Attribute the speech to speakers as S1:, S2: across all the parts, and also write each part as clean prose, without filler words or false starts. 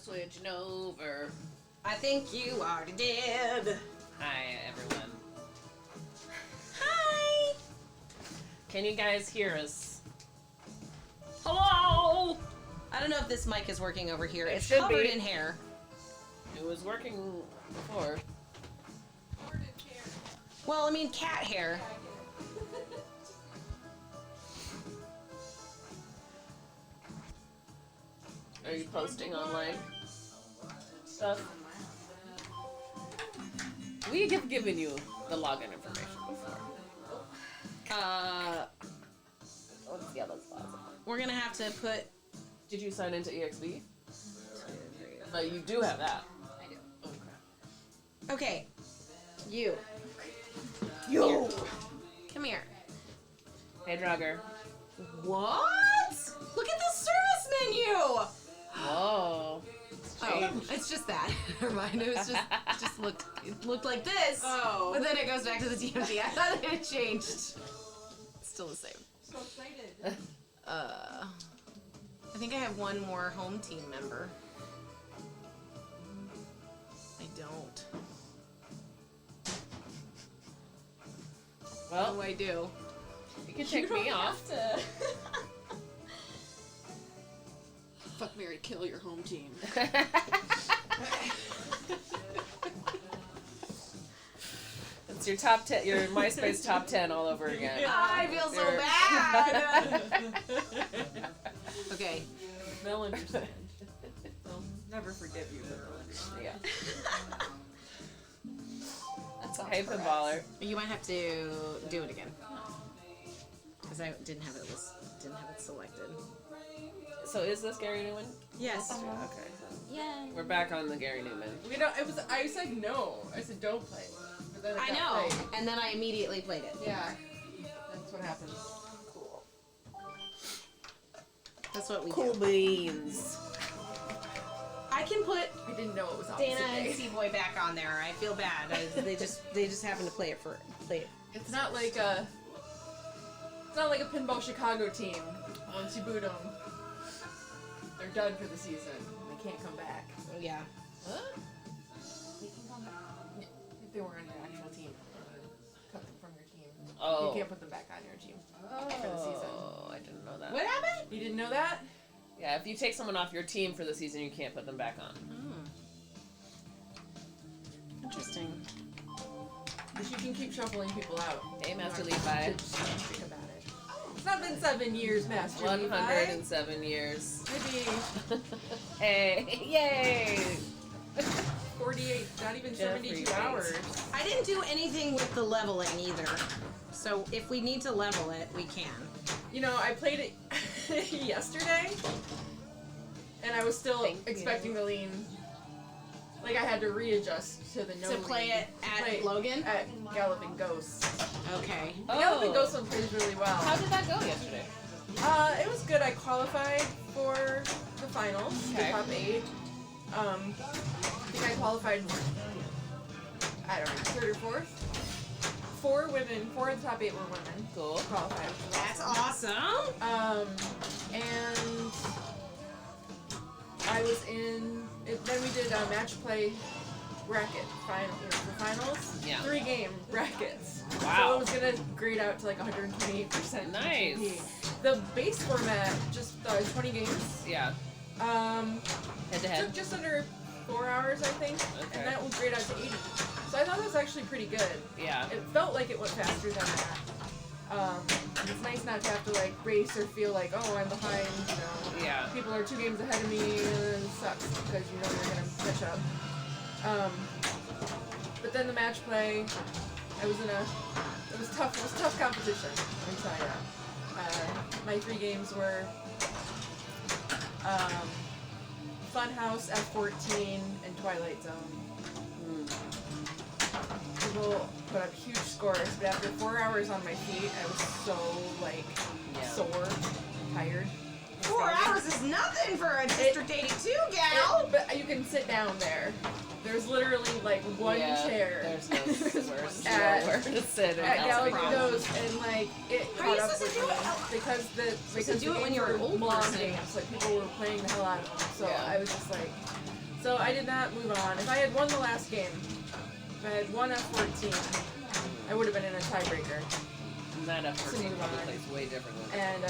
S1: switching over.
S2: I think you already did.
S1: Hi, everyone.
S2: Hi.
S1: Can you guys hear us? Hello!
S2: I don't know if this mic is working over here. It's
S1: should
S2: covered
S1: be.
S2: in hair.
S1: It was working before.
S2: Well, I mean cat hair.
S1: Are you posting online stuff? We have given you the login information before. What's the other plaza?
S2: We're gonna have to put.
S1: Did you sign into EXP? But you do have that.
S2: I do.
S1: Okay.
S2: Okay. You.
S1: Yo!
S2: Come here.
S1: Hey, Drugger.
S2: What? Look at the service menu.
S1: Whoa.
S2: Oh, it's just that. Never mind. It was just looked like this.
S3: Oh.
S2: But then it goes back to the DMD. I thought it had changed. It's still the same.
S3: So excited.
S2: I think I have one more home team member. I don't.
S1: Well,
S2: What do I do?
S1: you can take me off.
S3: Fuck, Mary, kill your home team.
S1: It's your top 10, your MySpace top 10 all over again.
S2: I feel so
S1: There.
S2: bad. Okay.
S3: They'll understand. They'll never forgive you, but they'll understand.
S1: Yeah.
S2: That's all.
S1: Hey, Pinballer.
S2: You might have to do it again. Because I didn't have it selected.
S1: So is this Gary Newman?
S2: Yes.
S1: Okay.
S2: Yeah.
S1: We're back on the Gary Newman.
S3: We don't. It was. I said no. I said don't play. But then it
S2: I
S3: got
S2: know.
S3: played.
S2: And then I immediately played it.
S3: Yeah. That's what happens.
S1: Cool.
S2: That's what we
S1: Cool
S2: do.
S1: beans.
S2: I can put
S3: I didn't know it was
S2: Dana
S3: opposite
S2: and
S3: day.
S2: C-Boy back on there. I feel bad. They just happen to play it.
S3: It's not like a. It's not like a Pinball Chicago team. Once you boot them, they're done for the season. They can't come back.
S2: Yeah.
S1: What?
S3: They can come back if they were on your actual team. Cut them from your team.
S1: Oh.
S3: You can't put them back on your team for the season.
S1: Oh, I didn't know that.
S2: What happened?
S3: You didn't know that?
S1: Yeah, if you take someone off your team for the season, you can't put them back on.
S2: Interesting.
S3: But you can keep shuffling people out.
S1: Hey, Master
S3: You don't
S1: Levi.
S3: have to think about it. It's not been 7 years, Master Levi.
S1: 107 years.
S3: Maybe
S1: Hey, yay!
S3: 48, not even
S1: Jeffrey
S3: 72
S1: Bates.
S3: hours.
S2: I didn't do anything with the leveling either. So if we need to level it, we can.
S3: You know, I played it yesterday, and I was still
S1: Thank
S3: expecting
S1: you.
S3: the lean. Like, I had to readjust to the no
S2: To play
S3: lean.
S2: it at Logan?
S3: At Galloping Ghost.
S2: Okay.
S3: The Galloping Ghost one plays really well.
S1: How did that go yesterday?
S3: It was good. I qualified for the finals,
S1: Okay.
S3: the top 8. I think I qualified, I don't know, 3rd or 4th? 4 women, 4 of the top 8 were women.
S1: Cool.
S3: Qualified. Which was
S2: That's
S3: awesome.
S2: awesome.
S3: And I was in. Then we did a match play bracket for finals.
S1: Yeah.
S3: 3-game brackets.
S1: Wow.
S3: So it was gonna grade out to like 128%.
S1: Nice.
S3: GP. The base format, just 20 games.
S1: Yeah. Head to
S3: Took
S1: head.
S3: just under 4 hours, I think,
S1: Okay.
S3: and that will grade out to 80. So I thought that was actually pretty good.
S1: Yeah.
S3: It felt like it went faster than that. And it's nice not to have to like race or feel like, oh, I'm behind, you know.
S1: Yeah.
S3: People are 2 games ahead of me, and then it sucks because you know you're gonna catch up. But then the match play, it was tough. It was tough competition. Let me tell you. My 3 games were Funhouse, F14, and Twilight Zone. People put up huge scores, but after 4 hours on my feet, I was so sore, and tired.
S2: 4 hours is nothing for a District 82 gal.
S3: But you can sit down there. There's literally like one chair
S1: There's no worse
S3: At-
S1: nowhere to sit.
S3: at
S1: Galaxy
S3: Galaxy and like it
S2: How are
S3: caught
S2: you
S3: up
S2: supposed to
S3: with
S2: do
S3: me
S2: it?
S3: because
S2: to do
S3: the
S2: it when
S3: games
S2: you're
S3: were
S2: an old
S3: long
S2: person.
S3: games, like people were playing the hell out of them. So
S1: Yeah.
S3: I was just like, so I did not move on. If I had won the last game, if I had won F14, I would have been in a tiebreaker.
S1: That F14
S3: Move
S1: probably
S3: on.
S1: plays way differently.
S3: And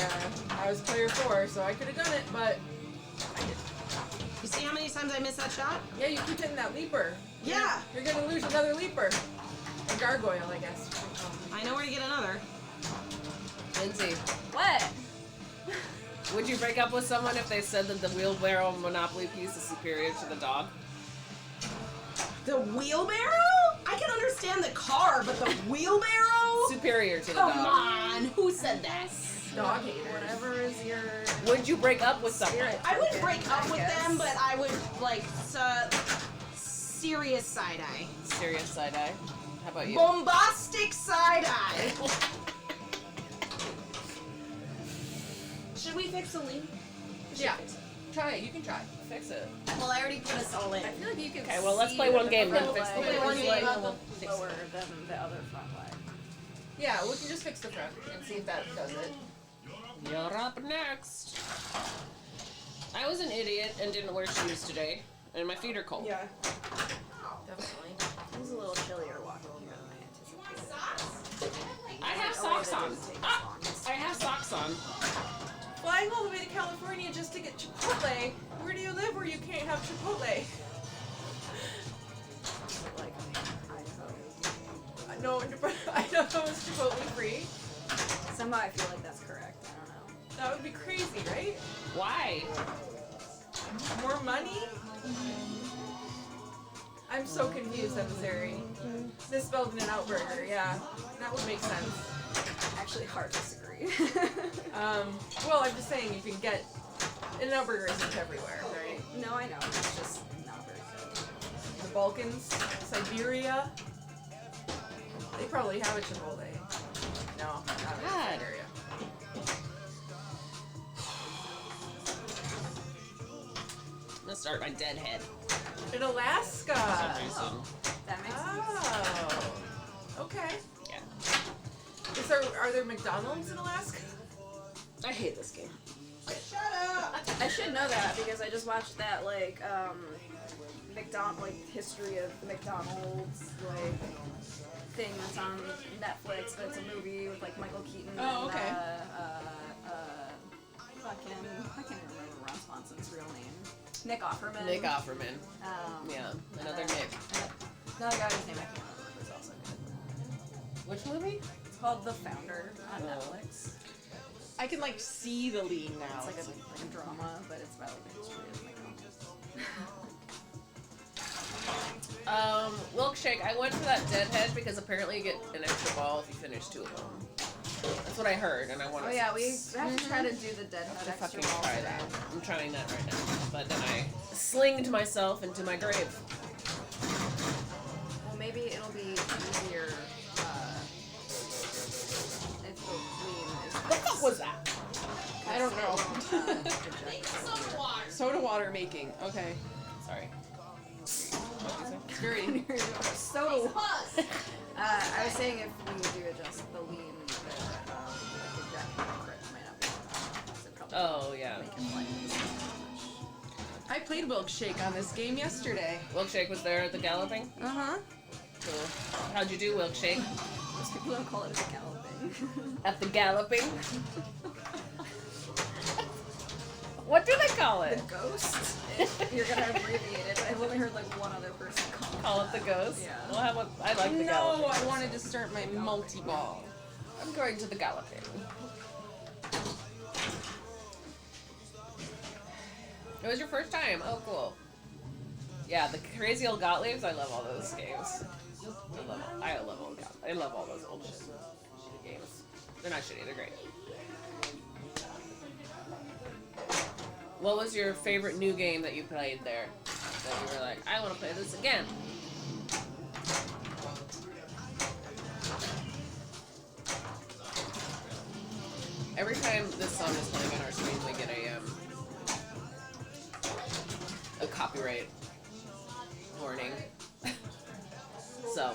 S3: I was player 4, so I could have done it, but I didn't.
S2: You see how many times I missed that shot?
S3: Yeah, you keep hitting that leaper.
S2: Yeah.
S3: You're gonna lose another leaper. A gargoyle, I guess.
S2: I know where to get another.
S1: Lindsay,
S4: What?
S1: would you break up with someone if they said that the wheelbarrow Monopoly piece is superior to the dog?
S2: The wheelbarrow? I can understand the car, but the wheelbarrow?
S1: Superior to the
S2: Come
S1: dog.
S2: on, who said that?
S3: Dog hater.
S4: Whatever is your
S1: Would you break up with someone?
S4: spirit.
S2: I would
S4: token,
S2: break up
S4: I
S2: with
S4: guess.
S2: them, but I would like serious side eye,
S1: Serious side eye. How about you?
S2: bombastic side eye. Should we fix the leak?
S3: Yeah. Try it. You can try.
S1: Fix it.
S2: Well, I already put us all in.
S4: I feel like you can.
S1: Okay, well, let's
S4: see
S1: play one
S4: that
S1: game,
S4: the
S1: then
S4: front
S1: fix the
S4: leg
S2: Okay, one
S4: is,
S2: game,
S4: like,
S2: and we'll fix
S4: lower than the other front leg.
S3: Yeah, we can just fix the front and see if that does it.
S1: You're up next. I was an idiot and didn't wear shoes today, and my feet are cold.
S2: Yeah.
S3: Definitely.
S4: It was a little chillier walking here than I anticipated.
S1: I have
S4: Oh, wait,
S1: socks
S4: it
S1: on.
S4: didn't take as
S1: Ah,
S4: long.
S1: I have socks on.
S3: Flying all the way to California just to get Chipotle. Where do you live where you can't have Chipotle?
S4: Like, Idaho.
S3: No, I don't know it's Chipotle free.
S4: Somehow I feel like that's correct. I don't know.
S3: That would be crazy, right?
S1: Why?
S3: More money? I'm so confused, emissary. Misspelled in an out burger, yeah. That would make sense.
S4: Actually, hard to disagree.
S3: Well, I'm just saying you can get In-N-Out Burger isn't everywhere, right?
S4: No, I know. It's just not very good.
S3: The Balkans, Siberia. They probably have a Chipotle. No, not in
S1: God.
S3: Siberia.
S1: I'm gonna start my dead head.
S3: In Alaska.
S1: For some reason.
S4: That makes sense.
S3: Oh. Okay.
S1: Yeah.
S3: Are there McDonald's in Alaska?
S1: I hate this game.
S4: I should know that because I just watched that history of McDonald's thing that's on Netflix, but it's a movie with Michael Keaton.
S3: Oh, okay.
S4: I can't remember Ron Swanson's real name. Nick Offerman.
S1: Nick Offerman. Yeah, another Nick.
S4: Another guy whose name I can't remember is also good.
S1: Which movie?
S4: It's called The Founder on
S1: Oh.
S4: Netflix.
S3: I can see the lead now.
S4: It's like a drama, but it's about the history of McDonald's.
S1: Milkshake. I went for that deadhead because apparently you get an extra ball if you finish 2 of them. That's what I heard, and I want to.
S4: Oh yeah, we have to try to do the deadhead
S1: to
S4: extra
S1: fucking
S4: ball
S1: try
S4: today.
S1: that. I'm trying that right now, but then I slinged myself into my grave.
S4: Well, maybe it'll be easier if the queen is.
S1: What the fuck was that?
S3: I don't know.
S4: Know.
S3: Soda water making. Okay.
S1: Sorry.
S3: It's very.
S4: So, I was saying if we do adjust the lean, the jacket crit might not be enough. So probably
S1: Oh yeah.
S4: make it like
S3: I played Milkshake on this game yesterday.
S1: Milkshake was there at the galloping.
S3: Uh-huh.
S1: Cool. How'd you do, Milkshake?
S4: Most people don't call it a galloping.
S1: At the galloping. What do they call
S4: The
S1: it?
S4: ghost. You're gonna abbreviate it. I've only heard one other person
S1: Call it the ghost.
S4: Yeah.
S1: Well, I like the
S3: No,
S1: galloping.
S3: I wanted to start my multi-ball.
S1: I'm going to the galloping. It was your first time. Oh, cool. Yeah, the crazy old Gottliebs. I love all those games. I love all those old shitty games. They're not shitty. They're great. What was your favorite new game that you played there? That you were like, I want to play this again. Every time this song is playing on our screen, we get a copyright warning. So,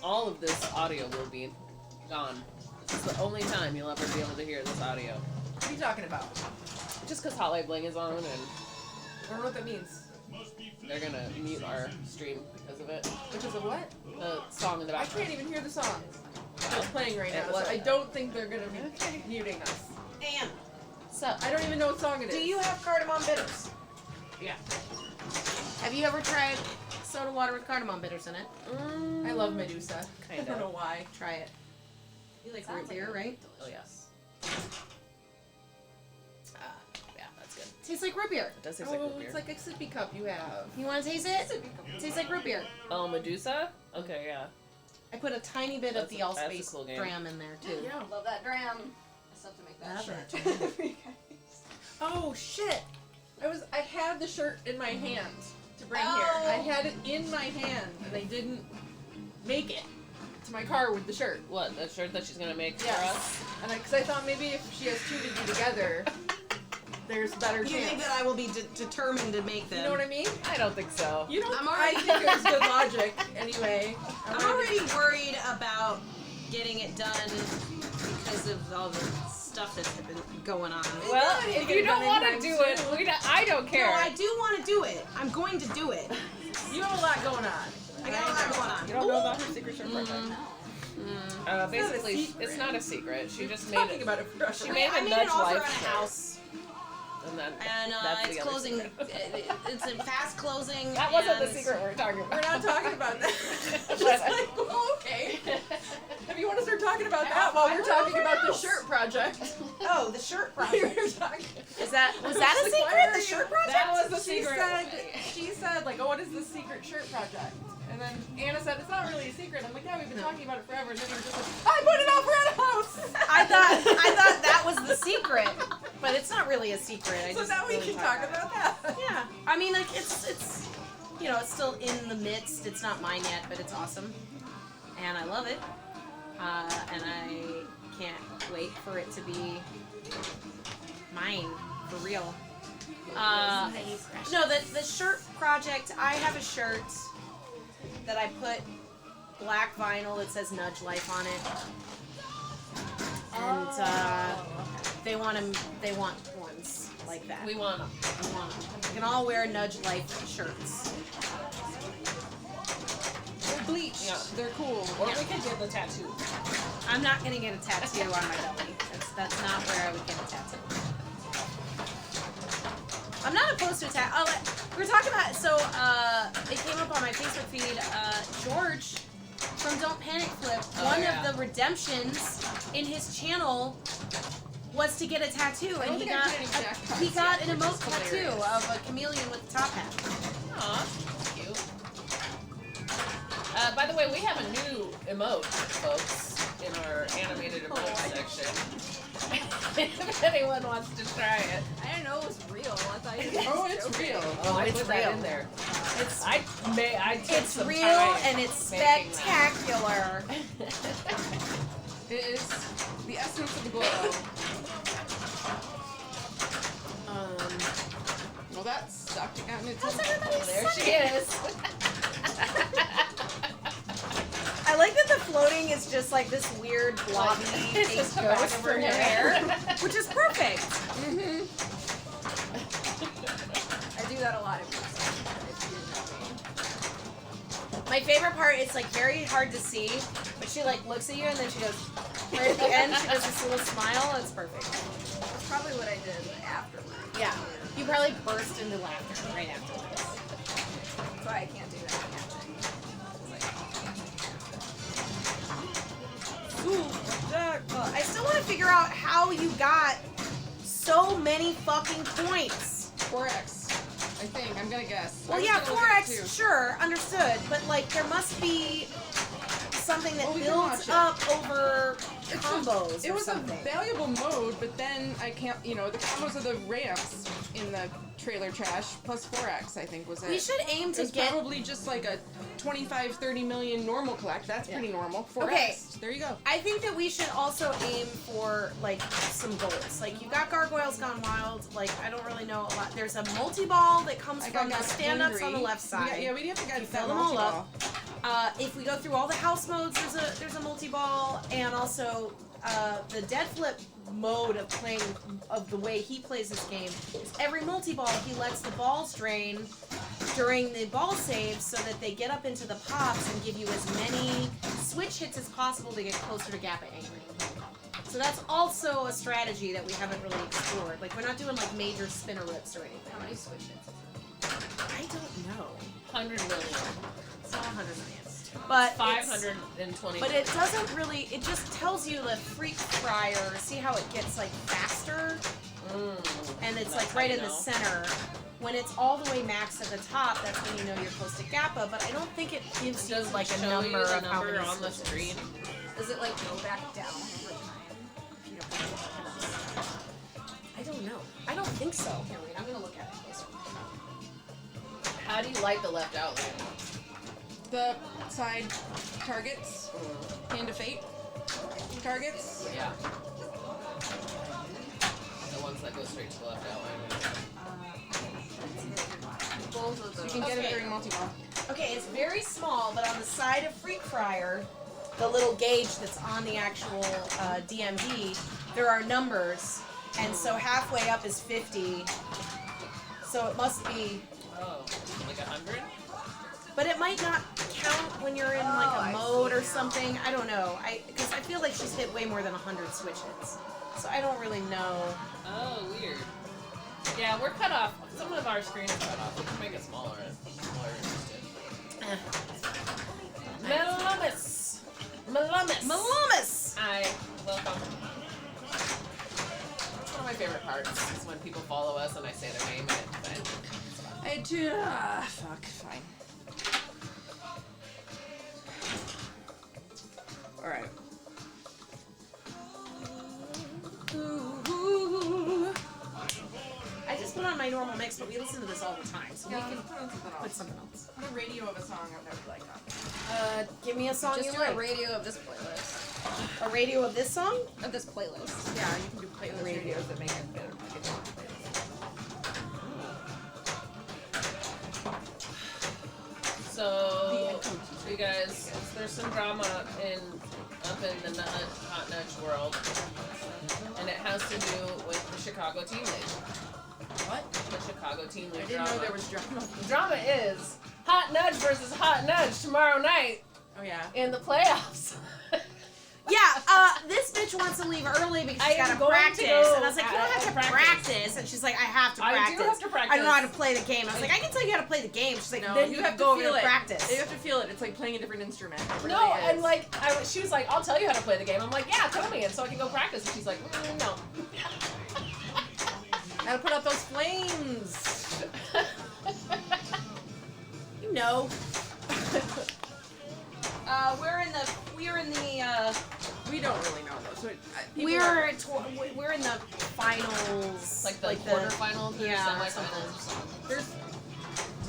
S1: all of this audio will be gone. This is the only time you'll ever be able to hear this audio.
S3: What are you talking about?
S1: Just because Hotline Bling is on and
S3: I don't know what that means.
S1: they're gonna mute our stream because of it.
S3: Because of what?
S1: The song in the
S3: I
S1: background.
S3: can't even hear the song. It's playing right
S1: It
S3: now,
S1: was-
S3: so I don't think they're gonna be muting us.
S2: And
S1: So,
S3: I don't even know what song it is.
S2: do you have cardamom bitters?
S1: yeah.
S2: Have you ever tried soda water with cardamom bitters in it?
S3: I love Medusa. I
S1: Kinda.
S3: don't know why.
S2: Try it. You like root beer, right?
S1: Oh, yes. Yeah, that's good.
S2: Tastes like root beer.
S1: It does taste like root
S3: Oh,
S1: beer.
S3: it's like a sippy cup you have.
S2: You want to taste it? Tastes like root beer.
S1: Oh, Medusa? Okay, yeah.
S2: I put a tiny bit of
S1: That's
S2: the
S1: a
S2: Allspice
S1: cool game.
S2: dram in there too.
S3: Yeah.
S4: Love that dram. I still have to make that
S2: Love
S4: shirt.
S2: that
S4: for you guys.
S3: Oh shit! I had the shirt in my hand to bring
S4: Oh.
S3: here. I had it in my hand and I didn't make it to my car with the shirt.
S1: What, the shirt that she's gonna make
S3: Yes.
S1: for us?
S3: And because I thought maybe if she has two to do together, there's better
S2: You
S3: chance.
S2: think that I will be determined to make them?
S3: You know what I mean?
S1: I don't think so.
S3: You don't.
S2: I'm
S3: I
S2: already-
S3: think it was good logic anyway.
S2: I'm already worried about getting it done because of all the stuff that's been going on.
S1: Well,
S3: Yeah,
S1: if
S3: you
S1: you
S3: get
S1: don't
S3: done
S1: want to
S3: anytime
S1: do it,
S3: soon.
S1: I don't care.
S2: No, I do want to do it. I'm going to do it.
S3: You have a lot going on.
S2: I got a lot going on.
S1: You don't know about her secret shirt project?
S2: Mm.
S1: Basically,
S3: secret.
S1: it's not a secret. She just made
S3: Talking
S1: it.
S3: about it forever.
S1: She made
S2: I
S1: a
S2: made
S1: Nudge
S2: an offer on a
S1: Life shirt.
S2: house,
S1: And then
S2: and
S1: that's
S2: it's
S1: the other
S2: closing.
S1: secret.
S2: It's a fast closing.
S1: That wasn't the
S2: and-
S1: secret we were talking about.
S3: We're not talking about that. Just
S1: But-
S3: like, well, okay. If you want to start talking about
S2: I
S3: that while we're
S2: went
S3: talking
S2: over
S3: about the
S2: house.
S3: shirt project.
S2: Oh, the shirt
S3: We
S2: project.
S3: were talking.
S2: Was that a
S3: Like, why
S2: secret?
S3: are
S2: The
S3: you-
S2: shirt project?
S1: That was the
S3: She
S1: secret.
S3: said, like, oh, what is the secret shirt project? And then Anna said, it's not really a secret. I'm like, yeah, we've been talking about it forever. And then you were just like, I put it out for a house!
S2: I thought that was the secret, but it's not really a secret. I
S3: So
S2: just
S3: now we
S2: really
S3: can talk about that.
S2: Yeah, I mean, like it's you know, it's still in the midst. It's not mine yet, but it's awesome, and I love it, and I can't wait for it to be mine for real. No, the shirt project. I have a shirt that I put black vinyl that says Nudge Life on it, and they want ones like that.
S1: We want them.
S2: We want 'em. We can all wear Nudge Life shirts.
S3: They're bleached.
S1: Yeah.
S3: They're cool.
S1: Or we could get the tattoo.
S2: I'm not gonna get a tattoo on my belly. That's not where I would get a tattoo. I'm not opposed to a tattoo. Oh, we were talking about, so it came up on my Facebook feed, George from Don't Panic Flip, one
S1: yeah.
S2: of the redemptions in his channel was to get a tattoo,
S3: I don't
S2: and
S3: think I did any jackpots
S2: he got
S3: yet,
S2: an
S3: which
S2: emote
S3: is
S2: tattoo
S3: hilarious.
S2: of a chameleon with a top hat.
S1: Aw, cute. By the way, we have a new emote, folks, in our animated emote section. If anyone wants to try it.
S4: I didn't know it was real. I thought you
S3: Oh, it's real.
S1: Oh, I
S2: it's
S1: put that
S2: real.
S1: in there.
S2: It's
S1: I took
S2: it's
S1: some
S2: real
S1: time
S2: and it's
S1: making that.
S2: spectacular.
S3: It is the essence of the glow. Well, that sucked. It got me
S2: How's
S3: to
S2: everybody
S1: There she
S2: sucking?
S1: is.
S2: I like that the floating is just like this weird blobby
S1: It's
S2: fake
S1: just the back
S2: ghost
S1: of her
S2: from her
S1: hair.
S2: hair, which is perfect.
S4: I do that a lot.
S2: My favorite part, it's like very hard to see, but she like looks at you and then she goes, right at the end, she does this little smile. It's perfect.
S4: That's probably what I did afterwards.
S2: Yeah, you probably burst into laughter right afterwards.
S4: That's why I can't do that again.
S2: I still want to figure out how you got so many fucking points.
S3: 4x. I think. I'm gonna guess. I
S2: Well,
S3: was
S2: yeah,
S3: gonna look at it
S2: 4x,
S3: too.
S2: sure, understood, but like there must be something that
S3: Well, we can
S2: builds
S3: watch it.
S2: up over combos
S5: It
S2: or
S5: was
S2: something.
S5: a valuable mode, but then I can't. The combos of the ramps in the trailer trash plus 4x I think was it.
S2: We should aim
S5: It
S2: to
S5: was
S2: get.
S5: probably just like a 25, 30 million normal collect. That's pretty normal. 4x.
S2: Okay.
S5: There you go.
S2: I think that we should also aim for like some goals. Like you got Gargoyles Gone Wild. Like I don't really know a lot. There's a multi-ball that comes from the stand-ups on the left side.
S5: We have to get
S2: You
S5: that
S2: fill them all
S5: multi-ball.
S2: up. If we go through all the house modes, there's a multi-ball, and also the dead flip mode of playing of the way he plays this game is every multi-ball he lets the balls drain during the ball saves so that they get up into the pops and give you as many switch hits as possible to get closer to Gappa Angry. So that's also a strategy that we haven't really explored. Like we're not doing like major spinner rips or anything.
S4: How many switch hits?
S2: I don't know.
S1: 100 million.
S2: It's not 100 million. But
S1: 520.
S2: But it doesn't really. It just tells you the freak fryer. See how it gets like faster, and it's like right in the center. When it's all the way maxed at the top, that's when you know you're close to Gappa. But I don't think it gives you like a number of how many
S1: on the
S2: switches.
S1: screen.
S4: Does it like go back down over time if you don't put it up?
S2: I don't know. I don't think so.
S4: Here, wait, I'm gonna look at it closer.
S1: How do you light the left outlet?
S5: The side targets, Hand of Fate targets.
S1: Yeah. The ones that go straight to the left outlet.
S4: Both of
S5: You
S4: those.
S5: can get it
S2: Okay.
S5: during multi-ball.
S2: Okay, it's very small, but on the side of Freak Fryer, the little gauge that's on the actual DMD, there are numbers, and so halfway up is 50. So it must be,
S1: Oh, like 100?
S2: but it might not count when you're in like
S4: I
S2: a mode
S4: see
S2: or
S4: now.
S2: something. I don't know. Because I feel like she's hit way more than 100 switch hits, so I don't really know.
S1: Oh, weird. Yeah, we're cut off. Some of our screen is cut off. We can make it smaller. Melumus! Melumus!
S2: Malumus!
S1: Hi, welcome. That's one of my favorite parts is when people follow us and I say their name and it's
S5: I had to. Fuck. Fine. All right.
S2: I just put on my normal mix, but we listen to this all the time, so we
S5: Yeah,
S2: can
S5: let's put on something
S2: put
S5: else.
S2: something else.
S5: The radio of a song I've never liked on.
S2: Give me a song
S4: Just
S2: you
S4: do
S2: like.
S4: a radio of this playlist.
S2: A radio of this song?
S4: Of this playlist.
S5: Yeah, you can do playlist radios that make it better. Make it more playlist.
S1: So, you guys, there's some drama up in the Hot Nudge world, and it has to do with the Chicago Team League.
S5: What?
S1: The Chicago Team League
S5: I didn't
S1: drama.
S5: know there was drama.
S1: The drama is Hot Nudge versus Hot Nudge tomorrow night
S5: Oh yeah.
S1: in the playoffs.
S2: Yeah, this bitch wants to leave early because she's
S1: I am
S2: got to
S1: going to
S2: practice.
S1: go
S2: And I was like, you don't have to
S1: practice.
S2: practice. And she's like, I have to
S1: I do
S2: practice.
S1: have to practice.
S2: I don't know how to play the game. I was like, I can tell you how to play the game. She's like,
S5: No,
S2: then
S5: you
S2: you
S5: have
S2: go
S5: to
S2: over
S5: feel
S2: to
S5: it.
S2: practice.
S5: You have to feel it. It's like playing a different instrument. It really
S1: No,
S5: is.
S1: and like she was like, I'll tell you how to play the game. I'm like, yeah, tell me, and so I can go practice. And she's like, no.
S5: Gotta put out those flames.
S2: You know. We're in the
S5: We don't really know though. So
S2: we're in the finals.
S1: Like the quarterfinals or
S2: yeah, or
S1: semifinals.
S2: something.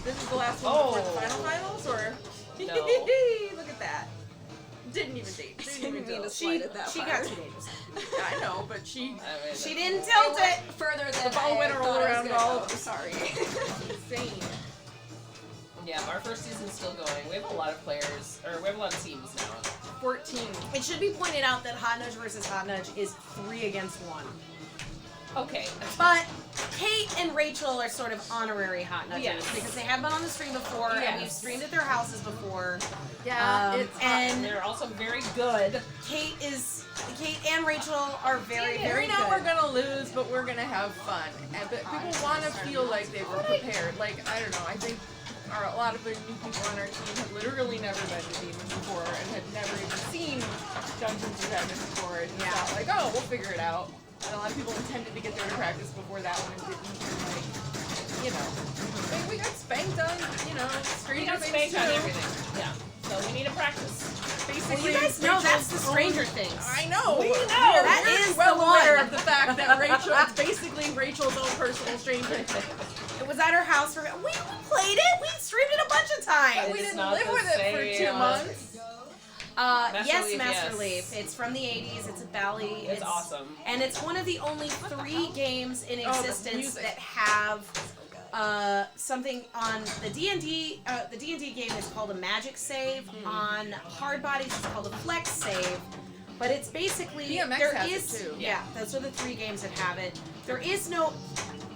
S5: This is the last one before the final finals, or?
S1: No.
S5: Look at that. Didn't even date. Didn't even
S4: Didn't mean
S5: tell.
S4: to
S2: She
S4: slide it that
S2: got
S4: far.
S2: 2 days.
S5: I know, but she.
S1: I mean,
S2: She didn't tilt it.
S4: Further than
S5: The ball
S4: I
S5: went all
S4: thought I was
S5: around
S4: gonna
S5: all
S4: go.
S5: of
S4: Sorry.
S5: Insane.
S1: Yeah, our first season's still going. We have a lot of players, or we have a lot of teams now.
S5: 14.
S2: It should be pointed out that Hot Nudge versus Hot Nudge is 3 against 1.
S1: Okay.
S2: But Kate and Rachel are sort of honorary Hot Nudgers
S1: Yes.
S2: because they have been on the stream before and we've
S1: Yes.
S2: streamed at their houses before.
S5: Yeah,
S2: Um,
S5: it's
S2: and
S1: They're also very good.
S2: Kate and Rachel are very, very
S5: we know
S2: good.
S5: we're gonna lose, but we're gonna have fun. And but people want to feel like they were prepared. Like I don't know, I think a lot of the new people on our team had literally never been to demons before and had never even seen Dungeons and Dragons before. And
S2: Yeah.
S5: thought like, oh, we'll figure it out. And a lot of people intended to get there to practice before that one and didn't. And like, you know, we got spanked on, you know,
S1: We
S5: Stranger
S1: got
S5: Things
S1: spanked on
S5: 2.
S1: everything. Yeah. So we need to practice.
S5: Basically,
S2: Well, you guys know that's the
S5: Rachel's
S2: Stranger
S5: own-
S2: Things.
S5: I know.
S1: We know.
S5: are
S2: That
S5: very
S2: is
S5: well
S2: the
S5: aware
S2: one.
S5: of the fact that Rachel, it's basically Rachel's own personal stranger.
S2: It was at her house for. We played it. We streamed it a bunch of times.
S5: We
S1: It's
S5: didn't
S1: not
S5: live
S1: the
S5: with it for
S1: same.
S5: 2 months.
S1: Master
S2: Yes,
S1: Leaf,
S2: Master
S1: yes.
S2: Leaf. It's from the 80s. It's a Bally.
S1: It's awesome.
S2: And it's one of the only 3 games in
S5: Oh, the
S2: existence
S5: music.
S2: that have something on the D&D. The D&D game is called a magic save. On hard bodies, it's called a flex save. But it's basically
S5: BMX
S2: there
S5: has it
S2: is
S5: too.
S2: yeah. Those are the 3 games that have it. There is no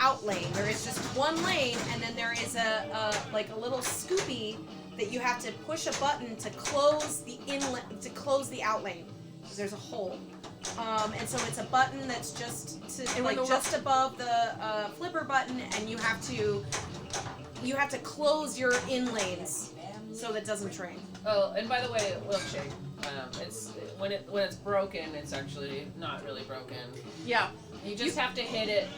S2: out lane. There is just one lane, and then there is a like a little scoopy that you have to push a button to close the out lane. 'Cause there's a hole. And so it's a button that's just just above the flipper button, and you have to close your in lanes so that it doesn't train.
S1: Oh, and by the way, milkshake. It's when it's broken, it's actually not really broken.
S5: Yeah.
S1: You just have to hit it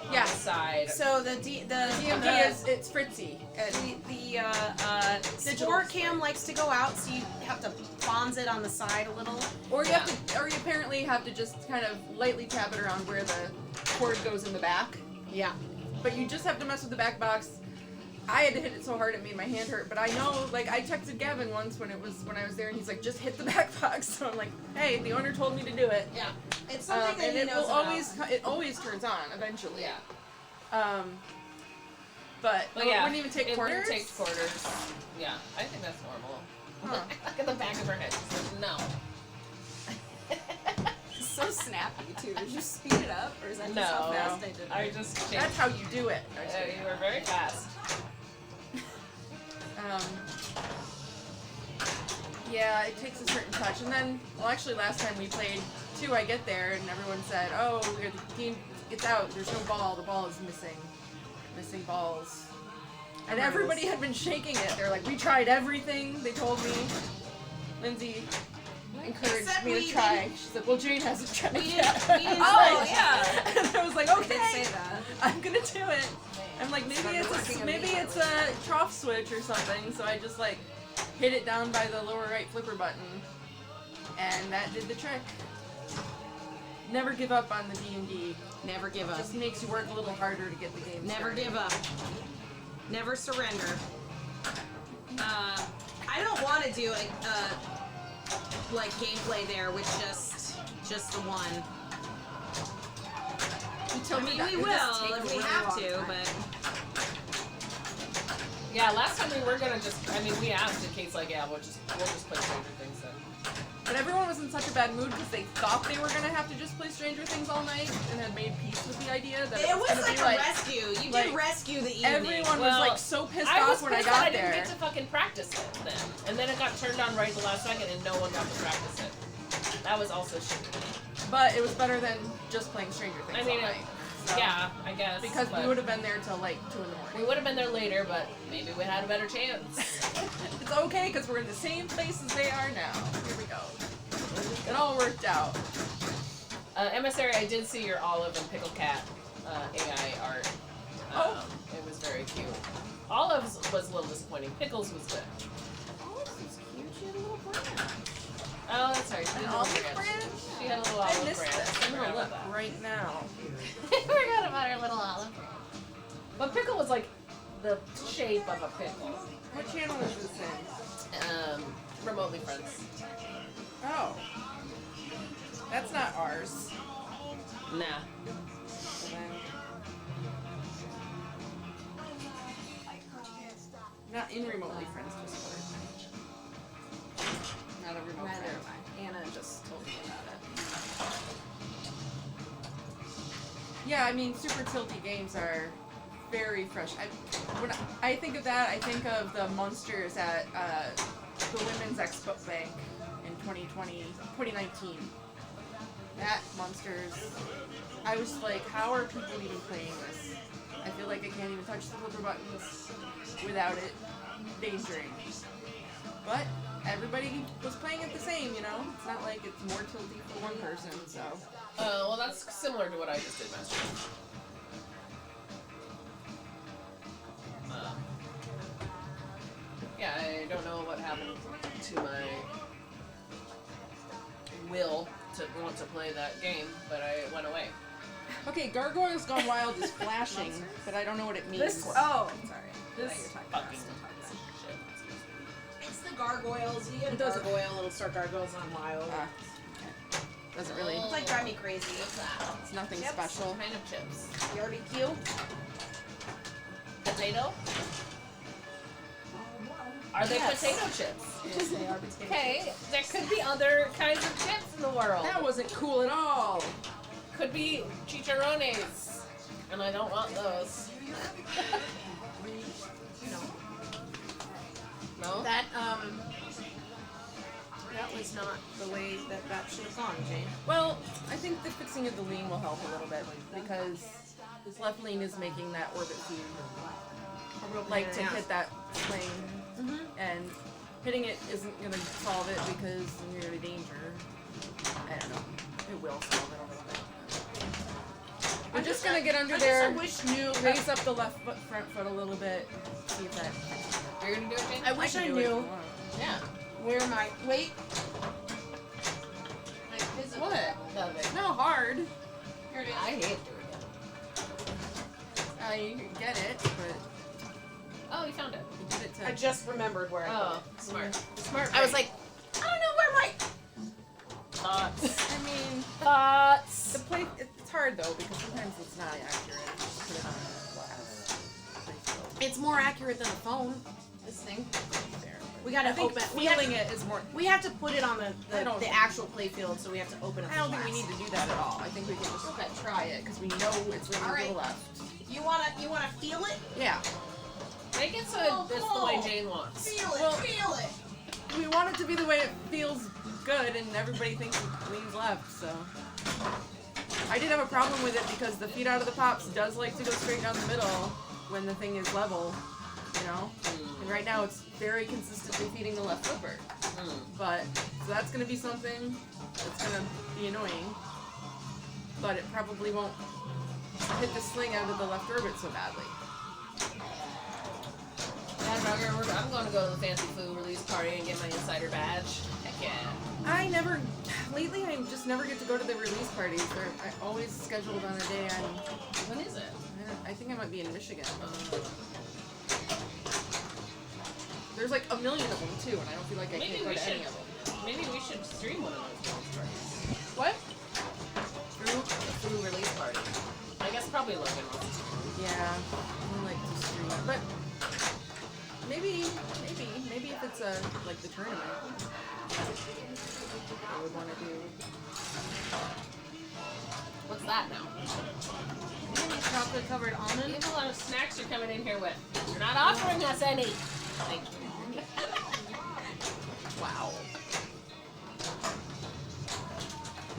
S1: on
S5: Yeah.
S1: the side.
S2: So the
S5: DMD it's Fritzy. And
S2: the sport cam likes to go out, so you have to bonds it on the side a little.
S5: or you apparently have to just kind of lightly tap it around where the cord goes in the back.
S2: Yeah.
S5: But you just have to mess with the back box. I had to hit it so hard it made my hand hurt, but I know, like, I texted Gavin once when I was there, and he's like, just hit the back box. So I'm like, hey, the owner told me to do it.
S2: Yeah. It's something that
S5: And
S2: he
S5: it
S2: knows
S5: will
S2: about.
S5: always turns on eventually.
S1: Yeah.
S5: But
S1: But
S5: it
S1: yeah,
S5: wouldn't even take
S1: it
S5: quarters.
S1: wouldn't take quarters. Yeah, I think that's normal.
S5: Huh.
S1: Look at the back of her head. She's like, no.
S4: It's so snappy too. Did you speed it up, or is that just how
S1: No.
S4: fast I did it?
S1: I just changed.
S5: That's how you do it.
S1: You were very fast.
S5: Yeah, it takes a certain touch, and then, well, actually, last time we played too, I get there, and everyone said, "Oh, the game gets out. There's no ball. The ball is missing balls." And everybody had been shaking it. They're like, "We tried everything." They told me. Lindsay encouraged
S2: Except
S5: me
S2: we
S5: to try.
S2: didn't-
S5: She said, "Well, Jane hasn't tried
S2: We
S5: yet."
S2: didn't. We didn't
S4: Oh,
S2: switch.
S4: yeah.
S5: And I was like,
S4: I
S5: "Okay,
S4: did say that.
S5: I'm gonna do it." I'm like, maybe
S4: Started working
S5: it's a trough switch or something. So I just like hit it down by the lower right flipper button, and that did the trick. Never give up on the D&D.
S2: Never give up.
S5: Just makes you work a little harder to get the game
S2: Never
S5: started.
S2: give up. Never surrender. I don't want to do like gameplay there with just the one.
S5: Until
S2: I mean,
S5: that-
S2: we
S5: it just
S2: will
S5: takes
S2: if
S5: a
S2: we
S5: really
S2: have
S5: long
S2: to,
S5: time.
S2: but
S1: Yeah, last time we were gonna we asked in case like, yeah, we'll just play Stranger Things then.
S5: But everyone was in such a bad mood because they thought they were gonna have to just play Stranger Things all night and had made peace with the idea that
S2: it was
S5: gonna
S2: like
S5: be
S2: a rescue. You
S5: like,
S2: did rescue the evening.
S5: everyone
S1: Well,
S5: was like so pissed
S1: I was
S5: off when I
S1: pissed
S5: got
S1: that I
S5: there.
S1: didn't get to fucking practice it then. And then it got turned on right at the last second and no one got to practice it. That was also shitty.
S5: But it was better than just playing Stranger Things
S1: I mean,
S5: all night. So-
S1: yeah, I guess.
S5: Because we
S1: but
S5: would have been there till like 2 in the
S1: we
S5: morning.
S1: would have been there later, but maybe we had a better chance.
S5: It's okay because we're in the same place as they are now. Here we go. It all worked out.
S1: Emissary, I did see your Olive and Pickle Cat AI art.
S5: Oh.
S1: It was very cute. Olive's was a little disappointing. Pickles was good.
S4: Oh, this is cute. She had a little branch.
S1: Oh, that's right. She had a
S5: An
S1: little
S5: olive
S1: branch.
S5: branch?
S1: She had a little
S5: I
S1: olive
S5: missed
S1: branch.
S5: this. I'm
S1: I
S5: gonna
S1: forgot
S5: look
S1: about
S5: right now.
S2: forgot about our little olive.
S1: that. But Pickle was like the shape of a pickle.
S5: What channel is this in?
S1: Remotely Friends.
S5: Oh. That's not ours.
S1: Nah.
S5: So then- Not in Remotely Friends Discord. Not a remote
S4: Neither
S5: friend.
S4: am I. Anna just told me about it.
S5: Yeah, I mean, super tilty games are very fresh. When I think of that, I think of the monsters at the Women's Expo Bank in 2019. That monsters, I was like, how are people even playing this? I feel like I can't even touch the flipper buttons without it endangering. But everybody was playing it the same, you know? It's not like it's more tilty for one person, so.
S1: Well, that's similar to what I just did, Master. Yeah, I don't know what happened to my will to want to play that game, but I went away.
S5: Okay, Gargoyles Gone Wild is flashing, but I don't know what it means.
S2: This. Oh, sorry.
S1: This
S2: You're talking
S1: fucking
S2: about.
S1: shit.
S2: It's the gargoyles. You get a
S5: It doesn't-
S2: gargoyle, it'll start gargoyles on wild.
S5: Okay. Doesn't really.
S2: It's like drive me crazy.
S5: It's nothing
S2: Chips?
S5: special.
S1: What kind of chips?
S2: Barbecue.
S1: Potato? Are they
S2: Yes.
S1: potato chips?
S2: Yes, they are potato.
S1: Okay, there could be other kinds of chips in the world.
S5: That wasn't cool at all.
S1: Could be chicharrones, and I don't want those.
S2: No.
S1: No?
S2: That was not the way that should have gone, Jane.
S5: Well, I think the fixing of the lean will help a little bit because this left lean is making that orbit feed like to hit that swing, and hitting it isn't gonna solve it because then you're in danger. I don't know. It will solve it a little bit. We're just gonna get under there,
S2: I wish knew.
S5: raise up the left foot, front foot a little bit, see if that.
S1: You're gonna do it, Jane?
S2: I wish
S5: can
S2: I
S5: do it if you
S2: knew
S5: want.
S1: Yeah.
S2: where my wait.
S1: What? Nothing.
S5: No, hard.
S1: Here it is. I hate doing it.
S5: You can get it, but
S1: Oh, you found it.
S5: you did it to.
S2: I just remembered where I
S1: Oh,
S2: put it.
S1: smart. Smart.
S2: I was like, I don't know where my
S1: thoughts.
S5: I mean,
S1: Thoughts.
S5: the play. It's hard though because sometimes it's not accurate. Just put it on glass.
S2: It's more accurate than a phone.
S1: This thing.
S2: We gotta
S5: I think
S2: open. We have,
S5: feeling it is more.
S2: we have to put it on
S5: I
S2: the,
S5: don't-
S2: the actual play field, so we have to open it.
S5: I don't think we need to do that at all. I think we can just try it because we know it's leaning to
S2: Alright.
S5: the left.
S2: You wanna feel it?
S5: Yeah.
S1: Make it so
S2: Oh,
S1: it's
S2: come
S1: the way
S2: on.
S1: Jane wants.
S2: Feel it.
S5: Well-
S2: feel it.
S5: We want it to be the way it feels good, and everybody thinks it leans left. So I did have a problem with it because the feet out of the pops does like to go straight down the middle when the thing is level. You know. And right now it's very consistently feeding the left flipper. But, so that's going to be something that's going to be annoying. But it probably won't hit the sling out of the left orbit so badly.
S1: Yeah, Dogger, I'm going to go to the Fancy Food release party and get my insider badge. Heck yeah.
S5: Lately I just never get to go to the release parties. I always scheduled on a day
S1: When is it?
S5: I think I might be in Michigan. There's like a million of them too, and I don't feel like I
S1: Maybe
S5: can't go
S1: we
S5: to
S1: should.
S5: any of them.
S1: Maybe we should stream one of those release parties.
S5: What?
S1: Through release party. I guess probably Logan wants to.
S5: Yeah, I like to stream it, but maybe if it's like the tournament, I would want to do.
S1: What's that now?
S2: Chocolate covered
S1: You
S2: almond.
S1: have a lot of snacks you're coming in here with. You're not offering us any. Thank you. Wow.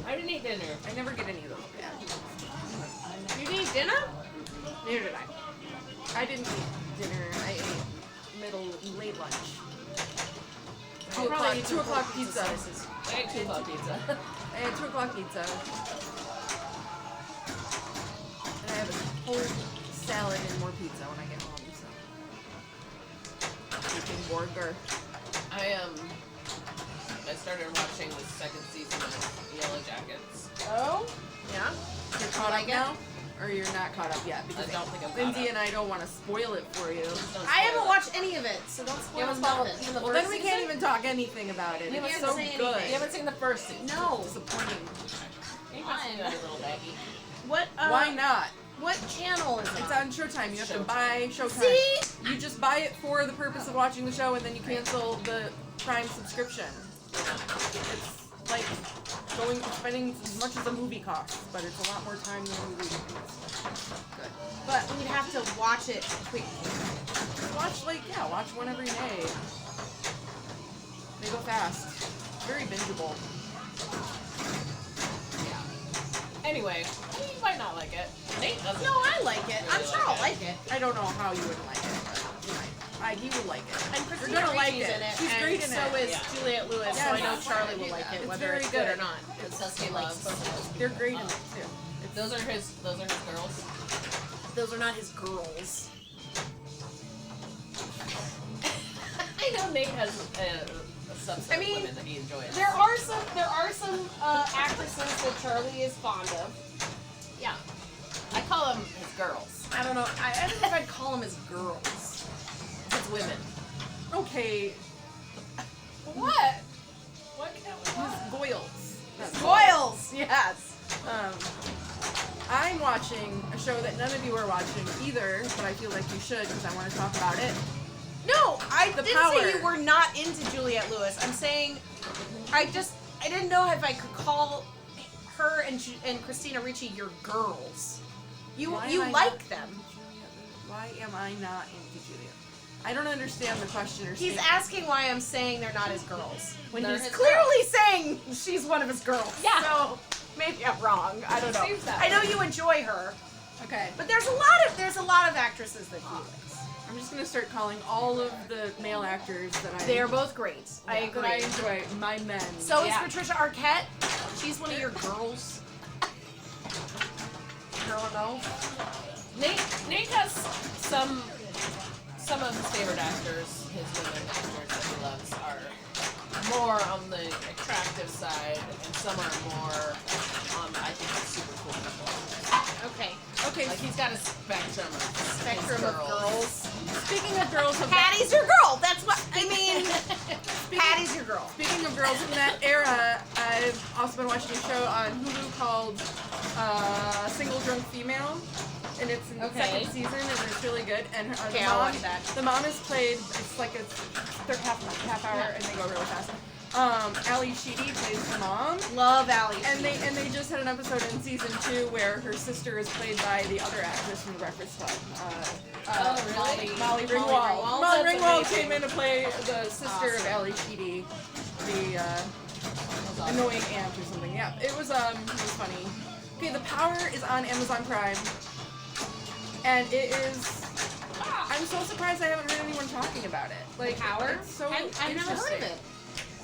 S1: I didn't eat dinner.
S5: I never get any of those bad.
S2: You didn't eat dinner? Neither did I.
S5: I didn't eat dinner. I ate late lunch.
S2: I'll probably eat
S5: 2 o'clock
S2: some
S5: pizza.
S2: slices.
S1: I ate 2 o'clock pizza.
S5: I had 2 o'clock pizza. And I have a whole salad and more pizza when I get home, so. Eating burger.
S1: I started watching the second season of Yellow Jackets.
S2: Oh? Yeah?
S5: You're caught up now? Or you're not caught up yet? Because
S1: I don't think I'm caught
S5: Lindsay
S1: up.
S5: and I don't want to spoil it for you.
S2: I haven't watched any of it, so don't
S1: You
S2: spoil
S1: haven't spoiled
S2: nothing.
S1: even the
S5: Well,
S1: first
S5: then we
S1: season?
S5: can't even talk anything about it.
S1: You
S5: It's
S1: haven't
S5: so
S2: said
S5: good.
S2: anything.
S1: You haven't seen the first season.
S2: No.
S5: Disappointing.
S1: You haven't seen that, you little baggy.
S2: What?
S5: Why not?
S2: What channel is it
S5: It's
S2: on?
S5: on Showtime. You have to
S1: Showtime.
S5: buy Showtime.
S2: See?
S5: You just buy it for the purpose of watching the show, and then you cancel the Prime subscription. It's like spending as much as a movie costs, but it's a lot more time than a movie costs. Good.
S2: But we'd have to watch it quick.
S5: Watch watch one every day. They go fast. Very bingeable.
S1: Yeah. Anyway, you might not like it. Nate doesn't.
S2: No, I like it. I'm sure I'll like it.
S5: I don't know how you would like it, but you might. He would like it.
S2: And
S5: You're
S2: Christina
S5: gonna like
S2: Ricci's
S5: it.
S2: in it.
S5: She's
S2: and
S5: great in
S2: so
S5: it.
S2: is
S1: Yeah.
S2: Juliette Lewis, so
S5: Yeah,
S2: I know
S5: that's
S2: Charlie
S5: fine.
S2: will like it,
S5: It's
S2: whether
S5: very
S2: it's good or
S5: good.
S2: not.
S1: Because Tusky loves both of those.
S5: They're great in it too. It's,
S1: Those are his girls.
S2: Those are not his girls.
S1: I know Nate has a subset
S2: I mean,
S1: of women that he enjoys.
S2: There are some actresses that Charlie is fond of.
S1: Yeah. I call them his girls.
S2: I don't know. I don't know if I'd call them his girls.
S1: His women.
S5: Okay,
S2: What?
S1: What can't we
S5: his goyles.
S2: Spoils. Yes.
S5: I'm watching a show that none of you are watching either, but I feel like you should because I want to talk about it.
S2: No, I
S5: The
S2: didn't
S5: Power.
S2: say you were not into Juliette Lewis. I'm saying I didn't know if I could call her and Christina Ricci your girls. You
S5: Why
S2: you
S5: am I
S2: like
S5: not
S2: them.
S5: into Juliet? Why am I not into Juliet? I don't understand the question or
S2: He's
S5: statement.
S2: asking why I'm saying they're not his girls when
S1: They're
S2: he's
S1: his
S2: clearly saying she's one of his girls.
S1: Yeah.
S2: So maybe I'm wrong. I don't know.
S1: Seems that
S2: I know
S1: way.
S2: you enjoy her,
S5: Okay,
S2: but there's a lot of actresses that he likes.
S5: I'm just gonna start calling all of the male actors that I
S2: They are both great. I
S5: that I
S2: agree.
S5: enjoy my men.
S2: So
S1: Yeah.
S2: is Patricia Arquette. She's one of your girls. I don't know.
S1: Nate has some of his favorite actors, his women actors that he loves, are more on the attractive side, and some are more on the, I think, super cool people.
S2: Okay.
S5: Okay,
S1: Like he's got a spectrum
S2: Spectrum of girls.
S5: speaking of girls of
S2: Patty's your girl. That's what I mean. Patty's your girl.
S5: Speaking of girls from that era, I've also been watching a show on Hulu called Single Drunk Female, and it's in the
S1: Okay.
S5: second season, and it's really good. And
S2: Okay,
S5: the
S2: I'll
S5: mom,
S2: watch that.
S5: the mom is played. It's like they're half hour, and they go really fast. Ali Sheedy plays the mom.
S2: Love Allie.
S5: And they just had an episode in season 2 where her sister is played by the other actress from The Breakfast Club.
S1: really?
S5: Molly
S2: Molly
S5: Ringwald.
S2: Ringwald?
S5: Molly
S2: That's
S5: Ringwald
S2: amazing.
S5: came in to play the sister of Ali Sheedy, the annoying aunt or something. Yeah, it was funny. Okay, The Power is on Amazon Prime, and it is. I'm so surprised I haven't heard anyone talking about it. Like
S2: Power?
S5: It's so
S2: I've never heard of it.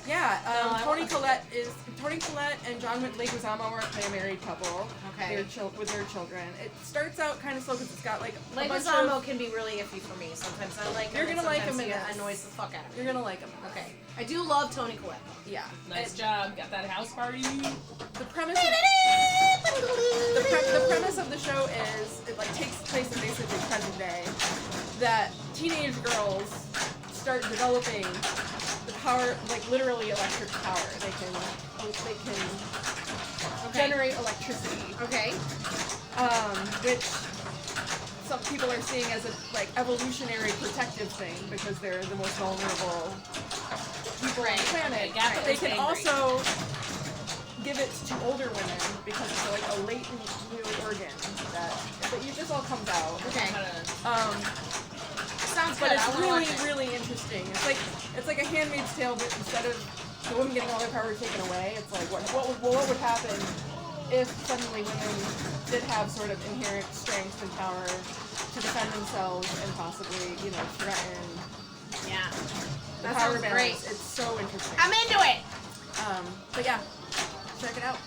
S5: Yeah,
S1: I
S5: Toni
S1: want
S5: Collette and John Leguizamo play a married couple.
S2: Okay.
S5: With their children. It starts out kind of slow because it's got like a bunch
S2: Leguizamo
S5: of.
S2: can be really iffy for me. Sometimes I like him.
S5: You're
S2: and
S5: gonna like him
S2: sometimes
S5: in
S2: he
S5: this.
S2: annoys the fuck out of me.
S5: You're gonna like them.
S2: Okay. I do love Toni Collette.
S5: Yeah.
S1: Nice
S5: It-
S1: job. Got that house party.
S5: The premise. The premise of the show is it like takes place in basically present day. That teenage girls start developing the power, like literally electric power. They can generate electricity.
S2: Okay.
S5: Which some people are seeing as a like evolutionary protective thing because they're the most vulnerable people on the planet.
S1: Okay, got
S5: But
S1: it.
S5: they can
S1: Angry.
S5: also give it to older women because it's like a latent new organ that this all comes out.
S2: Okay. Sounds
S5: But
S2: good.
S5: it's
S2: I wanna
S5: really,
S2: watch it.
S5: really interesting. It's like a Handmaid's Tale, but instead of the women getting all their power taken away, it's like what would happen if suddenly women did have sort of inherent strength and power to defend themselves and possibly, threaten
S2: Yeah.
S5: the
S2: That
S5: power
S2: sounds
S5: balance.
S2: great.
S5: It's so interesting.
S2: I'm into it.
S5: But yeah, check it out.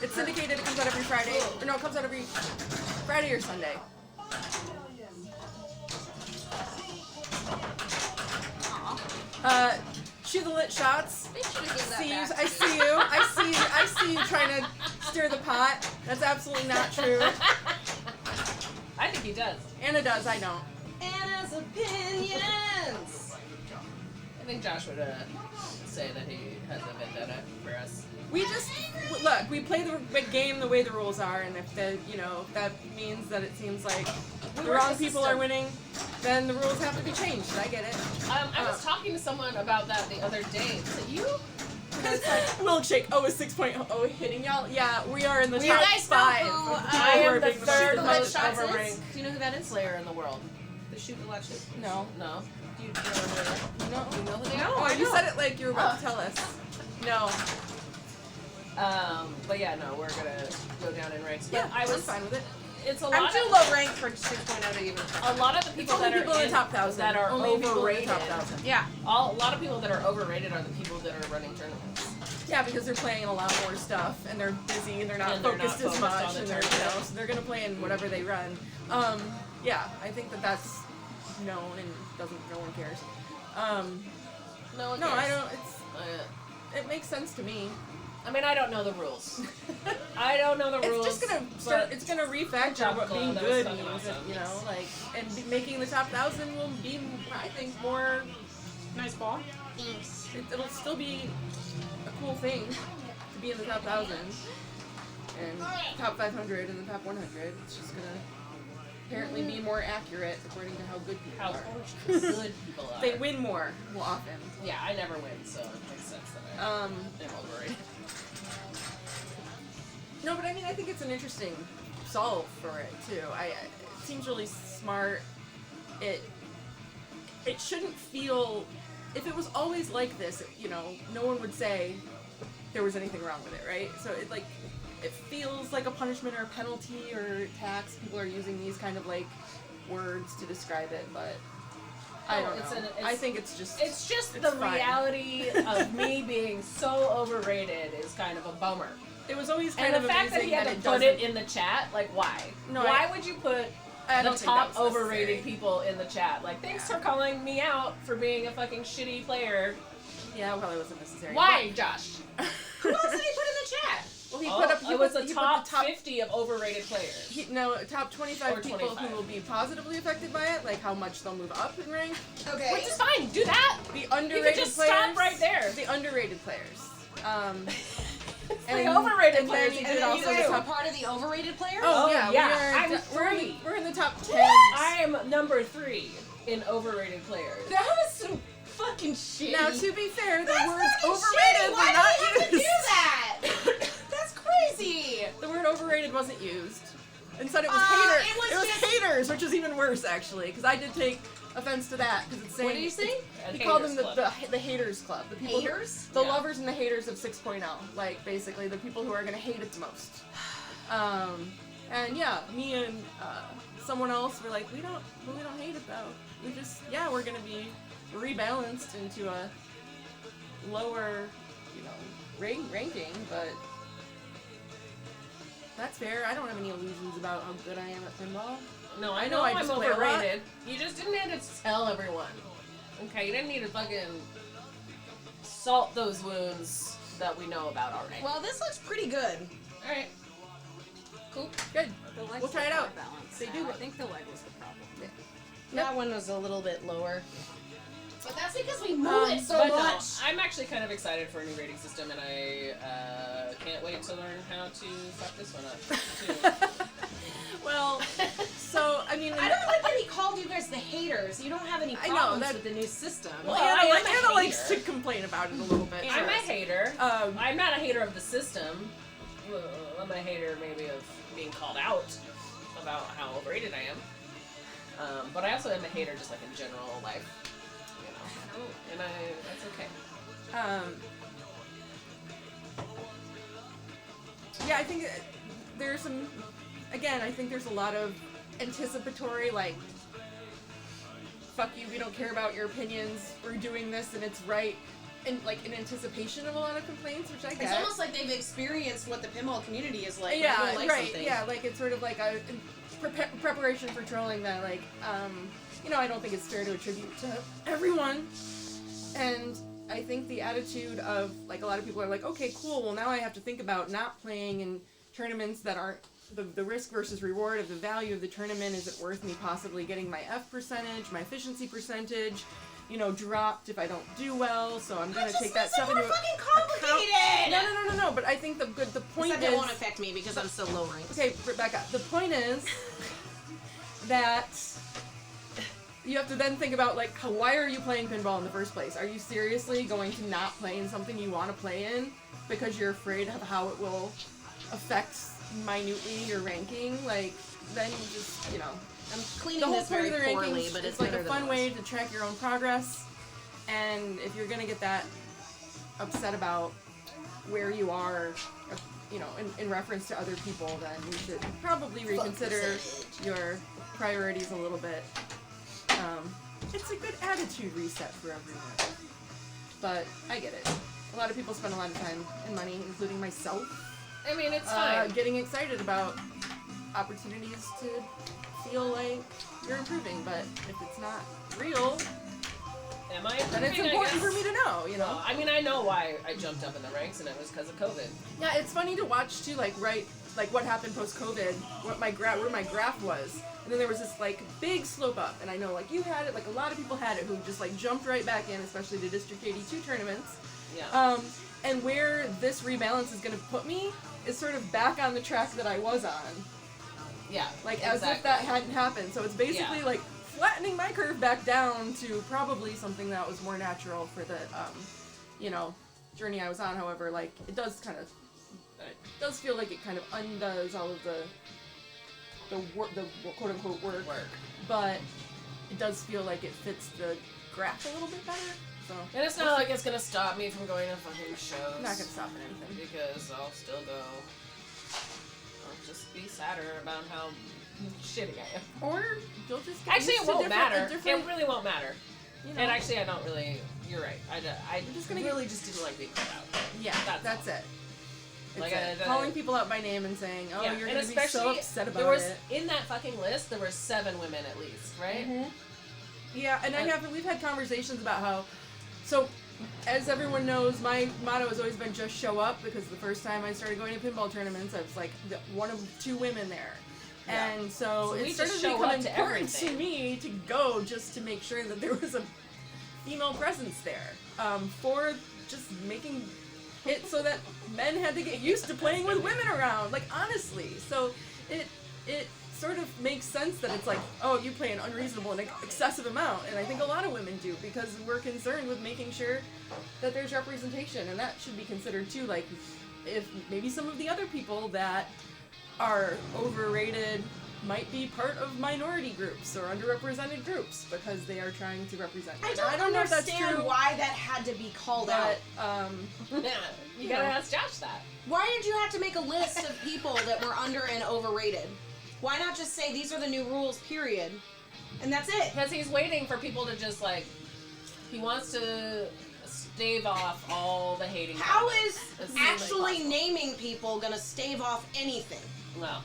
S5: It's syndicated. It comes out every Friday. Or no, it comes out every Friday or Sunday. Shoot the lit shots.
S4: They should have given that
S5: See you,
S4: back.
S5: I see you trying to stir the pot. That's absolutely not true.
S1: I think he does.
S5: Anna does, I don't.
S2: Anna's opinions.
S1: I think Josh would say that he has a vendetta for us.
S5: We just look. We play the game the way the rules are, and if if that means that it seems like the wrong people are winning, then the rules have to be changed. I get it.
S1: I was talking to someone about that the other day. Was it you?
S5: Milkshake. Oh, is 6.0 hitting y'all? Yeah, we are in the
S2: You
S5: top
S2: guys know
S5: 5.
S2: who,
S1: I am
S5: We're
S1: the
S5: being
S1: third
S2: Shoot the
S1: most
S2: Lit Shots
S1: overranked.
S2: is?
S1: Do you know who that is? Slayer in the world. The shoot the lecture.
S5: No.
S1: No. Do you know who they are?
S5: No.
S1: Do you know who they
S2: No.
S1: are?
S5: Oh, you said it like you were about to tell us. No.
S1: But yeah, no, we're gonna go down in ranks. But
S5: Yeah,
S1: I
S5: I'm
S1: was.
S5: fine with it.
S1: It's a
S2: I'm
S1: lot
S2: too
S1: of
S2: low ranked for 6.0 to even.
S1: a lot of the people
S5: only
S1: that are
S5: people in the top 1,000.
S1: that are
S5: Only people in the
S1: overrated.
S5: top 1,000.
S2: Yeah.
S1: A lot of people that are overrated are the people that are running tournaments.
S5: Yeah, because they're playing a lot more stuff, and they're busy, and they're not
S1: And they're
S5: focused
S1: not
S5: as
S1: focused
S5: much,
S1: on the
S5: and they're
S1: tournament.
S5: so they're gonna play in whatever they run. Yeah, I think that's known, and no one cares.
S1: No one
S5: No,
S1: cares.
S5: I don't. It's It makes sense to me.
S1: I mean, I don't know the rules. I don't know the rules.
S5: It's just gonna start. It's gonna refactor what being
S1: That was
S5: good
S1: fucking
S5: means.
S1: awesome.
S5: You know, like, and making the top 1,000 will be, I think, more.
S2: Nice ball.
S5: It'll still be a cool thing to be in the top 1,000 and top 500 and the top 100. It's just gonna apparently be more accurate according to how good people
S1: How
S5: are.
S1: good people are.
S5: They win more often.
S1: Yeah, I never win, so it makes sense that I'm overrated.
S5: No, but I mean, I think it's an interesting solve for it too. It seems really smart. It shouldn't feel. If it was always like this, you know, no one would say there was anything wrong with it, right? So it feels like a punishment or a penalty or tax. People are using these kind of like words to describe it, but I don't know. I think it's just
S1: the
S5: fine.
S1: reality of me being so overrated is kind of a bummer.
S5: It was always kind
S1: And
S5: of
S1: the fact that
S5: amazing
S1: he had to
S5: it
S1: put it
S5: doesn't-
S1: in the chat, like, why?
S5: No,
S1: Why would you put
S5: I
S1: the
S5: don't think
S1: top
S5: that was
S1: overrated
S5: necessary.
S1: people in the chat? Like, thanks for calling me out for being a fucking shitty player.
S5: Yeah, it probably wasn't necessary.
S1: Why, Josh?
S2: Who else did he put in the chat?
S5: Well, he
S1: Oh,
S5: put up. He
S1: it was
S5: put,
S1: the
S5: he
S1: top,
S5: put the top
S1: 50 of overrated players.
S5: top 25
S1: Or
S5: people
S1: 25.
S5: who will be positively affected by it, like how much they'll move up in rank.
S4: Okay.
S1: Which is fine, do that.
S5: The
S1: You
S5: underrated
S1: could just
S5: players.
S1: stop right there.
S5: The underrated players.
S1: It's
S5: And-
S1: the overrated
S5: and then
S1: players.
S5: he
S1: you
S5: did
S1: did
S5: also
S4: you
S5: the
S4: guys were
S5: top-
S4: part of the overrated players?
S5: Oh,
S1: Oh,
S5: yeah,
S1: yeah,
S5: we're,
S1: I'm free.
S5: we're in the top 10.
S1: I am number 3 in overrated players.
S4: That was some fucking shit.
S5: Now, to be fair, the
S4: That's
S5: words
S4: fucking
S5: overrated
S4: shitty.
S5: were
S4: Why
S5: not
S4: do we have to
S5: used.
S4: do that? That's crazy.
S5: The word overrated wasn't used. Instead, it was
S4: It was just-
S5: haters, which is even worse, actually, because I did take offense to that, because it's saying...
S4: What did you say?
S5: He called them the haters club. The people who-
S4: Haters?
S5: the
S1: Yeah.
S5: lovers and the haters of 6.0. Like, basically, the people who are going to hate it the most. And yeah, me and someone else were like, we don't hate it though. We just, yeah, we're going to be rebalanced into a lower, you know, ranking, but that's fair. I don't have any illusions about how good I am at pinball.
S1: No,
S5: I
S1: I
S5: know
S1: know
S5: I
S1: I'm
S5: just play a lot.
S1: overrated. You just didn't need to tell everyone. Okay, you didn't need to fucking salt those wounds that we know about already.
S2: Well, this looks pretty good.
S1: Alright. Cool.
S5: Good.
S4: The legs
S5: We'll try it
S4: are
S5: out.
S4: balanced.
S5: They do
S4: I
S5: look-
S4: think the leg was the problem.
S2: That one was a little bit lower.
S4: But that's because we move
S5: Um,
S4: it so
S1: But no,
S4: much.
S1: I'm actually kind of excited for a new rating system, and I can't wait to learn how to fuck this one up, too.
S5: Well, so, I mean...
S2: I don't like that he called you guys the haters. You don't have any
S5: I know,
S2: problems
S5: that-
S2: with the new system.
S1: Well,
S5: Anna,
S1: I am a
S5: Anna likes to
S1: hater.
S5: complain about it a little bit.
S1: I'm a
S5: first.
S1: hater.
S5: Um,
S1: I'm not a hater of the system. I'm a hater maybe of being called out about how overrated I am. But I also am a hater just like in general life. You know. And that's okay.
S5: Yeah, I think there's some. Again, I think there's a lot of anticipatory, like, fuck you, we don't care about your opinions, we're doing this and it's right, and like in anticipation of a lot of complaints, which I get.
S2: It's almost like they've experienced what the pinball community is like. when
S5: Yeah,
S2: everyone likes
S5: right.
S2: something.
S5: Yeah, like it's sort of like a preparation for trolling that, like, you know, I don't think it's fair to attribute to everyone. And I think the attitude of, like, a lot of people are like, okay, cool, well, now I have to think about not playing in tournaments that aren't, the risk versus reward of the value of the tournament isn't worth me possibly getting my F percentage, my efficiency percentage, you know, dropped if I don't do well, so I'm gonna take that stuff into
S2: fucking
S5: account.
S2: complicated!
S5: No, but I think the point
S2: Except
S5: is...
S2: it won't affect me because I'm still low ranked.
S5: Okay, Rebecca, the point is that you have to then think about, like, why are you playing pinball in the first place? Are you seriously going to not play in something you want to play in because you're afraid of how it will affect minutely your ranking? Like, then you just, you know...
S2: I'm cleaning
S5: The whole
S2: this
S5: point
S2: very
S5: of the
S2: poorly,
S5: rankings
S2: but
S5: is
S2: it's
S5: like
S2: better
S5: a
S2: than
S5: fun
S2: it
S5: way
S2: was.
S5: to track your own progress, and if you're gonna get that upset about where you are, you know, in reference to other people, then you should probably reconsider your priorities a little bit. It's a good attitude reset for everyone. But I get it. A lot of people spend a lot of time and money, including myself,
S1: I mean, it's fine.
S5: getting excited about opportunities to feel like you're improving, but if it's not real,
S1: Am I
S5: then it's
S1: improving, I
S5: important
S1: guess?
S5: for me to know, you know?
S1: I mean, I know why I jumped up in the ranks, and it was because of COVID.
S5: Yeah, it's funny to watch too, like what happened post-COVID, where my graph was, and then there was this like big slope up, and I know like you had it, like a lot of people had it who just like jumped right back in, especially the District 82 tournaments.
S1: Yeah.
S5: And where this rebalance is going to put me is sort of back on the track that I was on,
S1: Yeah.
S5: like as if that hadn't happened. So it's basically like flattening my curve back down to probably something that was more natural for the, you know, journey I was on. However, like it does feel like it kind of undoes all of the quote unquote work, but it does feel like it fits the graph a little bit better. So
S1: And it's not like it's gonna stop me from going to fucking shows.
S5: I'm not gonna stop at anything.
S1: Because I'll still go. I'll just be sadder about how shitty I am.
S5: Or you'll just get
S1: Actually,
S5: used
S1: it
S5: to
S1: won't matter.
S5: a different,
S1: It really won't matter.
S5: you know,
S1: And actually, I don't really. You're right. I
S5: just gonna
S1: really just didn't like being called out.
S5: yeah, that's it. It's
S1: Like,
S5: it. Calling people out by name and saying, "Oh,
S1: Yeah,
S5: you're
S1: and
S5: gonna be so
S1: especially,
S5: upset
S1: there
S5: about
S1: was
S5: it."
S1: in that fucking list. There were 7 women at least, right?
S5: Mhm. Yeah, and we've had conversations about how, so, as everyone knows, my motto has always been just show up, because the first time I started going to pinball tournaments, I was like one of 2 women there.
S1: Yeah.
S5: And so
S1: we
S5: it
S1: just
S5: started
S1: show
S5: becoming
S1: up to
S5: important to
S1: everything.
S5: me to go just to make sure that there was a female presence there, for just making it so that men had to get used to playing with women around, like honestly. So it sort of makes sense that it's like, oh, you play an unreasonable and excessive amount, and I think a lot of women do, because we're concerned with making sure that there's representation, and that should be considered too. Like, if maybe some of the other people that are overrated might be part of minority groups or underrepresented groups because they are trying to represent.
S2: I
S5: And
S2: don't,
S5: I don't know if that's
S2: understand
S5: true,
S2: why that had to be called out.
S5: but
S1: Yeah. You gotta ask Josh that.
S2: Why did you have to make a list of people that were under and overrated? Why not just say these are the new rules, period, and that's it?
S1: Because he's waiting for people to just like. He wants to stave off all the hating.
S2: How
S1: comments
S2: is
S1: as soon as
S2: actually
S1: possible.
S2: naming people gonna stave off anything?
S1: No.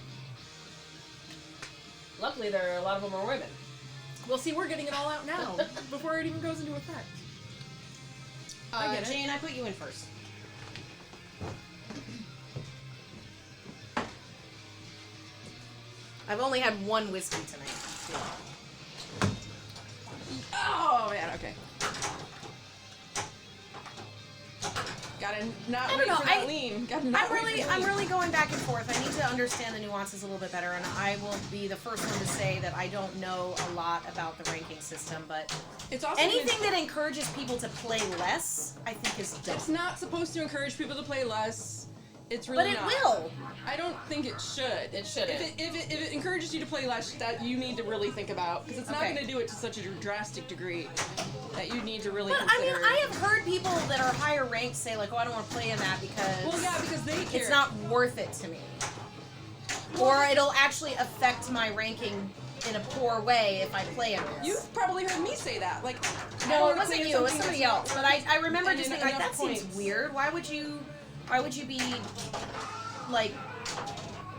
S1: Luckily, there are a lot of them are women.
S5: well, see, we're getting it all out now before it even goes into effect. I get it.
S2: Jane, I put you in first. I've only had 1 whiskey tonight.
S5: Oh man, okay. Gotta not
S2: don't
S5: wait
S2: know,
S5: for that
S2: I-
S5: lean. Gotta not wait for the
S2: I'm
S5: lean.
S2: really going back and forth. I need to understand the nuances a little bit better, and I will be the first one to say that I don't know a lot about the ranking system, but
S5: It's also
S2: anything that encourages people to play less, I think is dumb.
S5: it's not supposed to encourage people to play less. It's
S2: But
S5: really
S2: it
S5: not.
S2: will.
S5: I don't think it should.
S1: It shouldn't.
S5: If it encourages you to play less, that you need to really think about, because it's not
S2: Okay.
S5: going to do it to such a drastic degree that you need to really
S2: But I mean,
S5: consider.
S2: I have heard people that are higher ranked say like, "Oh, I don't want to play in that because
S5: Well, yeah, because they care.
S2: it's not worth it to me, or it'll actually affect my ranking in a poor way if I play in this."
S5: You've probably heard me say that. Like, I
S2: No,
S5: don't
S2: it
S5: wanna
S2: wasn't
S5: play
S2: you. It was
S5: something
S2: somebody
S5: that's
S2: else.
S5: not
S2: But I remember
S5: and
S2: just being
S5: enough
S2: like, that seems
S5: points.
S2: weird. Why would you be like,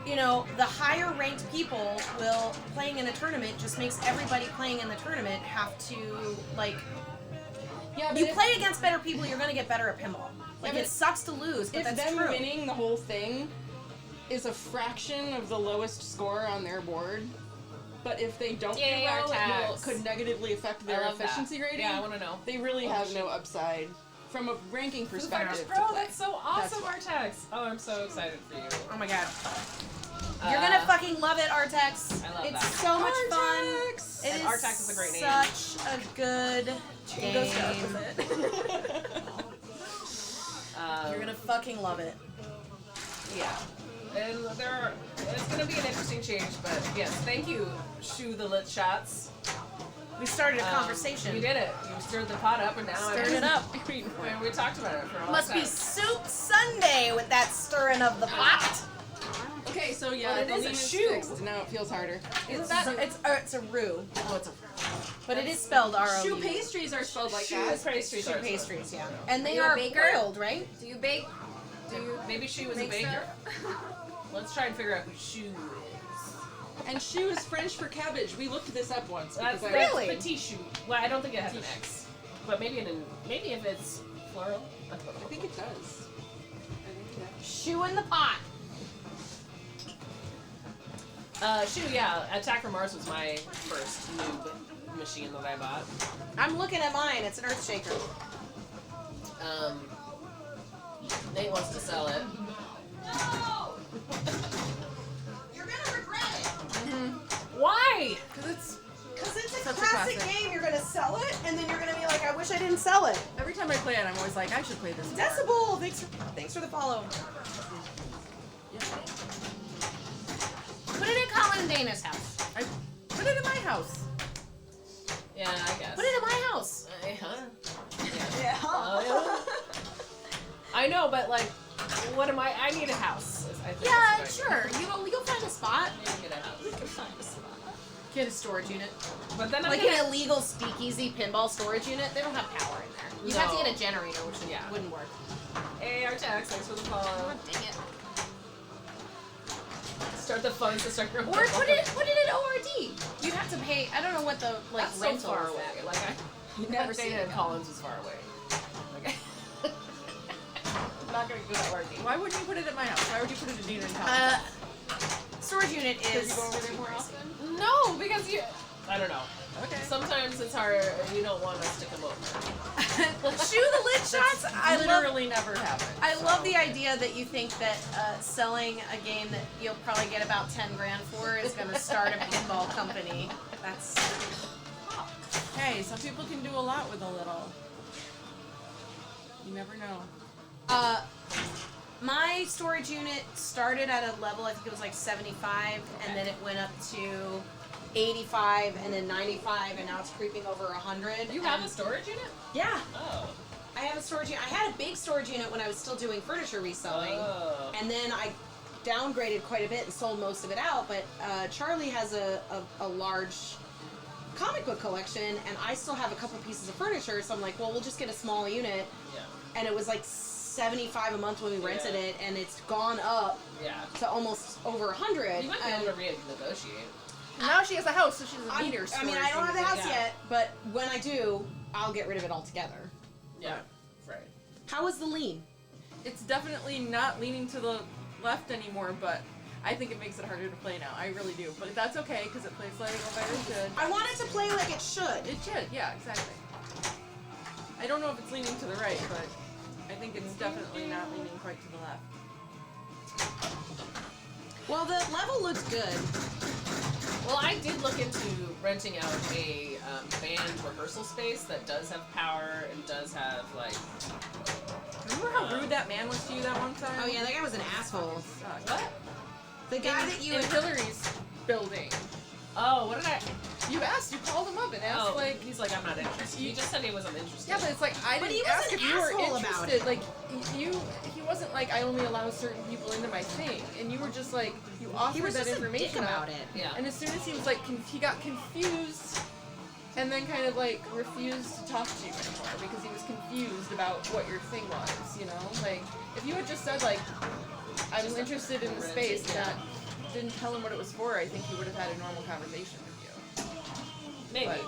S2: you know, the higher ranked people will playing in a tournament just makes everybody playing in the tournament have to like.
S5: Yeah, but
S2: You
S5: if-
S2: play against better people, you're gonna get better at pinball. Like
S5: but
S2: it sucks to lose, but
S5: if
S2: that's
S5: them
S2: true.
S5: winning the whole thing is a fraction of the lowest score on their board, but if they don't
S1: Yay,
S5: do well,
S1: our
S5: it
S1: tags.
S5: could negatively affect
S1: I
S5: their
S1: love that.
S5: efficiency rating.
S1: Yeah, I want to know.
S5: They really
S1: Oh,
S5: have
S1: shit.
S5: no upside from a ranking perspective to
S1: Bro,
S5: play.
S1: that's so awesome,
S5: That's
S1: Artex. Oh, I'm so excited for you.
S2: Oh my god. You're gonna fucking love it, Artex.
S1: I love
S2: it's
S1: that.
S2: so much fun.
S5: Artex!
S2: It
S1: And
S2: is
S1: Artex is a great name.
S2: such a good
S5: Go start
S2: game.
S5: with it.
S2: You're gonna fucking love it.
S1: Yeah. And it's gonna be an interesting change, but yes, thank you, Shoe the Lit Shots.
S2: We started a conversation.
S1: You did it. You stirred the pot up, and now
S2: Stirred it up.
S1: We talked about it for a long
S2: Must
S1: time.
S2: be Soup Sunday with that stirring of the pot.
S5: Okay, so yeah,
S1: Well, it
S5: the
S1: is a
S5: lean is
S1: shoe.
S5: fixed. Now it feels harder.
S2: It's a roux,
S1: Oh, it's a
S2: but it is spelled R-O-U.
S5: Shoe pastries are spelled like
S1: shoe
S5: that.
S1: pastries.
S2: Shoe
S1: are-
S2: pastries, yeah. And they
S4: you a
S2: are
S4: baker?
S2: boiled, right?
S4: Do you bake? Do you
S1: Maybe Shoe is a
S4: make
S1: baker.
S4: stuff?
S1: Let's try and figure out who Shoe is.
S5: And choux is French for cabbage. We looked this up once.
S1: That's
S5: because
S2: Really?
S1: Petit Choux. Well, I don't think it has an X. But maybe if it's plural.
S4: I think it does.
S2: Shoe in the pot.
S1: Shoot, yeah. Attack from Mars was my first noob machine that I bought.
S2: I'm looking at mine. It's an Earth Shaker.
S1: Nate wants to sell it.
S2: No! You're gonna regret it.
S1: Why?
S5: Because it's
S2: Because it's a
S5: Such a
S2: classic
S5: classic.
S2: game. You're gonna sell it, and then you're gonna be like, I wish I didn't sell it.
S5: every time I play it, I'm always like, I should play this. more.
S2: Decibel, thanks for the follow.
S5: Yeah.
S2: Put it in Colin and Dana's house.
S5: I put it in my house.
S1: Yeah, I guess.
S2: Put it in my house.
S1: Huh?
S4: Yeah.
S1: I know, but like, what am I need a house. I think
S2: Yeah,
S1: that's what
S2: sure. You'll find a spot.
S1: I need to get a house.
S2: We can find a spot. Get a storage unit.
S1: But then I'm
S2: Like
S1: gonna,
S2: an illegal speakeasy pinball storage unit. They don't have power in there. You have to
S1: No.
S2: get a generator, which
S1: Yeah.
S2: wouldn't work.
S1: Hey, Artex, thanks for the follow.
S2: Oh, dang it.
S1: Start the funds to start your
S2: Or put it in ORD. You'd have to pay. I don't know what the like
S1: That's so
S2: rental
S1: far
S2: is
S1: away.
S2: at.
S1: Like
S2: You never
S1: Dana
S2: see
S1: and
S2: it.
S1: Collins is far away. Okay. I'm not gonna go that working.
S5: Why wouldn't you put it at my house? Why would you put it in Dina and Collins'
S2: Uh,
S5: house?
S2: storage unit
S5: Because
S2: is.
S5: you go over there more often?
S1: No, because you. I don't know.
S5: Okay.
S1: Sometimes it's hard. You don't want us to come over.
S2: Shoe the lid shots. I love.
S5: literally never happen.
S2: I love the idea that you think that selling a game that you'll probably get about 10 grand for is going to start a pinball company. That's
S5: Hey, some people can do a lot with a little. You never know.
S2: my storage unit started at a level, I think it was like 75, and then it went up to 85, and then 95, and now it's creeping over 100.
S1: You have a storage unit?
S2: Yeah,
S1: Oh.
S2: I have a storage unit. I had a big storage unit when I was still doing furniture reselling.
S1: Oh.
S2: And then I downgraded quite a bit and sold most of it out, but Charlie has a large comic book collection, and I still have a couple pieces of furniture, so I'm like, well, we'll just get a small unit.
S1: Yeah.
S2: And it was like $75 a month when we rented
S1: Yeah.
S2: it, and it's gone up
S1: Yeah.
S2: to almost over 100.
S1: You might be able to renegotiate.
S5: Now she has a house, so she doesn't
S2: I'm-
S5: need her
S2: I
S5: storage
S2: mean, I don't have the
S5: unit.
S2: house
S1: yeah.
S2: yet, but when I do, I'll get rid of it altogether.
S1: Yeah. Right.
S2: How is the lean?
S5: It's definitely not leaning to the left anymore, but I think it makes it harder to play now. I really do. But that's okay, because it plays like a better should.
S2: I want it to play like it should.
S5: It should, yeah, exactly. I don't know if it's leaning to the right, but I think it's definitely not leaning quite to the left.
S2: Well, the level looks good.
S1: Well, I did look into renting out a band rehearsal space that does have power and does have like.
S5: Remember how rude that man was to you that one time?
S2: Oh yeah, that guy was an asshole.
S5: Sucked.
S1: What?
S2: The guy that you
S5: in Hillary's building.
S1: Oh, what did I?
S5: You called him up and asked
S1: Oh,
S5: like.
S1: he's like, I'm not interested. He just said he wasn't interested.
S5: Yeah, but it's like I
S2: But
S5: didn't
S2: he was
S5: ask
S2: an
S5: if you were
S2: asshole about
S5: interested.
S2: it.
S5: Like he wasn't like I only allow certain people into my thing, and you were just like you offered
S2: he was
S5: that
S2: just a dick
S5: information
S2: about
S5: out.
S2: it.
S1: Yeah.
S5: And as soon as he was like he got confused, and then kind of like refused to talk to you anymore because he was confused about what your thing was. You know, like if you had just said like I'm
S1: Just
S5: interested in the
S1: rent
S5: space,
S1: it,
S5: and
S1: yeah.
S5: not didn't tell him what it was for, I think he would have had a normal conversation with you.
S1: Maybe.
S5: But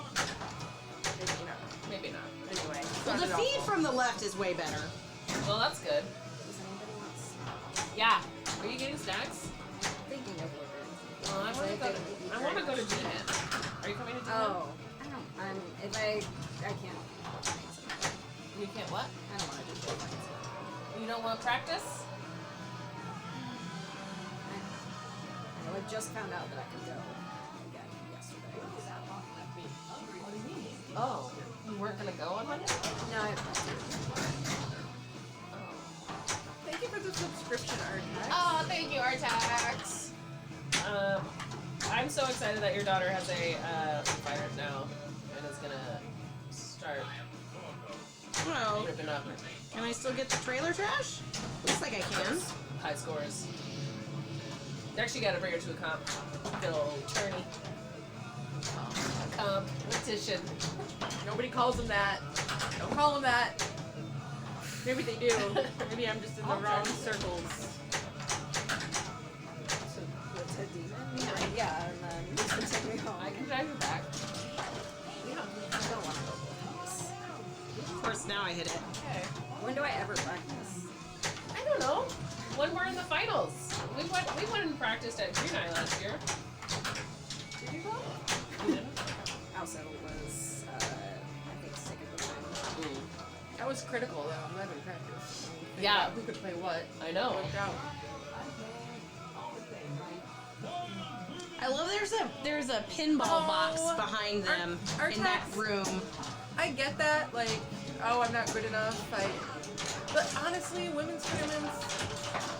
S5: maybe not.
S1: Maybe not.
S5: Anyway.
S2: Well, the feed from the left is way better.
S1: Well, that's good. Yeah. Are you getting snacks?
S4: Thinking of ordering.
S1: Well, I want to go. I want to go to D-Man. Are you coming to D-Man?
S4: Oh, I don't. If I can't.
S1: You can't what?
S4: I don't want to do both.
S1: You don't want to practice?
S4: I know. I just found out that I could go again yesterday.
S1: Oh, you weren't gonna go on Monday?
S4: No, I have to.
S1: Oh.
S5: Thank you for the subscription, Artex.
S1: Oh, thank you, Artax. I'm so excited that your daughter has a fighter now and is gonna start
S2: Well,
S1: ripping up
S2: can I still get the trailer trash? Looks like I can.
S1: high scores. They actually got to bring her to a good old tourney. A competition.
S5: Nobody calls them that. Don't call them that. Maybe they do. Maybe I'm just in the wrong circles.
S4: To demon? Yeah, and then he's gonna take me home.
S1: I can drive you back.
S4: I don't want to go to the house.
S2: Now I hit it.
S1: Okay.
S4: When do I ever practice?
S1: I don't know. When we're in the finals. We went and practiced at Green Eye last year. Did you go? You didn't?
S2: Also was, I think, sick at the time.
S5: That was critical though. I'm glad we practiced.
S1: Yeah.
S5: Who could play what?
S1: I know.
S5: Worked out.
S2: I love there's a pinball box behind them
S5: our
S2: in that
S5: tax-
S2: room.
S5: I get that, like, oh, I'm not good enough. But honestly, women's tournaments,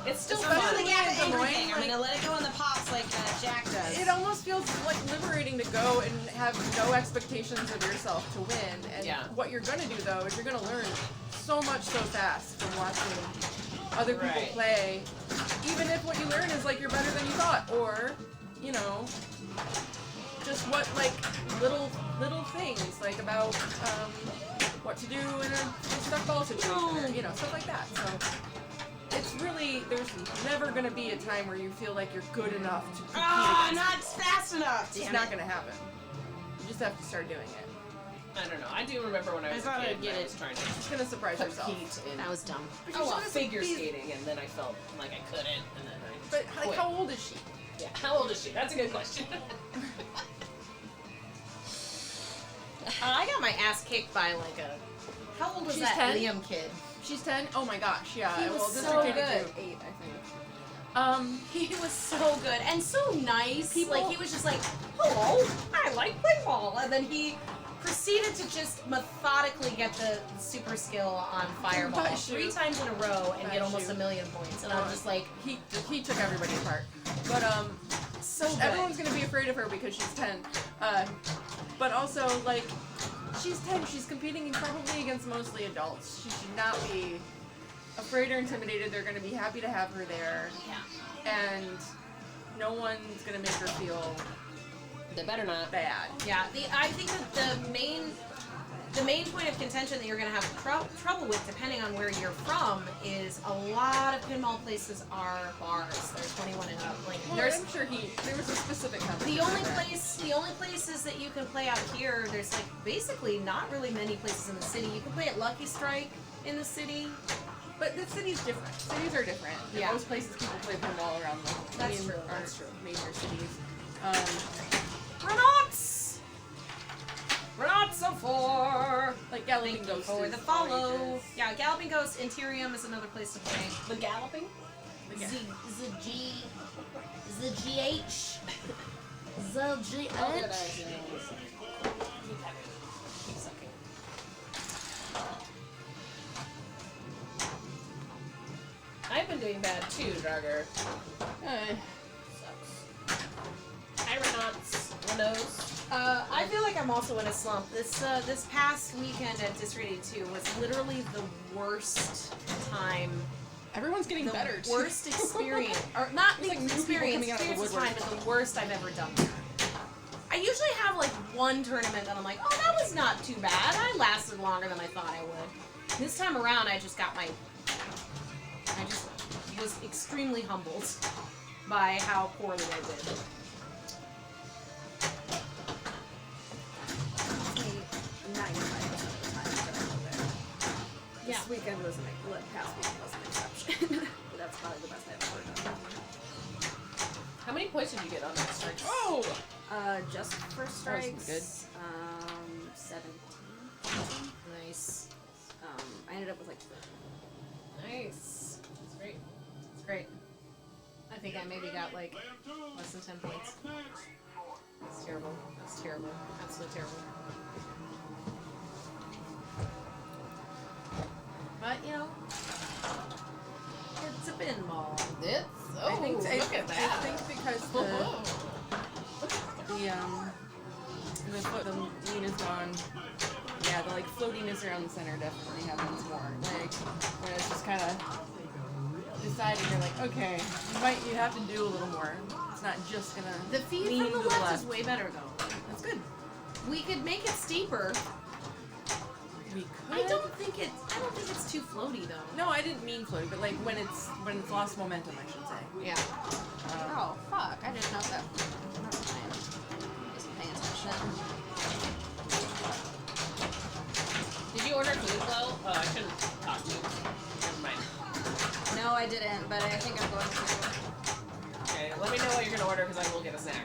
S1: It's still
S5: Especially
S1: fun.
S2: Like, yeah,
S5: in Des
S2: everything.
S5: Moines,
S2: I'm gonna let it go on the pops like Jack does.
S5: it almost feels like liberating to go and have no expectations of yourself to win. And
S1: Yeah.
S5: what you're gonna do though is you're gonna learn so much so fast from watching other people
S1: Right.
S5: play. Even if what you learn is like you're better than you thought, or you know, just what like little things like about what to do in a stuck ball situation, or, you know, stuff like that. So it's really, there's never gonna be a time where you feel like you're good enough to compete
S2: Ah,
S5: against
S2: not fast enough.
S5: It's not gonna happen. You just have to start doing it.
S1: I don't know. I do remember when I was a
S2: thought
S1: kid,
S2: I'd get
S1: I
S2: it.
S1: was trying to
S5: Just gonna surprise yourself.
S1: compete in
S2: That was dumb.
S1: figure skating, and then I felt like I couldn't, and then I
S5: But like,
S1: quit.
S5: how old is she?
S1: Yeah, how old is she? That's a good question.
S2: I got my ass kicked by like a. How old was
S5: She's
S2: that
S5: 10?
S2: Liam kid?
S5: She's 10? Oh my gosh, yeah.
S2: He was
S5: well,
S2: so
S5: District 82.
S2: good.
S4: 8, I think.
S2: He was so good and so nice.
S5: People-
S2: Like he was just like, "Hello, I like pinball," and then he proceeded to just methodically get the super skill on Fireball
S5: Butt shoot.
S2: 3 times in a row and
S5: Butt
S2: get almost
S5: shoot.
S2: 1,000,000 points. And I was just like,
S5: He took everybody apart. But
S2: so good.
S5: everyone's gonna be afraid of her because she's 10. But also, like, she's 10, she's competing probably against mostly adults. She should not be afraid or intimidated. They're gonna be happy to have her there.
S2: Yeah.
S5: And no one's gonna make her feel
S1: They better not.
S5: bad.
S2: Yeah, I think that the main point of contention that you're going to have trouble with, depending on where you're from, is a lot of pinball places are bars. They're 21 and up. Like
S5: Well,
S2: there's
S5: I'm sure there was a specific
S2: the
S5: competition
S2: only
S5: for that.
S2: the only places that you can play out here. There's like basically not really many places in the city. You can play at Lucky Strike in the city.
S5: But the city's different. Cities are different. In
S2: Yeah.
S5: most places people play pinball around the
S2: That's
S5: main-
S2: true,
S5: or
S2: that's true.
S5: major cities.
S2: Renats of 4.
S5: Like Galloping
S2: Thank you
S5: Ghost
S2: for
S5: is
S2: the follow.
S5: outrageous.
S2: Yeah, Galloping Ghost Interium is another place to play.
S1: The galloping?
S5: Yeah.
S2: The GH. The
S1: Oh, good
S2: GH.
S1: idea. Keep sucking. I've been doing bad too, Drugger. Sucks. Hi, Renaults.
S2: I feel like I'm also in a slump. This past weekend at District 82 was literally the worst time.
S5: Everyone's getting
S2: The
S5: better too.
S2: worst experience, or not the
S5: It's like new people
S2: experience,
S5: coming out of the
S2: experience is fine,
S5: woodwork.
S2: but the worst I've ever done there. I usually have like one tournament that I'm like, oh, that was not too bad. I lasted longer than I thought I would. This time around, I just was extremely humbled by how poorly I did.
S4: 95% of the time that I go there.
S2: Yeah.
S4: This weekend was past weekend was an exception. But that's probably the best I've ever done.
S1: How many points did you get on that strike?
S5: Oh!
S4: Just for
S1: That
S4: strikes,
S1: was
S4: 17.
S2: Nice.
S4: I ended up with like
S1: Nice. That's great.
S2: It's great. I think I maybe got like less than 10 points. That's terrible. That's terrible. Absolutely terrible. But, you know, it's a pinball.
S1: It's, oh,
S5: I think,
S1: look at that.
S5: I think because the lean is gone. Yeah, the like floatiness around the center definitely happens more. Like when it's just kind of deciding, you're like, okay, you have to do a little more. It's not just gonna.
S2: The feed
S5: lean
S2: from the
S5: to
S2: left
S5: left.
S2: is way better though.
S5: That's good.
S2: We could make it steeper.
S5: We could.
S2: I don't think it's too floaty though.
S5: No, I didn't mean floating, but like when it's lost momentum, I should say.
S2: Yeah.
S4: oh fuck! I didn't know that. I'm not paying. Wasn't paying attention.
S1: Did you order food, Flo?
S4: I didn't, but I think I'm going to.
S1: Okay, let me know what you're gonna order because I will get a snack.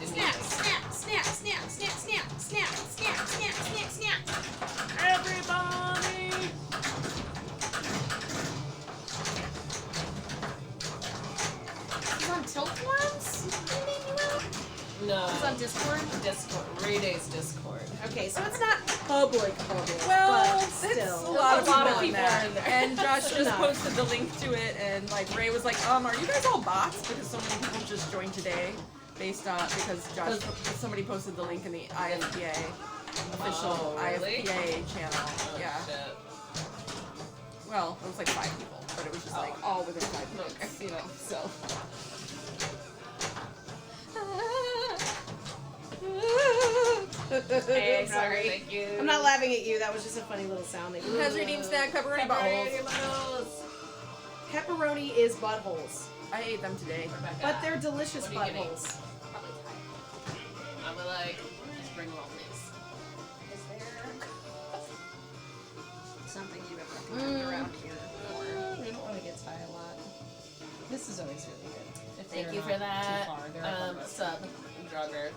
S2: Snap, snap, snap, snap, snap, snap, snap, snap, snap, snap, snap.
S1: Everybody!
S2: It's on Tilt Forums?
S1: No.
S2: It's on Discord?
S1: Discord. Ray-Day's Discord.
S2: Okay, so it's not public,
S5: Well,
S2: but
S5: it's
S2: still.
S5: a lot of
S1: A lot of
S5: people in
S1: people
S5: there.
S1: are in there.
S5: And Josh just
S2: Enough.
S5: posted the link to it, and like Ray was like, are you guys all bots? Because so many people just joined today, based on because somebody posted the link in the IFPA official
S1: Oh, really?
S5: IFPA channel.
S1: Oh,
S5: Yeah.
S1: shit.
S5: Well, it was like 5 people, but it was just like all within 5 minutes,
S1: Okay.
S5: you know. So.
S1: Hey,
S2: Sorry.
S1: Thank you.
S2: I'm not laughing at you. That was just a funny little sound. That
S5: Who has redeemed snack pepperoni buttholes?
S2: Pepperoni is buttholes,
S5: I ate them today.
S2: but they're delicious
S1: What are you getting?
S2: buttholes.
S4: Probably tired.
S1: I'm like, spring roll, please.
S4: Is there something you would recommend around here?
S2: We don't want to get Thai a lot. This is always really good. If
S1: Thank
S2: they're
S1: you
S2: not
S1: for that.
S2: Too far. They're
S1: Sub, Drugger.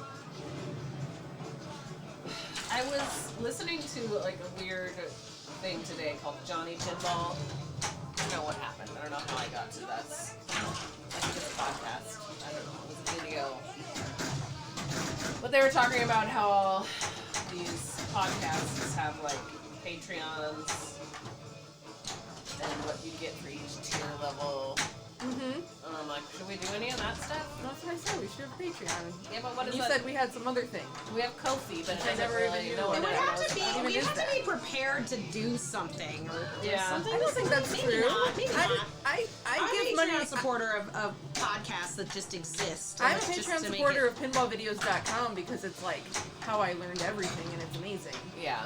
S1: I was listening to like a weird thing today called Johnny Pinball. I don't know what happened. I don't know how I got to that. I think it's a podcast. I don't know. It was a video. But they were talking about how these podcasts have like Patreons and what you get for each tier level.
S5: Mm-hmm.
S1: And I'm like, should we do any of that stuff?
S5: That's what I said. We should have Patreon.
S1: Yeah, but what is
S5: You
S1: that?
S5: said we had some other thing.
S1: We have Kofi, but it
S5: I
S1: doesn't
S5: never
S1: really
S5: even knew
S1: know
S5: what
S1: what
S2: We
S5: it
S1: it
S2: have
S1: is.
S2: to be.
S5: What
S2: We
S5: even is
S2: have to
S5: that?
S2: be prepared to do something. Or
S1: Yeah.
S2: something
S5: I don't think that's
S2: maybe
S5: true.
S2: Not, maybe not.
S5: I
S2: I'm
S5: give
S2: a
S5: money.
S2: Patreon supporter of podcasts that just exist.
S5: I'm a
S2: Like, just
S5: Patreon
S2: to make
S5: supporter
S2: it-
S5: of pinballvideos.com because it's like how I learned everything and it's amazing.
S1: Yeah.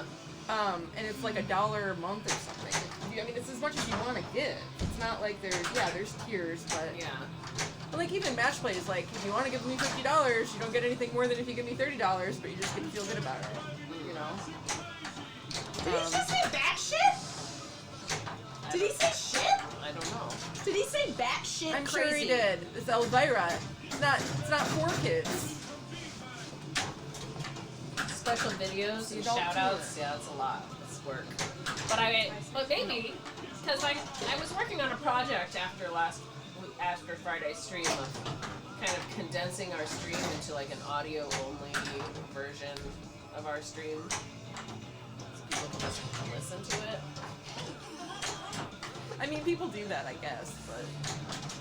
S5: And it's like $1 a month or something. I mean, it's as much as you want to give. It's not like there's tiers, but
S1: Yeah.
S5: but like even match play is like if you want to give me $50, you don't get anything more than if you give me $30, but you just get to feel good about it. You know.
S2: Did he just say bat shit? Did he say shit?
S1: I don't know.
S2: Did he say bat shit
S5: I'm
S2: crazy?
S5: sure he did. It's Elvira. It's not for kids.
S1: Special videos and
S5: Adult
S1: shout outs, yeah, it's a lot. It's work. But maybe, because I was working on a project after Friday's stream of kind of condensing our stream into like an audio only version of our stream. So people can just listen to it.
S5: I mean, people do that, I guess, but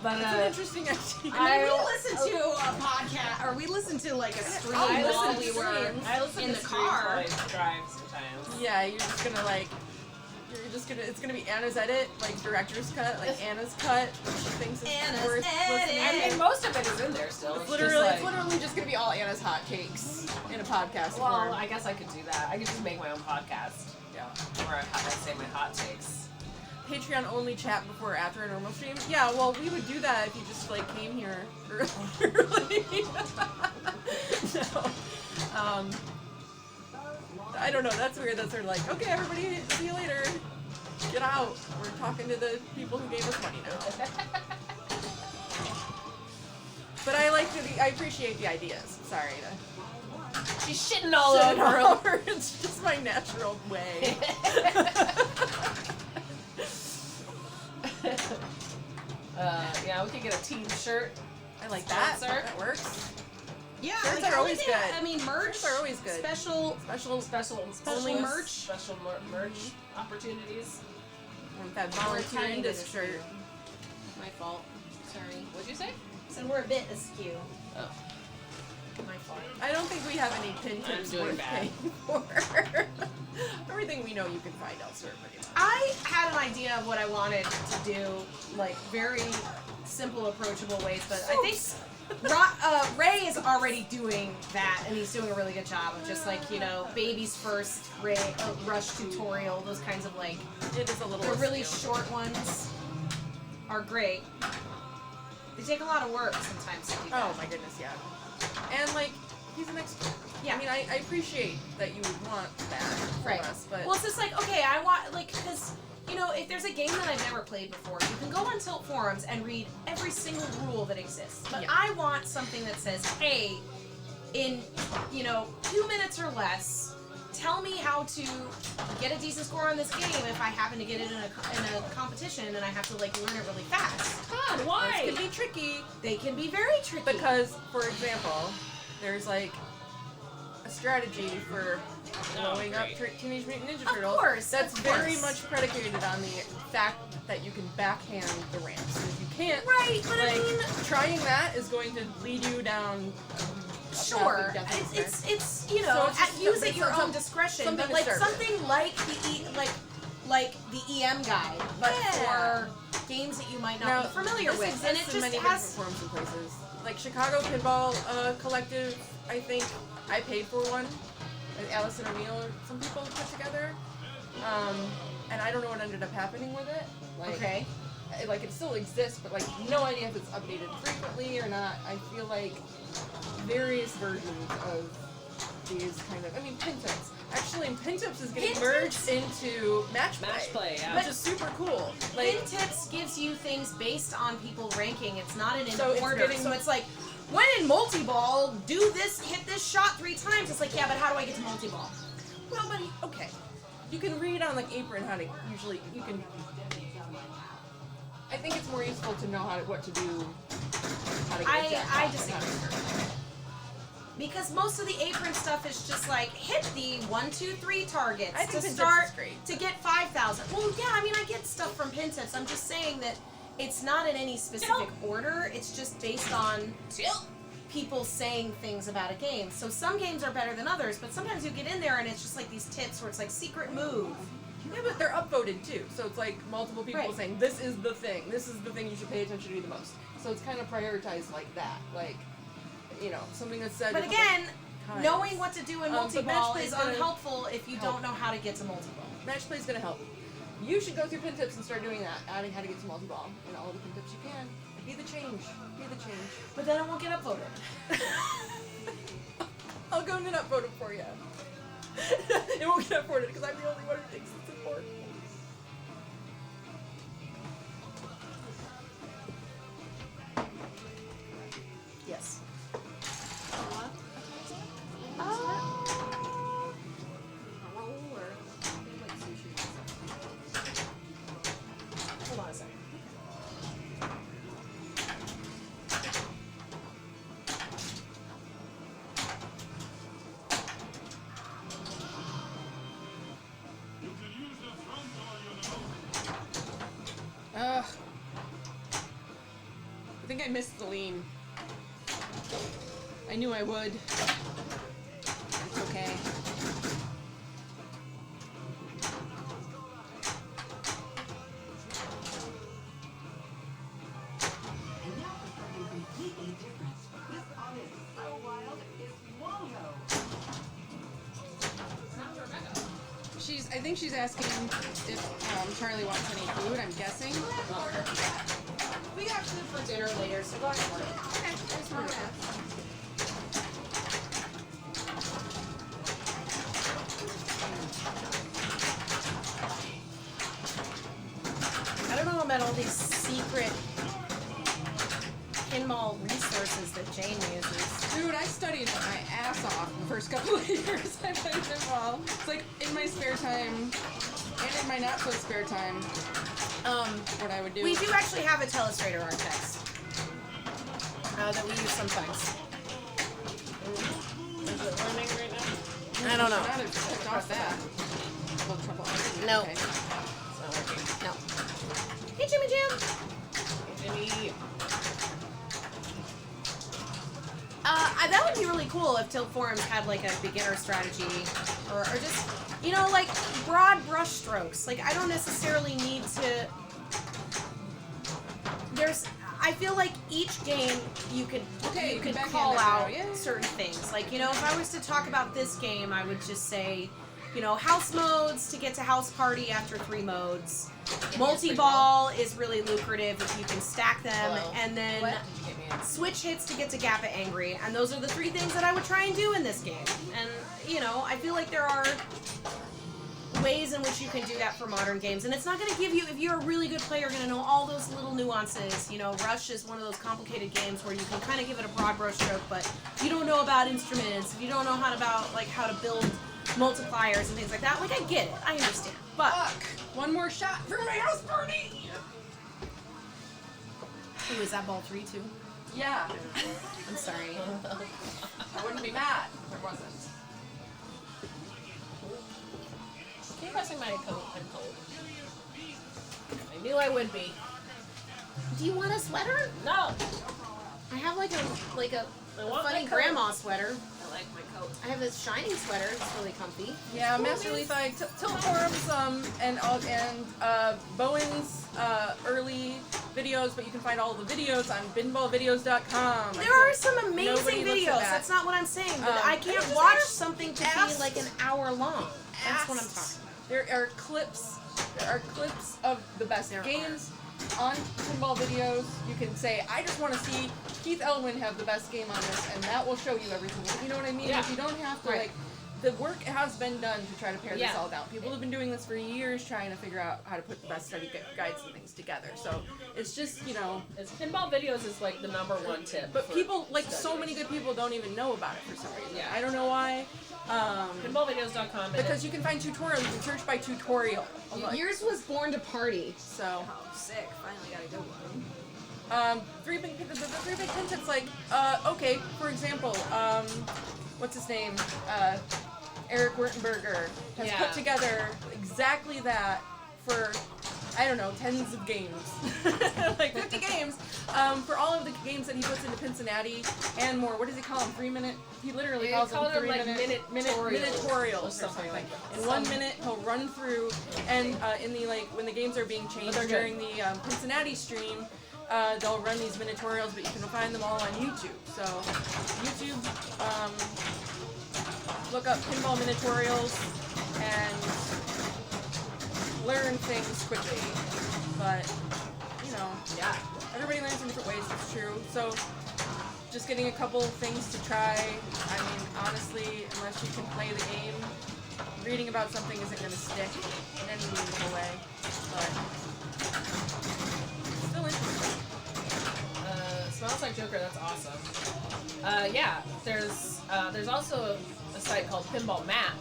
S1: But
S5: it's an interesting idea.
S2: I mean, we listened to a podcast, or we listened to like a stream
S5: I
S2: while
S5: listened
S2: we
S5: to
S2: were
S5: streams.
S1: I listen
S2: in
S1: to
S2: the
S1: streams
S2: car.
S1: while I drive sometimes.
S5: Yeah, it's gonna be Anna's edit, like director's cut, like Anna's cut. She thinks it's
S2: Anna's
S5: worth
S2: edit.
S5: listening
S1: I
S5: to.
S1: mean, most of it is in there still.
S5: It's
S1: It's
S5: literally,
S1: just
S5: it's
S1: like,
S5: literally just gonna be all Anna's hot takes in a podcast
S1: well,
S5: form.
S1: I guess I could do that. I could just make my own podcast
S5: Yeah.
S1: where I say my hot takes.
S5: Patreon only chat before or after a normal stream. Yeah, well, we would do that if you just like came here early. No. I don't know. That's weird. That's sort of like, okay, everybody, see you later. Get out. We're talking to the people who gave us money now. But I appreciate the ideas. Sorry to
S1: She's shitting all
S5: shit
S1: over.
S5: all over. It's just my natural way.
S1: Yeah, we could get a team shirt.
S5: I like that.
S1: Sponsor.
S5: That works.
S2: Yeah,
S5: Shirts
S2: like,
S5: are always
S2: everything-
S5: good.
S2: I mean, merch.
S5: Shirts are always good.
S2: Special.
S5: Special
S2: Only merch?
S1: Special merch opportunities.
S5: Want that volunteer
S2: Tiny
S5: in
S2: bit
S5: this
S2: askew.
S5: shirt.
S2: My fault. Sorry.
S1: What'd you say?
S2: So we're a bit askew.
S1: Oh.
S2: My fault.
S5: I don't think we have any pin
S1: I'm
S5: tips
S1: doing
S5: worth
S1: bad.
S5: paying for. Everything we know you can find elsewhere pretty much.
S2: I had an idea of what I wanted to do, like very simple, approachable ways, but I think Ray is already doing that, and he's doing a really good job of just like, you know, baby's first Ray rush tutorial, those kinds of like,
S5: It is a little
S2: the really
S5: askew.
S2: short ones are great. They take a lot of work sometimes to do that.
S5: Oh my goodness, yeah. And like, he's an expert.
S2: Yeah.
S5: I mean, I appreciate that you would want that for
S2: Right.
S5: us, but
S2: Well, it's just like, okay, I want, like, because you know, if there's a game that I've never played before, you can go on Tilt forums and read every single rule that exists. But
S5: Yeah.
S2: I want something that says, hey, in, 2 minutes or less, tell me how to get a decent score on this game if I happen to get it in a competition and I have to, like, learn it really fast.
S1: God,
S5: Those
S1: why?
S5: can be tricky
S2: They can be very tricky.
S5: because, for example, there's like a strategy for blowing up
S1: great.
S5: Teenage Mutant Ninja
S2: Of
S5: Turtles.
S2: course,
S5: That's
S2: of
S5: very
S2: course.
S5: much predicated on the fact that you can backhand the ramps. And if you can't,
S2: Right, but I
S5: like,
S2: mean,
S5: trying that is going to lead you down. a path of
S2: sure,
S5: death and despair.
S2: it's
S5: So it's just
S2: use at
S5: based
S2: your
S5: on
S2: own discretion.
S5: something
S2: But
S5: to
S2: like
S5: start with.
S2: something like the EM guide, but
S5: Yeah.
S2: for games that you might not be familiar
S5: this
S2: with,
S5: exists
S2: and it
S5: in
S2: just
S5: many
S2: has.
S5: different forms and places. Like Chicago Pinball Collective, I think I paid for one. Allison O'Neill or some people put together, and I don't know what ended up happening with it. Like,
S2: Okay.
S5: Like it still exists, but like no idea if it's updated frequently or not. I feel like various versions of these kind of. I mean, pin tips. Actually, pin tips is getting
S2: Pin
S5: merged into match play.
S1: Match play, yeah.
S5: Which is super cool. Like,
S2: Pin tips gives you things based on people ranking. It's not an
S5: So it's
S2: order.
S5: getting-
S2: So it's like, when in multi-ball, do this, hit this shot 3 times. It's like, yeah, but how do I get to multi-ball?
S5: well, but okay, you can read on like Apron how to usually you can. I think it's more useful to know what to do. How to get a jackpot.
S2: I disagree. Because most of the apron stuff is just like, hit the 1, 2, 3 targets
S5: I think
S2: to
S5: Pin Tips
S2: start
S5: is great.
S2: to get 5,000. Well, yeah, I mean, I get stuff from pin tips. I'm just saying that it's not in any specific order. It's just based on people saying things about a game. So some games are better than others, but sometimes you get in there and it's just like these tips where it's like secret move.
S5: Yeah, but they're upvoted too, so it's like multiple people
S2: Right.
S5: saying this is the thing you should pay attention to the most. So it's kind of prioritized like that, like something that's said.
S2: But
S5: a couple
S2: again,
S5: times.
S2: knowing what to do in
S5: But
S2: multi-ball
S5: match
S2: is
S5: play's gonna
S2: unhelpful if you
S5: help.
S2: don't know how to get to multi-ball.
S5: Match play is gonna help. You should go through pin tips and start doing that, adding how to get to multi-ball and all the pin tips you can. Be the change. Be the change.
S2: But then it won't get upvoted.
S5: I'll go and upvote it for you. It won't get upvoted because I'm the only one who thinks it's important.
S2: Yes. Hold on a second.
S5: Ugh. I think I missed the lean. I knew I would. It's okay. I think she's asking if Charlie wants any food, I'm guessing.
S2: We got food for dinner later, so go ahead and order.
S5: Okay, I just wanted to ask.
S2: I don't know about all these secret pinball resources that Jane uses.
S5: Dude, I studied my ass off the first couple of years I played pinball. It's like in my spare time and in my not so spare time. What I would do.
S2: We do actually have a Telestrator art text that we use sometimes.
S1: Is it running right now?
S2: I don't know.
S5: Now they've took off that. Well, trouble.
S2: No.
S5: Okay.
S1: It's not working.
S2: No. Hey, Jimmy Jim!
S1: Jimmy.
S2: That would be really cool if Tilt Forums had like a beginner strategy or just, like broad brush strokes. Like, I don't necessarily need to. I feel like each game you could
S5: Okay,
S2: you could
S5: backhand
S2: call
S5: it now,
S2: out
S5: yeah.
S2: certain things. Like, if I was to talk about this game, I would just say, house modes to get to house party after 3 modes. Multi-ball is really lucrative if you can stack them,
S1: Hello.
S2: and then
S1: What? Get me in.
S2: switch hits to get to Gappa Angry, and those are the 3 things that I would try and do in this game. And, I feel like there are ways in which you can do that for modern games, and it's not going to give you, if you're a really good player, you're going to know all those little nuances. You know, Rush is one of those complicated games where you can kind of give it a broad brushstroke, but if you don't know about instruments, if you don't know how to build multipliers and things like that, like, I get it, I understand, but
S5: One more shot for my house party!
S2: ooh, is that ball 3 too?
S5: Yeah.
S2: I'm sorry.
S5: I wouldn't be mad if it wasn't.
S1: Keep pressing my coat. I'm cold. I knew I would be.
S2: Do you want a sweater?
S1: No.
S2: I have like a
S1: I want
S2: funny
S1: my coat.
S2: grandma sweater.
S1: I like my coat.
S2: I have this shiny sweater. It's really comfy.
S5: Yeah, Master Leaf, Tilt Forums, and Bowen's early videos, but you can find all the videos on binballvideos.com.
S2: There are some amazing
S5: Nobody looks at
S2: videos.
S5: that.
S2: That's not what I'm saying. But I can't
S5: just
S2: watch
S5: asked-
S2: something to be
S5: asked-
S2: like an hour long. That's what I'm
S5: asked.
S2: talking about.
S5: There are clips of the best games on pinball videos. You can say, I just want to see Keith Elwin have the best game on this, and that will show you everything. You know what I mean?
S1: Yeah.
S5: Like, you don't have to,
S2: Right.
S5: like, the work has been done to try to pare this
S1: Yeah.
S5: all down. People have been doing this for years, trying to figure out how to put the best study guides and things together. So it's just, you know,
S1: Pinball videos is like the #1 tip.
S5: but
S1: for
S5: people, like, so
S1: studying.
S5: many good people don't even know about it for some reason.
S1: Yeah.
S5: I don't know why.
S1: Pinballvideos.com.
S5: Because you can find tutorials. You can search by tutorial. I'm like,
S2: Yours was Born to Party.
S5: so.
S4: Oh, sick. Finally got a good one.
S5: The three big pin tips, like, okay, for example, what's his name? Eric Wurtenberger has
S1: Yeah.
S5: put together exactly that for, I don't know, tens of games. Like 50 games, for all of the games that he puts into Cincinnati and more. What does he call them? 3 minute? He literally calls them 3
S1: like
S5: minute
S1: minutorials
S5: or something like that. In 1 minute, he'll run through, and in the, like, when the games are being changed
S1: they're good.
S5: during the Cincinnati stream, they'll run these minitorials, but you can find them all on YouTube. So, YouTube, look up pinball minitorials and learn things quickly. But, you know,
S1: Yeah.
S5: everybody learns in different ways, it's true. So, just getting a couple things to try. I mean, honestly, unless you can play the game, reading about something isn't going to stick in any meaningful way. But, still interesting.
S1: Smells Like Joker. That's awesome. Yeah. There's also a site called Pinball Map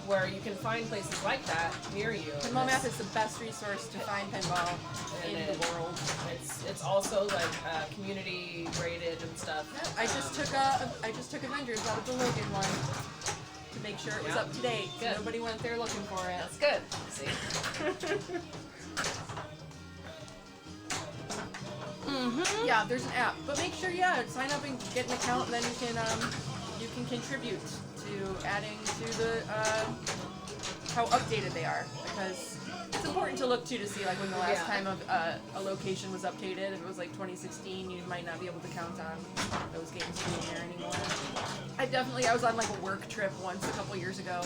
S1: where you can find places like that near you.
S5: Pinball Map is the best resource to find pinball in the world.
S1: It's also like community rated and stuff.
S5: I just took Avengers out of the Logan one to make sure it was
S1: Yeah.
S5: up to date. So
S1: Good.
S5: nobody went there looking for it.
S1: That's good. See.
S5: Yeah, there's an app, but make sure sign up and get an account, and then you can contribute to adding to the how updated they are, because it's important to look to see like when the last time of a location was updated. If it was like 2016, you might not be able to count on those games being there anymore. I was on like a work trip once a couple years ago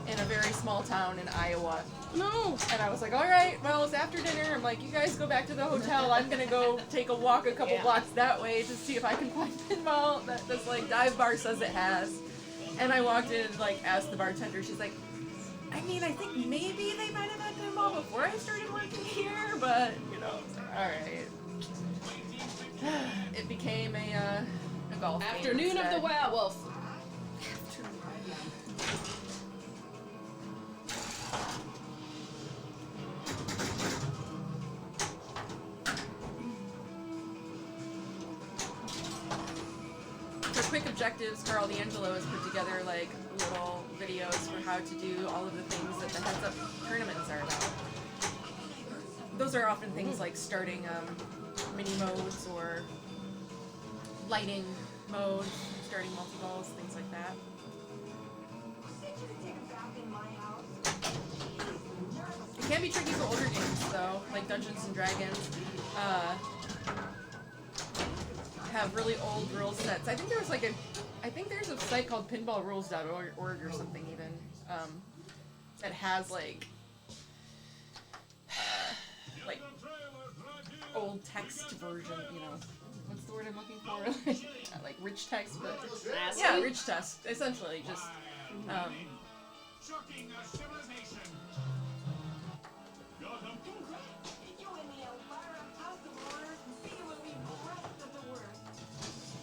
S5: in a very small town in Iowa.
S2: No.
S5: And I was like, all right, well, it's after dinner. I'm like, you guys go back to the hotel. I'm going to go take a walk a couple blocks that way to see if I can find pinball that this, like, dive bar says it has. And I walked in and, like, asked the bartender. She's like, I mean, I think maybe they might have had pinball before I started working here, but, you know, it's like, all right. It became a golf game
S1: Afternoon of
S5: instead.
S1: the Werewolf.
S5: For quick objectives, Carl D'Angelo has put together like little videos for how to do all of the things that the heads-up tournaments are about. Those are often things like starting mini modes or lighting modes, starting multi-balls, things like that. It can be tricky for older games though, like Dungeons and Dragons. Have really old rule sets. I think there's a site called pinballrules.org or something even that has like old text version. You know, what's the word I'm looking for? Like rich text, but yeah, rich text. Essentially, just
S6: shocking a civilization. Got 'em.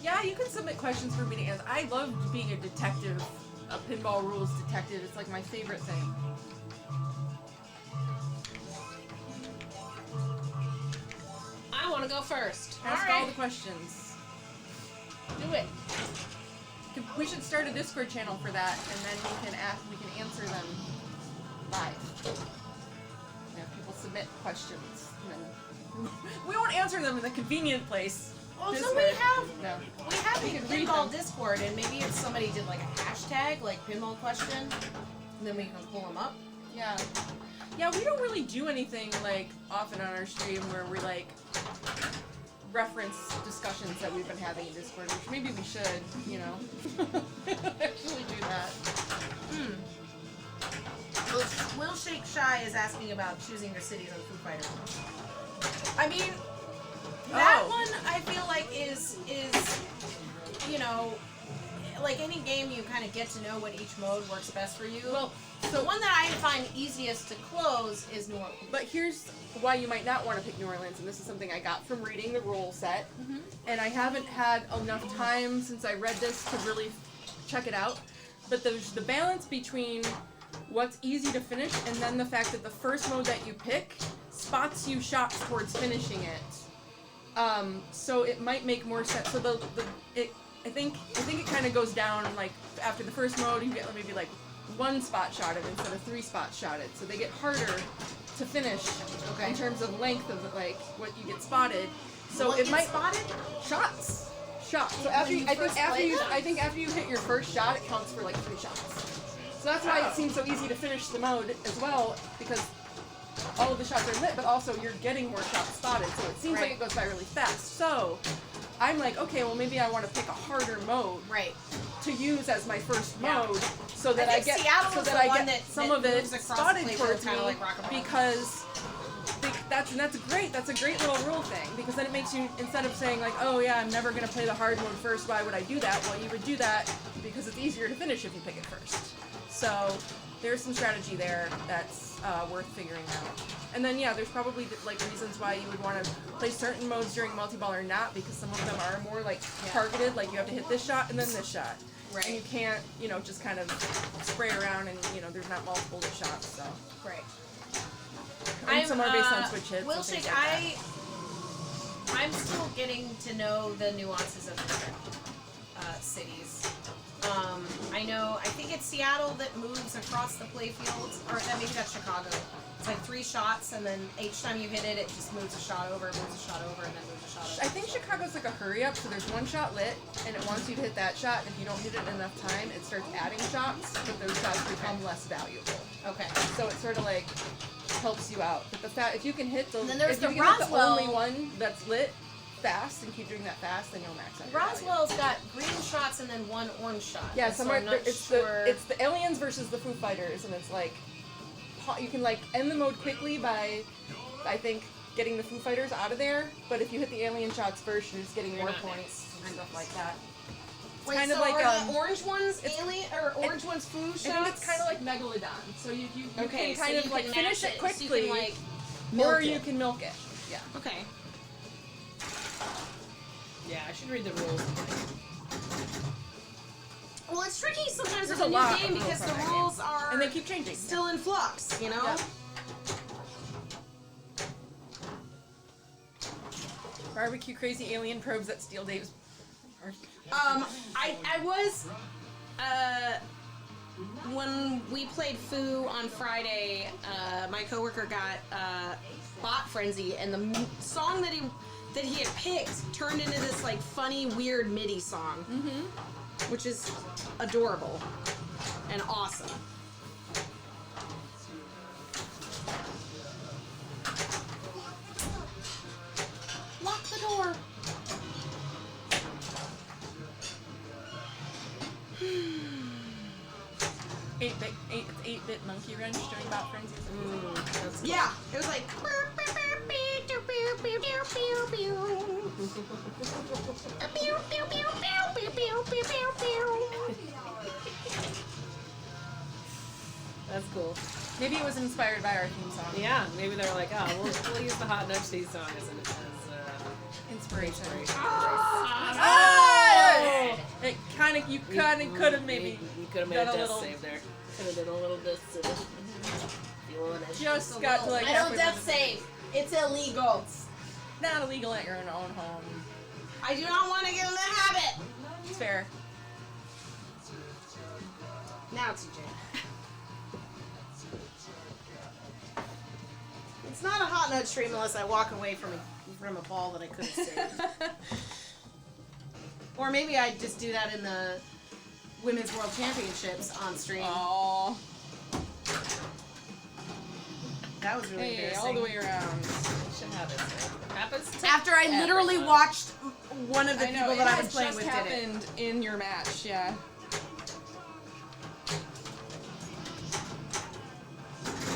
S5: Yeah, you can submit questions for me to answer. I love being a detective, a pinball rules detective. It's like my favorite thing.
S1: I want to go first.
S5: Ask
S2: Alright.
S5: all the questions.
S1: Do it.
S5: We should start a Discord channel for that, and then we can answer them live. Have people submit questions, and then we won't answer them in the convenient place.
S2: Well, so
S5: Discord.
S2: we have
S5: No.
S2: we have
S5: You
S2: a
S5: can read
S2: pinball
S5: them.
S2: Discord, and maybe if somebody did like a hashtag, like pinball question, then we can pull them up.
S5: Yeah. Yeah, we don't really do anything like often on our stream where we like reference discussions that we've been having in Discord, which maybe we should, you know. Actually do that.
S2: Will Shake Shy is asking about choosing your cities on Foo Fighters. I mean, that
S5: Oh.
S2: one I feel like is you know, like any game you kind of get to know what each mode works best for you.
S5: Well,
S2: the one that I find easiest to close is New Orleans.
S5: but here's why you might not want to pick New Orleans, and this is something I got from reading the rule set, and I haven't had enough time since I read this to really check it out. But there's the balance between what's easy to finish and then the fact that the first mode that you pick spots you shots towards finishing it. So it might make more sense. So I think it kind of goes down like after the first mode you get maybe like 1 spot shotted instead of 3 spots shotted. So they get harder to finish in terms of length of like what you get spotted. So
S2: What
S5: it
S2: gets
S5: might
S2: spotted?
S5: shots. So after you, I think after you hit your first shot, it counts for like 3 shots. So that's why it seems so easy to finish the mode as well, because all of the shots are lit, but also you're getting more shots spotted, so it seems like it goes by really fast. So I'm like, okay, well maybe I want to pick a harder mode to use as my first mode, so that I
S2: think
S5: get
S2: Seattle's the one that
S5: some of it
S2: moves across
S5: spotted
S2: the playfield
S5: towards me,
S2: kinda like Rock-a-Bye.
S5: because that's great. That's a great little rule thing, because then it makes you, instead of saying like, oh yeah, I'm never gonna play the hard mode first, why would I do that? Well, you would do that because it's easier to finish if you pick it first. So there's some strategy there that's worth figuring out. And then yeah, there's probably like reasons why you would want to play certain modes during multi-ball or not, because some of them are more like targeted, like you have to hit this shot and then this shot.
S2: Right.
S5: And you can't, you know, just kind of spray around and, you know, there's not multiple shots, so.
S2: Right.
S5: And some are based on switch hits.
S2: Will
S5: and things
S2: Shake,
S5: like that.
S2: I'm still getting to know the nuances of different cities. I think it's Seattle that moves across the playfield, or maybe that's Chicago. It's like 3 shots, and then each time you hit it, it just moves a shot over, and then moves a shot over.
S5: I think Chicago's like a hurry up, so there's 1 shot lit, and it wants you to hit that shot, and if you don't hit it in enough time, it starts adding shots, but those shots become less valuable.
S2: Okay.
S5: So it sort of like helps you out. But the fact, if you can hit the,
S2: And then there's
S5: if you
S2: the
S5: can hit the
S2: Roswell.
S5: only one that's lit fast and keep doing that fast, then you'll max out your value.
S2: Roswell's got green shots and then 1 orange shot.
S5: Yeah,
S2: and so
S5: somewhere
S2: I'm not
S5: it's
S2: sure.
S5: it's the aliens versus the Foo Fighters, and it's like you can like end the mode quickly by, I think, getting the Foo Fighters out of there. But if you hit the alien shots first, you're just getting more
S2: not
S5: points and stuff like that.
S2: Wait,
S5: kind of
S2: so
S5: like,
S2: are the orange ones
S5: it's-
S2: alien or orange ones food shots?
S5: I think it's kind of like Megalodon. So you
S2: Okay,
S5: can
S2: so
S5: kind
S2: you
S5: of like
S2: can
S5: finish
S2: mash
S5: it
S2: so you
S5: quickly,
S2: can, like,
S5: or
S2: milk
S5: you
S2: it.
S5: can milk it. Yeah.
S2: Okay.
S1: Yeah, I should read the rules.
S2: Well, it's tricky sometimes
S5: There's
S2: with
S5: a
S2: a new
S5: lot of
S2: game
S5: rules
S2: because
S5: on
S2: the
S5: that game.
S2: rules are
S5: And they keep changing.
S2: still in flux, you know?
S5: Yeah. Barbecue crazy alien probes that steal Dave's.
S2: I was, when we played Foo on Friday, my coworker got Bot Frenzy, and the song that he had picked turned into this like funny, weird MIDI song, which is adorable and awesome. Lock the door.
S5: 8-bit monkey wrench during Bot Frenzy.
S2: Yeah, it was like.
S1: That's cool.
S5: Maybe it was inspired by our theme song.
S1: Yeah, maybe they're like, oh, we'll use the Hot Nudge theme song as
S5: Inspiration.
S1: Oh!
S5: It kind of, you kind of could have maybe
S1: You could have made
S5: done
S1: a
S5: a
S1: death
S5: little-
S1: save there. Could have done a little death save. Feeling it.
S5: just got to like.
S2: I don't
S5: halfway
S2: death
S5: through the-
S2: save. It's illegal.
S5: Not illegal at your own home.
S2: I do not want to get in the habit.
S5: It's fair.
S2: Now, TJ. It's not a hot nut stream unless I walk away from a ball that I could have saved. Or maybe I just do that in the Women's World Championships on stream.
S5: Oh.
S2: That was really
S5: Hey,
S2: embarrassing.
S5: all the way around.
S1: It should happen. It happens to
S2: After I literally
S1: everyone.
S2: watched one of the
S5: I know,
S2: people
S5: it
S2: that I
S5: had
S2: was playing
S5: just
S2: with did it.
S5: happened in your match, yeah.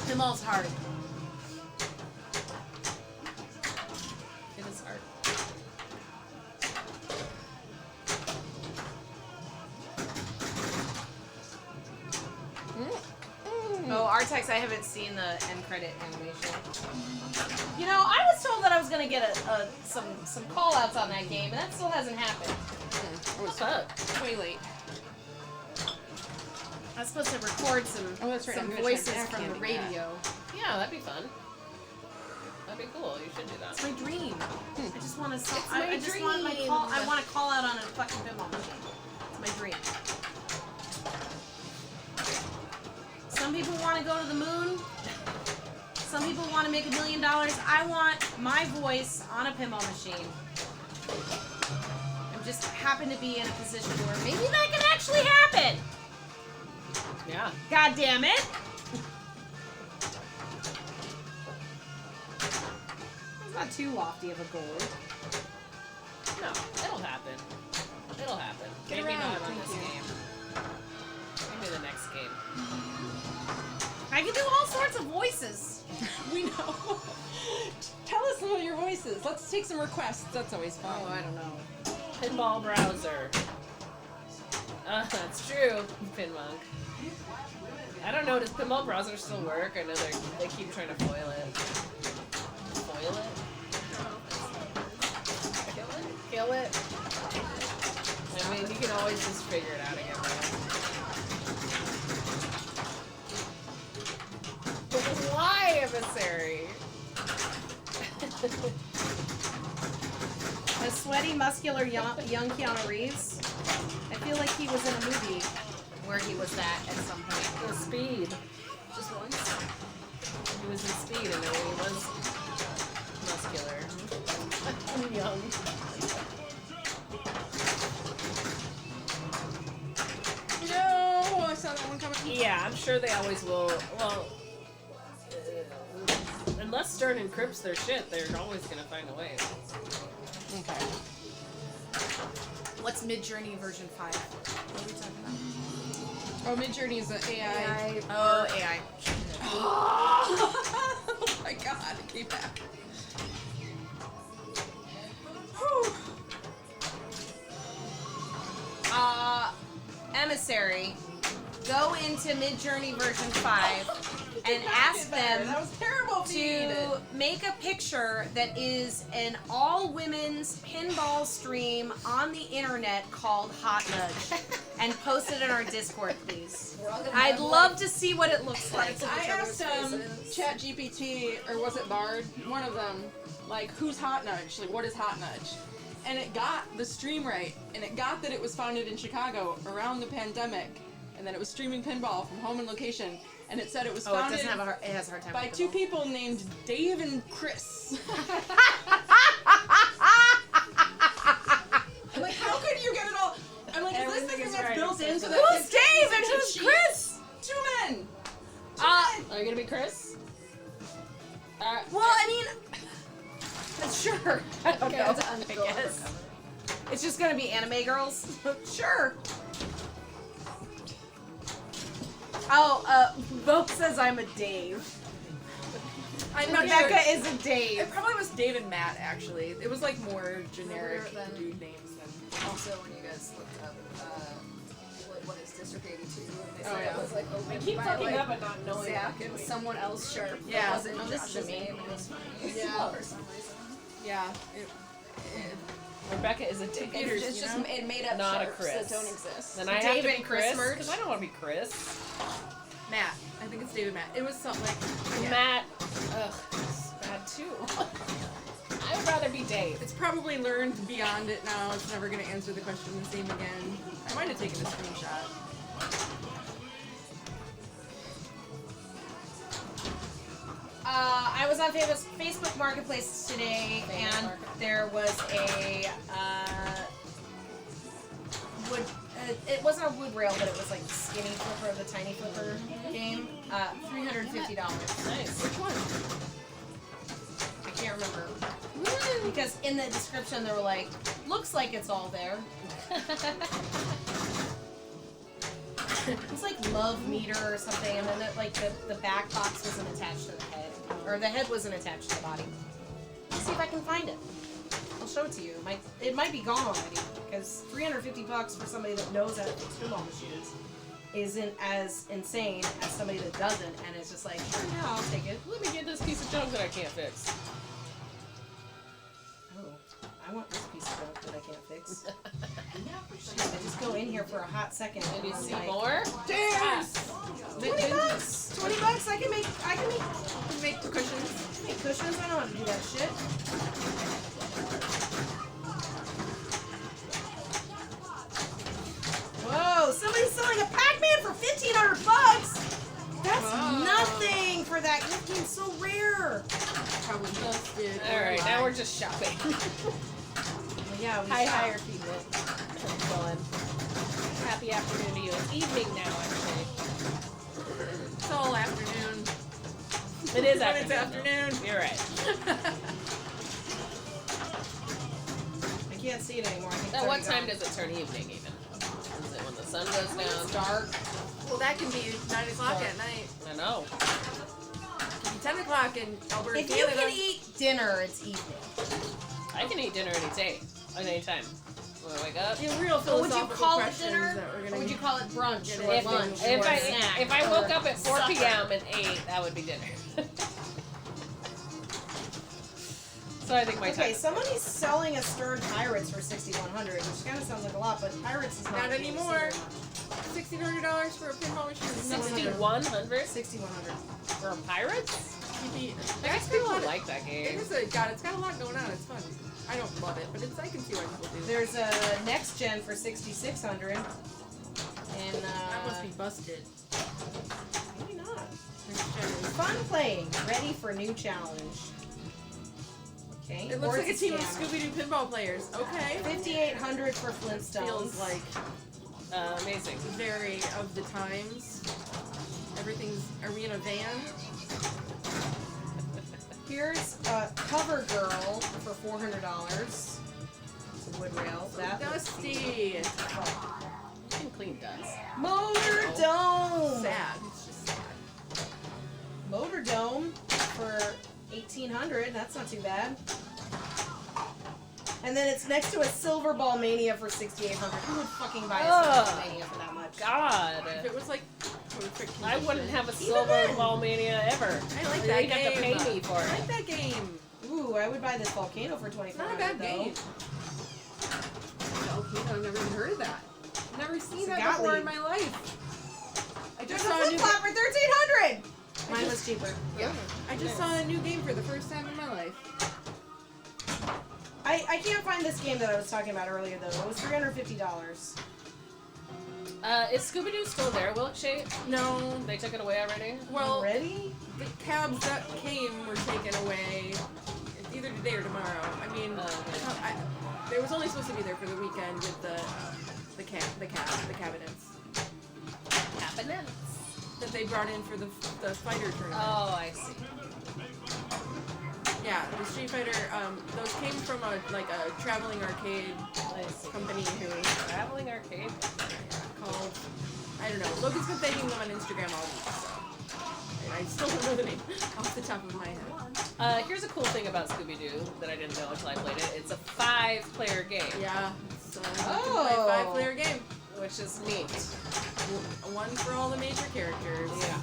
S2: Pinball's hard.
S1: It is hard.
S2: Oh, Artex, I haven't seen the end credit animation. You know, I was told that I was gonna get some call outs on that game, and that still hasn't happened.
S1: What's up?
S5: Way late.
S2: I was supposed to record some
S5: Oh, that's right, I'm
S2: some
S5: gonna try
S2: voices from the
S5: backhanding that.
S2: radio.
S1: Yeah, that'd be fun. That'd be cool. You should do that.
S2: It's my dream. I just want to.
S1: my
S2: I just want my
S1: dream.
S2: call. I want to call out on a fucking pinball machine. It's my dream. Some people want to go to the moon. Some people want to make $1 million. I want my voice on a pinball machine. I just happen to be in a position where maybe that can actually happen.
S1: Yeah.
S2: God damn it! It's not too lofty of a goal.
S1: No, it'll happen. It'll happen.
S5: Get
S1: Maybe
S5: around,
S1: not on
S5: thank
S1: this
S5: you.
S1: game. Maybe the next game.
S2: I can do all sorts of voices.
S5: We know. Tell us some of your voices. Let's take some requests. That's always fun.
S2: Oh, I don't know.
S1: Pinball browser. That's true. Pinmonk. I don't know. Does pinball browser still work? I know they keep trying to foil it. Foil it? Kill it? Kill it? I mean, you can always just figure it out again, right? Why, emissary?
S2: A sweaty, muscular young Keanu Reeves. I feel like he was in a movie where he was that at some point.
S1: The Speed.
S2: Just once.
S1: He was in Speed, and he was muscular. I'm young.
S5: No, I saw that one coming.
S1: Yeah, I'm sure they always will. Well, unless Stern encrypts their shit, they're always gonna find a way.
S5: Okay.
S2: What's Mid-Journey version 5? What are we talking about?
S5: Oh, Midjourney is an AI.
S2: Oh, AI.
S5: Oh my god, it came back. Whew.
S2: Emissary, go into Mid-Journey version 5 and ask them
S5: That was terrible feed.
S2: to make a picture that is an all-women's pinball stream on the internet called Hot Nudge and post it in our Discord, please. I'd love to see what it looks like.
S5: I asked ChatGPT, or was it Bard? One of them, like, who's Hot Nudge? Like, what is Hot Nudge? And it got the stream right, and it got that it was founded in Chicago around the pandemic, and that it was streaming pinball from home and location, and it said it was
S2: Oh, it
S5: founded
S2: doesn't have it has a hard time
S5: by
S2: with
S5: two
S2: pinball.
S5: people named Dave and Chris. I'm like, how could you get it all? I'm like, is this
S1: Everything
S5: the thing
S1: is
S5: that's
S1: right
S5: built
S1: except
S5: into
S1: for
S5: the
S2: Who's Dave and who's
S5: cheat?
S2: Chris?
S5: 2 men!
S1: Are you gonna be Chris?
S2: Well, I mean, sure. I don't know. I guess. It's just gonna be anime girls? Sure. Oh, Vogue says I'm a Dave.
S5: I
S2: Rebecca is a Dave.
S5: It probably was Dave and Matt, actually. It was like more generic
S4: Other than-
S5: dude names than.
S4: Also, when you guys looked up, what what is District 82? And they
S5: Oh,
S4: said
S5: yeah.
S4: it was like
S1: I
S4: opened
S1: keep
S4: by
S1: fucking
S4: like
S1: up and not knowing.
S4: Zach and someone else sharp.
S5: Yeah.
S4: That wasn't
S2: Oh, this is
S4: Josh's
S2: me.
S4: name. It was funny.
S5: Yeah.
S4: For some reason.
S5: Yeah.
S1: Rebecca is a dick.
S5: Computers,
S4: It's
S5: you
S4: just
S5: know?
S4: made up
S1: Not a
S4: sharps
S1: Chris.
S4: that don't exist.
S1: Then I have
S2: Dave
S1: to be
S2: and Chris
S1: Chris
S2: merge?
S1: because I don't want to be Chris.
S5: Matt. I think it's David Matt. It was something like yeah.
S1: Matt. Ugh, it's bad too. I would rather be Dave.
S5: It's probably learned beyond it now. It's never gonna answer the question the same again. I might have taken a screenshot.
S2: I was on Facebook Marketplace today, and there was a wood. It wasn't a wood rail, but it was like the skinny flipper, the tiny flipper game. $350.
S1: Nice.
S5: Which one?
S2: I can't remember because in the description they were like, "Looks like it's all there." It's like love meter or something, and then the back box wasn't attached to the head, or the head wasn't attached to the body. Let's see if I can find it. I'll show it to you. It might be gone already because $350 for somebody that knows how to fix pinball machines isn't as insane as somebody that doesn't, and it's just like, sure, yeah, I'll take it.
S1: Let me get this piece of junk that I can't fix.
S2: Oh, I want this piece of junk that I can't fix. I just go in here for a hot second
S1: And you
S2: I'm
S1: see
S2: like,
S1: more?
S2: $20. $20. I can make
S5: Make the cushions.
S2: make cushions. I know how to do that shit. Whoa! Somebody's selling a Pac-Man for $1,500. That's
S5: Whoa.
S2: nothing for that. That game's so rare.
S5: Probably just did.
S1: Alright, now we're just shopping.
S2: Well, yeah, we
S1: Hi,
S2: shop.
S1: higher people. Going. Happy afternoon to you. It's evening now, actually.
S5: It's all afternoon.
S1: It is
S5: When
S1: afternoon.
S5: it's afternoon.
S1: though. You're right.
S2: I can't see it anymore. I think it's
S1: At what
S2: already
S1: time
S2: gone.
S1: does it turn evening, even? Is it when the sun goes
S2: It's
S1: down?
S2: dark.
S5: Well, that can be 9 o'clock at night.
S1: I know.
S5: It can be 10 o'clock in Alberta,
S2: If you
S5: Canada.
S2: can eat dinner, it's evening.
S1: I can eat dinner any day. Any time. When I wake up.
S5: In real
S2: So would you
S5: philosophical
S2: call it
S5: questions
S2: dinner,
S5: that we're
S2: or
S5: gonna
S2: would you call it brunch,
S5: get
S2: or
S5: into.
S2: lunch,
S1: If
S2: or
S1: I
S2: snack?
S1: if I woke
S2: or
S1: up at 4
S2: supper?
S1: p.m. and ate, that would be dinner. So I think my
S2: Okay,
S1: time.
S2: somebody's selling a Stern Pirates for $6,100, which kind of sounds like a lot, but Pirates is not.
S5: Not
S2: a game
S5: anymore.
S2: to see
S5: $1,600 for a pinball machine. is nothing.
S1: 6,100
S2: very much. $6,100.
S1: for Pirates?
S5: Maybe-
S1: I guess
S5: got a
S1: people
S5: lot of-
S1: like that game.
S5: It's got a lot going on. It's fun. I don't love it, but I can see why people do.
S2: There's a Next Gen for $6,600, and
S5: That must be busted.
S2: maybe not.
S5: Next gen is-
S2: Fun playing, ready for new challenge. Okay.
S5: It looks
S2: or
S5: like a
S2: it's
S5: team of
S2: scam.
S5: Scooby-Doo pinball players. Okay.
S2: $5,800 for Flintstones.
S5: Feels like
S1: Amazing.
S5: very of the times. Everything's. Are we in a van?
S2: Here's a Cover Girl for $400. It's a wood rail. That looks
S5: Dusty.
S1: You can clean dust.
S2: Motor Dome.
S5: Sad. It's just sad.
S2: Motor Dome for $1,800. That's not too bad. And then it's next to a Silver Ball Mania for $6,800. Who would fucking buy a Silver Ball
S1: Ugh.
S2: Mania for that much?
S1: God.
S5: If it was like perfect
S1: I wouldn't
S5: condition.
S1: have a
S2: Even
S1: silver
S2: then.
S1: ball mania ever.
S5: I like
S1: You'd
S5: that
S1: have to
S5: game.
S1: pay me for
S5: I
S1: it.
S5: like that game.
S2: Ooh, I would buy this Volcano for $2,400.
S5: It's not a bad game. Okay, I've never even heard of that. Never seen
S2: It's a
S5: that
S2: Gottlieb.
S5: before in my life. I
S2: There's
S5: just
S2: a
S5: saw a
S2: flip
S5: new.
S2: flop for $1,300. Mine was cheaper.
S1: Yeah.
S5: I just saw a new game for the first time in my life.
S2: I can't find this game that I was talking about earlier though. It was $350.
S1: Is Scooby-Doo still there, Wilkshire?
S5: No.
S1: They took it away already?
S5: Well,
S2: Already?
S5: the cabs that came were taken away either today or tomorrow. I mean, they was only supposed to be there for the weekend with the cabinets
S1: Cabinets.
S5: that they brought in for the fighter tournament.
S1: Oh, I see.
S5: Yeah, the Street Fighter. Those came from a traveling arcade
S1: I see.
S5: company who
S1: Traveling arcade.
S5: called. I don't know. Logan's been thanking them on Instagram all week, so and I still don't know the name off the top of my head.
S1: Here's a cool thing about Scooby-Doo that I didn't know until I played it. It's a 5-player game.
S5: Yeah, it's a
S2: Oh.
S5: 5-player game.
S1: which is neat.
S5: One for all the major characters.
S1: Yeah.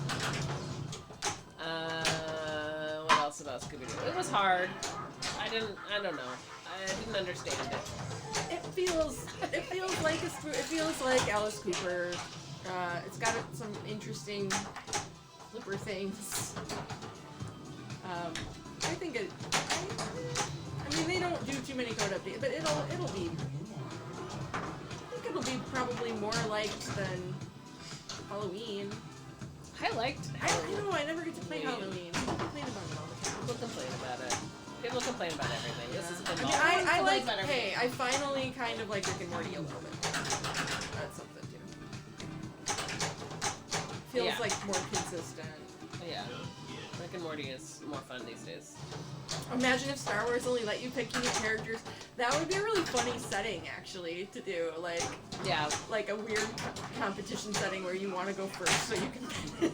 S1: What else about Scooby-Doo? It was hard. I don't know. I didn't understand it.
S5: It feels like Alice Cooper. It's got some interesting flipper things. I think it. I mean, they don't do too many code updates, but it'll be. I think it'll be probably more liked than Halloween.
S1: I liked
S5: I don't know. I never get to play Halloween. People complain about it all the time.
S1: People complain about it. People complain about everything. This has been
S5: I mean, I like. Hey, I finally kind of like Rick and Morty a little bit. That's something too. Feels like more consistent.
S1: Yeah. Rick and Morty is more fun these days.
S5: Imagine if Star Wars only let you pick new characters. That would be a really funny setting, actually, to do.
S1: Yeah.
S5: Like a weird competition setting where you want to go first, so you can. But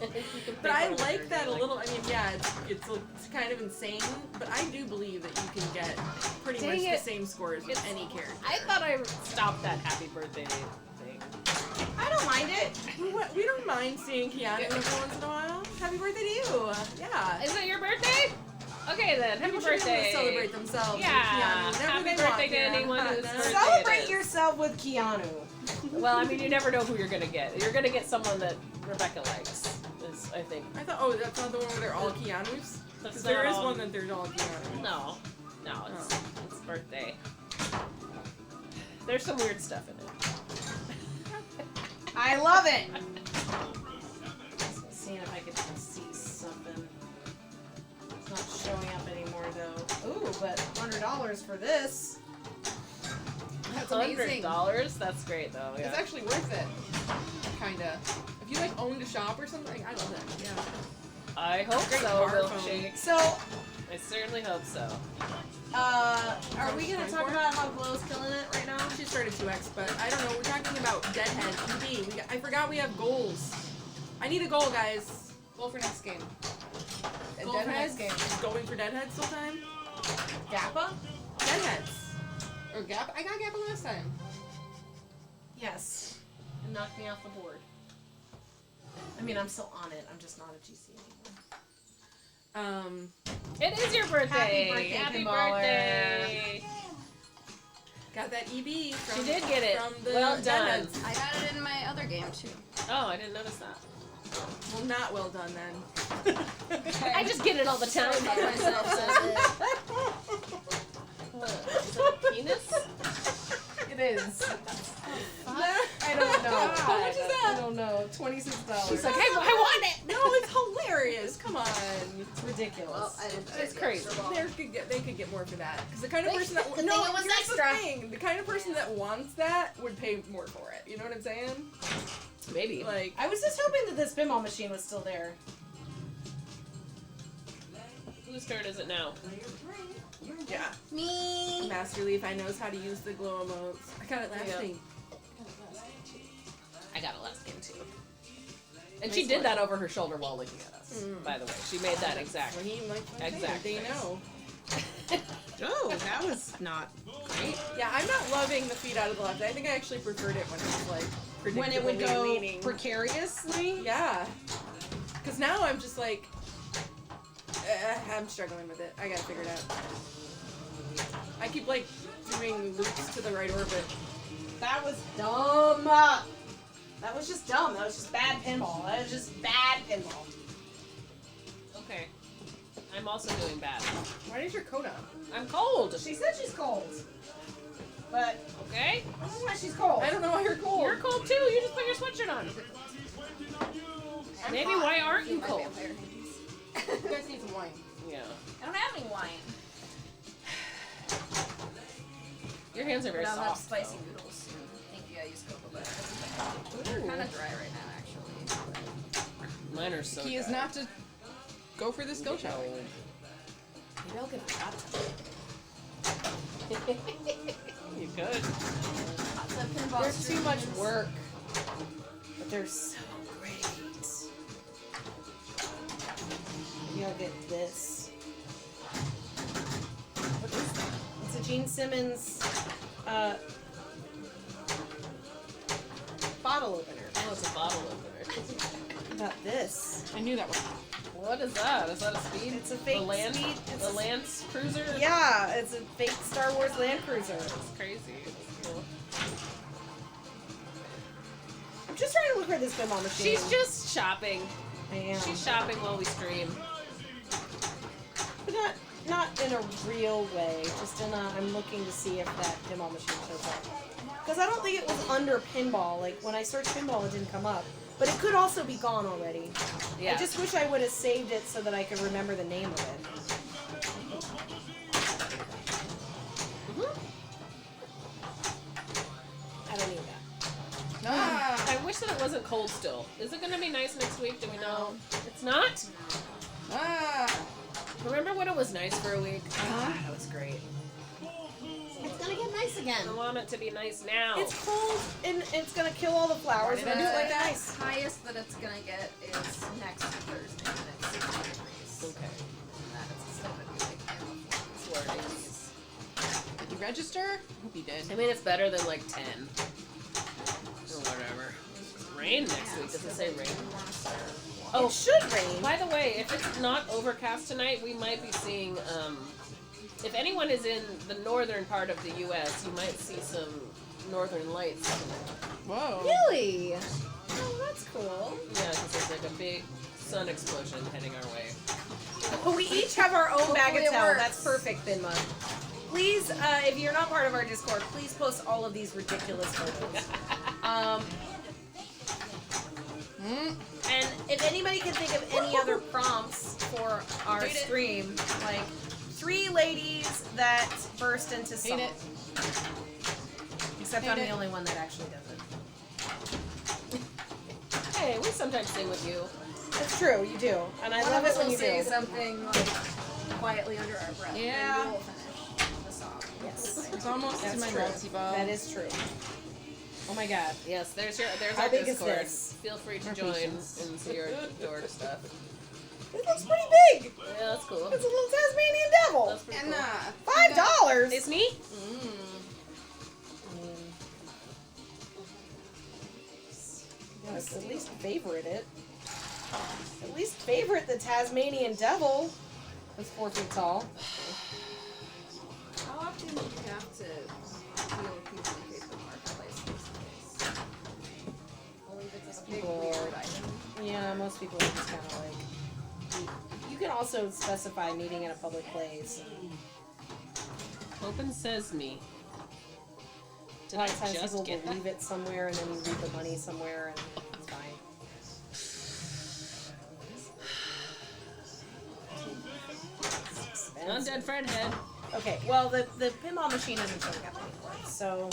S1: pick
S5: I
S1: whatever
S5: like that a
S1: you
S5: little. I mean, yeah, it's kind of insane, but I do believe that you can get pretty
S1: Dang
S5: much
S1: it.
S5: the same scores with any character.
S1: I thought I stopped that happy birthday thing.
S2: I don't mind it.
S5: We don't mind seeing Keanu every once in a while. Happy birthday to you! Yeah.
S1: Is it your birthday? Okay then, happy
S5: People should be able
S1: birthday.
S5: to celebrate themselves. with
S1: Yeah,
S5: Keanu whenever
S1: happy
S5: they
S1: birthday
S5: want
S1: to
S5: here on
S1: anyone
S5: Hot
S1: whose
S5: Nuts.
S1: birthday.
S2: Celebrate
S1: it is.
S2: yourself with Keanu.
S1: Well, I mean, you never know who you're gonna get. You're gonna get someone that Rebecca likes. Is I think.
S5: I thought, oh, that's not the one where they're all Keanu's?
S1: That's
S5: Because there
S1: not
S5: is
S1: all-
S5: one that there's all Keanu.
S1: No, it's birthday. There's some weird stuff in it.
S2: I love it. Seeing if I could see something. It's not showing up anymore though. Ooh, but $100 for this.
S5: That's amazing.
S1: $100. That's great though. Yeah.
S5: It's actually worth it. Kinda. If you like owned a shop or something, I love that. Yeah.
S1: I hope
S5: Great
S1: so,
S5: bar phone.
S1: Milkshake.
S2: So,
S1: I certainly hope so.
S2: are we gonna talk about how Glow's killing it right now?
S5: She started 2x, but I don't know. We're talking about Deadhead EB. I forgot we have goals. I need a goal, guys.
S3: Goal for next game.
S5: Goal for next game. Going for Deadhead still time?
S2: Gappa?
S5: Deadheads.
S3: Or Gap? I got Gap last time.
S2: Yes. It knocked me off the board. I mean, I'm still on it. I'm just not a GC anymore.
S1: It is your birthday.
S2: Happy birthday,
S1: Happy
S2: pinballer.
S1: birthday.
S5: Got that EB from,
S1: She did get it.
S5: from the
S1: Well done.
S5: Deadheads.
S4: I got it in my other game too.
S1: Oh, I didn't notice that.
S5: Well, not well done then.
S1: I just get it all the time.
S4: About myself,
S1: What? Is it a penis?
S2: It is.
S5: I
S2: don't know.
S5: How much is
S2: I
S5: that?
S2: don't know. $26.
S1: She's like, hey, I want it.
S5: No, it's hilarious. Come on.
S2: It's ridiculous.
S4: Well, I didn't
S1: It's crazy.
S5: They could get more for that. Because the kind of person that
S4: good
S5: no,
S4: thing it was
S5: here's
S4: extra.
S5: the thing. The kind of person that wants that would pay more for it. You know what I'm saying?
S1: Maybe.
S5: Like,
S2: I was just hoping that this pinball machine was still there.
S1: Whose turn is it now?
S5: yeah.
S4: Me.
S5: Master Leaf, I knows how to use the glow emotes. I got it last
S1: Yeah.
S5: thing.
S1: I got it last game too. And she did that over her shoulder while looking at us. By the way, she made that exact.
S5: Raheem, like,
S1: Exactly.
S5: they know.
S2: Oh, that was not great.
S5: Yeah, I'm not loving the feet out of the left. I think I actually preferred it when it was like
S2: When it would
S5: predictably
S2: go
S5: leaning.
S2: precariously.
S5: Yeah. Because now I'm just like, I'm struggling with it. I gotta figure it out. I keep like doing loops to the right orbit.
S2: That was dumb. That was just dumb. That was just bad pinball. That was just bad pinball.
S1: Okay. I'm also doing bad.
S5: Why is your coat on?
S1: I'm cold.
S2: She said she's cold. But
S1: Okay?
S2: I don't know why she's cold.
S5: I don't know why you're cold.
S1: You're cold too. You just put your sweatshirt on. Maybe why aren't you
S4: My
S1: cold?
S4: vampire hands.
S5: You guys need some wine.
S1: Yeah.
S4: I don't have any wine.
S1: Your hands are very
S4: But I'll have
S1: soft.
S4: spicy
S1: though.
S4: noodles soon. Thank you, I use cocoa butter. They're kind of dry right now, actually.
S1: Mine are so
S3: Key is
S1: dry.
S3: not to go for the skill challenge.
S1: Maybe I'll get a hot tub. You could.
S2: There's too much work. But they're so great. Maybe I'll get this. What is that? It's a Gene Simmons bottle opener.
S1: Oh, it's a bottle opener.
S2: What about this?
S5: I knew that was.
S1: What is that? Is that a speed?
S2: It's a fake
S1: the Lance,
S2: speed. It's
S1: the
S2: a-
S1: Lance Cruiser?
S2: Yeah, it's a fake Star Wars Land Cruiser.
S1: It's crazy. That's cool.
S2: I'm just trying to look for this pinball machine.
S1: She's just shopping.
S2: I am.
S1: She's shopping while we stream.
S2: But not in a real way. Just in a, I'm looking to see if that pinball machine shows up. Because I don't think it was under pinball. Like, when I searched pinball, it didn't come up. But it could also be gone already.
S1: Yeah.
S2: I just wish I would have saved it so that I could remember the name of it. I don't need that.
S5: Ah.
S1: I wish that it wasn't cold still. Is it going to be nice next week? Do we know? It's not?
S5: Ah.
S1: Remember when it was nice for a week? That was great.
S2: It's gonna get nice again.
S1: I want it to be nice now.
S2: It's cold and it's gonna kill all the flowers. And I do it like that. Nice.
S4: highest that it's gonna get is next Thursday, and it's 60 degrees.
S1: Okay.
S4: And that it's still gonna be like in the 40s.
S5: Did you register? I hope you did.
S1: I mean, it's better than like 10. Or whatever. Rain next week. Does it say rain?
S2: Oh, it should rain.
S1: By the way, if it's not overcast tonight, we might be seeing, if anyone is in the northern part of the U.S., you might see some northern lights.
S5: Whoa.
S2: Really? Oh, that's cool.
S1: Yeah, because there's like a big sun explosion heading our way.
S2: But we each have our own
S4: Hopefully it
S2: bagatelle.
S4: works.
S2: That's perfect, Finma. Please, if you're not part of our Discord, please post all of these ridiculous photos. And if anybody can think of any other prompts for our
S5: Hate it.
S2: stream, like 3 ladies that burst into song.
S5: Hate it.
S2: Except
S5: Hate
S2: I'm the
S5: it.
S2: only one that actually does it.
S1: Hey, we sometimes sing with you.
S2: It's true, you do. And I
S4: One
S2: love
S4: of
S2: it
S4: us
S2: when
S4: will
S2: you
S4: say
S2: do.
S4: something like quietly under our breath.
S5: Yeah.
S4: And we will finish the song.
S2: Yes.
S5: It's almost
S2: That's
S5: to my
S2: true.
S5: multi-ball.
S2: That is true. Oh my god.
S1: Yes, there's
S2: How
S1: our
S2: big is
S1: Discord.
S2: this?
S1: Feel free to
S5: Our
S1: join
S5: patience.
S1: and see our dork stuff.
S2: It looks pretty big.
S1: Yeah, that's cool.
S2: It's a little Tasmanian devil.
S1: That's pretty
S4: And
S1: cool.
S2: $5.
S1: It's neat.
S2: Yes, at least favorite it. At least favorite the Tasmanian devil. That's 4 feet tall.
S4: how often do you have to deal with people in case the marketplace these days? Only if it's a big
S2: People-
S4: weird item.
S2: Yeah, most people are just kind of like. You can also specify meeting in a public place.
S1: Open Sesame.
S2: A
S1: Did
S2: lot
S1: I
S2: of times
S1: just
S2: people
S1: get
S2: will
S1: that?
S2: leave it somewhere and then you leave the money somewhere and it's fine.
S1: Undead Fredhead.
S2: Okay, well the pinball machine isn't showing up anymore, so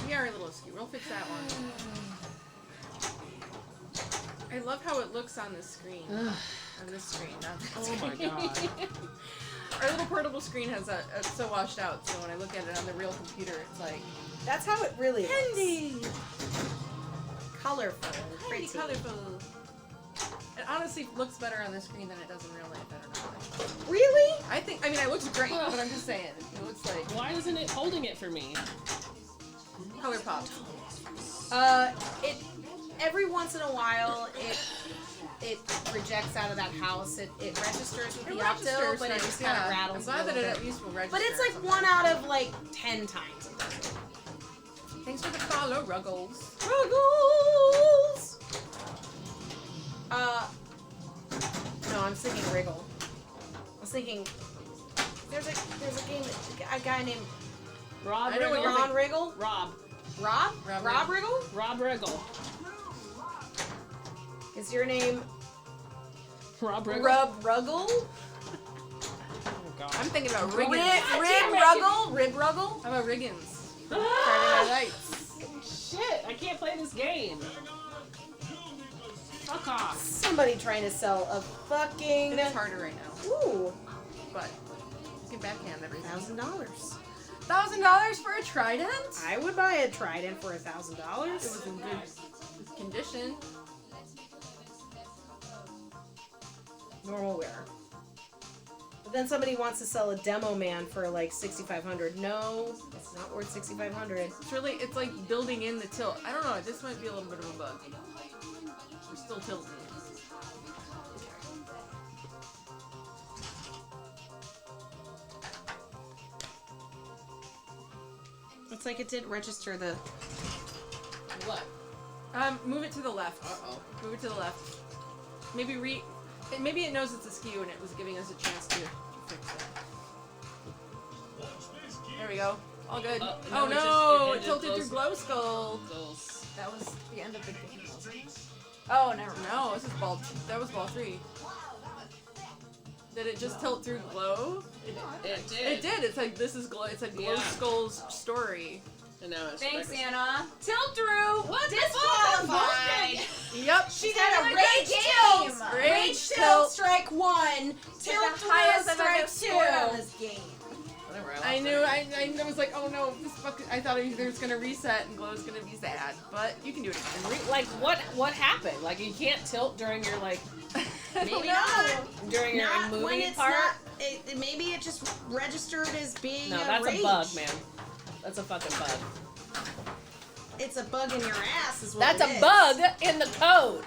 S5: We are a little askew. We'll fix that one. I love how it looks on the screen. On this screen, not that
S1: Oh
S5: screen.
S1: my god.
S5: Our little portable screen has it's so washed out, so when I look at it on the real computer, it's like
S2: that's how it really looks.
S5: candy,
S2: Colorful,
S5: pretty
S2: pretty.
S5: colorful. It honestly looks better on the screen than it does in real life. I don't know.
S2: Really?
S5: I think. I mean, it looks great, but I'm just saying, it looks like
S1: Why isn't it holding it for me?
S5: color pop.
S2: It every once in a while it rejects out of that house. It registers with the opto, but it just kind of rattles.
S5: I'm glad
S2: a
S5: that
S2: little
S5: it
S2: bit.
S5: at least will register.
S2: But it's like 1 out of like 10 times.
S5: Thanks for the follow, Ruggles.
S2: Ruggles. No, I'm thinking Wriggle. I was thinking there's a game a guy named
S1: Rob
S5: I know what
S1: Riggle?
S5: you're
S2: Ron Wriggle.
S1: Rob.
S2: Rob?
S5: Rob
S2: Rob Wriggle?
S1: Rob Riggle.
S2: Is your name
S1: Rob Riggle?
S2: Rub Ruggle?
S1: Oh god.
S5: I'm thinking about
S2: Rib
S5: Riggins.
S2: Ruggle? Rib Ruggle?
S5: How about Riggins? Friday
S1: Ah!
S5: Night Lights.
S1: Shit, I can't play this game. Fuck off.
S2: Somebody trying to sell a fucking
S5: It's harder right now,
S2: ooh
S5: but you can backhand everything.
S2: $1,000.
S5: $1,000 for a trident?
S2: I would buy a trident for
S5: It
S2: $1,000.
S5: was in good condition.
S2: Normal wear. But then somebody wants to sell a demo man for like 6,500. No, it's not worth 6,500.
S5: It's really, it's like building in the tilt. I don't know, this might be a little bit of a bug. We're still tilting.
S2: It's like it didn't register the.
S1: What?
S5: Move it to the left.
S1: Uh-oh.
S5: Move it to the left. Maybe maybe it knows it's askew and it was giving us a chance to fix that. There we go. All good.
S1: no,
S5: Oh
S1: it
S5: no!
S1: just-
S5: It tilted
S1: it
S5: through Glow Skull.
S1: Goals.
S4: That was the end of the game. Oh, never mind.
S5: No, this is ball. That was ball 3. Did it just tilt through Glow?
S1: It did.
S5: It did. It's like this is Glow. It's like Glow
S1: Yeah.
S5: Skull's story.
S1: And now it's
S4: Thanks,
S1: record-
S4: Anna.
S2: Tilt through!
S4: What?
S2: Disqualified!
S5: Yep.
S2: She did
S4: Had
S2: a
S4: a
S2: rage
S4: great
S2: tilt!
S4: game.
S5: Rage
S2: Tilt,
S5: tilt.
S2: strike 1! Tilt
S4: the
S2: through,
S4: highest I've
S2: strike
S4: ever
S2: 2!
S4: scored on this game.
S1: Whatever,
S5: I
S1: lost
S5: knew.
S1: it.
S5: I was like, oh no, this fucking. I thought it was gonna reset and Glow's gonna be sad, but you can do it again.
S1: Like, what happened? Like, you can't tilt during your, like,
S2: Maybe not.
S1: during your
S2: Not when
S1: movie
S2: it's
S1: part?
S2: not. Maybe it just registered as being
S1: No,
S2: a
S1: that's
S2: rage.
S1: a bug, man. That's a fucking bug.
S2: It's a bug in your ass, is what
S1: That's
S2: it
S1: a
S2: is.
S1: bug in the code.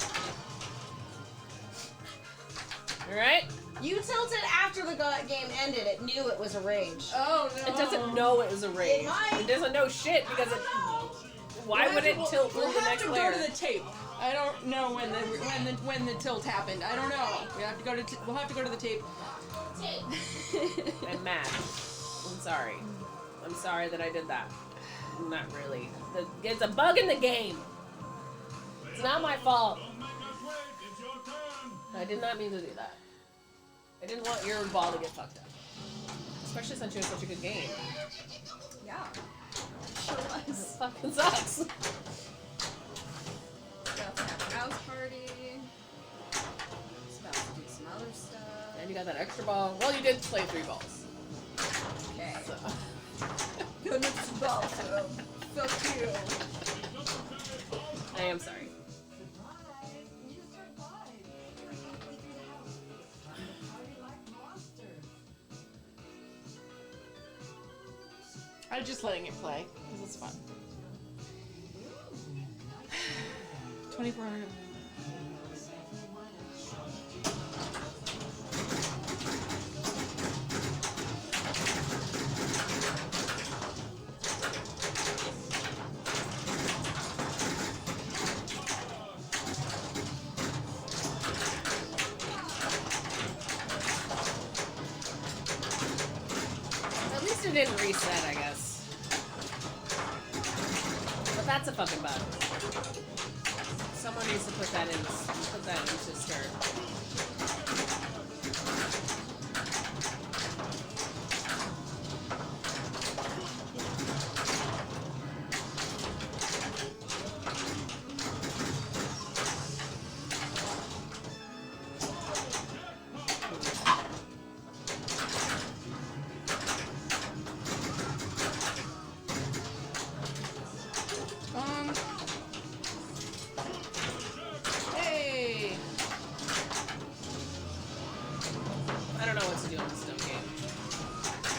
S1: Alright?
S2: You tilted after the game ended. It knew it was a rage.
S5: Oh no.
S1: It doesn't know it was a rage.
S2: It might.
S1: It doesn't know shit because it. Why would it tilt through
S5: We'll
S1: the
S5: have
S1: next
S5: to
S1: layer?
S5: go to the tape. I don't know when the tilt happened. I don't know. We have to go to. We'll have to go to the tape.
S1: I'm mad. I'm sorry. I'm sorry that I did that. Not really. It's a bug in the game. It's not my fault. I did not mean to do that. I didn't want your ball to get fucked up. Especially since you had such a good game.
S4: Yeah. Sure
S1: It
S4: was.
S1: fucking sucks.
S4: About to have a house party. It's about to do some other stuff.
S1: And you got that extra ball. Well, you did play 3 balls.
S4: Okay.
S1: So.
S4: Goodness ball, so fuck you.
S1: I am sorry.
S5: I'm just letting it play because it's fun. 2,400.
S1: At least it didn't reset, I guess. But that's a fucking bug. Someone needs to put that in sister.
S5: Hey.
S1: I don't know what to do in this dumb game.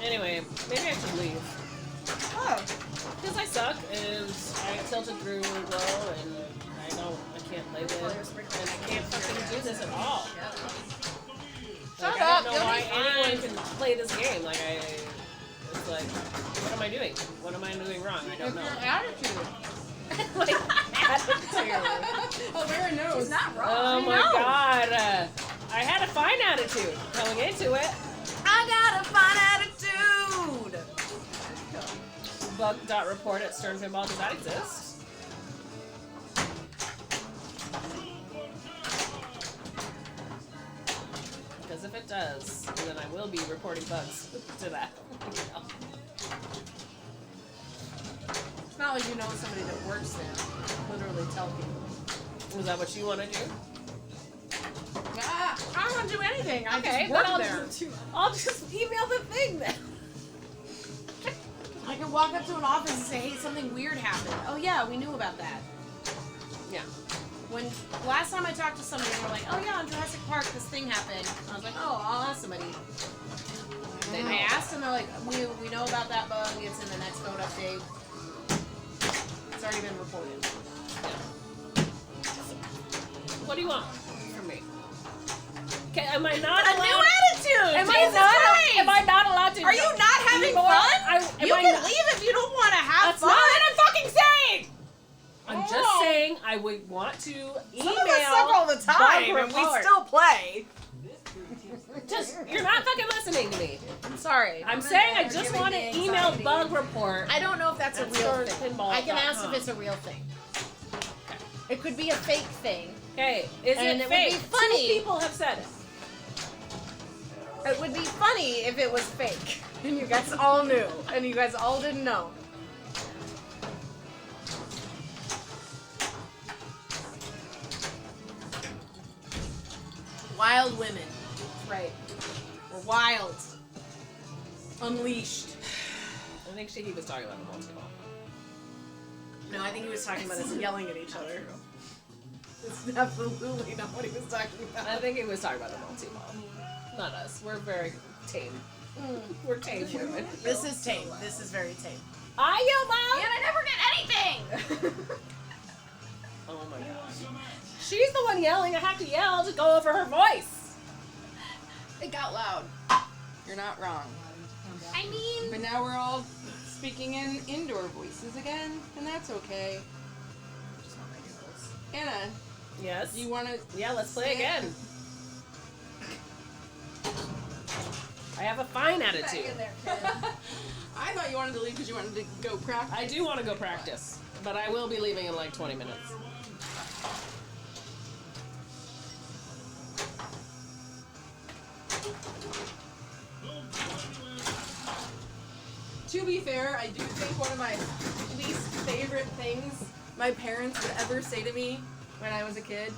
S1: Anyway, maybe I should leave.
S2: Oh.
S1: Because I suck, and I tilted through low, and I can't play this, and I can't fucking do this at all.
S5: Shut
S1: Like,
S5: up,
S1: I don't know
S5: you'll
S1: why
S5: be fine.
S1: anyone can play this game. Like, it's like, what am I doing? What am I doing wrong? I don't
S5: With
S1: know.
S5: your attitude.
S1: Like, attitude.
S5: Oh, Mary knows.
S4: It's not wrong.
S1: Oh my
S2: know.
S1: god. I had a fine attitude going into it.
S2: I got a fine attitude!
S1: Bug.report at Stern Pinball. Does that exist? Because if it does, then I will be reporting bugs to that.
S2: It's not like you know somebody that works there. Literally tell people.
S1: Was that what you want to do?
S2: Ah, I don't want to do anything. I
S1: Okay,
S2: just
S1: then
S2: work
S1: I'll just email the thing then.
S2: I can walk up to an office and say, hey, something weird happened. Oh yeah, we knew about that.
S1: Yeah.
S2: When last time I talked to somebody, they were like, "Oh yeah, on Jurassic Park, this thing happened." I was like, "Oh, I'll ask somebody." Then I asked, and they're like, "We know about that bug. It's in the next code update. It's already been reported."
S1: What do you want from me? Okay, am I not
S2: A
S1: allowed?
S2: new attitude.
S1: Am I
S2: Jesus
S1: not?
S2: Christ.
S1: Am I not allowed to?
S2: Are you not having
S1: anymore?
S2: fun? You can leave if you don't want to have
S1: That's
S2: fun.
S1: not what I'm fucking saying. I'm just saying I would want to email.
S2: Some of us suck all the time,
S1: Bug
S2: and we
S1: report.
S2: still play.
S1: Just you're not fucking listening to me.
S2: I'm sorry.
S1: I'm saying I just
S4: giving
S1: want
S4: me
S1: to email
S4: anxiety.
S1: bug report.
S2: I don't know if that's a
S1: At
S2: real thing.
S1: starpinball.com.
S2: I can ask if it's a real thing. It could be a fake thing.
S1: Okay, is
S2: And
S1: it
S2: it would
S1: fake?
S2: be funny.
S1: 2 people have said it.
S2: It would be funny if it was fake. And you guys all knew. And you guys all didn't know. Wild women. Right. We're wild. Unleashed.
S1: I think he was talking about the multi-ball.
S2: No, I think he was talking about us yelling at each other. It's absolutely not what he was talking about.
S1: I think he was talking about the multi-ball. Not us. We're very tame. We're tame women.
S2: This is tame. This is very tame.
S1: I yell loud.
S4: And I never get anything!
S1: Oh my gosh. She's the one yelling. I have to yell to go over her voice.
S5: It got loud. You're not wrong.
S2: I mean...
S5: But now we're all speaking in indoor voices again, and that's okay. Anna,
S1: Yes.
S5: do you want to?
S1: Yeah, let's play again. I have a fine attitude.
S5: I thought you wanted to leave because you wanted to go practice.
S1: I do want to go practice, but I will be leaving in like 20 minutes.
S5: To be fair, I do think one of my least favorite things my parents would ever say to me when I was a kid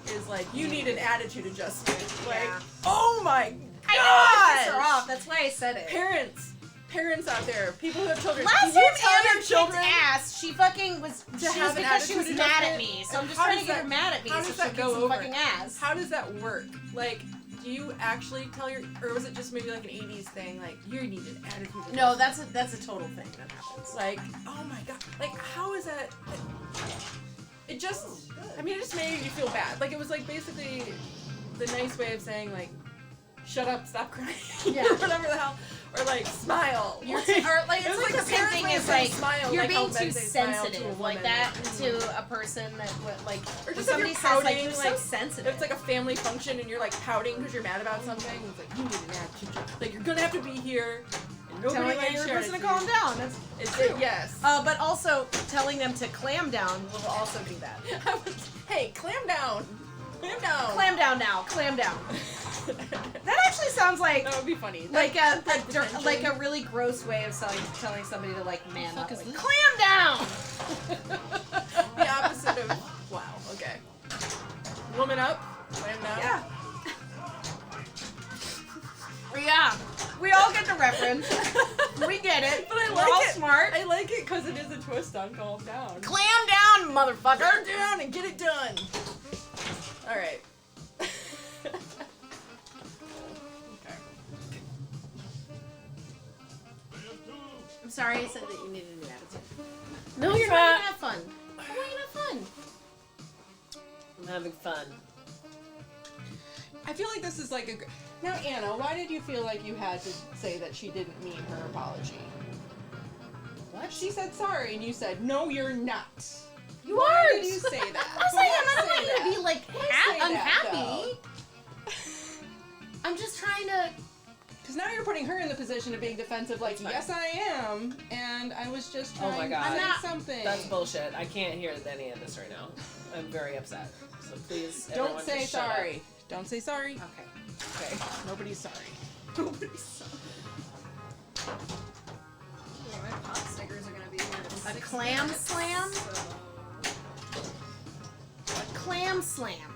S5: is like, "You need an attitude adjustment." Like,
S2: Yeah.
S5: oh my
S2: I know, it pissed her
S5: god!
S2: off. That's why I said it.
S5: Parents out there, people who have children.
S2: Last
S5: can
S2: time
S5: you tell
S2: Anna
S5: your
S2: kicked
S5: children?
S2: ass, she fucking was.
S5: To
S2: She
S5: have
S2: was
S5: an
S2: because she was
S5: attitude
S2: mad at
S5: adjustment?
S2: me. So I'm
S5: And
S2: just
S5: how
S2: trying
S5: does
S2: to get her
S5: that-
S2: mad at me
S5: how
S2: so
S5: does
S2: she'll
S5: that
S2: kick
S5: go
S2: some
S5: over?
S2: fucking ass.
S5: How does that work? Like, do you actually tell your, or was it just maybe like an 80s thing? Like, you need an attitude adjustment.
S2: No, that's a total thing that happens.
S5: Like, oh my god. Like, how is that? It just, I mean, it just made you feel bad. Like, it was like basically the nice way of saying, like, shut up, stop crying.
S2: Yeah.
S5: Or whatever the hell. Or like, smile.
S2: Or like
S5: It
S2: it's
S5: was
S2: like
S5: like
S2: the
S5: a
S2: same
S5: parent's
S2: thing
S5: way of
S2: as
S5: saying
S2: like
S5: smile,
S2: you're
S5: like how
S2: being
S5: men
S2: too
S5: say smile to a
S2: sensitive like
S5: woman.
S2: that to a person that would like
S5: Or
S2: when
S5: just if
S2: somebody
S5: you're
S2: says like
S5: pouting,
S2: you're so
S5: like,
S2: sensitive.
S5: If it's like a family function and you're like pouting because you're mad about something, it's like, you need an attitude adjustment. Like, you're gonna have to be here. And nobody
S2: telling
S5: likes
S2: the other
S5: your
S2: person to
S5: attitude.
S2: calm down. That's
S5: It's
S2: true.
S5: yes.
S2: But also telling them to clam down will also do that.
S5: Hey, clam down. Clam down.
S2: Clam down now. Clam down. That actually sounds like
S5: That would be funny.
S2: like
S5: Attention.
S2: like a really gross way of telling somebody to like man up.
S1: is
S2: Like,
S1: this?
S2: clam down.
S5: The opposite of wow. Okay. Woman up. Clam down.
S2: Yeah. Yeah. We all get the reference. We get it.
S5: But I
S2: We're
S5: like
S2: all
S5: it.
S2: smart.
S5: I like it because it is a twist on calm down.
S2: Clam down, motherfucker.
S5: Calm down and get it done. All right. Okay.
S2: I'm sorry I said that you needed a new attitude.
S1: No, you're
S2: Why
S1: not.
S2: have fun? Why you have fun?
S1: I'm having fun.
S5: I feel like this is like a. Now, Anna, why did you feel like you had to say that she didn't mean her apology? What? She said sorry, and you said, "No, you're not."
S2: You
S5: Why
S2: are.
S5: did you say that?
S2: I'm saying
S5: Why
S2: I'm not
S5: say
S2: trying to
S5: that?
S2: be like
S5: Why say that,
S2: unhappy. I'm just trying to.
S5: Because now you're putting her in the position of being defensive, like,
S1: That's
S5: yes, I am, and I was just
S1: Oh
S5: trying
S1: my God.
S5: to
S1: I'm
S5: say
S2: not-
S5: something.
S1: That's bullshit. I can't hear any of this right now. I'm very upset. So please,
S5: Don't
S1: everyone
S5: say
S1: just shut up.
S5: sorry. Don't say sorry.
S2: Okay.
S5: Okay. Nobody's sorry. Nobody's sorry.
S4: Yeah, my pop stickers are gonna be here in
S2: A
S4: 6
S2: clam
S4: minutes,
S2: slam?
S4: so-
S2: A clam slam.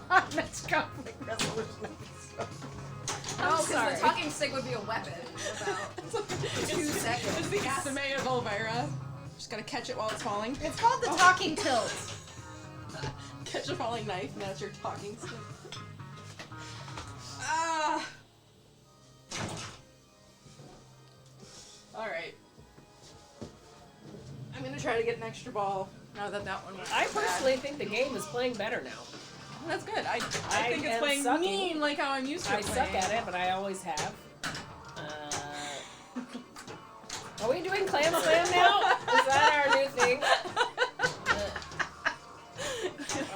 S2: That's conflict resolution episode.
S4: Oh, because
S2: sorry.
S4: the talking stick would be a weapon in about 2 seconds.
S5: It's the anime of Elvira. Just gotta catch it while it's falling.
S2: It's called the talking tilt.
S5: Catch a falling knife, and that's your talking stick. Ah. All right. I'm gonna try to get an extra ball now that that one went.
S1: I
S5: bad.
S1: personally think the game is playing better now.
S5: That's good. I
S1: I
S5: think it's
S1: am
S5: playing
S1: sucking.
S5: mean like how I'm used to
S1: I
S5: it
S1: suck
S5: playing.
S1: at it, but I always have. Are we doing Clam Slam now? Is that our new thing?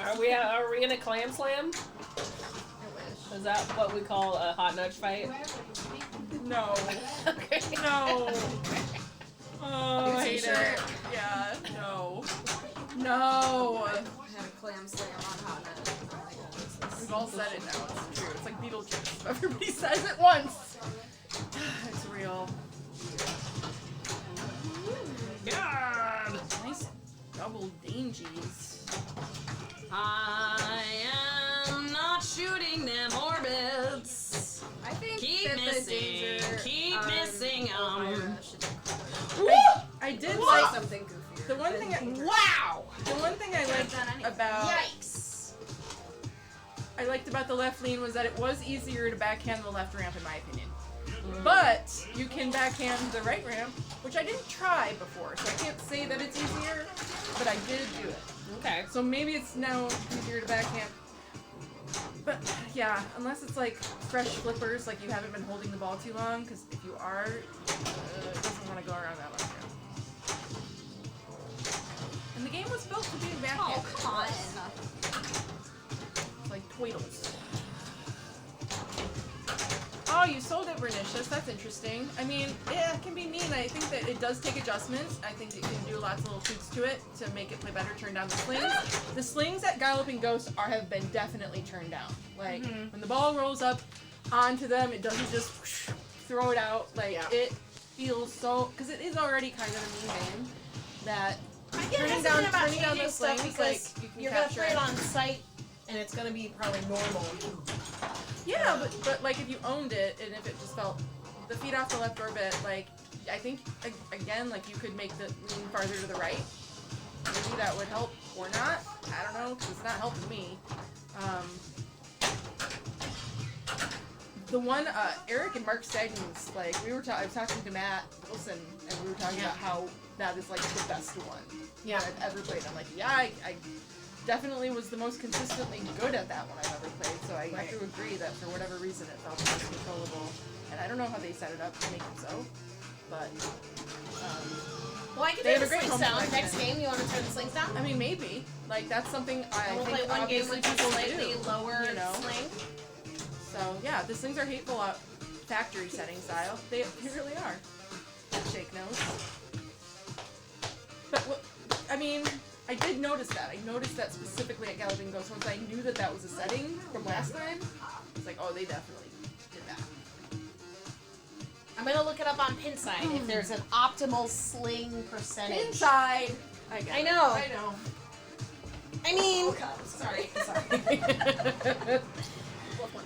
S1: Are we in a Clam Slam? Is that what we call a hot nudge fight?
S5: No.
S1: Okay.
S5: No. Oh, I hate
S2: T-shirt.
S5: it. Yeah. No. No.
S4: I had a clam slam on Hot Nut. Oh my goodness.
S5: We've all said it now. It's true. It's like Beetlejuice. Everybody says it once. It's real.
S1: God!
S5: Nice double dangies.
S2: I am not shooting them orbits.
S4: I think
S2: Keep
S4: that the
S2: missing,
S4: danger
S2: keep
S4: on
S2: missing 'em.
S4: Elvira should be covered.
S5: I did
S4: Like
S5: like
S4: something goofier.
S5: the one
S4: than
S5: thing.
S4: danger.
S2: Wow!
S5: The one thing I liked
S4: done anything.
S5: about
S2: Yikes!
S5: I liked about the left lean was that it was easier to backhand the left ramp in my opinion. But you can backhand the right ramp, which I didn't try before, so I can't say that it's easier, but I did do it.
S1: Okay.
S5: So maybe it's now easier to backhand. But yeah, unless it's like fresh flippers, like you haven't been holding the ball too long, because if you are, it doesn't want to go around that left ramp. And the game was built to be backhand.
S4: Oh, come on.
S5: It's like twiddles. Oh, you sold it, Vernicious. That's interesting. I mean, yeah, it can be mean. I think that it does take adjustments. I think it can do lots of little tweaks to it to make it play better. Turn down the slings. The slings at Galloping Ghost have been definitely turned down. Like, when the ball rolls up onto them, it doesn't just throw it out. Like,
S2: Yeah.
S5: it feels so... Because it is already kind of a mean game. That
S2: I get
S5: turning
S2: hesitant
S5: down,
S2: about
S5: turning down
S2: changing
S5: the
S2: stuff
S5: slings,
S2: because
S5: like, you can
S2: you're gonna
S5: capture
S2: play it on site, and it's gonna be probably normal.
S5: Yeah, but like if you owned it and if it just felt the feet off the left orbit, like I think again like you could make the lean farther to the right. Maybe that would help or not. I don't know because it's not helping me. The one Eric and Mark Stagn's like I was talking to Matt Wilson and we were talking about how that is like the best one
S2: Yeah.
S5: that I've ever played. I'm like I definitely was the most consistently good at that one I've ever played, so I have to agree that for whatever reason it felt the most controllable. And I don't know how they set it up to make it so, but
S2: Well, I can
S5: They
S2: turn
S5: have
S2: the
S5: a great
S2: slings
S5: home
S2: down.
S5: collection.
S2: Next game, you want to turn the slings down?
S5: I mean maybe like that's something I
S2: We'll
S5: think
S2: play one game
S5: obviously
S2: with a
S5: people
S2: slightly
S5: do.
S2: lower
S5: you know?
S2: sling.
S5: So yeah, the slings are hateful out factory setting style. They really are. Shake nose. But what I mean. I did notice that. I noticed that specifically at Galloping Ghost once I knew that that was a setting from last time. It's like, oh, they definitely did that.
S2: I'm gonna look it up on Pinside if there's an optimal sling percentage.
S5: Inside. I get
S2: I
S5: it.
S2: know.
S5: I know.
S2: I mean, sorry.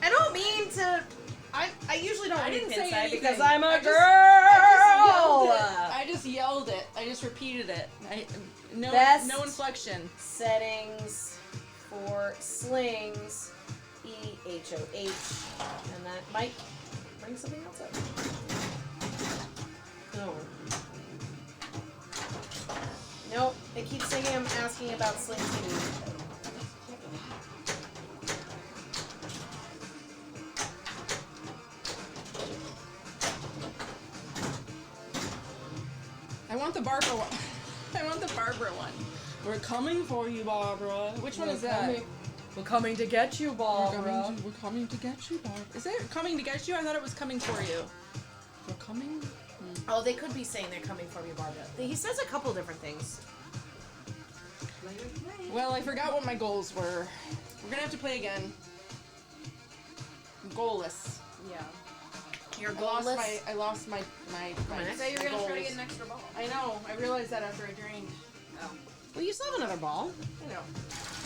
S2: I don't mean to. I usually don't
S5: I
S2: read
S5: didn't say
S2: Pinside
S5: anything.
S2: because I'm a
S5: I just-
S2: girl.
S5: I just yelled it. I just repeated it. No
S2: Best.
S5: inflection.
S2: Settings for slings, EHOH, and that might bring something else up. No. Nope. It keeps saying I'm asking about slings too.
S5: I want the Barbara one. I want the Barbara one. We're coming for you, Barbara. Which one is that?
S1: We're coming to get you, Barbara.
S5: We're coming to get you, Barbara. Is it coming to get you? I thought it was coming for you. We're coming?
S2: Oh, they could be saying they're coming for me, Barbara. He says a couple different things.
S5: Well, I forgot what my goals were. We're gonna have to play again. I'm goalless.
S4: Yeah.
S2: You're
S5: I lost my
S2: I
S4: So you're gonna try to
S5: goals.
S4: get an extra ball.
S5: I know. I realized that after I drained.
S2: Well, you still have another ball.
S5: I know.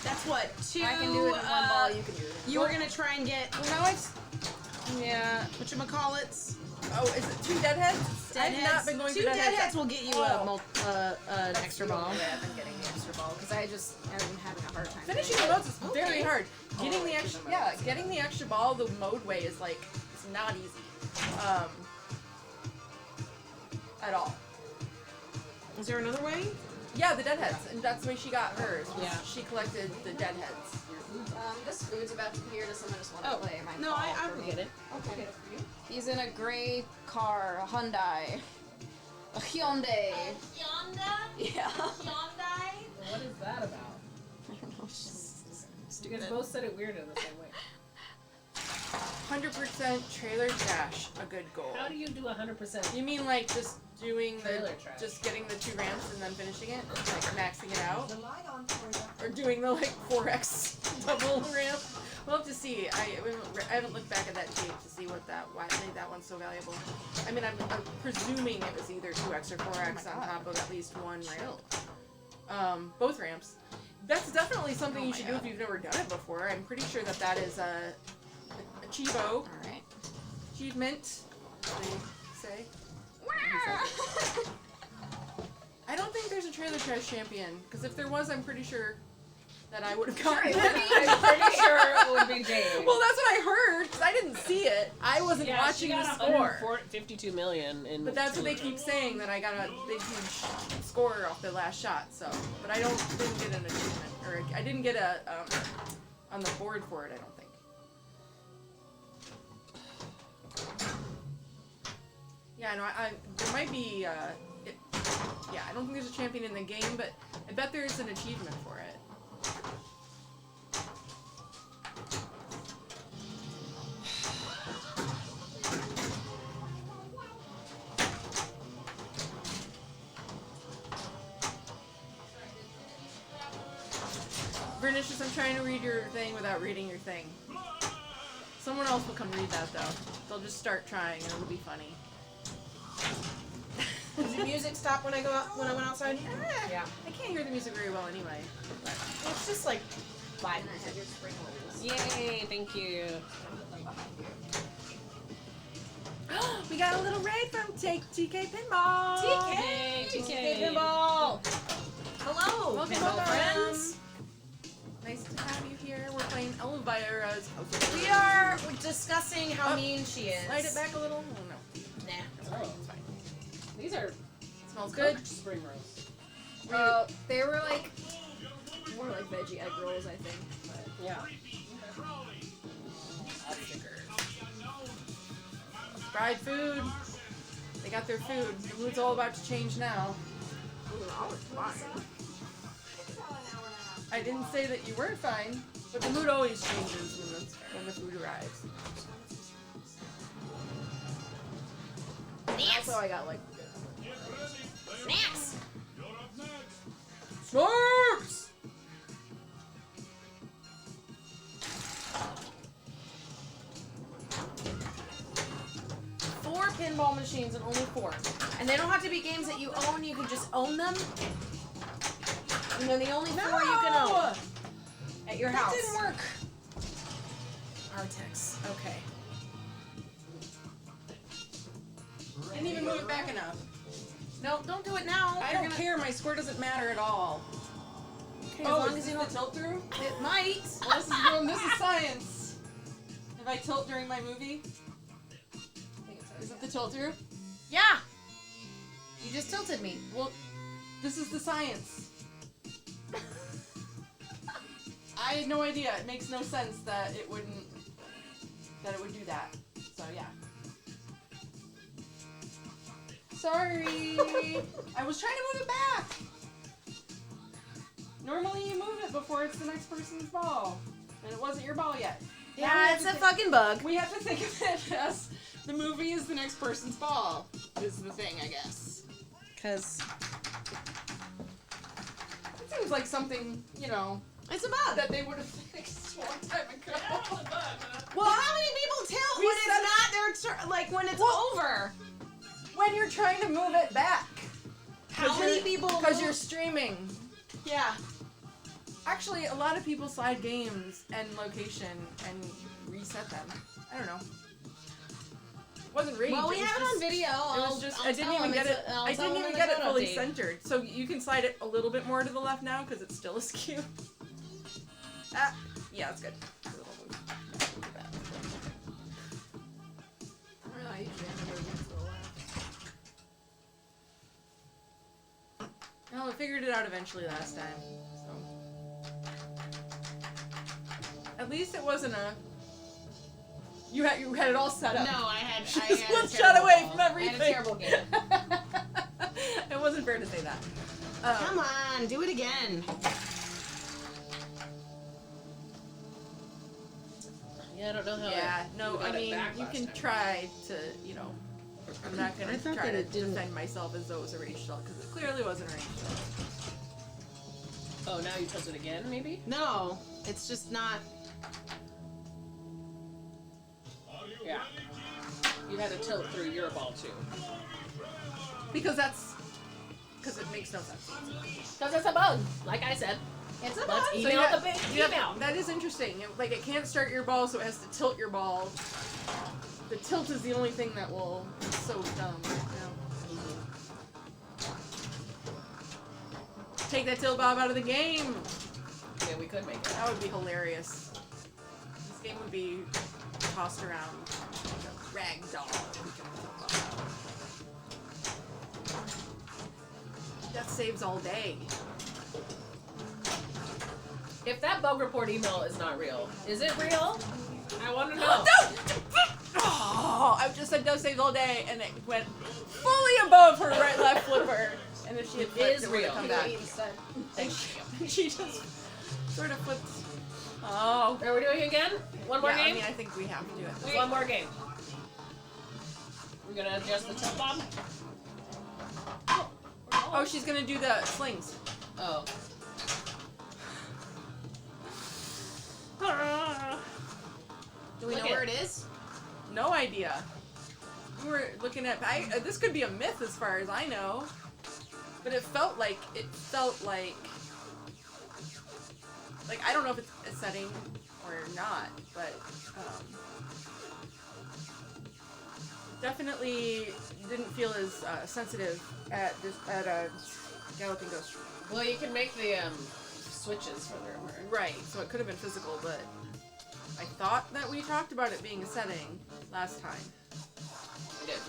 S2: That's what, 2?
S4: I can do it in one ball. You can do it.
S2: You were gonna try and get.
S5: Well, now
S2: Yeah. Whatchamacallits?
S5: Oh, is it 2 deadheads? I've not been going
S2: Two
S5: for deadheads.
S2: deadheads will get you an extra ball.
S4: Yeah, I've been getting the extra ball because I just have been having a hard time.
S5: Finishing the modes is very hard. Getting
S4: Oh,
S5: the
S4: like
S5: extra,
S4: the
S5: yeah,
S4: modes.
S5: getting the extra ball the mode way is like, it's not easy. At all.
S2: Is there another way?
S5: Yeah, the deadheads, and that's the way she got hers. Was
S2: Yeah.
S5: She collected the deadheads.
S4: This food's about to appear. Does someone just want to
S2: Oh,
S4: play my
S2: no,
S4: call
S2: I
S4: for
S2: will
S4: me?
S2: get it.
S4: Okay. He's in a gray car, a Hyundai. A Hyundai.
S7: Yonda?
S4: Yeah.
S7: Yondai?
S1: What is that about?
S4: I don't know. It's just
S1: You guys both said it weird in the same way.
S5: 100% trailer trash, a good goal.
S1: How do you do 100%?
S5: You mean like just doing
S1: Trailer
S5: the,
S1: trash.
S5: just getting the 2 ramps and then finishing it? Like maxing it out? Or doing the like 4x double ramp? We'll have to see. I haven't looked back at that tape to see why that one's so valuable. I mean, I'm presuming it was either 2x or 4x on top of at least one ramp. Both ramps. That's definitely something you should do if you've never done it before. I'm pretty sure that is a Chivo
S4: alright.
S5: achievement, they say. I don't think there's a trailer trash champion, because if there was, I'm pretty sure that I would have gotten it.
S1: I'm pretty sure it would be Jade.
S5: Well, that's what I heard, because I didn't see it. I wasn't watching the score.
S1: 52 million in.
S5: But that's what they keep saying, that I got a big, huge score off the last shot, so. But I didn't get an achievement, or I didn't get a, on the board for it, I don't think. Yeah, no, there might be, I don't think there's a champion in the game, but I bet there's an achievement for it. Vernicious, I'm trying to read your thing without reading your thing. Someone else will come read that, though. They'll just start trying, and it'll be funny.
S2: Does the music stop when I went outside? Yeah.
S5: I can't hear the music very well anyway. But
S2: It's just like 5
S4: And I
S2: minutes.
S4: have your spring rolls.
S1: Yay! Thank you.
S5: we got a little raid from TK Pinball!
S2: TK Pinball! Hello,
S5: Welcome,
S2: Pinball
S5: welcome.
S2: friends!
S5: Nice to have you here. We're playing Elvira's House of
S2: We
S5: Cards.
S2: are discussing how
S5: Oh,
S2: mean she is.
S5: Slide it back a little. Oh, no.
S2: Nah.
S1: Oh, these are
S5: Smells good.
S1: spring rolls.
S4: They were like more like veggie egg rolls, I think. But
S1: Yeah.
S5: Fried food. They got their food. The mood's all about to change now. I didn't say that you weren't fine, but the mood always changes when the food arrives.
S2: Snacks!
S5: Also, I got like
S2: Snacks!
S5: snacks. 4 pinball machines and only 4.
S2: And they don't have to be games that you own, you can just own them. And they're the only 4 you can own at your
S5: That
S2: house.
S5: didn't work.
S2: Artex. Okay.
S5: Didn't even move it back enough.
S2: No, don't do it now.
S5: I
S2: You're
S5: don't
S2: gonna-
S5: care. My score doesn't matter at all.
S2: Okay, as long as you don't.
S5: tilt through.
S2: It might.
S5: Well, this is science. If I tilt during my movie, is it the tilt through?
S2: Yeah. You just tilted me.
S5: Well, this is the science. I had no idea. It makes no sense that it would do that. So yeah. Sorry. I was trying to move it back. Normally you move it before it's the next person's ball, and it wasn't your ball yet. Now we
S2: Yeah,
S5: have
S2: it's
S5: to
S2: a
S5: thi-
S2: fucking bug.
S5: We have to think of it as the movie is the next person's ball. Is the thing, I guess.
S2: Cause
S5: It seems like something,
S2: it's a bug.
S5: that they would have fixed a long time ago.
S2: Well, how many people tilt
S5: We
S2: when
S5: said-
S2: it's not their turn? Like when it's
S5: Well-
S2: over.
S5: When you're trying to move it back.
S2: How many people?
S5: Because you're streaming.
S2: Yeah.
S5: Actually, a lot of people slide games and location and reset them. I don't know. wasn't rage.
S2: Well, we
S5: it was
S2: have it
S5: just,
S2: on video.
S5: It was just I didn't even get it. I didn't even get it fully centered. So you can slide it a little bit more to the left now because it's still askew. Yeah, it's good.
S4: I don't know, I usually end up against the left.
S5: Well, I figured it out eventually last time. So. At least it wasn't a. You had it all set up.
S2: No, I had
S5: One shot away from
S2: I
S5: everything.
S2: had a terrible game.
S5: It wasn't fair to say that.
S2: Come on, do it again.
S1: Yeah, I don't know how.
S5: Yeah, no,
S1: you got
S5: I
S1: it
S5: mean,
S1: back
S5: you
S1: last
S5: can
S1: time.
S5: try to, you know, I'm not
S2: I
S5: gonna
S2: thought
S5: try
S2: that
S5: to
S2: it didn't-
S5: defend myself as though it was a rage shell, because it clearly wasn't a rage shell.
S1: Oh, now you tilt it again, maybe?
S2: No, it's just not.
S1: Yeah. You had to tilt through your ball too.
S5: Because it makes no sense.
S1: Because it's a bug, like I said.
S2: It's a
S1: Let's
S2: bug.
S1: email
S5: you
S1: the big email.
S5: That is interesting. Like, it can't start your ball, so it has to tilt your ball. The tilt is the only thing that will. It's so dumb. You know? Take that tilt bob out of the game.
S1: Yeah, we could make it.
S5: That would be hilarious. This game would be tossed around like a rag doll. Death saves all day.
S1: If that bug report email is not real, is it real? I want to know.
S5: Oh, I've just said death saves all day, and it went fully above her right-left flipper. And if she had flipped,
S1: is
S5: it would have
S1: real.
S5: come back. And she just sort of flipped. Oh.
S1: Are we doing it again? One more
S5: Yeah,
S1: game?
S5: I mean, I think we have to do it.
S1: One more game. We're gonna adjust the tilt bob.
S5: Oh, she's gonna do the slings.
S1: Oh.
S2: Do we know
S1: Look
S2: where
S1: it.
S2: it is?
S5: No idea. We were looking at. This could be a myth as far as I know, but it felt like I don't know if it's a setting or not, but definitely didn't feel as sensitive at Galloping Ghost.
S1: Well, you can make the switches for the remote.
S5: Right, so it could have been physical, but I thought that we talked about it being a setting last time.
S1: We did.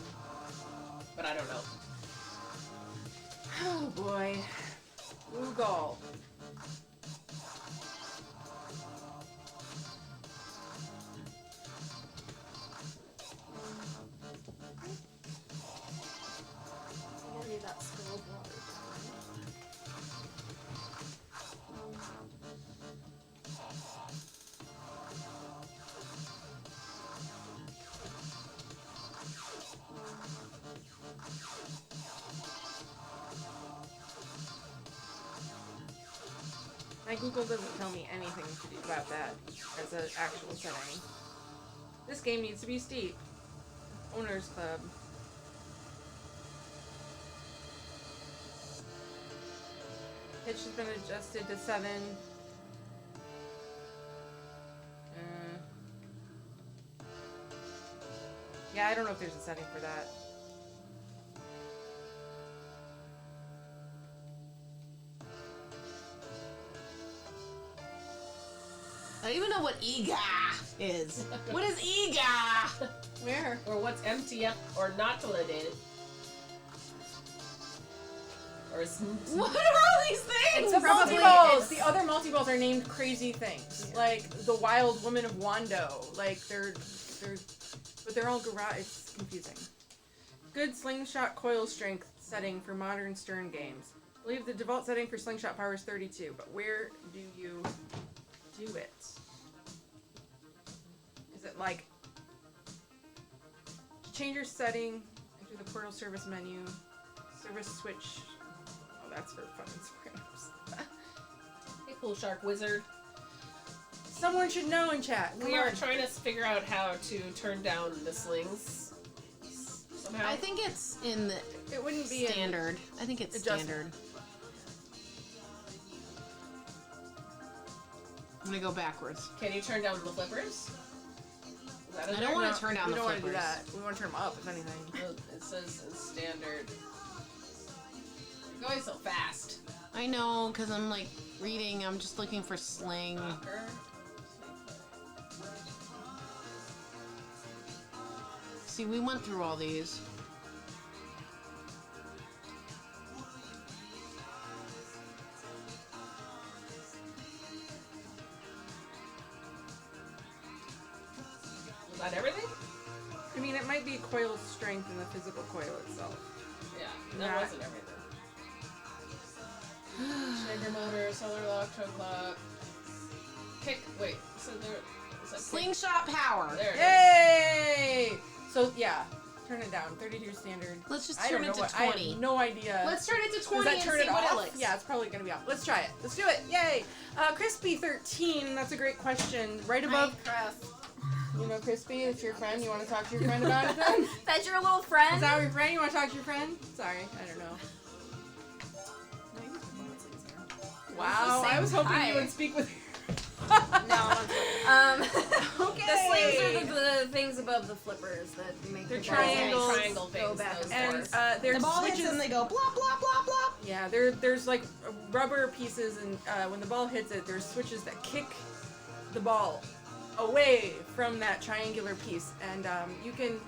S1: But I don't know.
S5: Oh boy. Google.
S4: That spilled water.
S5: My Google doesn't tell me anything to do about that as an actual setting. This game needs to be steep. Owners Club. Pitch has been adjusted to 7. Yeah, I don't know if there's a setting for that.
S2: I don't even know what EGA is. What is EGA?
S5: Where?
S1: Or what's MTF or not validated. Or
S2: What are all these things?
S5: It's probably
S1: multi-balls.
S5: the other multi-balls are named crazy things.
S1: Yeah.
S5: Like the Wild Woman of Wando. Like but they're all garage. It's confusing. Good slingshot coil strength setting for modern Stern games. I believe the default setting for slingshot power is 32, but where do you do it? Is it like change your setting, enter the portal service menu, service switch. Oh, that's for fun and squares.
S1: Hey, cool shark wizard.
S5: Someone should know in chat. Come
S1: We are
S5: on.
S1: trying to figure out how to turn down the slings. Somehow.
S2: I think it's in the
S5: It wouldn't be
S2: standard. I think it's
S5: adjustment.
S2: standard. I'm gonna go backwards.
S1: Can you turn down the flippers? that
S2: I
S1: in
S2: don't
S1: there?
S2: want
S1: No.
S2: to turn down
S5: We
S2: the
S5: don't want to do
S2: flippers.
S5: that. We want to turn them up, if anything.
S1: No, it says it's standard. You're going so fast.
S2: I know, because I'm like reading. I'm just looking for sling.
S1: Soccer.
S2: See, we went through all these.
S1: Was that everything?
S5: I mean, it might be coil strength in the physical coil itself.
S1: Yeah, that
S5: Not-
S1: wasn't everything. Shaker motor, solar lock, choke lock. Kick. Wait. So there. Is that kick?
S2: Slingshot power.
S1: There it is.
S5: Yay! So yeah, turn it down. 32 standard.
S2: Let's just
S5: I
S2: turn
S5: don't
S2: it
S5: know
S2: to
S5: what. I
S2: 20.
S5: have no idea.
S2: Let's turn it to
S5: Does
S2: 20
S5: that
S2: and
S5: turn
S2: see
S5: it
S2: what
S5: off?
S2: it looks.
S5: Yeah, it's probably gonna be off. Let's try it. Let's do it. Yay! Crispy 13. That's a great question. Right above. You know, Crispy, it's your friend. You want to talk to your friend about it then?
S4: That's your little friend?
S5: Is that your friend? You want to talk to your friend? Sorry, I don't know. Wow, I was hoping
S4: Hi.
S5: you would speak with.
S4: No, I'm not
S5: Okay.
S4: The slings are the things above the flippers that make
S5: They're
S4: the balls
S5: triangles.
S1: Triangle
S4: go
S1: things,
S4: back
S1: those
S4: and
S5: And
S4: forth.
S5: there's
S2: The ball
S5: switches.
S2: hits and they go blop, blop, blop, blop.
S5: Yeah, there's like rubber pieces, and when the ball hits it, there's switches that kick the ball away from that triangular piece, and you can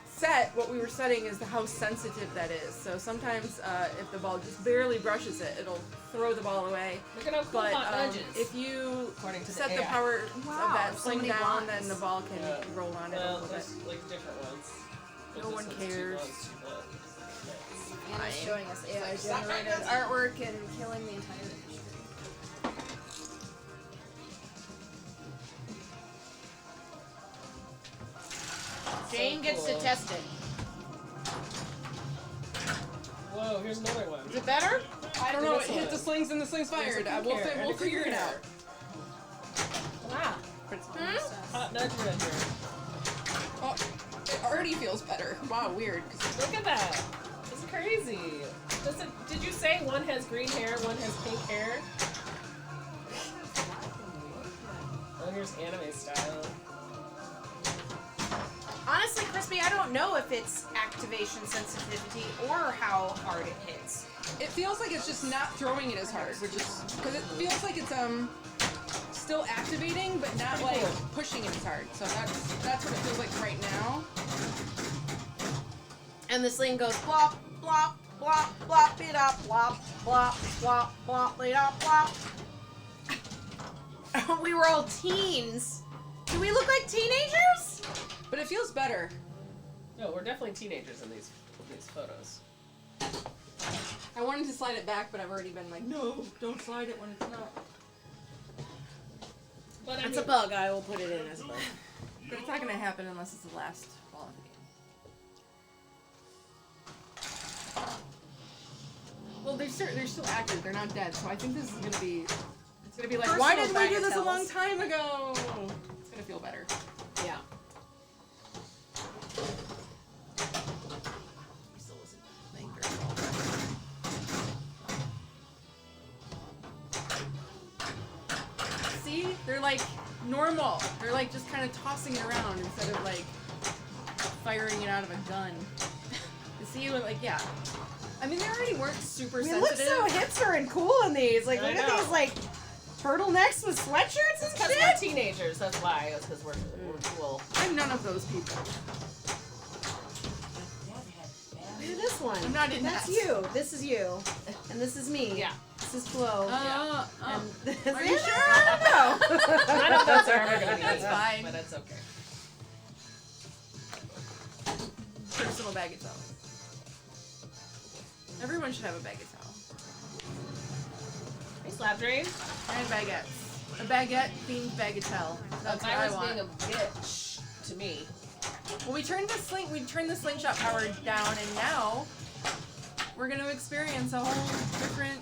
S5: set what we were setting is how sensitive that is. So sometimes if the ball just barely brushes it, it'll throw the ball away.
S1: Look at how cool
S5: But
S1: hot nudges.
S5: if you
S1: According to
S5: set
S1: the
S5: the
S1: AI.
S5: power
S4: Wow,
S5: of that
S4: so
S5: sling
S4: many
S5: down,
S4: blocks.
S5: then the ball can
S1: Yeah.
S5: roll on it a
S1: Well,
S5: little bit.
S1: there's like different ones. But
S5: No
S1: this
S5: one
S1: one's too
S5: cares.
S1: low, it's too low.
S4: Anna's showing us AI generated artwork and killing the entire industry.
S2: Jane gets
S1: cool.
S2: to test it.
S1: Whoa, here's another one.
S2: Is it better?
S5: I don't know.
S1: This
S5: It hit
S1: one.
S5: the slings and the slings fired.
S1: There's a
S5: We'll,
S1: pink hair and
S5: we'll
S1: a
S5: figure
S1: green
S5: it out.
S1: hair. Wow. Hot nudge render.
S5: Oh, it already feels better. Wow, weird. 'Cause
S1: Look at that. It's crazy. Did you say one has green hair, one has pink hair? Oh, here's anime style.
S2: Honestly, Crispy, I don't know if it's activation sensitivity or how hard it hits.
S5: it feels like it's just not throwing it as hard, which is because it feels like it's still activating, but not like pushing it as hard. So that's what it feels like right now.
S2: And the sling goes blop, blop, blop, blop, it up, blop, blop, blop, blop, it up, blop. We were all teens. Do we look like teenagers?
S5: But it feels better.
S1: No, we're definitely teenagers in these photos.
S5: I wanted to slide it back, but I've already been like, no, don't slide it when it's not.
S1: But I
S2: It's
S1: mean,
S2: a bug. I will put it in as a bug.
S5: But it's not gonna happen unless it's the last ball of the game. Well, they're still active. They're not dead. So I think this is gonna be. It's gonna be like, why did we do this a long time ago? It's gonna feel better.
S2: Yeah.
S5: See? They're like normal. They're like just kind of tossing it around instead of like firing it out of a gun. You see, like, yeah. I mean, they already weren't super
S2: We look
S5: sensitive.
S2: so hipster and cool in these. Like,
S1: I
S2: look at
S1: know.
S2: these, like, turtlenecks with sweatshirts and
S1: because
S2: shit.
S1: we're teenagers, that's why. It's because we're cool.
S5: I'm none of those people.
S2: Look at this one.
S5: I'm not in
S2: That's
S5: that.
S2: you. This is you. And this is me.
S1: Yeah.
S2: This is Flo. And this
S5: Are
S2: is
S5: you sure?
S2: No.
S1: None of those are ever going to be
S5: That's
S1: me,
S5: fine.
S1: but it's okay.
S5: Personal bagatelle. Everyone should have a bagatelle.
S1: Hey, Slap Dream.
S5: And baguettes. A baguette themed bagatelle. That's what I
S1: Iris
S5: want.
S1: being a bitch to me.
S5: Well, we turned the slingshot power down, and now we're gonna experience a whole different.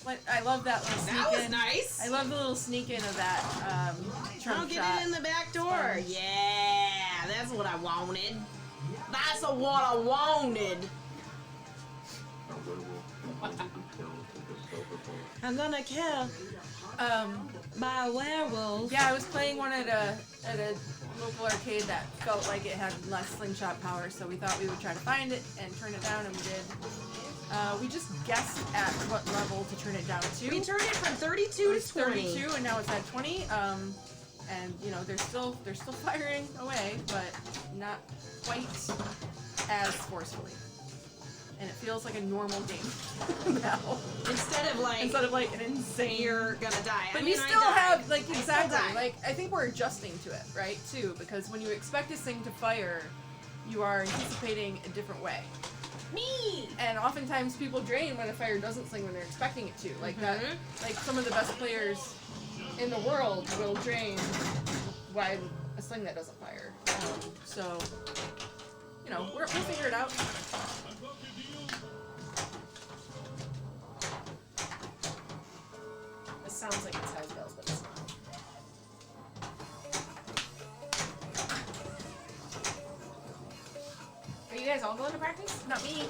S5: Like, I love that little sneak
S2: That was
S5: in.
S2: nice.
S5: I love the little sneak in of that
S2: I'll
S5: trump
S2: get
S5: shot.
S2: it in the back door.
S5: Sponge.
S2: Yeah, that's what I wanted. That's what I wanted. I'm gonna kill my werewolf.
S5: Yeah, I was playing one at a local arcade that felt like it had less slingshot power, so we thought we would try to find it and turn it down, and we did. We just guessed at what level to turn it down to.
S2: We turned it from 32
S5: It's
S2: to 20.
S5: 32, and now it's at 20. And you know they're still firing away, but not quite as forcefully. And it feels like a normal game now.
S2: Instead of like
S5: an insane.
S2: you're gonna die.
S5: But
S2: I
S5: we
S2: mean, I
S5: still
S2: died.
S5: have like
S2: I still
S5: exactly
S2: die.
S5: like I think we're adjusting to it, right? Too, because when you expect this thing to fire, you are anticipating a different way.
S2: Me.
S5: And oftentimes people drain when a fire doesn't sling when they're expecting it to. Like that, like some of the best players in the world will drain when a sling that doesn't fire. So, you know, we'll figure it out.
S1: This sounds like it's house bells, but it's not.
S2: Are you guys all going to practice?
S5: Not me.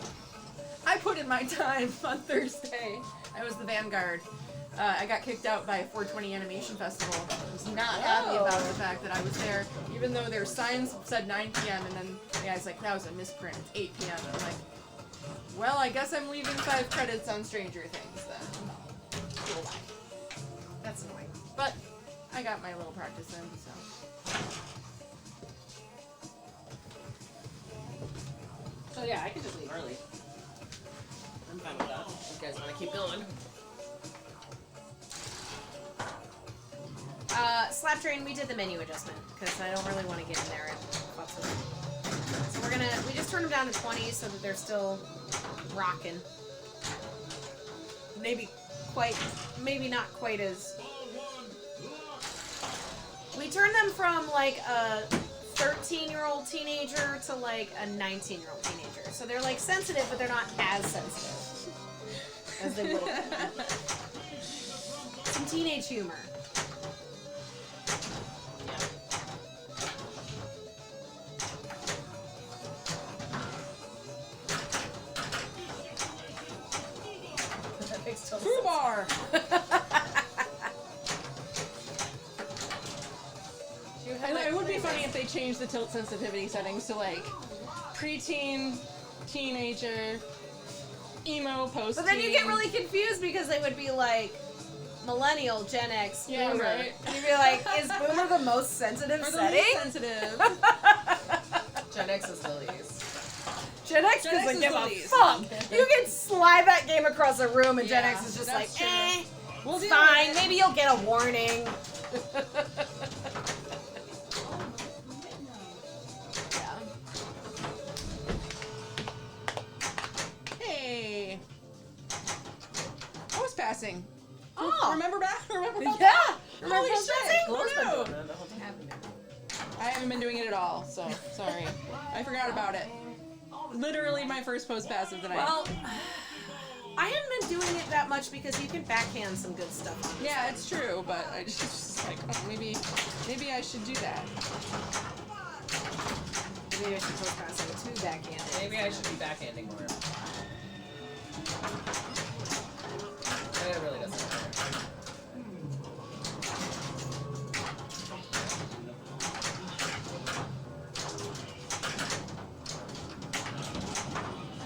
S5: I put in my time on Thursday. I was the vanguard. I got kicked out by a 420 Animation Festival. I was not happy about the fact that I was there, even though their signs said 9 p.m. and then the guy's like, that was a misprint. It's 8 p.m. I'm like, well, I guess I'm leaving 5 credits on Stranger Things then.
S2: That's annoying.
S5: But I got my little practice in, so.
S1: So yeah, I could just leave early. I'm fine with that. If you guys want to keep going.
S2: Slap Train, we did the menu adjustment because I don't really want to get in there and fuck with them. So we just turned them down to 20 so that they're still rocking. Maybe not quite as. We turned them from like a 13-year-old teenager to like a 19-year-old teenager. So they're like sensitive, but they're not as sensitive as they would have been. Some teenage humor.
S5: Crowbar! It would be funny if they changed the tilt sensitivity settings to like preteen, teenager, emo, post.
S2: But then you get really confused because they would be like millennial, Gen X,
S5: Yeah,
S2: Boomer.
S5: right.
S2: And you'd be like, is Boomer the most sensitive setting?
S5: sensitive.
S1: Gen X is still these.
S2: Gen X
S5: Gen X
S2: doesn't
S5: is
S2: give
S5: the
S2: a
S5: least.
S2: fuck. You can slide that game across a room and Gen
S5: Yeah,
S2: X is just
S5: that's
S2: like,
S5: true.
S2: eh,
S5: We'll
S2: it's
S5: do
S2: fine.
S5: it.
S2: Maybe you'll get a warning.
S5: Hey. Post passing.
S2: Oh.
S5: Remember back? Remember about
S2: Yeah.
S5: that?
S2: Remember
S5: Holy
S2: post
S5: shit.
S2: passing?
S1: Glo's been
S5: No.
S1: doing that the whole time.
S5: I haven't been doing it at all, so sorry. I forgot about it. Literally my first post pass of the night.
S2: Well, I haven't been doing it that much because you can backhand some good stuff on this
S5: yeah,
S2: one.
S5: it's true, but I just like, oh, maybe I should do that.
S2: Maybe I should post pass it too backhanded.
S1: Maybe I should be backhanding more. But it really doesn't matter.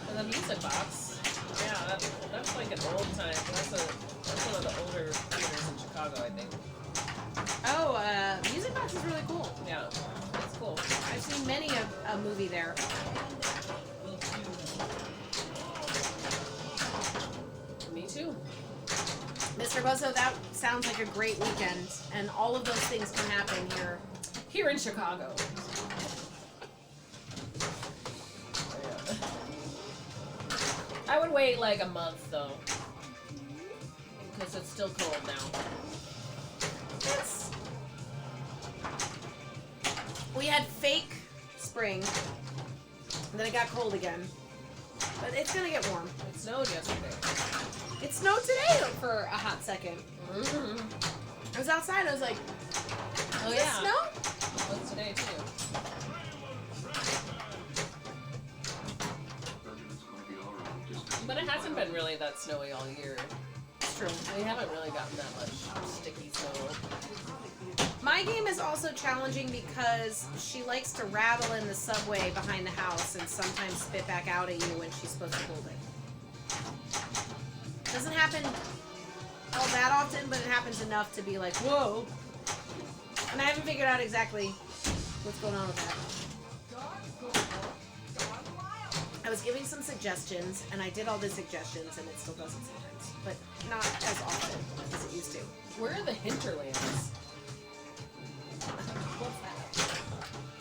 S1: And the music box. Yeah, that's like an old time. That's one of the older theaters in Chicago, I think.
S2: Oh, Music Box is really cool.
S1: Yeah, it's cool.
S2: I've seen many a movie there.
S1: Me too.
S2: Mr. Buzzo, that sounds like a great weekend, and all of those things can happen here.
S1: Here in Chicago. I would wait like a month though, because it's still cold now.
S2: Yes. We had fake spring, and then it got cold again. But it's gonna get warm.
S1: It snowed yesterday.
S2: It snowed today for a hot second.
S1: Mm-hmm.
S2: I was outside, I was like,
S1: Oh
S2: is
S1: yeah.
S2: it snow?
S1: It was today too. But it hasn't been really that snowy all year.
S2: It's true.
S1: We haven't really gotten that much sticky snow.
S2: My game is also challenging because she likes to rattle in the subway behind the house and sometimes spit back out at you when she's supposed to hold it. Doesn't happen all that often, but it happens enough to be like, whoa. And I haven't figured out exactly what's going on with that. I was giving some suggestions, and I did all the suggestions, and it still does it sometimes. But not as often as it used to.
S1: Where are the hinterlands?
S2: What's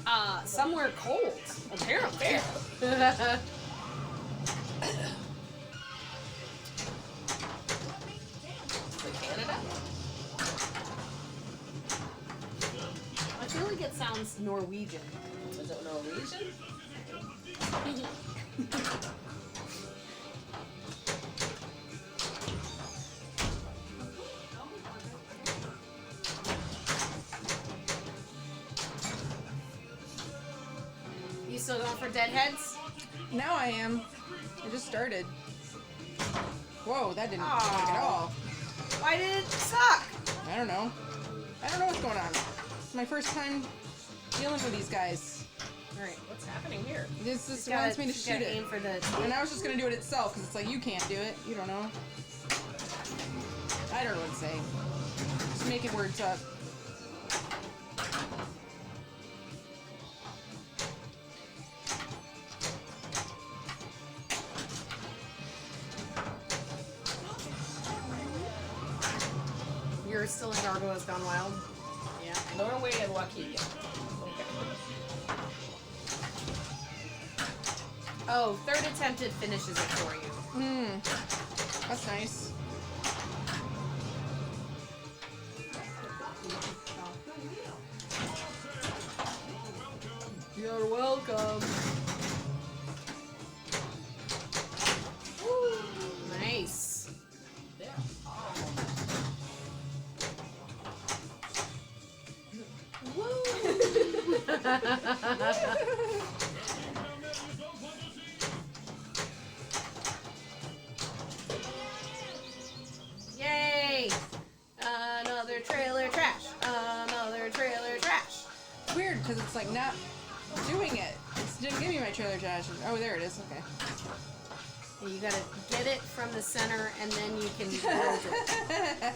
S2: that? Somewhere cold, apparently.
S1: Canada?
S2: I feel like it sounds Norwegian.
S1: Is it Norwegian?
S2: You still going for deadheads?
S5: Now I am. I just started. Whoa, that didn't work
S2: Aw.
S5: at all.
S2: Why did it suck?
S5: I don't know. I don't know what's going on. It's my first time dealing with these guys.
S1: Alright, what's happening here?
S5: This just
S2: Gotta-
S5: wants me to
S2: she's
S5: shoot
S2: gotta
S5: it.
S2: aim for the.
S5: And I was just gonna do it itself, because it's like, you can't do it. You don't know. I don't know what to say. Just making words up.
S2: You're still in Gargoyles Gone Wild?
S1: Yeah. Norway and Waikiki. Okay.
S2: Oh, third attempt it finishes it for you.
S5: That's nice.
S1: You're welcome.
S2: Nice.
S1: Yeah.
S2: Yay! Another trailer trash. Another trailer trash.
S5: It's weird, because it's like not doing it. It didn't give me my trailer trash. Oh, there it is. Okay.
S2: You gotta get it from the center and then you can build it.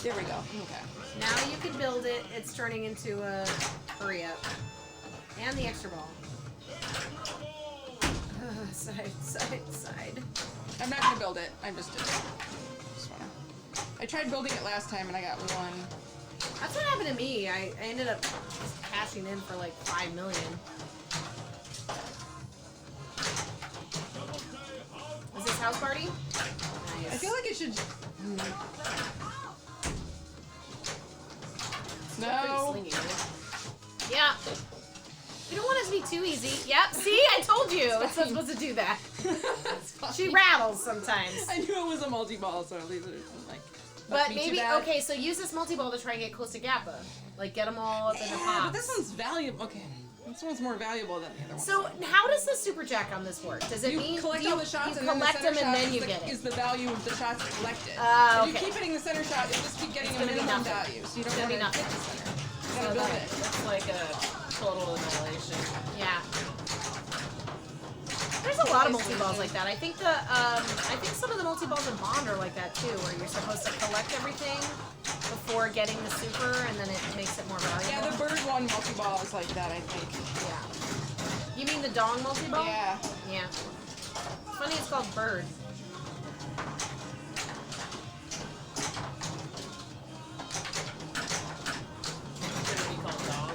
S5: There we go. Okay.
S2: Now you can build it. It's turning into a hurry up. And the extra ball. Side, side, side.
S5: I'm not gonna build it. I'm just doing it. Just wanna. I tried building it last time and I got one.
S2: That's what happened to me. I ended up just cashing in for like 5 million. Is this house party? Nice.
S5: I feel like it should.
S1: Pretty
S5: No.
S1: slingy, right?
S2: Yeah. We don't want it to be too easy. Yep, see? I told you. It's not supposed to do that. She rattles sometimes.
S5: I knew it was a multi-ball, so at least it isn't like.
S2: But
S5: me too
S2: maybe,
S5: bad.
S2: okay, so use this multi-ball to try and get close to Gappa. Like, get them all up in the
S5: Yeah,
S2: pops.
S5: but this one's valuable. Okay, this one's more valuable than the other one.
S2: So, how does the super jack on this work? Does it
S5: You
S2: mean
S5: collect
S2: do you,
S5: all the shots,
S2: you
S5: and then the
S2: collect
S5: center
S2: them and
S5: shot
S2: then you
S5: is
S2: get
S5: the,
S2: it?
S5: is the value of the shots collected.
S2: Okay.
S5: If you keep hitting the center shot, you'll just keep getting a
S2: gonna be
S5: minimum
S2: nothing.
S5: value. So you don't
S2: It's gonna be
S5: want to
S2: nothing.
S5: hit the center. You
S2: So
S5: gotta build
S2: that-
S5: it.
S1: It's like a total annihilation.
S2: Yeah. There's a lot of multi-balls like that. I think some of the multi-balls in Bond are like that too, where you're supposed to collect everything before getting the super, and then it makes it more valuable.
S5: Yeah, the bird one multi-ball is like that, I think.
S2: Yeah. You mean the dong multi-ball?
S5: Yeah.
S2: Yeah. Funny it's called bird.
S1: Shouldn't be called dog.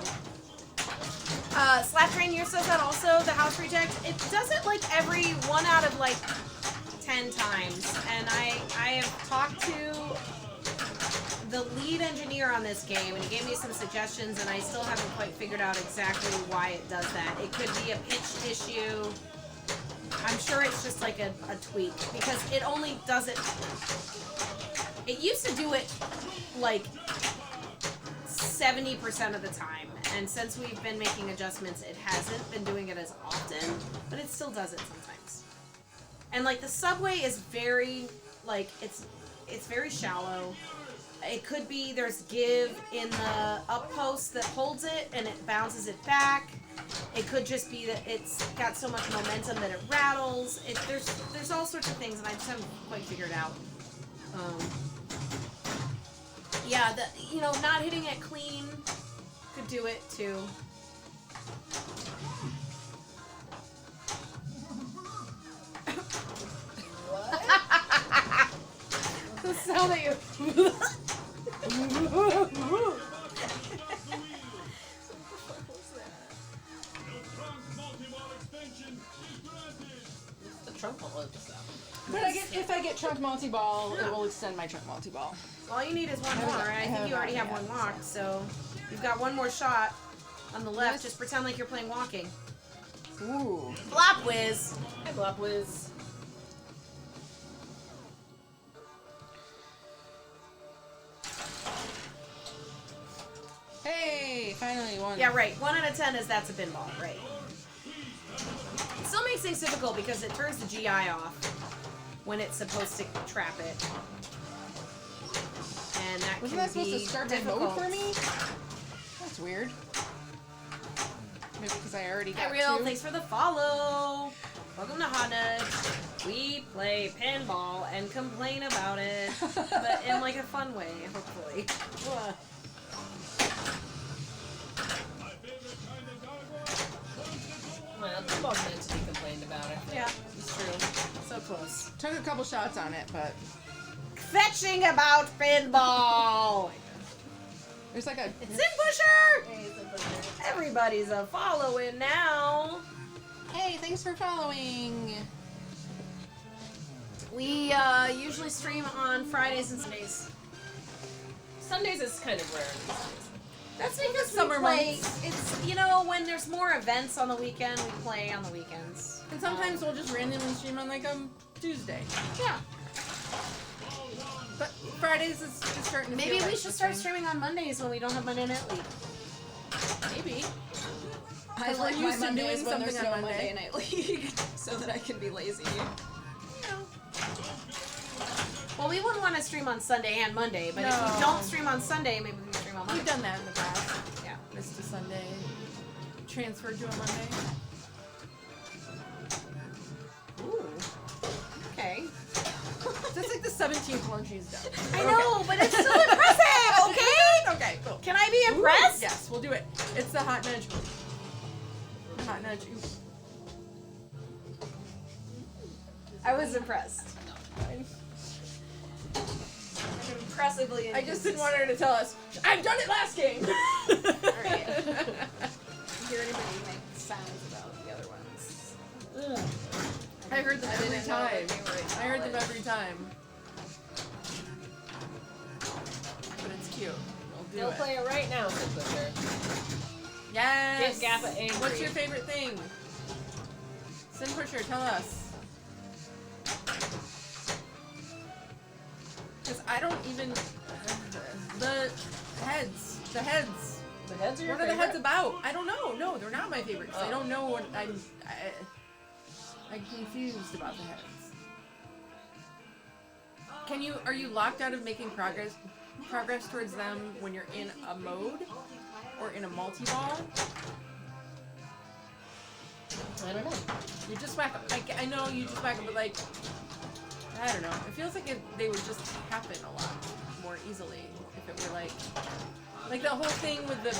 S2: Slap Train Year says that also, the house reject. It does it like every 1 out of like 10 times. And I have talked to the lead engineer on this game, and he gave me some suggestions, and I still haven't quite figured out exactly why it does that. It could be a pitch issue. I'm sure it's just like a tweak, because it only does it. It used to do it like 70% of the time, and since we've been making adjustments, it hasn't been doing it as often, but it still does it sometimes. And like the subway is very, like, it's very shallow, It could be there's give in the up post that holds it and it bounces it back. It could just be that it's got so much momentum that it rattles. There's all sorts of things, and I just haven't quite figured out. Yeah, not hitting it clean could do it too. The sound that you.
S1: The trunk won't load this up.
S5: But if I get trunk multi-ball, it will extend my trunk multi-ball.
S2: All you need is one more, and I think you already have one locked, so you've got one more shot on the left.
S5: Yes.
S2: Just pretend like you're playing walking.
S5: Ooh.
S2: Flop whiz.
S1: Hi, Blop Whiz.
S5: Hey, finally one.
S2: Yeah, right. 1 out of 10 is that's a pinball, right? It still makes things difficult because it turns the GI off when it's supposed to trap it. And that
S5: Wasn't
S2: can
S5: that supposed
S2: be
S5: to start
S2: difficult.
S5: my mode for me? That's weird. Maybe because I already got
S2: Hey, Real,
S5: two.
S2: thanks for the follow. Welcome to Hot Nudge. We play pinball and complain about it, but in like a fun way, hopefully.
S1: Well, pinball's meant to be complained about, I think.
S2: Yeah,
S1: It's true.
S2: so close.
S5: Took a couple shots on it, but
S2: Fetching about pinball.
S5: there's like a.
S2: Sin Pusher. Everybody's a following now.
S5: Hey, thanks for following.
S2: We usually stream on Fridays and Sundays.
S1: Sundays is kind of rare these days.
S2: That's because
S5: Summer
S2: we play.
S5: months.
S2: It's when there's more events on the weekend, we play on the weekends.
S5: And sometimes we'll just randomly stream on like Tuesday.
S2: Yeah.
S5: But Fridays is starting to
S2: Maybe
S5: feel
S2: we
S5: like
S2: should
S5: the
S2: start
S5: same.
S2: streaming on Mondays when we don't have Monday Night League.
S5: Maybe.
S4: I
S5: Because we're
S4: like my
S5: used to doing
S4: Mondays when
S5: something
S4: there's
S5: on
S4: no
S5: Monday.
S4: Monday Night League, so that I can be lazy.
S2: Well, we wouldn't want to stream on Sunday and Monday, but if
S5: No.
S2: we don't stream on Sunday, maybe we stream on
S5: We've
S2: Monday.
S5: done that in the past.
S2: Yeah.
S5: Missed a Sunday. Transferred to a Monday.
S2: Ooh. Okay.
S5: That's like the 17th one she's done.
S2: I know, but it's still impressive, okay?
S5: Okay, cool.
S2: Can I be impressed?
S5: Yes, we'll do it. It's the hot nudge one. The hot nudge. Ooh.
S2: I was impressed. Impressively.
S5: I just didn't want her to tell us, I've done it last game!
S4: Alright. Hear anybody make sounds about the other ones?
S5: I heard them every
S4: didn't know
S5: time.
S4: that they were
S5: I heard them
S4: acknowledged.
S5: every time. But it's cute. We'll do
S1: He'll
S5: it.
S1: play it right now, Sin Pusher.
S5: Yes!
S1: Get Gappa angry.
S5: What's your favorite thing? Sin Pusher, tell us. Because I don't even... The heads. The heads.
S1: The heads are your
S5: What are the
S1: favorite?
S5: heads about? I don't know. No, they're not my favorites. I
S1: Oh.
S5: don't know what I'm confused about the heads. Are you locked out of making progress towards them when you're in a mode or in a multi-ball?
S1: I don't know.
S5: You just whack them. I know you just whack them, but like, I don't know. It feels like they would just happen a lot more easily if it were like the whole thing with the,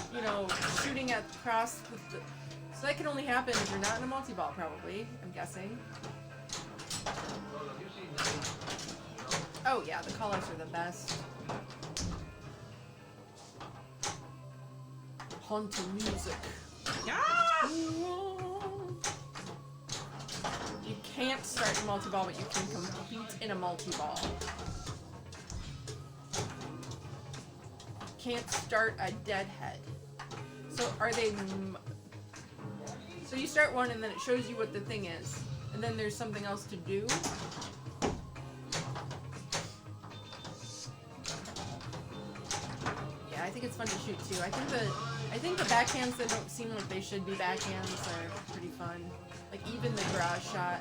S5: shooting at cross with the, so that can only happen if you're not in a multi-ball probably, I'm guessing. Oh yeah, the call-outs are the best. Haunting music. You can't start a multi-ball, but you can compete in a multi-ball. Can't start a deadhead. So are they... So you start one and then it shows you what the thing is. And then there's something else to do. Yeah, I think it's fun to shoot too. I think the backhands that don't seem like they should be backhands are pretty fun. Like even the garage shot.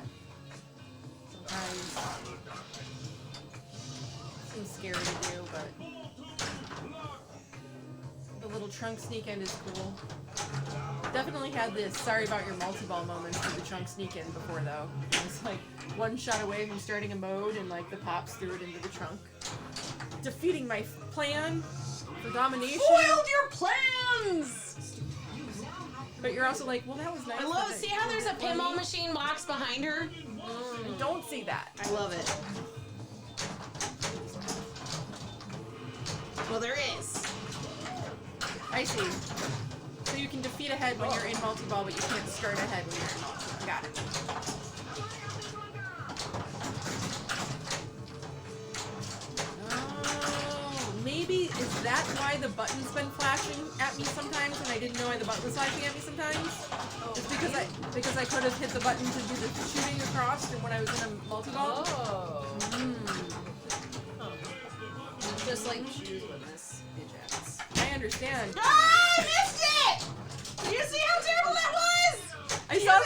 S5: Sometimes seems scary to do, but trunk sneak in is cool. Definitely had this sorry about your multi-ball moments with the trunk sneak in before though. It was like one shot away from starting a mode and like the pops threw it into the trunk. Defeating my plan for domination.
S2: Foiled your plans!
S5: But you're also like, well, that was nice.
S2: I love it. See how there's a pinball machine box behind her?
S5: I don't see that.
S2: I love it. Well, there is.
S5: I see. So you can defeat a head when you're in multi-ball, but you can't start a head when you're in multi-ball. Got it. Oh, maybe is that why the button's been flashing at me sometimes, and I didn't know why the button was flashing at me sometimes? It's because I could have hit the button to do the shooting across from when I was in a multi-ball.
S1: Oh.
S2: Just like shoes with this bitch ass.
S5: I understand.
S2: Ah, I missed it! Do you see how terrible that was?
S5: I saw the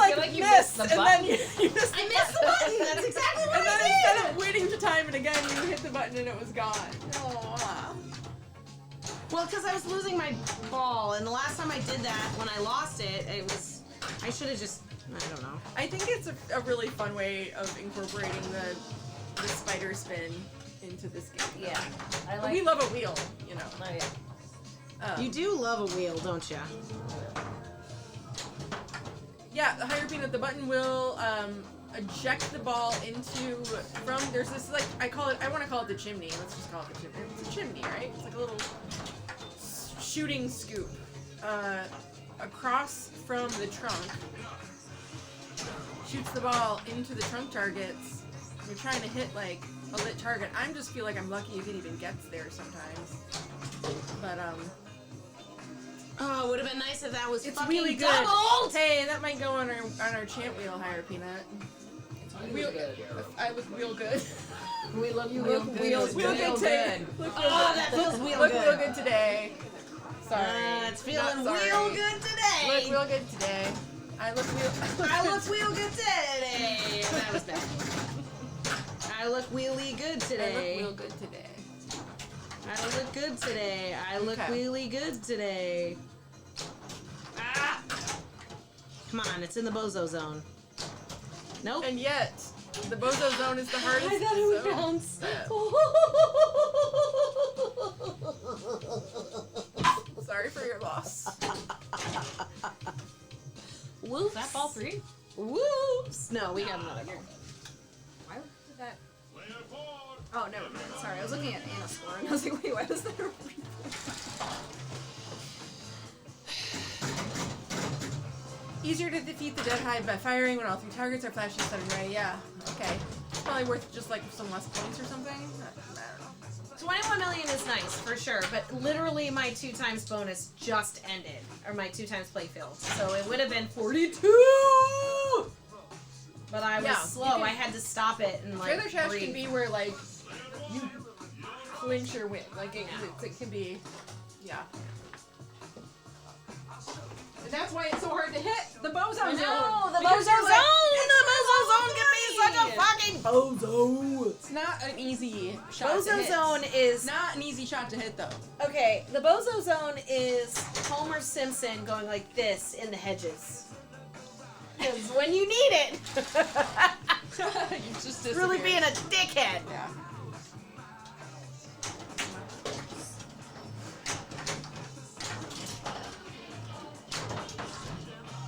S1: I feel like you
S5: miss,
S1: missed the
S5: and then
S1: button.
S5: you missed the
S2: I missed the button. That's exactly what
S5: And then
S2: I did.
S5: instead of waiting to time it again, you hit the button and it was gone. Aww.
S2: Well, because I was losing my ball, and the last time I did that, when I lost it, it was. I should have just. I don't know.
S5: I think it's a really fun way of incorporating the spider spin into this game.
S1: Yeah. I
S5: But
S1: like.
S5: we love a wheel, you know.
S1: Oh, yeah.
S2: You do love a wheel, don't you?
S5: Yeah, the higher peanut, the button will eject the ball into there's this like I want to call it the chimney. Let's just call it the chimney. It's a chimney, right? It's like a little shooting scoop across from the trunk. Shoots the ball into the trunk targets. You're trying to hit like a lit target. I just feel like I'm lucky if it even gets there sometimes. But
S2: Oh, it would have been nice if that was
S5: it's
S2: fucking
S5: really good.
S2: doubled!
S5: Hey, that might go on our champ wheel, higher peanut. Wheel, I look real good.
S1: We look
S2: You
S1: real
S2: look
S1: good.
S2: real
S5: Real good today. Look real
S2: Oh,
S5: good.
S2: that feels real
S5: Look
S2: good.
S5: real good today. Sorry.
S2: It's feeling
S5: Not sorry.
S2: real good today.
S5: Look real good today. I look real.
S2: I look real good today. That was bad. I look really good
S5: I
S2: today.
S5: look real good today.
S2: I look good today. I look
S5: Okay.
S2: really good today. Ah! Come on, it's in the bozo zone. Nope.
S5: And yet, the bozo zone is the hardest.
S2: I thought it would
S5: zone.
S2: bounce.
S5: Sorry for your loss.
S2: Whoops.
S1: Is that ball 3?
S2: Whoops. No, we got another here.
S4: Why did that?
S6: Player 4.
S4: Oh, never mind. Sorry, I was looking at Anna's score and I was like, wait, why was there a replay?
S5: Easier to defeat the dead hive by firing when all 3 targets are flashing sudden ray. Yeah. Okay. It's probably worth just like some less points or something. I don't know.
S2: 21 million is nice, for sure, but literally my 2 times bonus just ended. Or my 2 times play filled. So it would have been 42! But I was
S5: Yeah,
S2: slow.
S5: you can-
S2: I had to stop it and like
S5: Trailer trash
S2: breathe.
S5: can be where like you clinch or win. Like it can be, yeah. And that's why it's so hard to hit the bozo zone.
S2: No, the
S5: Because
S2: bozo
S5: you're like,
S2: zone! The bozo zone can be such a fucking bozo!
S5: It's not an easy shot to
S2: Bozo
S5: hit.
S2: zone is...
S5: Not an easy shot to hit though.
S2: Okay, the bozo zone is Homer Simpson going like this in the hedges. Because when you need it,
S5: You just
S2: really
S5: disappeared.
S2: being a dickhead.
S5: Yeah.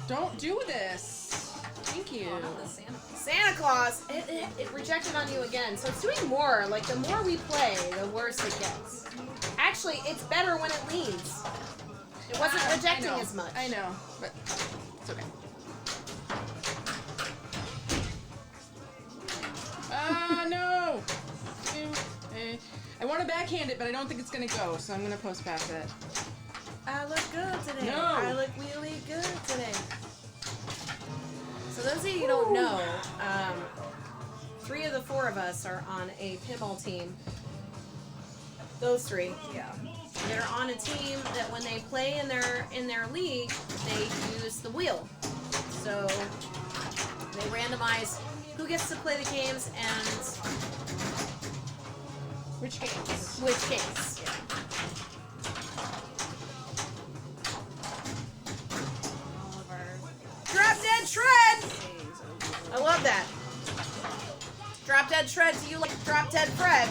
S5: Don't do this. Thank you.
S2: Santa Claus, it rejected on you again. So it's doing more. Like, the more we play, the worse it gets. Actually, it's better when it leads. It wasn't rejecting
S5: I know.
S2: as much.
S5: I know, but it's okay. No! I want to backhand it, but I don't think it's gonna go, so I'm gonna post pass it.
S2: I look good today.
S5: No.
S2: I look really good today. So those of you who don't know, 3 of the 4 of us are on a pinball team. Those 3, yeah. They're on a team that when they play in their league, they use the wheel. So they randomize who gets to play the games and
S5: Which games?
S2: which games. shred! I love that. Drop dead shred to you like drop dead Fred.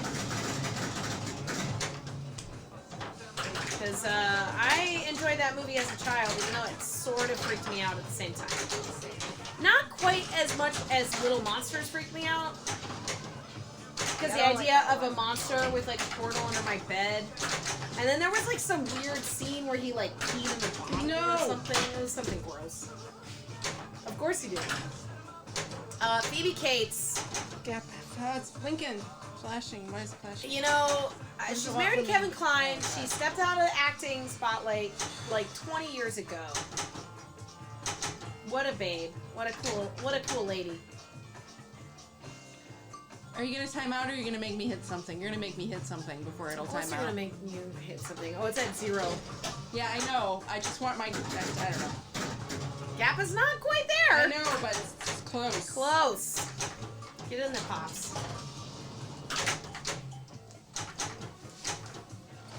S2: Because I enjoyed that movie as a child, even though it sort of freaked me out at the same time. Not quite as much as Little Monsters freaked me out. Because the idea of a monster with like a portal under my bed. And then there was like some weird scene where he like peed in the bottle or something. It was something gross. Of course he did. Phoebe Cates.
S8: Gap. Oh, it's blinking. Flashing. Why is it flashing?
S2: You know, she's married to Kevin Kline. She stepped out of the acting spotlight like 20 years ago. What a babe. What a cool lady.
S8: Are you gonna time out or are you gonna make me hit something? You're gonna make me hit something before it'll
S2: Of course
S8: time
S2: you're
S8: out.
S2: gonna make you hit something. Oh, it's at 0.
S8: Yeah, I know. I just want my. I don't know.
S2: Gap is not quite there.
S8: I know, but it's close.
S2: Close. Get in there, Pops.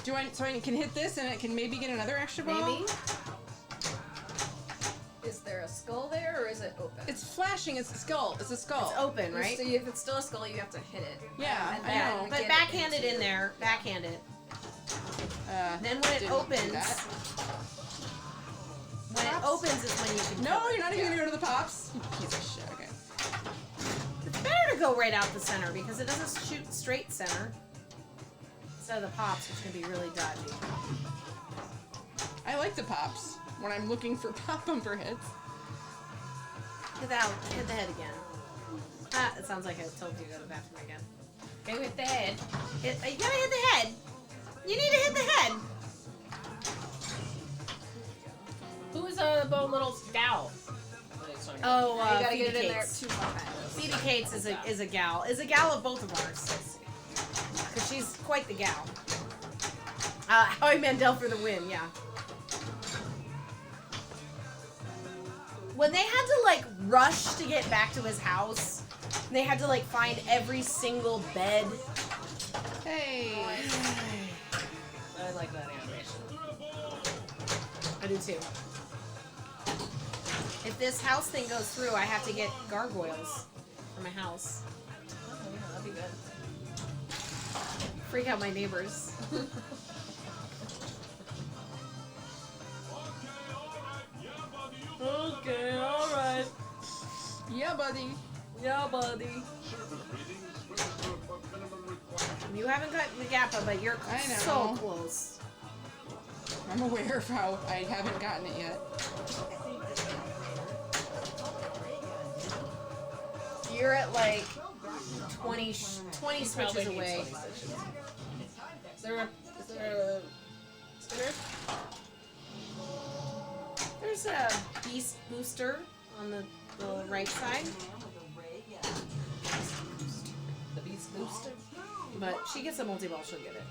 S8: So I can hit this and it can maybe get another extra ball?
S2: Maybe.
S4: Is there a skull there, or is it open?
S8: It's flashing. It's a skull. It's a skull.
S2: It's open, right?
S4: So if it's still a skull, you have to hit it.
S8: Yeah,
S4: And
S8: I
S4: then
S8: know.
S2: But
S4: get
S2: backhand it
S4: into-
S2: in there. Backhand it. Then when it
S8: Didn't do
S2: opens,
S8: that.
S2: when it opens is when you can.
S8: No,
S2: kill it.
S8: you're not even gonna go to the pops. You piece of shit. Okay.
S2: It's better to go right out the center because it doesn't shoot straight center. Instead of the pops, which can be really dodgy.
S8: I like the pops when I'm looking for pop bumper hits.
S2: Hit the head again. Ah, it sounds like I told you to go to the bathroom again. Go hit the head. You gotta hit the head. You need to hit the head.
S1: Who is a bone little gal?
S2: Oh,
S4: You gotta
S2: Phoebe
S4: get it in there
S2: Cates.
S4: 2 more times.
S2: Phoebe Cates is a gal. Is a gal of both of ours. Because she's quite the gal. Howie Mandel for the win, yeah. When they had to like rush to get back to his house, they had to like find every single bed.
S8: Hey.
S1: I like that animation.
S2: I do too. If this house thing goes through, I have to get gargoyles for my house.
S1: Oh, yeah, that'd be good.
S2: Freak out my neighbors.
S1: Okay, alright.
S8: Yeah, buddy.
S1: Yeah, buddy.
S2: You haven't gotten the Gappa, but you're
S8: I know.
S2: so close.
S8: I'm aware of how I haven't gotten it yet.
S2: You're at like 20 switches
S1: Probably needs
S2: away.
S1: 20 switches. Is there a spinner?
S2: There's a beast booster on the right side,
S1: The beast booster?
S2: but she gets a multi-ball, she'll get it.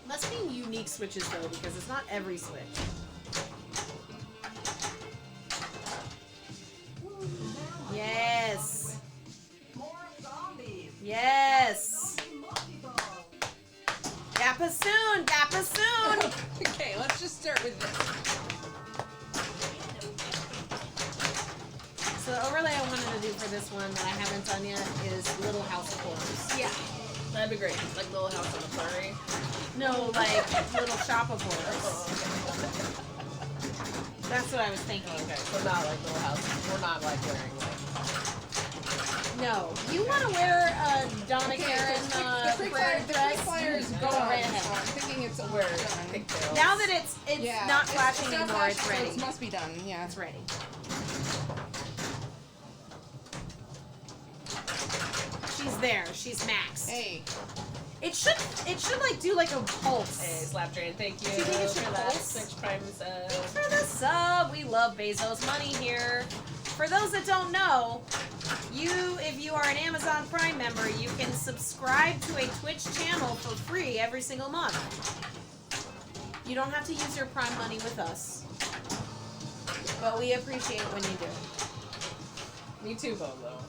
S2: Must be unique switches though, because it's not every switch. Yes. Yes. Gappa soon. Gappa soon.
S8: Okay, let's just start with this.
S2: So the overlay I wanted to do for this one that I haven't done yet is Little House of Horrors.
S1: Yeah. That'd be great. Like Little House on the Prairie.
S2: No, like Little Shop of Horrors. That's what I was thinking.
S1: Okay, so not like Little House. We're not like wearing like.
S2: No, you want to wear a Donna Karen
S8: the free
S2: prayer dress?
S8: flyer is
S2: Go
S8: gone.
S2: right
S8: So
S2: ahead.
S8: I'm thinking it's
S1: Wear
S8: done.
S1: pigtails.
S2: Now that it's
S8: Yeah,
S2: not flashing
S8: not
S2: anymore, it's
S8: flashing, so
S2: ready.
S8: It must be done. Yeah.
S2: It's ready. She's there. She's maxed.
S8: Hey.
S2: It should like do like a pulse.
S1: Hey, Slap Drain, thank you.
S2: Do you think it should
S1: for that
S2: pulse?
S1: Twitch Prime sub.
S2: Thanks for the sub. We love Bezos money here. For those that don't know, if you are an Amazon Prime member, you can subscribe to a Twitch channel for free every single month. You don't have to use your Prime money with us, but we appreciate when you do.
S1: Me too, Bobo.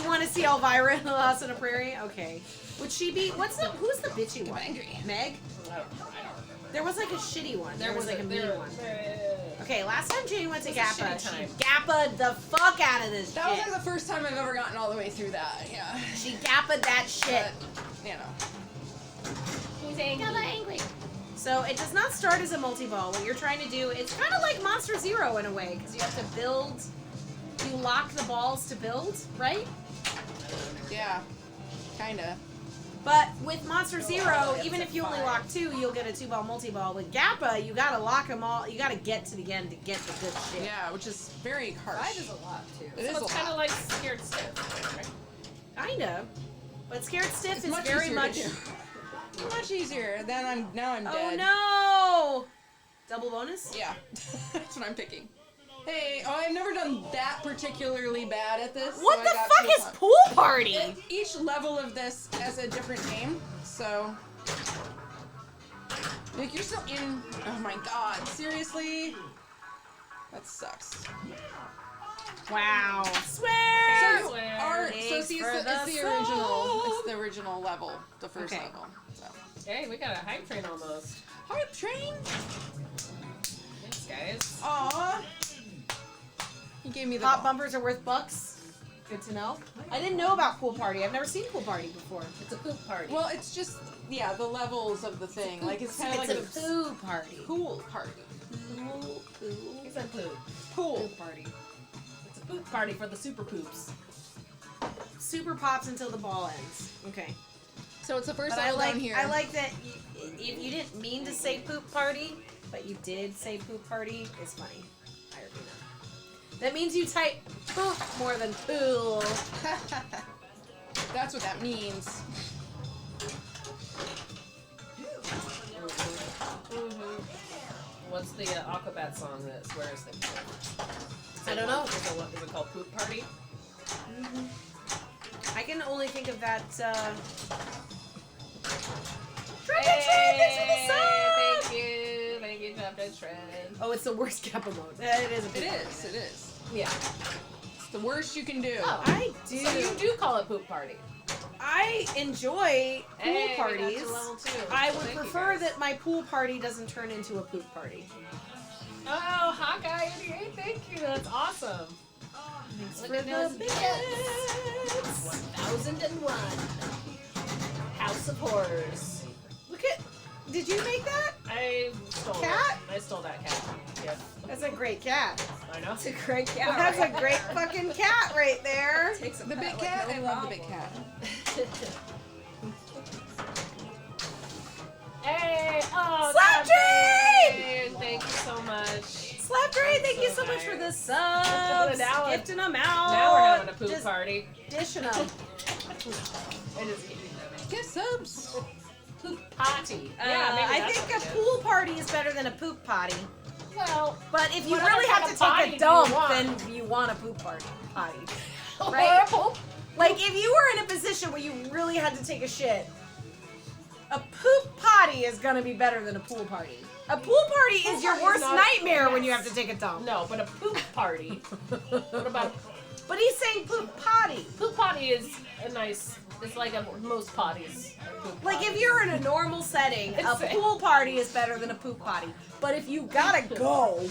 S2: You want to see Elvira in Lost on a Prairie? Okay. Would she be? Who's the bitchy one? Meg?
S1: I don't remember.
S2: There was like a shitty one. There was like a mean one.
S1: Yeah.
S2: Okay, last time Jane went to
S1: It was a
S2: Gappa,
S1: shitty
S2: she
S1: time.
S2: Gappa'd the fuck out of this
S8: That was
S2: shit.
S8: like the first time I've ever gotten all the way through that. Yeah.
S2: She Gappa'd that shit.
S8: But, you know.
S1: Who's angry?
S2: So it does not start as a multi-ball. What you're trying to do, it's kind of like Monster Zero in a way, because you have to build. You lock the balls to build, right?
S8: Yeah. Kinda.
S2: But with Monster Zero, even if you only lock 2, you'll get a 2-ball multi-ball. With Gappa, you gotta lock them all. You gotta get to the end to get the good shit.
S8: Yeah, which is very harsh.
S4: 5 is a lot, too.
S8: It is
S1: So it's
S8: a
S1: kind of
S8: lot.
S1: like Scared Stiff, right?
S2: Kinda. But Scared Stiff
S8: It's
S2: is
S8: much
S2: very
S8: easier to
S2: much.
S8: do. Much easier. Then I'm
S2: Oh
S8: dead.
S2: no! Double bonus?
S8: Yeah. That's what I'm picking. Hey, I've never done that particularly bad at this.
S2: What
S8: so
S2: the
S8: I got
S2: fuck
S8: full
S2: is
S8: time.
S2: Pool Party?
S8: Each level of this has a different name, so. Like, you're still in. Oh my god, seriously? That sucks.
S2: Wow.
S8: So
S2: Swear!
S8: you
S1: Swear.
S8: are. So
S2: Thanks
S8: see,
S2: for
S8: it's
S2: the
S8: the original.
S2: sub.
S8: It's the original level, the first
S2: Okay.
S8: level. So.
S1: Hey, we got a hype train almost.
S8: Hype train?
S1: Thanks, guys.
S8: Aww. He gave me the
S2: Pop
S8: ball.
S2: bumpers are worth bucks. Good to know. I didn't know about Pool Party. I've never seen Pool Party before.
S1: It's a poop party.
S8: Well, it's just the levels of the thing. Like it's kind of like
S2: It's a poo party.
S8: pool party.
S2: Pool,
S1: He said poop.
S8: Pool.
S2: party.
S1: It's a poop party for the super poops.
S2: Super pops until the ball ends. Okay.
S8: So it's the first
S2: But I
S8: level
S2: like
S8: down here.
S2: I like that if you didn't mean to say poop party, but you did say poop party, it's funny. I already know. That means you type poop more than pool.
S8: That's what that means.
S1: What's the Aquabat song that swears things?
S2: I don't know.
S1: Is it called Poop Party?
S2: I can only think of that.
S1: Thank you, Chapter Trend.
S2: Oh, it's the worst Kappa mode. It is. A
S8: It
S2: poop party.
S8: is. It is.
S1: Yeah.
S8: It's the worst you can do.
S1: Oh.
S2: I do.
S1: So you do call it Poop Party.
S2: I enjoy pool
S1: Hey, we got
S2: parties.
S1: to level 2.
S2: I would
S1: Thank you,
S2: prefer
S1: guys.
S2: that my pool party doesn't turn into a poop party.
S1: Oh, Hawkeye 88, thank you. That's awesome.
S2: Thanks
S1: Look
S2: for
S1: at
S2: the
S1: those
S2: bits.
S1: 1001. House of Horrors.
S2: Look at. Did you make that?
S1: I stole
S2: Cat?
S1: it. I stole that cat. Yeah,
S2: That's a great cat.
S1: I know.
S4: It's a great cat.
S2: That's a great fucking cat right there.
S4: Takes a
S8: The big
S4: pet
S8: cat.
S4: like
S8: I
S4: no
S8: love the big
S4: problem.
S8: cat.
S1: Hey! Oh,
S2: Slap
S1: Train! Thank you so much.
S2: Slap Dre, thank you so much for the
S1: nice.
S2: subs.
S1: Now it-
S2: Gifting them out.
S1: Now we're having a poop
S2: Just
S1: party.
S2: dishing them.
S1: I just kidding.
S8: Get subs.
S1: Poop party. Yeah, maybe
S2: I
S1: that's
S2: think
S1: what
S2: a
S1: it is.
S2: pool party is better than a poop potty.
S1: Well,
S2: But if you
S1: What
S2: really
S1: other
S2: have
S1: kind
S2: to
S1: of potty
S2: take
S1: do
S2: a
S1: you
S2: dump,
S1: want?
S2: then you want a poop party.
S1: or
S2: Right?
S1: a poop.
S2: Like if you were in a position where you really had to take a shit, a poop potty is gonna be better than a pool party. A pool party is your
S1: party is
S2: worst
S1: not-
S2: nightmare when you
S1: yes.
S2: have to take a dump.
S1: No, but a poop party. What about
S2: But he's saying poop potty.
S1: poop potty? Is a nice. It's like most potties. are poop
S2: Like if
S1: potties.
S2: you're in a normal setting, a
S1: It's-
S2: pool party is better than a poop potty. But if you gotta go,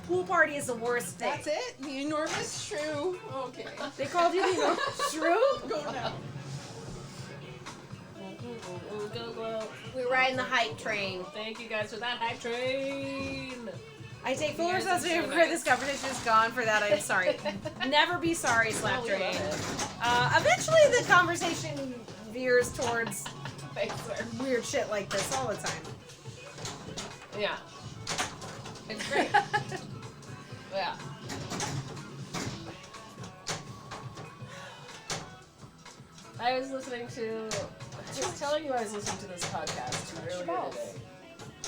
S2: pool party is the worst thing.
S8: That's it. The enormous shrew. Okay.
S2: They called you the enormous shrew?
S8: Go now.
S2: We're riding the hype train.
S1: Thank you guys for that hype train.
S2: I take full
S1: You guys are
S2: responsibility
S1: so
S2: for
S1: nice.
S2: this conversation is gone. For that, I'm sorry. Never be sorry, Slap
S1: Oh, we
S2: Train.
S1: love
S2: Eventually, the conversation veers towards
S1: Thanks, sir.
S2: weird shit like this all the time.
S1: Yeah. It's great. Yeah. I was listening to. I was telling you I was listening to this podcast earlier
S8: balls.
S1: today.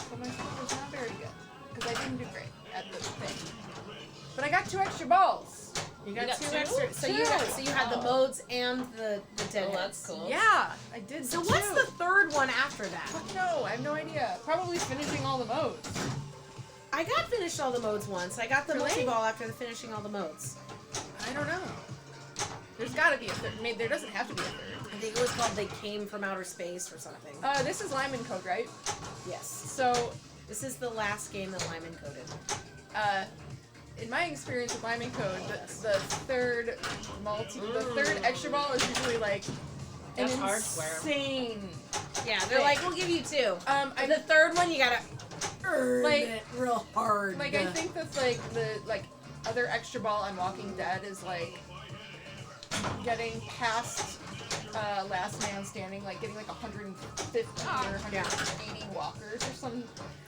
S8: But my score was not very good because I didn't do great at the thing. But I got 2 extra balls.
S2: You got,
S1: got
S2: two
S1: two?
S2: extra. So you had the
S1: Oh.
S2: modes and the
S1: Oh,
S2: deadheads.
S1: that's cool.
S8: Yeah, I did.
S2: So
S8: two.
S2: what's the third one after that?
S8: Fuck no, I have no idea. Probably finishing all the modes.
S2: I got finished all the modes once. I got the
S8: Really?
S2: multi-ball after the finishing all the modes.
S8: I don't know.
S5: There's gotta be a third. Maybe there doesn't have to be a third.
S2: I think it was called They Came From Outer Space or something.
S5: This is Lyman Code, right?
S2: Yes.
S5: So,
S2: This is the last game that Lyman coded.
S5: in my experience with Lyman Code, the third extra ball is usually like an
S1: That's hardware.
S5: insane.
S2: Yeah, they're like, we'll give you 2.
S5: I
S2: The third one, you gotta earn
S5: Like-
S2: it real hard.
S5: like I think that's like the other extra ball on Walking Dead is like getting past Last Man Standing, like getting like 150 or 180 walkers or some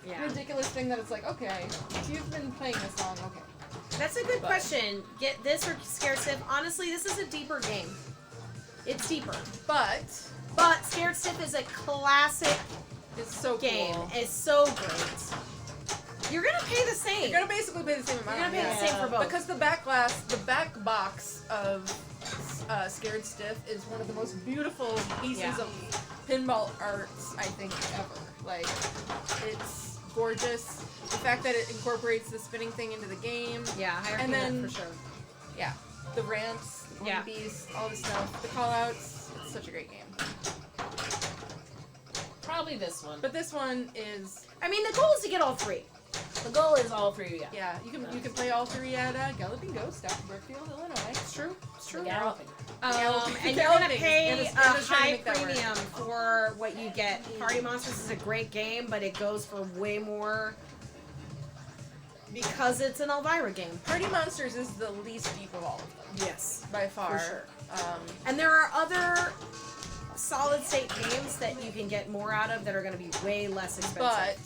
S2: Yeah.
S5: ridiculous thing that it's like, okay, if you've been playing this long, okay.
S2: That's a good question. Get this or Scared Stiff? Honestly, this is a deeper game. It's deeper.
S5: But
S2: But Scared Stiff is a classic
S5: it's so
S2: game.
S5: cool.
S2: It's so great. You're gonna pay the same.
S5: You're gonna basically pay the same amount.
S2: You're gonna pay the
S1: Yeah.
S2: same for both.
S5: Because the back box of Scared Stiff is one of the most beautiful pieces
S2: Yeah.
S5: of pinball arts I think ever. Like, it's gorgeous. The fact that it incorporates the spinning thing into the game.
S2: Yeah, higher
S5: And
S2: payment
S5: then-
S2: for sure.
S5: Yeah, the ramps, the
S2: Yeah.
S5: bees, all the stuff, the callouts. It's such a great game.
S1: Probably this one.
S5: But this one is,
S2: I mean, the goal is to get all 3.
S1: The goal is all 3, yeah.
S5: yeah, you can play all 3 at Galloping Ghost out in Brookfield, Illinois.
S2: It's true. It's true.
S1: The galloping.
S2: And you're gonna pay
S5: And
S2: a
S5: it's trying to
S2: high
S5: make that work.
S2: premium for what you get. Party Monsters is a great game, but it goes for way more because it's an Elvira game.
S5: Party Monsters is the least deep of all of them,
S2: Yes.
S5: by far.
S2: For sure.
S5: Um,
S2: And there are other solid state games that you can get more out of that are going to be way less expensive.
S5: but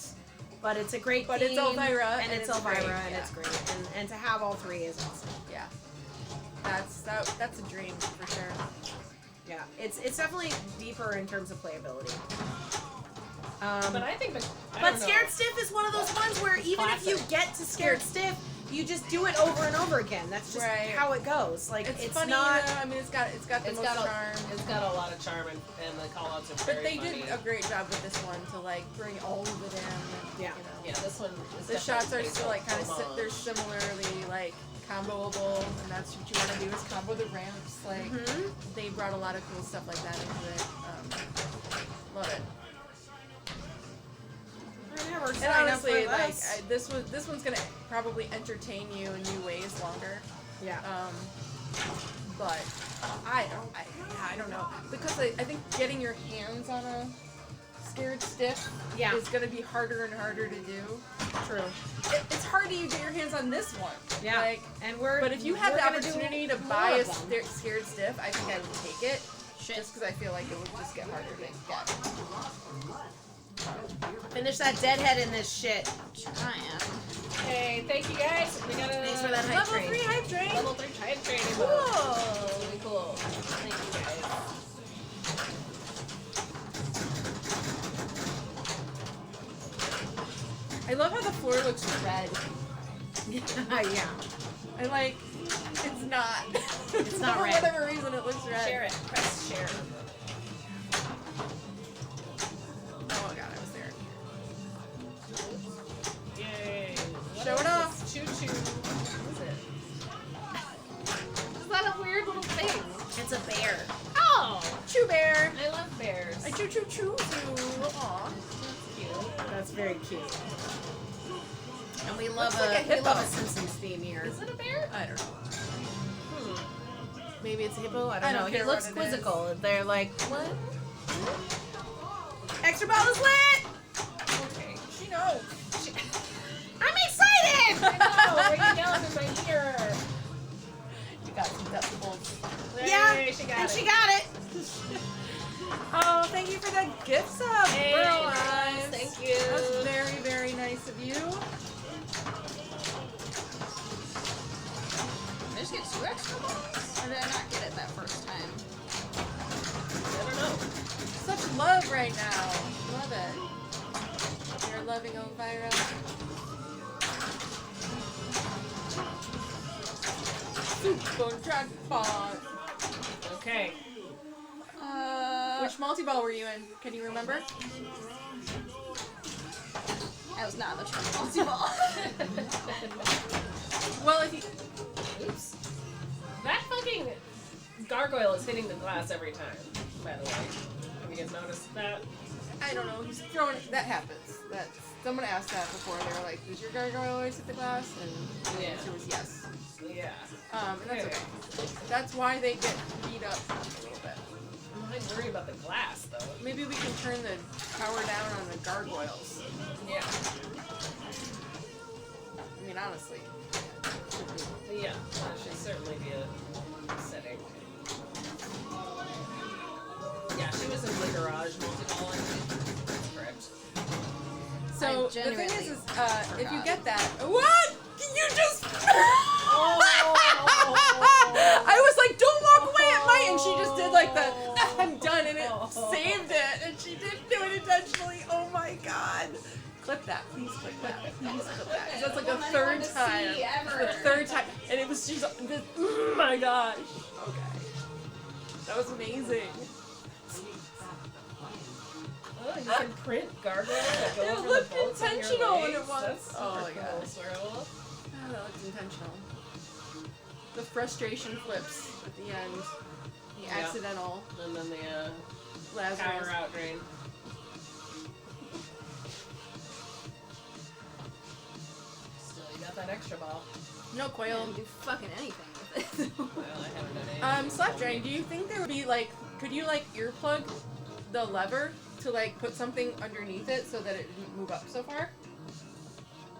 S2: But it's a great
S5: But
S2: theme,
S5: it's Elvira,
S2: and it's
S5: it's
S2: Elvira,
S5: great,
S2: and
S5: yeah.
S2: it's great. And to have all 3 is awesome.
S5: yeah, that's a dream for sure.
S2: Yeah, it's definitely deeper in terms of playability.
S1: But I think
S2: But Scared Stiff is one of those ones where even if you
S1: Classic.
S2: get to Scared Stiff, you just do it over and over again. That's just
S5: Right.
S2: how it goes. Like
S5: It's,
S2: it's
S5: funny,
S2: not.
S5: though. I mean, it's got the
S1: it's
S5: most
S1: got
S5: charm.
S1: it's got a lot of charm and the callouts are very
S5: But they
S1: funny.
S5: did a great job with this one to like bring all of it in. And,
S2: Yeah.
S5: You know.
S1: Yeah, this one is
S5: The shots are
S1: definitely
S5: still like kind of
S1: homage.
S5: they're similarly like comboable, and that's what you want to do is combo the ramps. Like
S2: Mhm.
S5: they brought a lot of cool stuff like that into it. Love it.
S2: I never
S5: And
S2: signed up
S5: honestly,
S2: for
S5: like
S2: this.
S5: this one's gonna probably entertain you in new ways longer.
S2: Yeah.
S5: But I don't know because I think getting your hands on a Scared Stiff
S2: Yeah.
S5: is gonna be harder and harder to do.
S2: True.
S5: It's hard to get your hands on this one.
S2: Yeah.
S5: Like,
S2: And we're.
S5: but if you had
S2: we're
S5: the
S2: gonna do
S5: opportunity to
S2: more
S5: buy a
S2: of them.
S5: Scared Stiff, I think I would take it. Just because I feel like it would just get harder to get.
S2: Finish that deadhead in this shit.
S1: Hey, thank you guys. We got a
S2: Thanks for that hype
S5: Level
S2: train.
S5: 3 hype train.
S1: level 3 hype train.
S5: Cool.
S1: Really cool. Thank you guys.
S5: I love how the floor looks red.
S2: Yeah.
S5: I like. It's not.
S2: It's not
S5: For
S2: red.
S5: whatever reason, it looks red.
S1: Share it. Press share.
S5: Oh god, I was there.
S1: Yay. What
S5: Show
S1: is
S5: it off.
S1: this? Choo choo. What is it? Is that a weird little thing?
S2: It's a bear.
S1: Oh!
S5: Chew bear.
S1: I love bears.
S5: I choo choo choo choo. Aw.
S1: Cute.
S2: That's very cute. And we love
S5: Looks like a
S2: we love
S5: hippo.
S2: a Simpsons theme here.
S1: Is it a bear?
S5: I don't know.
S2: Maybe it's a hippo. I
S5: I
S2: don't
S5: don't
S2: know. He
S5: care
S2: looks
S5: what it is.
S2: quizzical. They're like, what? Extra ball is lit.
S1: Okay.
S5: She knows.
S2: I'm excited.
S1: I know. Why are you yelling in my ear?
S5: You got some decibels.
S2: Yeah,
S1: Yay, she got
S2: and
S1: it.
S2: she got it.
S5: Oh, thank you for that gift sub,
S1: Hey,
S5: girl
S1: guys,
S5: eyes.
S1: thank you.
S5: That's very, very nice of you.
S4: I just get 2 extra balls? Or did I not get it that first time?
S1: I don't know.
S5: Such love right now. Love it. You're loving Elvira. Super jackpot.
S1: Okay.
S5: Which multi-ball were you in? Can you remember?
S4: I was not in the triple multi-ball.
S5: Well, if you...
S1: Oops. That fucking gargoyle is hitting the glass every time, by the way. Have you guys noticed that?
S5: I don't know. He's throwing it. That happens. That's someone asked that before. They were like, "Does your gargoyle always hit the glass?" And the
S1: Yeah.
S5: answer was yes.
S1: Yeah.
S5: And that's okay. That's why they get beat up a little bit.
S1: I'm worried about the glass, though.
S5: Maybe we can turn the power down on the gargoyles.
S1: Yeah.
S5: I mean, honestly.
S1: Yeah, that should certainly be a setting. Yeah, she was in the garage multi-balling. That's correct.
S5: So
S4: I
S5: the thing
S4: genuinely
S5: is if you
S4: forgot.
S5: get that, what? You just.
S1: Oh.
S5: I was like, don't walk away at my, and she just did like the I'm done, and it saved it, and she didn't do it intentionally. Oh my god. Clip that, please clip that, please clip that. 'Cause that's like the third time. The third time, and it was she's. Oh my gosh. Okay. That was amazing.
S1: Oh, you can print gargoyles that go
S5: It
S1: over
S5: looked
S1: the bolts on your
S5: intentional when
S1: legs.
S5: it was.
S1: That's super
S5: Oh my
S1: cool,
S5: gosh.
S1: Swirl.
S5: Oh, that looked intentional. The frustration flips at the end. The
S1: Yeah.
S5: accidental
S1: And then the
S5: Lazarus.
S1: power out drain. Still, you got that extra ball.
S5: No quail.
S4: Can't do fucking anything with it.
S1: Well, I haven't done anything.
S5: Slapdragon, do you think there would be like, could you like earplug the lever to like put something underneath it so that it didn't move up so far?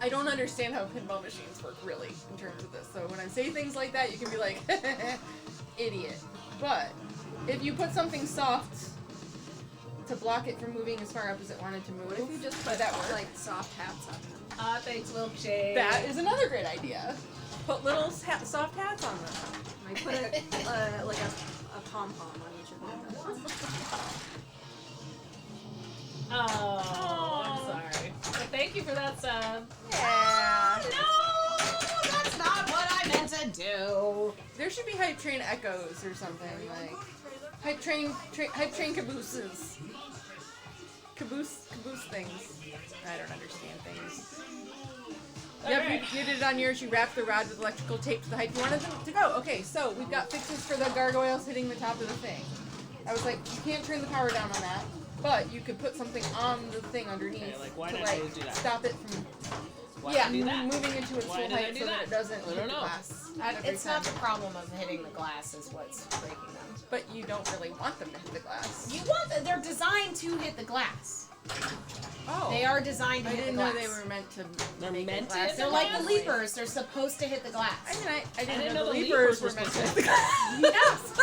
S5: I don't understand how pinball machines work really in terms of this. So when I say things like that, you can be like, idiot. But if you put something soft to block it from moving as far up as it wanted to move,
S4: What if you just put
S5: that work?
S4: like soft hats on them?
S1: Thanks, milkshake.
S5: That is another great idea. Put little soft hats on them.
S4: Like put like a pom pom on each of them.
S1: Oh, I'm sorry. But thank you for that sub.
S5: Yeah.
S2: No, that's not what I meant to do.
S5: There should be hype train echoes or something like hype train cabooses. Caboose things. I don't understand things. Yep, you did it on yours. You wrapped the rod with electrical tape to the height you wanted them to go. Okay, so we've got fixes for the gargoyles hitting the top of the thing. I was like, you can't turn the power down on that, but you could put something on the thing underneath
S1: Okay, like, why
S5: to
S1: did I
S5: like
S1: do that?
S5: stop it from
S1: Why did I do that?
S5: moving into its
S1: Why
S5: full
S1: did I
S5: height
S1: do
S5: so that
S1: that?
S5: it doesn't
S1: I
S5: hit
S1: don't
S5: the
S1: know.
S5: glass. every
S2: It's not
S5: time.
S2: the problem of hitting the glass is what's breaking them.
S5: But you don't really want them to hit the glass.
S2: You want they're designed to hit the glass.
S5: Oh.
S2: They are designed to
S5: I
S2: hit
S5: didn't
S2: the
S5: know
S2: glass.
S5: they were meant to
S1: They're
S5: make
S1: meant
S5: the
S1: to
S5: glass.
S1: hit
S2: They're
S1: the
S2: like the
S1: glass?
S2: leapers. They're supposed to hit the glass.
S5: I didn't
S1: know
S5: know the
S1: the
S5: leapers
S1: leapers
S5: were
S1: were
S5: meant to
S1: supposed
S5: hit the glass.
S2: Yes.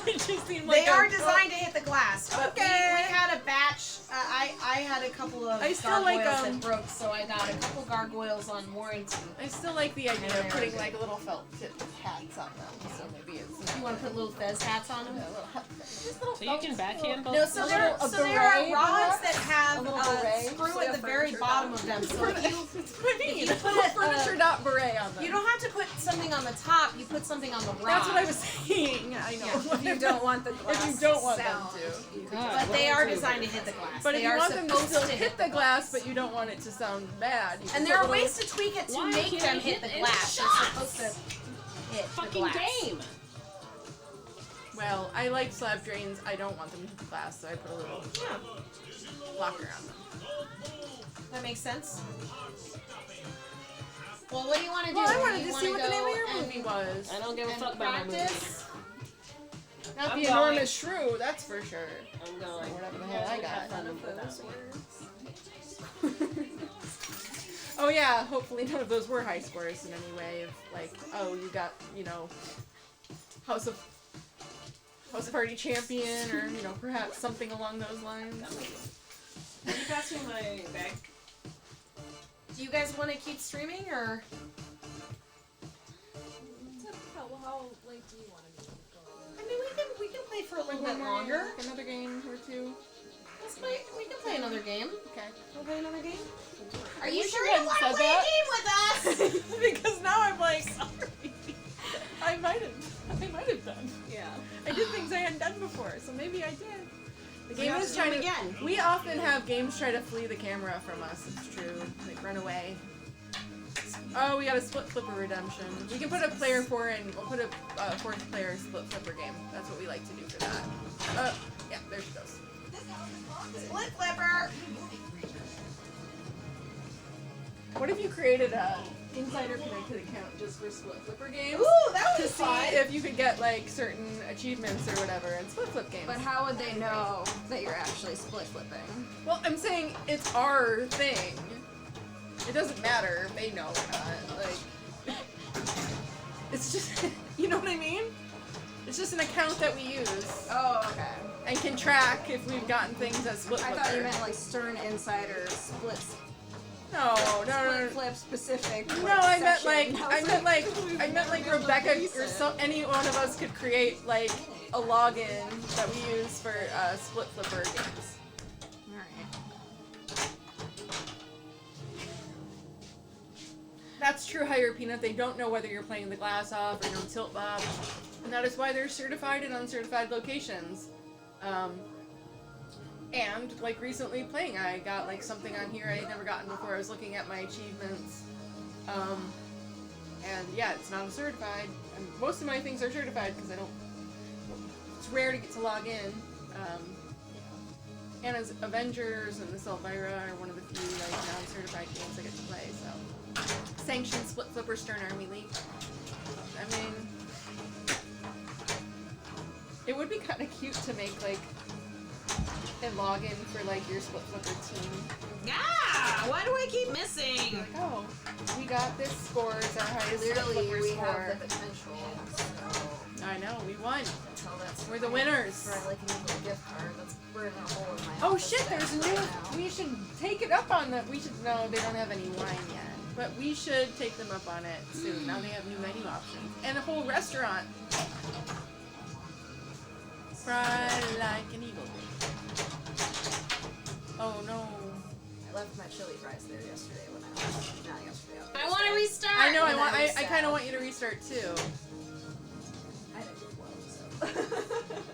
S5: It just seemed like
S2: They are designed to hit the glass, but
S5: Okay.
S2: we had a batch. I had a couple of
S5: I still
S2: gargoyles
S5: like,
S2: that broke, so I got a couple gargoyles on warranty.
S5: I still like the idea of
S2: Yeah.
S5: putting like little felt tip hats on them. So maybe it's
S2: You want to put little fez hats on them?
S5: just little
S1: So you can backhand both?
S2: No, so
S5: A
S2: there,
S5: little-
S2: so
S5: a
S2: there are
S5: beret
S2: rods
S5: perhaps?
S2: that have
S5: A little
S2: a
S5: beret?
S2: screw
S4: Like
S2: at
S4: a
S2: the very
S4: furniture
S2: bottom
S4: dot.
S2: of them. So if you put
S5: a
S2: a-
S5: furniture dot beret on them.
S2: you don't have to put something on the top. You put something on the rod.
S5: That's what I was saying. I know.
S4: If you don't want the glass
S5: If you don't want them
S4: sound,
S5: to.
S4: you could
S1: God,
S2: But
S1: what
S2: they
S1: a
S2: are
S1: dude.
S2: designed to hit the glass.
S5: But
S2: they
S5: if you
S2: are
S5: want them to
S2: supposed
S5: still
S2: to
S5: hit the glass, but you don't want it to sound bad, you can
S2: And
S5: put
S2: there are
S5: little-
S2: ways to tweak it to
S1: Why
S2: make
S1: can't
S2: them
S1: I
S2: hit the
S1: hit
S2: glass. They're
S1: shots?
S2: supposed to hit the
S1: Fucking
S2: glass.
S1: game.
S5: Well, I like slab drains. I don't want them to hit the glass, so I put a little blocker on them.
S2: That makes sense. Well, what do you want to do?
S5: Well, I
S2: Do
S5: wanted
S2: you
S5: to see
S2: wanna
S5: what the name
S2: go
S5: of your
S2: and-
S5: movie was.
S1: I don't give a
S2: and
S1: fuck about my movie.
S2: practice?
S5: Not
S1: I'm
S5: the
S1: going.
S5: enormous shrew, that's for sure.
S1: I'm going.
S5: Or whatever the hell I got.
S1: Have fun
S4: None of
S1: without
S4: those
S1: me.
S4: words.
S5: Oh yeah, hopefully none of those were high scores in any way of like, oh, you got, House of Party Champion or, perhaps something along those lines.
S1: Can you pass me my bag?
S2: Do you guys want to keep streaming or?
S3: How late do you want to be?
S2: I mean, we can play for a little bit
S5: One more
S2: longer.
S5: game, another game or two.
S2: We can play another game.
S5: Okay.
S2: We'll play another game. Are
S5: I
S2: you
S5: wish
S2: sure
S5: you
S2: you
S5: hadn't
S2: want to
S5: said
S2: play
S5: that.
S2: a game with us?
S5: Because now I'm like, sorry. I might have done.
S2: Yeah.
S5: I did things I hadn't done before, so maybe I did. The
S2: You
S5: game
S2: have
S5: is
S2: to do
S5: trying
S2: it
S5: to.
S2: again.
S5: We often have games try to flee the camera from us. It's true. Like run away. Oh, we got a split flipper redemption. We can put a player 4 in. We'll put a fourth player split flipper game. That's what we like to do for that. Yeah, there she goes.
S2: Split flipper!
S5: What if you created a insider connected account just for split flipper games?
S2: Ooh, that
S5: To
S2: was
S5: see
S2: fun!
S5: if you could get like certain achievements or whatever in split flip games.
S4: But how would they know that you're actually split flipping?
S5: Well, I'm saying it's our thing. It doesn't matter if they know or not. Like, it's just, you know what I mean? It's just an account that we use
S4: Oh, okay.
S5: and can track if we've gotten things as split
S4: I
S5: flipper.
S4: thought you meant like Stern Insider splits.
S5: No.
S4: Split flip specific.
S5: No, I meant
S4: session.
S5: like
S4: I was
S5: I meant like Rebecca or any one of us could create like a login that we use for split flipper games.
S4: Alright.
S5: That's true, Higher Peanut. They don't know whether you're playing the glass off or no tilt bob, and that is why they're certified and uncertified locations. And like recently playing, I got like something on here I had never gotten before. I was looking at my achievements, and yeah, it's not certified. And most of my things are certified because I don't. It's rare to get to log in. Anna's Avengers and this Elvira are one of the few like non-certified games I get to play. So, sanctioned split flipper Stern Army League. I mean, it would be kind of cute to make like a login for like your split flipper team.
S2: Yeah! Why do I keep missing?
S5: Like, oh, we got this score as our highest split
S4: Clearly,
S5: flipper
S4: we
S5: score.
S4: have the potential. So
S5: I know, we won.
S4: until that's
S5: We're the winners.
S4: for like a little gift card that's burning a hole in my.
S5: Oh
S4: office
S5: shit,
S4: bag
S5: there's a
S4: right
S5: new.
S4: now.
S5: We should take it up on the. We should. No, they don't have any wine yet. But we should take them up on it soon. Now they have new menu options. And a whole restaurant. Fry like an eagle. Oh no.
S4: I left my chili fries there yesterday when I was not yesterday.
S2: I want to restart!
S5: I know,
S4: And I was
S5: I kind
S4: sad.
S5: of want you to restart too.
S4: I didn't do well, so.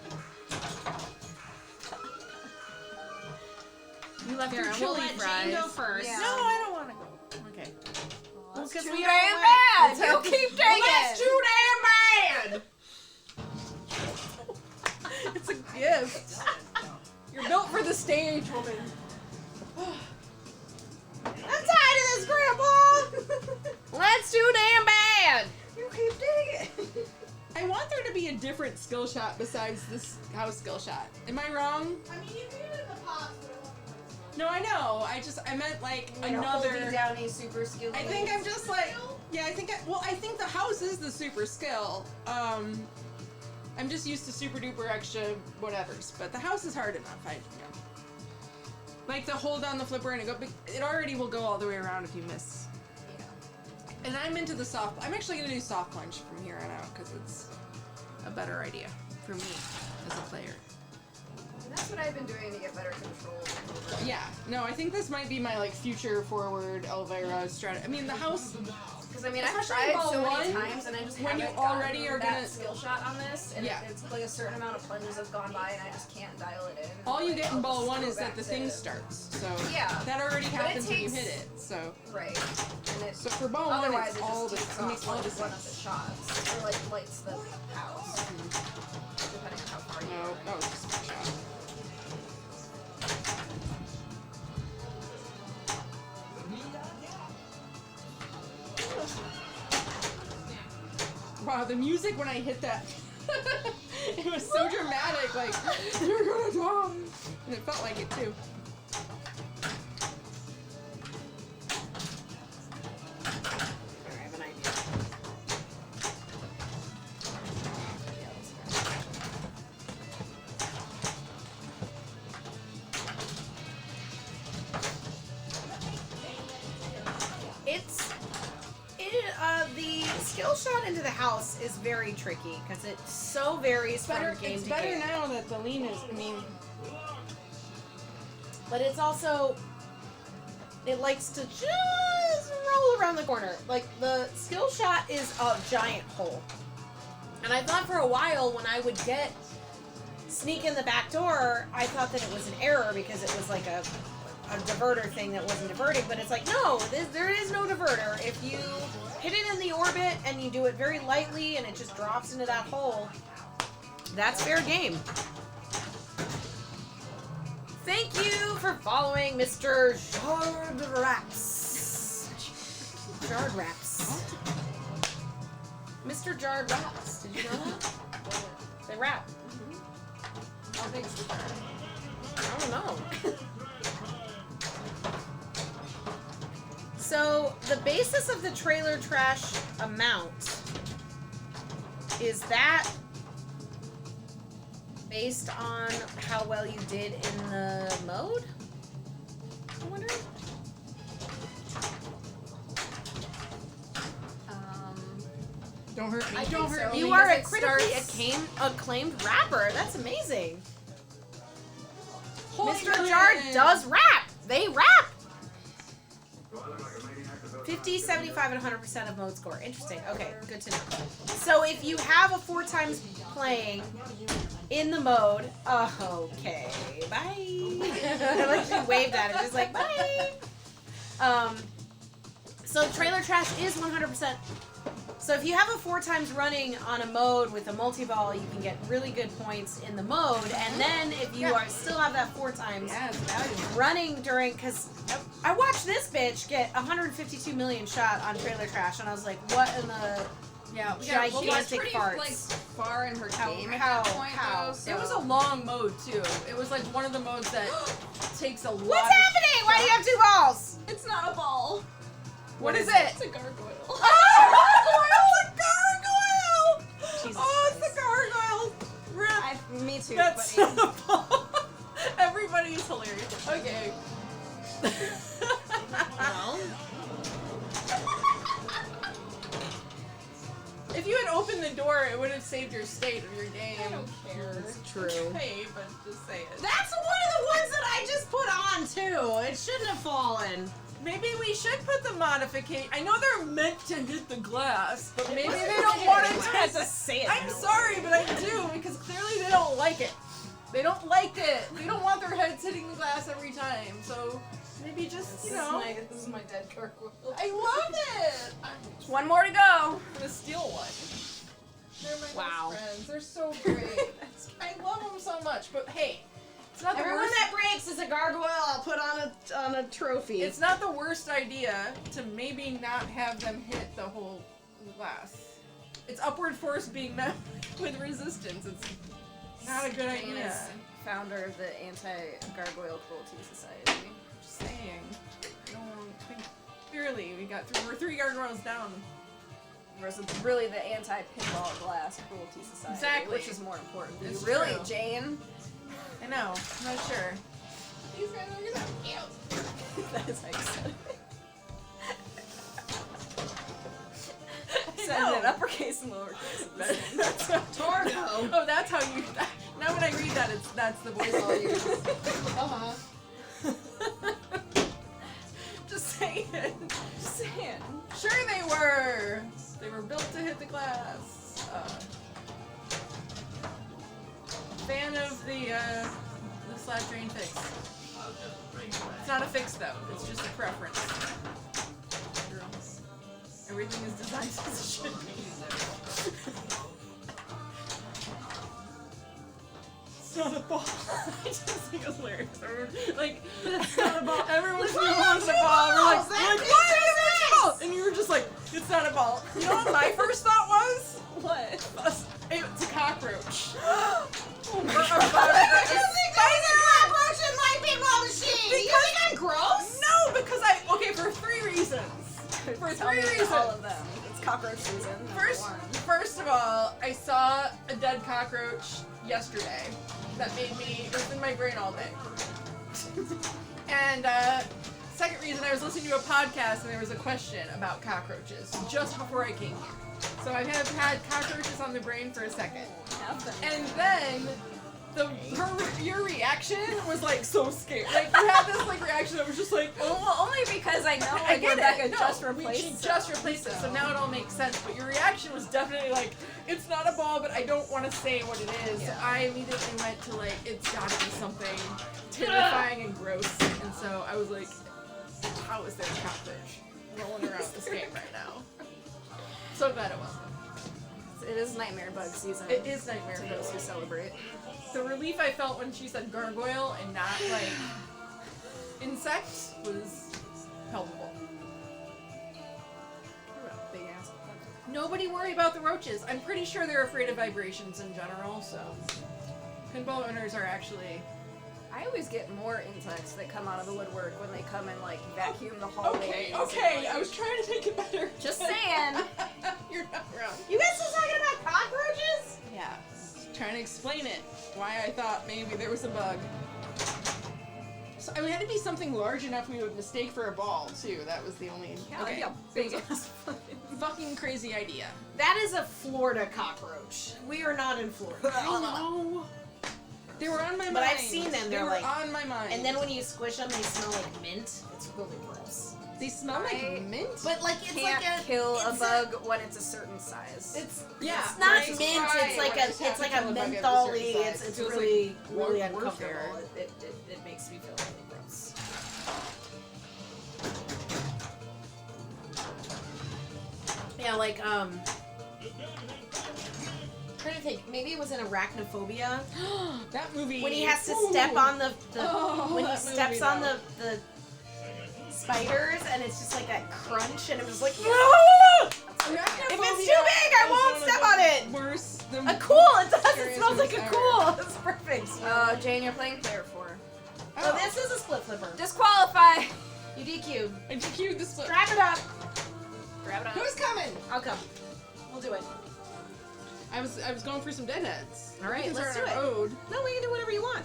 S5: You left
S2: Here,
S5: your
S2: we'll
S5: chili
S2: let
S5: fries.
S2: Jane go first.
S4: Yeah.
S5: No, I don't want to go. Okay.
S4: Well,
S5: because
S4: too
S5: we
S4: damn
S5: don't
S4: bad.
S5: want-
S4: You keep taking
S2: That's
S4: it.
S2: too damn bad!
S5: It's a gift. You're built for the stage, woman.
S2: I'm tired of this, Grandpa! That's too damn bad!
S4: You keep taking it.
S5: I want there to be a different skill shot besides this house skill shot. Am I wrong?
S7: I mean, you did it in the past, but
S5: No, I know. I meant like another.
S4: Holdy Downy super skill.
S5: I think I'm just like, yeah, I think the house is the super skill. I'm just used to super duper extra whatevers, but the house is hard enough. Like to hold down the flipper and it already will go all the way around if you miss.
S4: Yeah.
S5: And I'm into the soft. I'm actually gonna do soft plunge from here on out because it's a better idea for me as a player.
S4: And that's what I've been doing to get better control over.
S5: Yeah, no, I think this might be my like future forward Elvira strategy. I mean, the house.
S4: Because I mean, I've
S5: Especially
S4: tried so
S5: ball
S4: many
S5: one,
S4: times, and I just
S5: when you
S4: haven't
S5: already
S4: gotten
S5: are
S4: that
S5: gonna-
S4: skill shot on this, and
S5: Yeah.
S4: it's like a certain amount of plunges have gone by, and I just can't dial it in.
S5: All you
S4: Like,
S5: get in
S4: I'll
S5: ball
S4: just
S5: one
S4: go
S5: is that
S4: back
S5: the
S4: to-
S5: thing starts. So
S4: Yeah.
S5: that already
S4: But it
S5: happens when you
S4: takes-
S5: hit it. So
S4: Right. And it,
S5: so for ball one,
S4: otherwise
S5: it's
S4: it
S5: all
S4: just
S5: the
S4: takes
S5: it makes
S4: off
S5: all
S4: like
S5: the
S4: one of the
S5: sense.
S4: shots, or like lights the house, depending on how far you
S5: No,
S4: are.
S5: that was just a shot. Wow, the music when I hit that, it was so dramatic, like, you're gonna die! And it felt like it too.
S2: I have an idea. The skill shot into the house is very tricky because it so varies from game
S5: It's
S2: to
S5: better
S2: game.
S5: now that the lean is, I mean,
S2: But it's also, it likes to just roll around the corner. Like, the skill shot is a giant hole. And I thought for a while when I would sneak in the back door, I thought that it was an error because it was like a a diverter thing that wasn't diverting, but it's like, no, there is no diverter. If you hit it in the orbit and you do it very lightly and it just drops into that hole, that's fair game. Thank you for following Mr. Jard Raps. Jard Raps. Mr. Jard Raps. Did you know that? They rap.
S5: How big's the jar?
S2: I don't know. So, the basis of the trailer trash amount, is that based on how well you did in the mode? I'm wondering.
S5: Don't hurt me.
S8: I
S5: Don't
S8: think
S5: hurt
S8: so.
S5: me.
S2: You are a
S8: Because it
S2: critically
S8: starts-
S2: acclaimed rapper. That's amazing.
S5: Holy
S2: Mr.
S5: man.
S2: Jard does rap. They rap. 50, 75, and 100% of mode score. Interesting. Okay, good to know. So if you have a 4 times playing in the mode, okay, bye. Like she waved at it, just like bye. So trailer trash is 100%. So if you have a 4 times running on a mode with a multi-ball, you can get really good points in the mode. And then if you are still have that 4 times
S5: Yeah, it's valuable.
S2: running during, because I watched this bitch get 152 million shot on trailer trash, and I was like, what in the
S5: Yeah,
S2: gigantic
S4: pretty,
S2: farts?
S4: like, far in her game at
S2: how-
S4: that point,
S2: how?
S4: though. So.
S5: It was a long mode too. It was like one of the modes that takes a lot.
S2: What's
S5: of
S2: happening? Why do you have 2 balls?
S4: It's not a ball.
S5: What is it?
S4: It's a gargoyle.
S5: Oh, it's a gargoyle!
S2: Jesus
S5: Oh, it's
S2: Christ.
S5: the gargoyle! Rip.
S4: Me too,
S5: That's
S4: buddy.
S5: not a ball. Everybody's hilarious. Okay.
S2: Well,
S5: If you had opened the door, it would have saved your state of your game.
S4: I don't care.
S2: it's true.
S5: Hey, but just say it.
S2: That's one of the ones that I just put on, too. It shouldn't have fallen.
S5: Maybe we should put the modification. I know they're meant to hit the glass, but maybe
S2: wasn't
S5: they don't
S2: meant to
S5: want
S2: hit
S5: it
S2: the
S5: to
S2: glass.
S5: hit the.
S2: Say it
S5: I'm
S2: now.
S5: sorry, but I do because clearly they don't like it. They don't like it. They don't want their heads hitting the glass every time. So maybe just
S4: This is my dead gargoyle.
S5: I love it.
S8: One more to go.
S5: I'm gonna steal one. They're my
S2: Wow.
S5: best friends. They're so great. I love them so much. But hey, it's not the
S2: Everyone
S5: worst.
S2: that breaks is a gargoyle I'll put on a trophy.
S5: It's not the worst idea to maybe not have them hit the whole glass. It's upward force being met with resistance. It's not a good
S4: Jane
S5: idea.
S4: is founder of the Anti-Gargoyle Cruelty Society.
S5: Just saying. I don't think clearly we're 3 gargoyles down.
S4: Versus really the Anti-Pinball Glass Cruelty Society.
S5: Exactly.
S4: Which is more important.
S5: It's
S4: Really,
S5: true.
S4: Jane?
S5: I know. I'm not sure.
S4: These guys are gonna cute. That is how you said it. Said it in uppercase and lowercase.
S2: Torgo.
S5: Oh, that's how you. Now when I read that, that's the voice I'll use. Just saying.
S4: Just saying.
S5: Sure they were. They were built to hit the glass. Fan of the slap drain fix. It's not a fix though. It's just a preference. Everything is designed as it should be. It's not a ball. I just think it's hilarious. Like, it's not a ball. Everyone's like, it's a ball. We're like, what is a ball? And you were just like, it's not a ball. You know what my first thought was?
S4: What?
S5: It's a cockroach.
S2: cockroach in my pinball machine. Do you think I'm gross?
S5: No, because okay, for 3 reasons. For
S4: Tell
S5: 3
S4: me
S5: reasons.
S4: all of them. It's cockroach season.
S5: First of all, I saw a dead cockroach yesterday that made me, it was in my brain all day. And second reason, I was listening to a podcast and there was a question about cockroaches just before I came here. So I have had cockroaches on the brain for a second. And then your reaction was like so scared. Like you had this like reaction that was just like, oh.
S4: Well, only because I know
S5: I
S4: like
S5: get
S4: Rebecca
S5: it. No,
S4: just
S5: she
S4: replaced
S5: just replaced it, so now it all makes sense. But your reaction was definitely like, it's not a ball, but I don't want to say what it is. So
S4: Yeah.
S5: I immediately went to like, it's gotta be something terrifying and gross. And so I was like, how is there a cockroach rolling around this game right now? So glad it wasn't.
S4: It is nightmare bug season.
S5: It is nightmare
S4: to
S5: bug
S4: those who
S5: season.
S4: celebrate.
S5: The relief I felt when she said gargoyle and not like insect was palpable.
S4: Big ass.
S5: Nobody worry about the roaches. I'm pretty sure they're afraid of vibrations in general, so pinball owners are actually
S4: I always get more insects that come out of the woodwork when they come and like vacuum the hallways.
S5: okay. I was trying to make it better.
S4: Just saying.
S5: You're not wrong.
S2: You guys still talking about cockroaches?
S5: Yeah. Trying to explain it. Why I thought maybe there was a bug. So it had to be something large enough we would mistake for a ball too. That was the only
S4: Okay. Yeah, big ass.
S5: fucking crazy idea.
S2: That is a Florida cockroach. We are not in Florida.
S5: I know. They were on my mind.
S2: But I've seen them,
S5: They
S2: they're
S5: were
S2: like-
S5: on my mind.
S2: And then when you squish them, they smell like mint. It's really gross.
S5: they smell like mint.
S2: But like it's
S4: Can't
S2: like a
S4: kill a
S2: it's
S4: bug when it's a certain size.
S2: It's
S5: Yeah,
S2: it's not
S5: nice
S2: mint.
S5: try.
S2: It's like
S5: I just have to kill a bug of a certain
S2: mentholy.
S5: size.
S2: It's
S5: Feels
S2: really
S5: like
S2: really
S5: warfare.
S2: uncomfortable. It makes me feel really gross. Yeah, like trying to think. Maybe it was in Arachnophobia
S5: That movie.
S2: when he has to
S5: Ooh.
S2: step on the
S5: Oh,
S2: when he
S5: that
S2: steps
S5: movie,
S2: on
S5: though.
S2: the spiders and it's just like that crunch and it was like if it's too big I won't step on it.
S5: Worse than
S2: A cool, it does. It
S5: Scariest
S2: smells like a
S5: movies
S2: cool. It's perfect.
S4: Jane, you're playing player 4.
S2: Oh, this is a split flipper.
S4: Disqualify.
S2: You DQ'd.
S5: I DQ'd the split.
S2: Grab it up.
S4: Grab it up.
S5: Who's coming?
S2: I'll come. We'll do it.
S5: I was going for some deadheads.
S2: All right,
S5: These
S2: let's
S5: are
S2: do
S5: on
S2: it.
S5: our road.
S2: No, we can do whatever you want.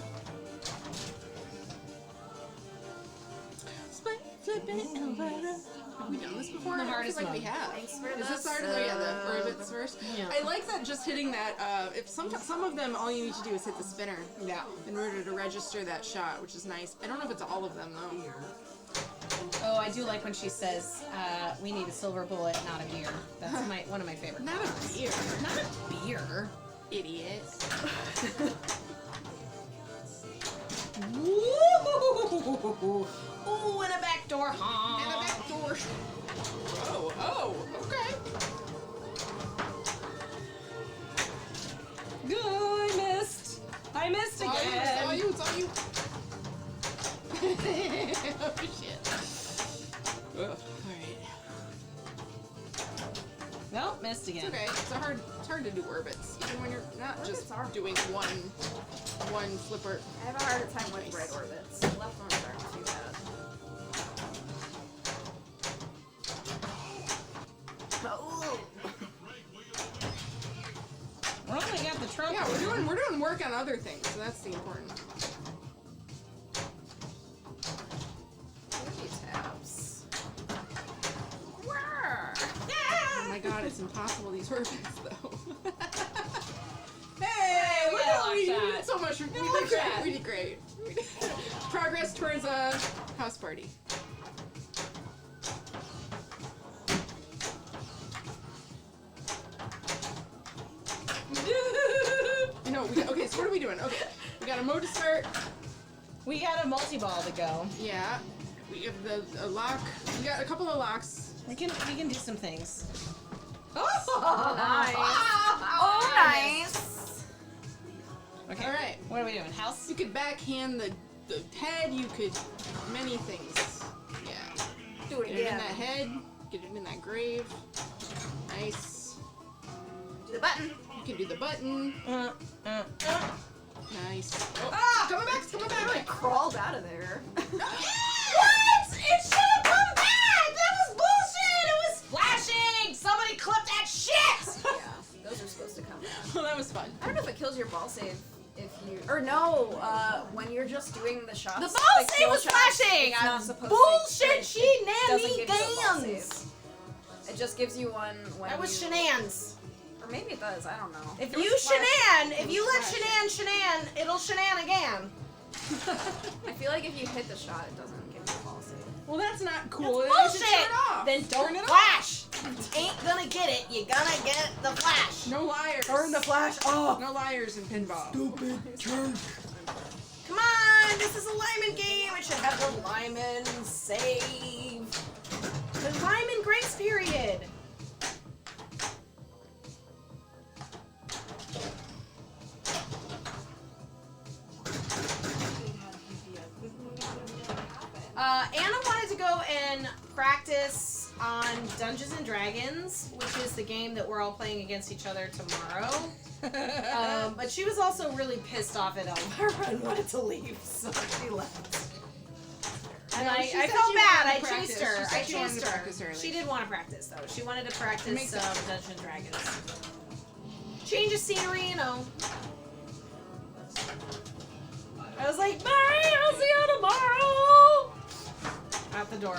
S5: Split, flip it over. Have we done this before?
S2: The
S5: I don't
S2: hardest
S5: feel like we
S2: mode.
S5: have.
S4: Thanks for
S5: Is
S4: the
S5: this hard? Oh yeah, the orbits first.
S2: Yeah.
S5: I like that just hitting that. If some of them, all you need to do is hit the spinner.
S2: Yeah.
S5: In order to register that shot, which is nice. I don't know if it's all of them though.
S2: Oh, I do like when she says, "We need a silver bullet, not a beer." That's one of my favorite.
S5: Not a beer.
S2: Not a beer.
S5: Idiot.
S2: Ooh, and a backdoor.
S5: And a back door. Oh, okay.
S2: I missed. I missed
S5: It's all you, it's all
S2: again.
S5: you, it's all you. Oh shit. Ugh. Alright.
S2: No, missed
S5: It's
S2: again.
S5: okay. It's hard to do orbits. Even when you're not just doing one flipper.
S4: I have a harder time with right orbits. Left ones aren't too bad. Oh.
S2: We're only got the trophy.
S5: Yeah, we're doing work on other things, so that's the important.
S4: Tabs.
S5: Oh my god, it's impossible these orbits though. Hey, look
S2: yeah,
S5: at we
S2: like
S5: did
S2: that.
S5: so much. We did great. We did great. Progress towards a house party. No, okay, so what are we doing? Okay, we got a mode to start.
S2: We got a multi-ball to go.
S5: Yeah, we have the lock. We got a couple of locks.
S2: We can do some things.
S4: Oh, nice. Oh, nice.
S2: Okay.
S5: All right.
S2: What are we doing? House?
S5: You could backhand the head. You could many things. Yeah.
S4: Do it
S5: Get it in
S4: again.
S5: that head. Get it in that grave. Nice.
S4: Do the button.
S5: You can do the button. Nice. Oh,
S4: Ah!
S5: coming back. It's coming
S4: I really
S5: back.
S4: crawled out of there.
S2: What? It should have come back! That was bullshit! It was splashing! Somebody clip that shit!
S4: Yeah, those are supposed to come back.
S5: Well, that was fun.
S4: I don't know if it kills your ball save if you... Or no, when you're just doing the shots.
S2: The ball save
S4: kill
S2: was
S4: shots,
S2: flashing!
S4: It's not supposed
S2: Bullshit
S4: to... It doesn't give you a ball
S2: shenanigans!
S4: save. It just gives you one when
S2: That was
S4: you...
S2: shenanigans.
S4: Or maybe it does, I don't know.
S2: If
S5: It
S2: you
S5: was flashing.
S2: if you let shenan, it'll shenan again.
S4: I feel like if you hit the shot, it doesn't give you a ball save.
S5: Well, that's not cool.
S2: That's
S5: You should
S2: bullshit!
S5: turn it off.
S2: Then
S5: Turn
S2: don't
S5: it off.
S2: flash! Ain't gonna get it, you gonna get the flash.
S5: No liars.
S2: Turn the flash off.
S5: No liars in pinball.
S2: Come on! on! This is a Lyman game! It should have the Lyman save. The Lyman grace period! Anna wanted to go and practice on Dungeons and Dragons, which is the game that we're all playing against each other tomorrow. But she was also really pissed off at Elvira and wanted to leave, so she left. And
S8: No,
S2: I
S8: she said
S2: felt
S8: she
S2: bad.
S8: wanted
S2: I
S8: to practice.
S2: chased her.
S8: She said
S2: I
S8: she wanted
S2: chased
S8: to
S2: her.
S8: practice early.
S2: She did want to practice, though. She wanted to practice
S8: Makes sense.
S2: Dungeons and Dragons. Change of scenery, you know. I was like, bye, I'll see you tomorrow. Out the door.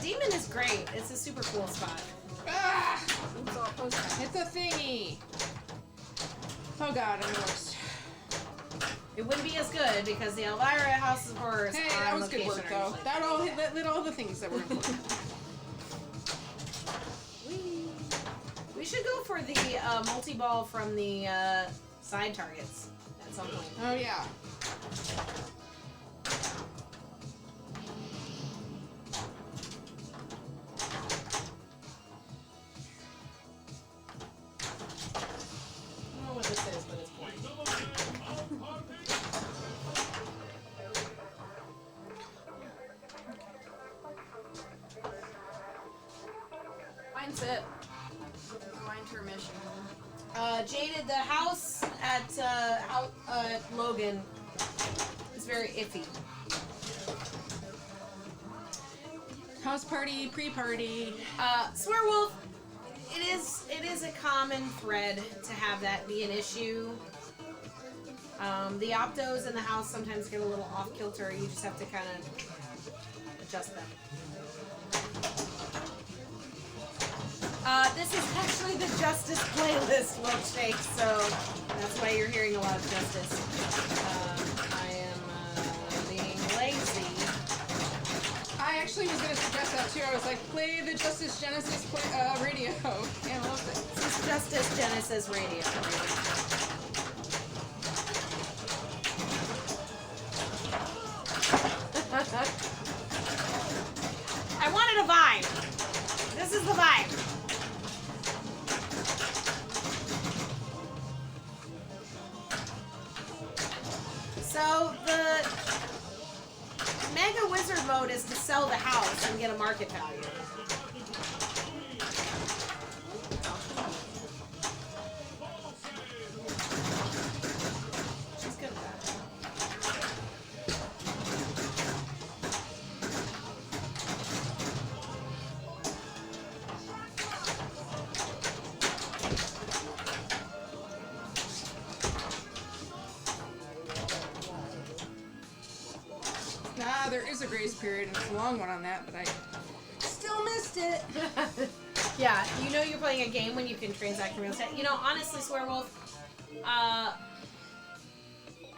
S2: Demon is great. It's a super cool spot.
S8: Ah! Hit the thingy. Oh god, I'm the worst.
S2: It wouldn't be as good because the Elvira House of Horrors
S8: Hey,
S2: are
S8: that
S2: on
S8: was good
S2: location
S8: work though.
S2: usually.
S8: That all lit all the things that were important.
S2: We should go for the multi-ball from the side targets at some point.
S8: Oh yeah.
S2: I don't know what this is, but it's boring.
S4: Mine's it. My intermission.
S2: Jaded, the house at Logan is very iffy.
S8: House party, pre-party.
S2: Swearwolf, it is a common thread to have that be an issue. The optos in the house sometimes get a little off kilter. You just have to kind of adjust them. This is actually the Justice playlist, Milkshake, so that's why you're hearing a lot of Justice. I am being lazy.
S8: I actually was gonna suggest that too. I was like, play the Justice Genesis radio. And I loved it.
S2: This is Justice Genesis Radio. I wanted a vibe. This is the vibe. So the Mega Wizard mode is to sell the house and get a market value. She's good at that.
S8: Nah, there is a grace period, and it's a long one on that, but I still missed it.
S2: Yeah, you know you're playing a game when you can transact in real estate. You know, honestly, Swearwolf,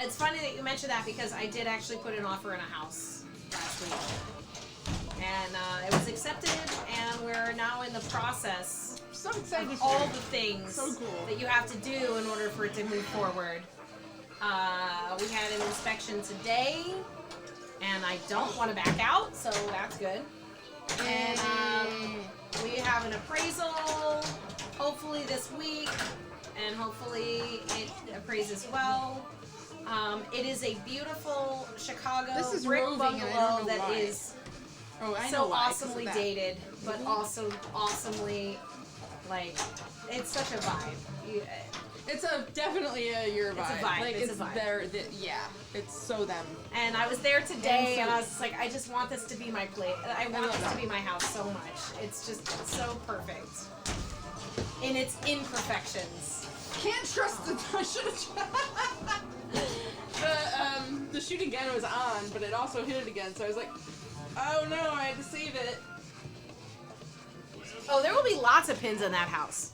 S2: it's funny that you mentioned that because I did actually put an offer in a house last week. And it was accepted, and we're now in the process
S8: So excited.
S2: of all the things
S8: So cool.
S2: that you have to do in order for it to move forward. We had an inspection today, and I don't want to back out, so that's good. And we have an appraisal, hopefully this week, and hopefully it appraises well. It is a beautiful Chicago
S8: This is
S2: brick
S8: roving, and I
S2: bungalow
S8: don't know
S2: that
S8: why.
S2: is
S8: Oh, I know
S2: so
S8: why, 'cause of
S2: awesomely
S8: that.
S2: dated, but also awesomely, like, it's such a vibe.
S8: It's definitely your vibe.
S2: It's a vibe,
S8: Like
S2: it's a vibe.
S8: yeah, it's so them.
S2: And I was there today,
S8: And so-
S2: and I was just like, I just want this to be my place. I want
S8: love
S2: this
S8: that.
S2: to be my house so much. It's just so perfect in its imperfections.
S8: Can't trust the. I should have. The shoot again was on, but it also hit it again. So I was like, oh no, I had to save it.
S2: Oh, there will be lots of pins in that house.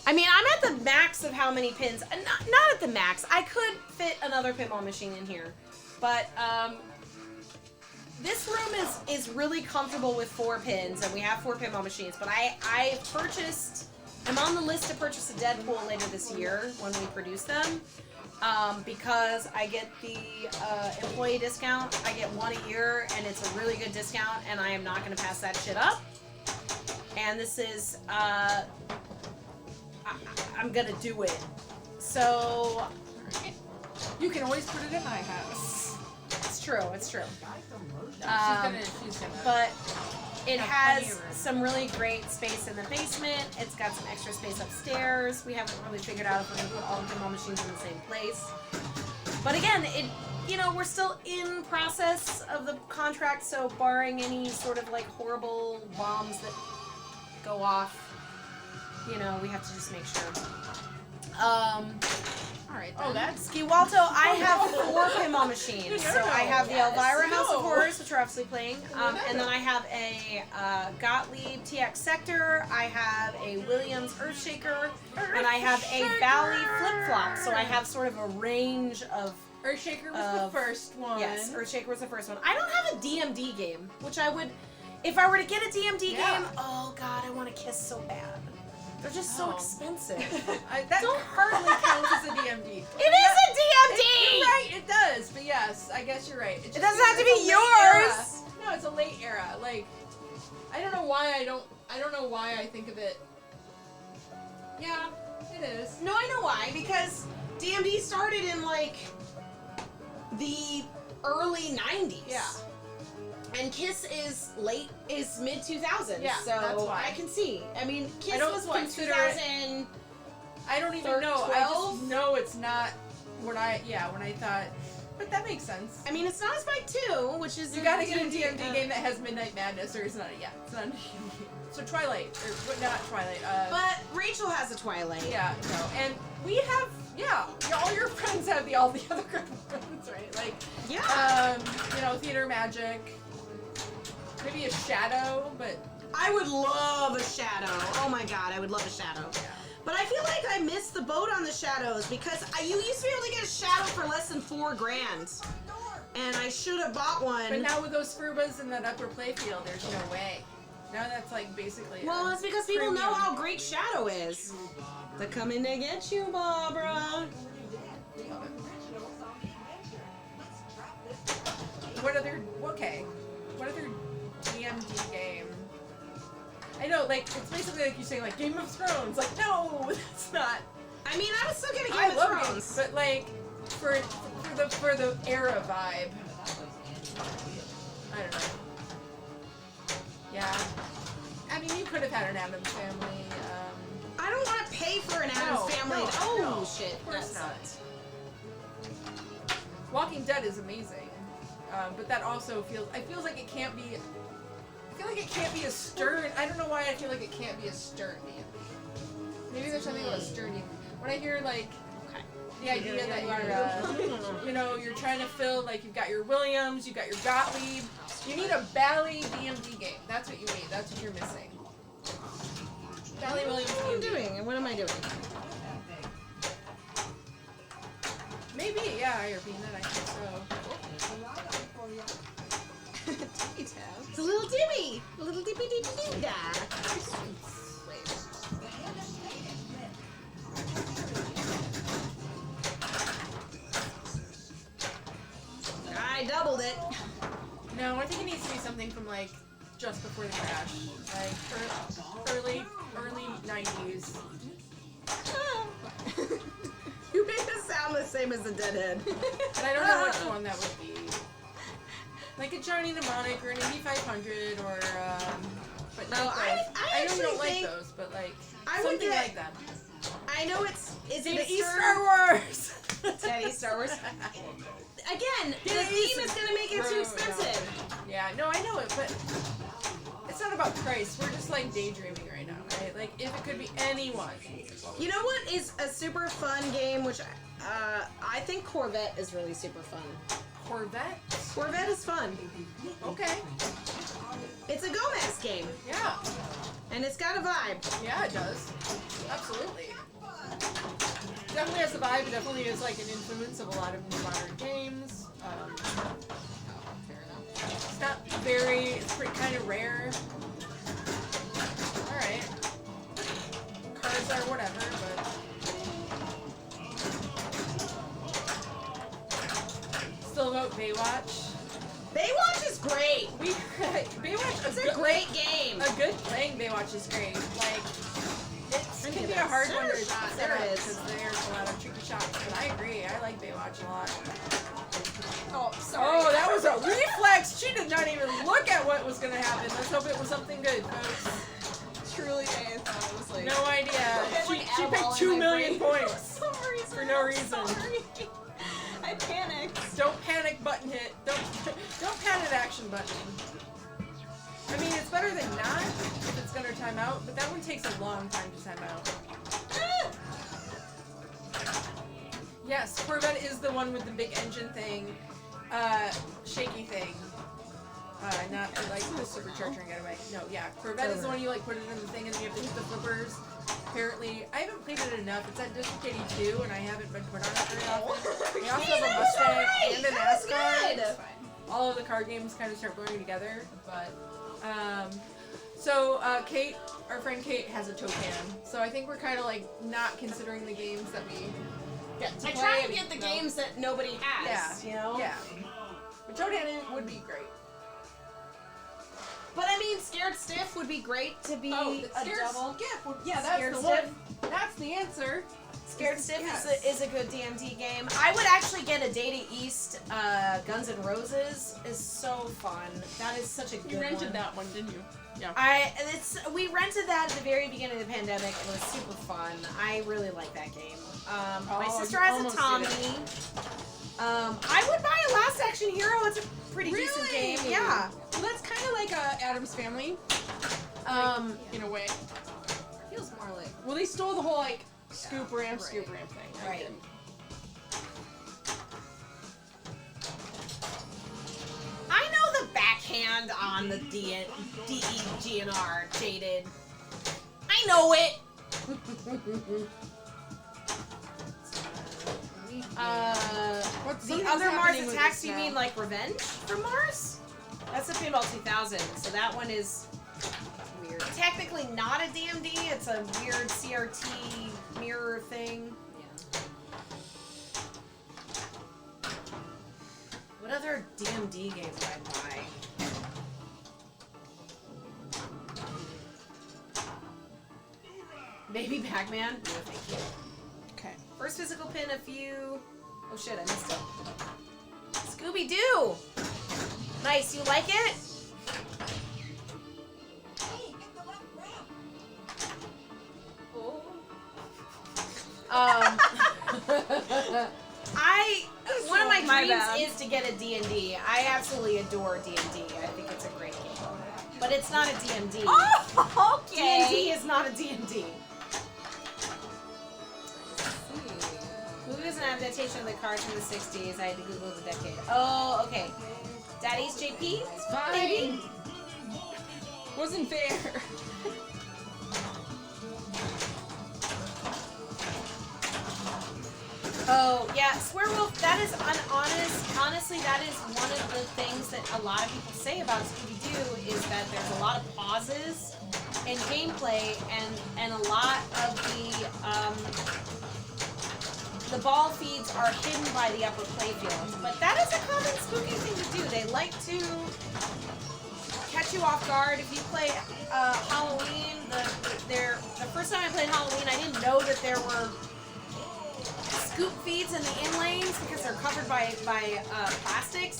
S2: I mean, I'm at the max of how many pins. Not at the max. I could fit another pinball machine in here, but this room is really comfortable with 4 pins, and we have 4 pinball machines. But I'm on the list to purchase a Deadpool later this year when we produce them, because I get the employee discount. I get 1 a year, and it's a really good discount, and I am not going to pass that shit up. And this is, I'm going to do it. So,
S5: You can always put it in my house.
S2: it's true, it's true.
S5: She's gonna.
S2: But it
S5: have
S2: has
S5: plenty of room.
S2: some really great space in the basement. It's got some extra space upstairs. We haven't really figured out if we're going to put all the pinball machines in the same place. But again, we're still in process of the contract, so barring any sort of like horrible bombs that go off, we have to just make sure.
S4: Alright,
S5: Oh, that's.
S2: Ski Walto, I have 4 pinball machines. So I have the Elvira House of
S5: No.
S2: Horrors, which we're obviously playing, and then I have a Gottlieb TX Sector, I have a Williams Earthshaker, and I have a Bally Flip Flop. So I have sort of a range of.
S5: Earthshaker was the first one.
S2: Yes, Earthshaker was the first one. I don't have a DMD game, which I would. If I were to get a DMD
S5: Yeah.
S2: game, oh god, I want to kiss so bad. They're just so
S5: Oh.
S2: expensive.
S5: That hardly counts as a DMD.
S2: It is a DMD!
S5: You're right, it does. But yes, I guess you're right.
S2: It doesn't have to be
S5: It's a late era.
S2: yours.
S5: No, it's a late era. Like, I don't know why I don't know why I think of it. Yeah, it is.
S2: No, I know why. Because DMD started in like the early 90s.
S5: Yeah.
S2: And Kiss is mid 2000s.
S5: Yeah,
S2: so
S5: that's why.
S2: I can see. I mean, Kiss
S5: I don't
S2: was what,
S5: consider
S2: 2000.
S5: I don't even know. I
S2: 12?
S5: just know it's not when I thought. But that makes sense.
S2: I mean, it's not Spike 2, which is
S5: You gotta get a DMD game that has Midnight Madness, or it's not. Yeah, it's not a DMD game. So Twilight, or what? Not Twilight.
S2: But Rachel has a Twilight.
S5: Yeah, no, and we have. Yeah, all your friends have all the other good ones, right? Like,
S2: Yeah.
S5: Theater Magic. Maybe a Shadow, but
S2: I would love a Shadow. Oh my god, I would love a Shadow. But I feel like I missed the boat on the Shadows because you used to be able to get a Shadow for less than $4,000. And I should have bought one.
S5: but now with those Furbas in that upper playfield, there's no way. Now that's like basically.
S2: Well, it's because people know
S5: premium.
S2: how great Shadow is. They're coming to get you, Barbara.
S5: What other DMD game? I know, like, it's basically like you saying, like, Game of Thrones. Like, no, that's not.
S2: I mean, I would still get a
S5: I
S2: Game of
S5: love
S2: Thrones.
S5: games, but like, for the era vibe. I don't know. Yeah. I mean, you could have had an Addams Family.
S2: I don't want to pay for an Addams
S5: No,
S2: Family.
S5: no,
S2: Oh,
S5: no,
S2: shit.
S5: of course
S2: That
S5: not.
S2: sucked.
S5: Walking Dead is amazing, but that also feels like it can't be. I feel like it can't be a stern. I don't know why I feel like it can't be a stern DMD. Maybe there's something about a stern DMD. When I hear like the idea that you're trying to fill, like, you've got your Williams, you've got your Gottlieb, you need a Bally DMD game. That's what you need. That's what you're missing. Bally Williams
S2: What am I
S5: DMD.
S2: doing? What am I doing?
S5: Maybe, yeah, IRB, I think so.
S2: It's a little dimmy. A little dippy dippy doo da. I doubled it.
S5: No, I think it needs to be something from like just before the crash, like early 90s.
S2: You made it sound the same as a deadhead.
S5: And I don't know which one that would be. Like a Johnny Mnemonic or an 8500 or but not
S2: Oh,
S5: those.
S2: I
S5: know you
S2: actually
S5: don't like
S2: think
S5: those, but like
S2: I would
S5: something
S2: get-
S5: like them.
S2: I know is it a
S5: Eat
S2: Stern-
S5: Star Wars.
S2: Daddy Star Wars. Again, the
S5: Daddy
S2: theme is gonna make it too expensive.
S5: Yeah, no, I know it, but it's not about price. We're just like daydreaming right now, right? Like if it could be anyone.
S2: You know what is a super fun game, which I think Corvette is really super fun.
S5: Corvette?
S2: Corvette is fun.
S5: Okay.
S2: It's a Gomez game,
S5: Yeah.
S2: and it's got a vibe.
S5: Yeah, it does. Absolutely. Definitely has the vibe. It definitely is like an influence of a lot of new modern games. It's not very, it's pretty kind of rare. Alright. Cards are whatever, but... Still vote Baywatch.
S2: Baywatch is great.
S5: Baywatch,
S2: It's a great game.
S5: A good playing Baywatch is great. Like, it can be a hard one to set up because there's a lot of tricky shots. But I agree, I like Baywatch a lot.
S2: Oh, sorry.
S5: Oh, that was a reflex! She did not even look at what was gonna happen. Let's hope it was something good, folks.
S8: Truly, I thought it was like.
S5: No idea. She picked 2 million points for no reason.
S8: I panicked.
S5: Don't panic button hit. Don't panic action button. I mean, it's better than not if it's gonna time out, but that one takes a long time to time out. Yes, Corvette is the one with the big engine thing, shaky thing. Not like the supercharger and get away. No, yeah, Corvette is the one you like put it in the thing and you have to hit the flippers. Apparently, I haven't played it enough. It's at District 82 and I haven't been put on it very often. We also have a Mustang and an Ascot. All of the card games kind of start going together, but so Kate, our friend Kate, has a Tokan. So I think we're kind of like not considering the games that we get to
S2: I
S5: play.
S2: try to
S5: and,
S2: get the
S5: you know,
S2: games that nobody has.
S5: Yeah,
S2: You know.
S5: yeah. But Tokan would be great.
S2: But I mean, Scared Stiff would be great to be a double.
S5: Yeah, that's
S2: Scared
S5: the
S2: Stiff.
S5: one. That's the answer.
S2: Scared Stiff
S5: Yes.
S2: is a good DMD game. I would actually get a Data East Guns N' Roses is so fun. That is such a good
S8: You rented
S2: one.
S8: that one, didn't you? Yeah.
S2: We rented that at the very beginning of the pandemic. It was super fun. I really like that game. My
S5: Oh,
S2: sister
S5: you
S2: has a
S5: almost
S2: Tommy.
S5: did it.
S2: I would buy a Last Action Hero. It's a pretty decent game. Yeah.
S8: Well, that's kind of like Adam's Family in a way.
S2: Feels more like
S8: Well, they stole the whole like scoop ramp thing.
S2: right. I know the backhand on the DEGNR, Jaded. I know it!
S8: What's
S2: The other Mars attacks, you mean like Revenge from Mars? That's a Pinball 2000, so that one is weird. Technically not a DMD, it's a weird CRT mirror thing. Yeah. What other DMD games would I buy? Maybe Pac-Man? No, thank you.
S8: Okay.
S2: First physical pin, a few... Oh shit, I missed it. Scooby-Doo! Nice, you like it? One of my dreams is to get a D&D. I absolutely adore D&D. I think it's a great game. But it's not a DMD.
S4: Oh, okay.
S2: D&D is not a DMD. Movie was an adaptation of the cards from the 60s. I had to Google the decade. Oh, okay. Daddy's JP?
S8: It's fine.
S2: Maybe?
S8: Wasn't fair.
S2: Oh, yeah, Swearwolf, that is honestly, that is one of the things that a lot of people say about Scooby-Doo is that there's a lot of pauses in gameplay and a lot of the ball feeds are hidden by the upper playfield. But that is a common spooky thing to do. They like to catch you off guard. If you play Halloween, the first time I played Halloween, I didn't know that there were scoop feeds in the in-lanes because they're covered by plastics,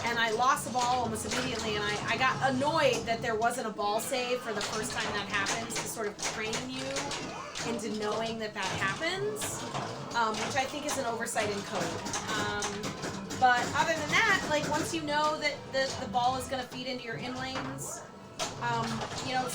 S2: and I lost the ball almost immediately, and I got annoyed that there wasn't a ball save for the first time that happens to sort of train you into knowing that that happens, which I think is an oversight in code. But other than that, like once you know that the ball is going to feed into your in-lanes, you know,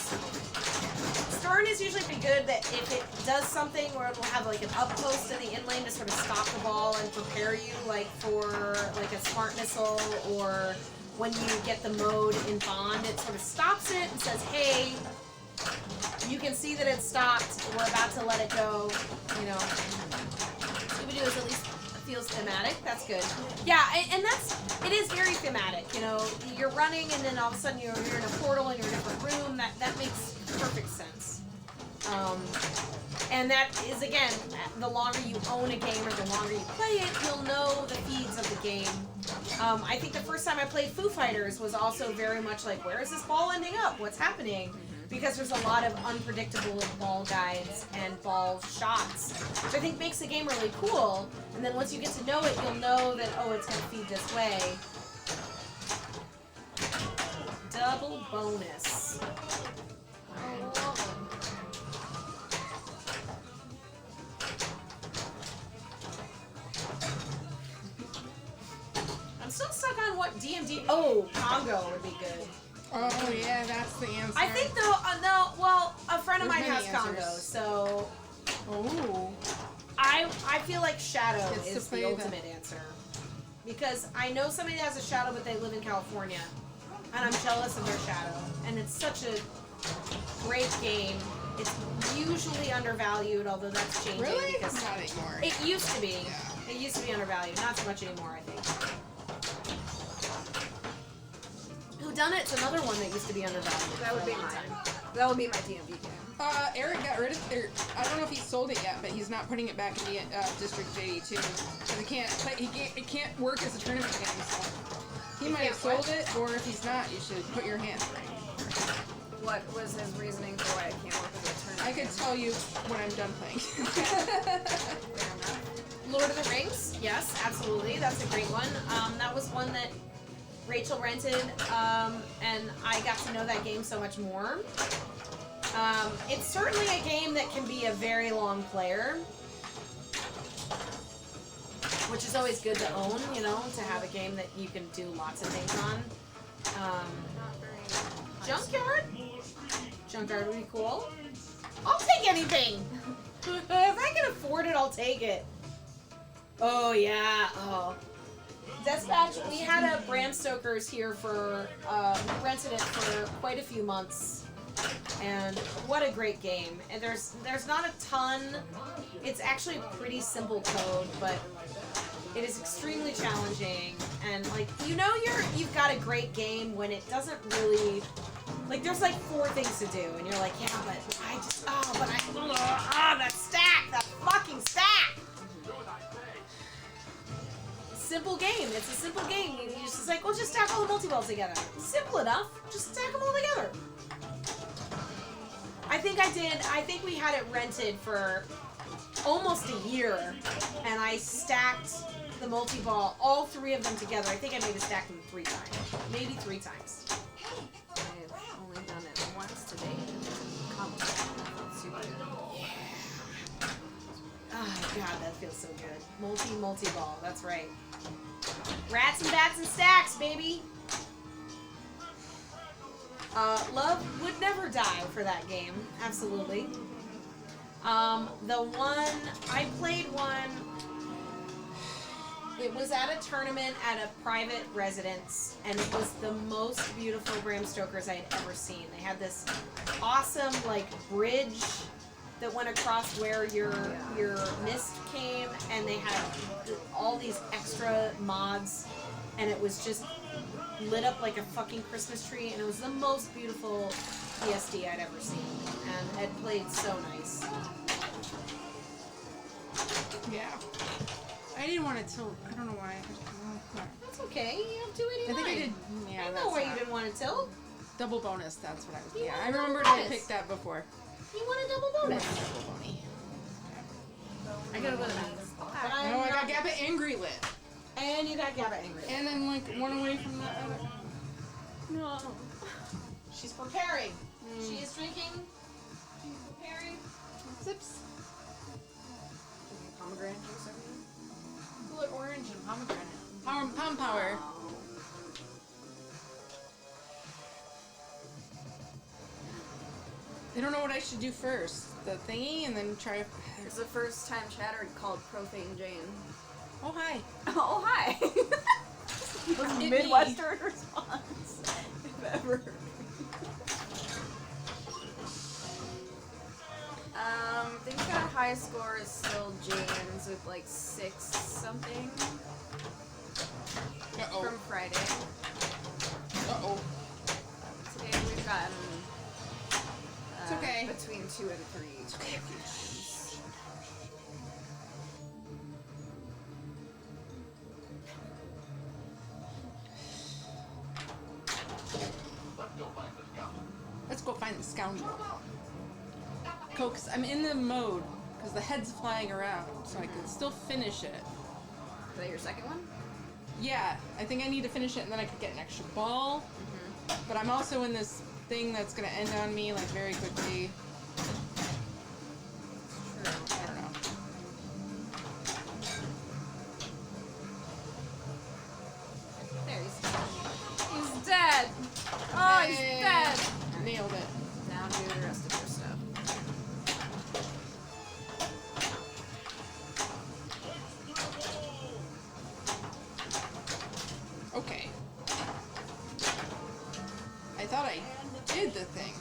S2: Stern is usually pretty good that if it does something where it will have like an up post in the in lane to sort of stop the ball and prepare you like for like a smart missile, or when you get the mode in Bond, it sort of stops it and says, hey, you can see that it stopped, we're about to let it go, you know. Scooby-Doo is at least a feels thematic. That's good. Yeah, and it is very thematic. You know, you're running and then all of a sudden you're in a portal and you're in a different room. That makes perfect sense. And that is, again, the longer you own a game or the longer you play it, you'll know the feeds of the game. I think the first time I played Foo Fighters was also very much like, where is this ball ending up? What's happening? Because there's a lot of unpredictable ball guides and ball shots, which I think makes the game really cool. And then once you get to know it, you'll know that, oh, it's going to feed this way. Double bonus.
S4: I love them.
S2: I'm still stuck on what DMD. Oh, Congo would be good.
S8: Oh yeah, that's the answer.
S2: I think though, no. Well, a friend of
S8: There's
S2: mine
S8: many
S2: has Congo,
S8: answers.
S2: so
S8: Oh.
S2: I feel like Shadow
S8: Gets to
S2: is
S8: play
S2: the
S8: the-
S2: ultimate answer. Because I know somebody that has a Shadow, but they live in California, and I'm jealous of their Shadow. And it's such a great game. It's usually undervalued, although that's changing.
S8: Really?
S2: Because
S8: Not anymore.
S2: it used to be.
S8: Yeah.
S2: It used to be undervalued. Not so much anymore, I think. Whodunit's another one that used to be undervalued.
S4: That would
S2: for
S4: be
S2: a long
S4: mine.
S2: time.
S4: That would be my DMV game.
S8: Eric got rid of. I don't know if he sold it yet, but he's not putting it back in the District JD2 because it can't play. It can't work as a tournament game. So he might have sold it, or if he's not, you should put your hand right.
S4: What was his reasoning for why it can't work as a tournament?
S8: I could tell you when I'm done playing.
S4: Fair enough.
S2: Lord of the Rings, yes, absolutely. That's a great one. That was one that Rachel rented, and I got to know that game so much more. It's certainly a game that can be a very long player, which is always good to own, you know, to have a game that you can do lots of things on.
S4: Not very nice.
S2: Junkyard? Junkyard would be cool. I'll take anything! If I can afford it, I'll take it. Oh, yeah. Oh. Dispatch, we had a Bram Stoker's here for, rented it for quite a few months. And what a great game. And there's not a ton. It's actually pretty simple code, but it is extremely challenging. And like, you know you've got a great game when it doesn't really, like, there's like 4 things to do, and you're like, yeah, but that stack, that fucking stack. Simple game. It's a simple game. You just like, well, just stack all the multi-balls together. Simple enough. Just stack them all together. I think we had it rented for almost a year, and I stacked the multi-ball, all 3 of them together. I think I maybe stacked them 3 times. Maybe 3 times.
S4: I've only done it once today. Super good.
S2: Oh god, that feels so good. Multi-ball, that's right. Rats and bats and stacks, baby! Love would never die for that game. Absolutely. The one, I played one, it was at a tournament at a private residence, and it was the most beautiful Bram Stoker's I had ever seen. They had this awesome, like, bridge that went across where your mist came, and they had all these extra mods, and it was just lit up like a fucking Christmas tree, and it was the most beautiful PSD I'd ever seen, and it played so nice.
S8: Yeah. I didn't want to tilt. I don't know why.
S2: That's okay, you have 289.
S8: I think I did. Yeah,
S2: I know
S8: that's
S2: why you
S8: not-
S2: didn't want to tilt.
S8: Double bonus. That's what I was.
S2: You
S8: Yeah,
S2: want
S8: I
S2: double
S8: remembered I
S2: bonus.
S8: picked that before.
S2: You want a double bonus.
S8: Double boney.
S2: I gotta go to that. But I'm
S8: No, I got
S2: not-
S8: Gabba Angry Lit.
S2: And you got Gabba angry.
S8: And then like one away from the other.
S2: No. She's preparing. She is drinking. She's preparing.
S8: Zips.
S4: Pomegranate juice over here?
S3: Bullet orange and pomegranate.
S8: Palm power. I don't know what I should do first. The thingy and then try.
S4: It's the first time chatter called Profane Jane.
S8: Oh hi.
S4: Oh, hi!
S8: It's me.
S4: Midwestern response, if ever. I think our high score is still James with like 6 something
S8: Uh-oh.
S4: from Friday.
S8: Uh-oh.
S4: Today we've gotten
S8: It's okay.
S4: between 2 and 3. It's okay.
S8: Let's go find the scoundrel. Cool, 'cause I'm in the mode, because the head's flying around, so I can still finish it.
S4: Is that your second one?
S8: Yeah, I think I need to finish it and then I could get an extra ball. But I'm also in this thing that's gonna end on me, like, very quickly. I don't know.
S4: There, he's dead. Oh, he's
S8: Yay.
S4: dead.
S8: Nailed it.
S4: Now do the rest of your stuff.
S8: Okay. I thought I did the thing.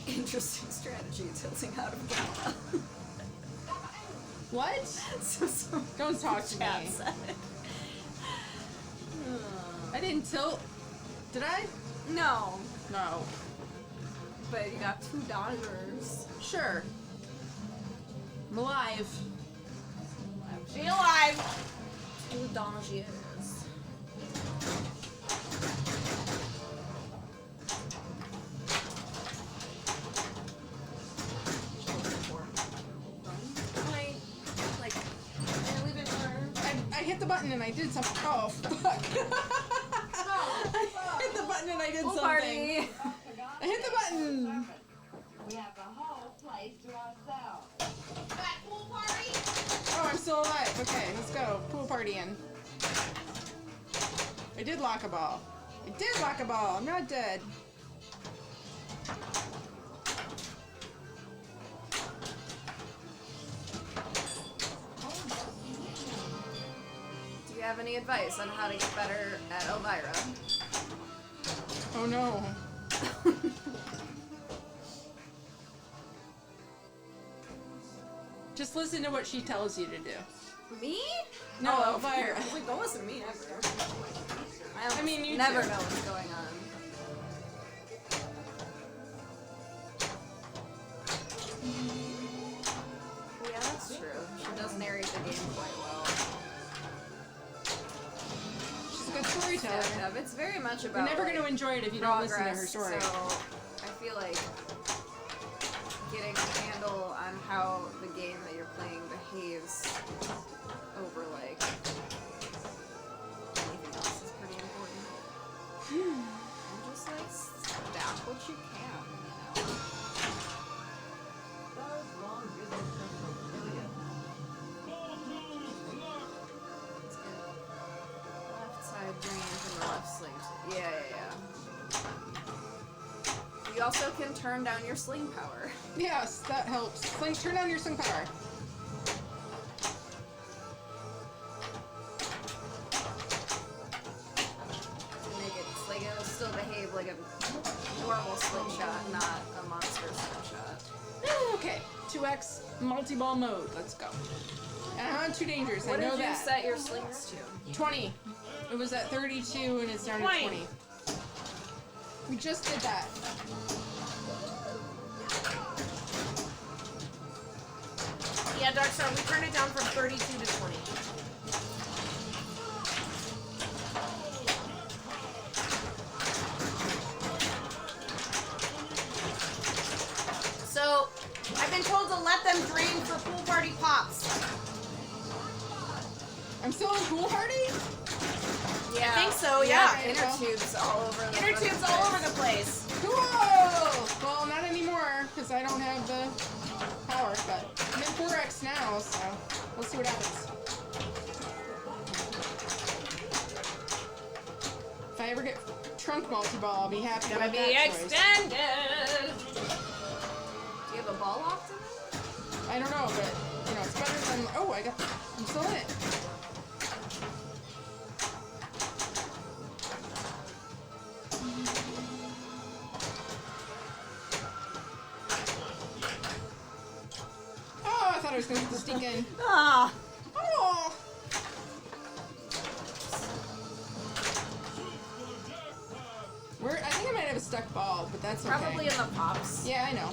S4: Interesting strategy, tilting out of Gala.
S8: What?
S4: so
S8: Don't talk to
S4: chat
S8: me.
S4: said.
S8: I didn't tilt. Did I?
S4: No,
S8: No.
S4: but you got $2.
S8: Sure. I'm alive.
S4: Be alive. $2.
S8: I hit the button and I did something. Oh, fuck. I hit the button and I did
S4: Pool
S8: something.
S4: party.
S8: I hit the button.
S7: We have the whole place to ourselves. That pool party?
S8: Oh, I'm still alive. Okay, let's go. Pool party in. I did lock a ball. I did lock a ball. I'm not dead.
S4: Do you have any advice on how to get better at Elvira?
S8: Oh no. Just listen to what she tells you to do.
S4: Me?
S8: No,
S4: Oh,
S8: Elvira.
S4: Like, don't listen to me ever.
S8: I mean, you
S4: never
S8: too.
S4: know what's going on. Yeah, that's true. She does narrate the game quite well.
S8: She's a good storyteller.
S4: Yeah, it's very much about.
S8: You're never
S4: like,
S8: going to enjoy it if you don't listen to her
S4: progress,
S8: story.
S4: So I feel like getting a handle on how the game that you're playing behaves over like anything else is pretty important. And just like stack what you can, you know. It's good. Left side drain from the left sling. Yeah. You also can turn down your sling power.
S8: Yes, that helps. Sling, turn on your sling power.
S4: To make it like it'll still behave like a normal slingshot, not a monster slingshot.
S8: Okay, 2x multi-ball mode. Let's go. And I'm on 2 dangers.
S4: What
S8: I know
S4: did you
S8: that.
S4: set your slings to?
S8: 20. It was at 32 and it's down to
S4: 20.
S8: 20. We just did that.
S2: Yeah, Darkstar, we turned it down from 32 to 20. So, I've been told to let them drain for pool party pops.
S8: I'm still in pool party?
S4: Yeah.
S2: I think so, yeah.
S4: Inner tubes all over the
S2: Inner tubes all over the place.
S8: Cool! Well, not anymore, because I don't have the power, but I'm in 4x now, so we'll see what happens. If I ever get trunk multi-ball, I'll be happy
S2: Gonna
S8: about
S2: be
S8: that choice.
S2: extended.
S4: Do you have a ball locked in it?
S8: I don't know, but, you know, it's better than... Oh, I'm still in it. thought I was going to sneak in.
S2: Ah.
S8: Oh! I think I might have a stuck ball, but that's okay.
S2: Probably in the pops.
S8: Yeah, I know.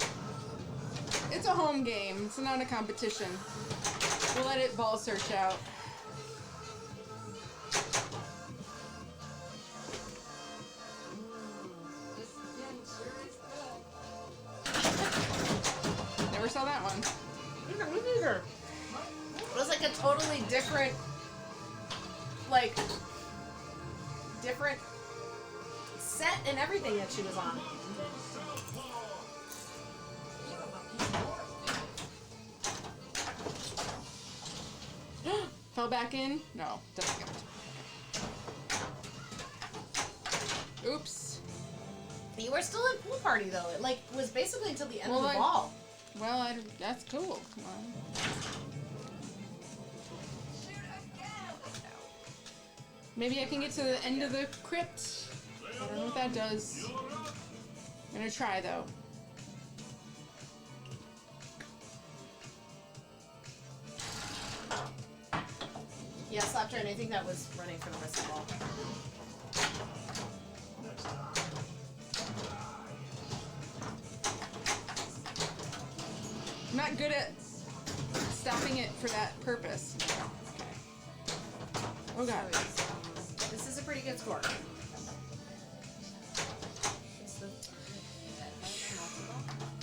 S8: It's a home game. It's not a competition. We'll let it ball search out. Never saw that one.
S2: Me neither. It was like a totally different, like, different set and everything that she was on.
S8: Fell back in? No, doesn't count. Oops.
S2: You were still in pool party though. It like was basically until the end
S8: Well,
S2: of the ball.
S8: Well, that's cool. Come on. Maybe I can get to the end of the crypt. I don't know what that does. I'm gonna try though.
S2: Yeah, slap turn. I think that was running for the rest of the ball.
S8: I'm not good at stopping it for that purpose. Okay. Oh god.
S2: This is a pretty good score.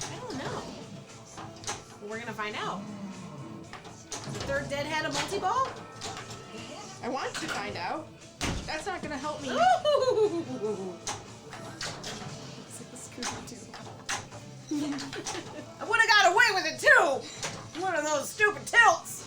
S2: I don't know. We're gonna find out. The third dead had a multi-ball?
S8: I want to find out. That's not gonna help me.
S2: I would have got away with it too! One of those stupid tilts!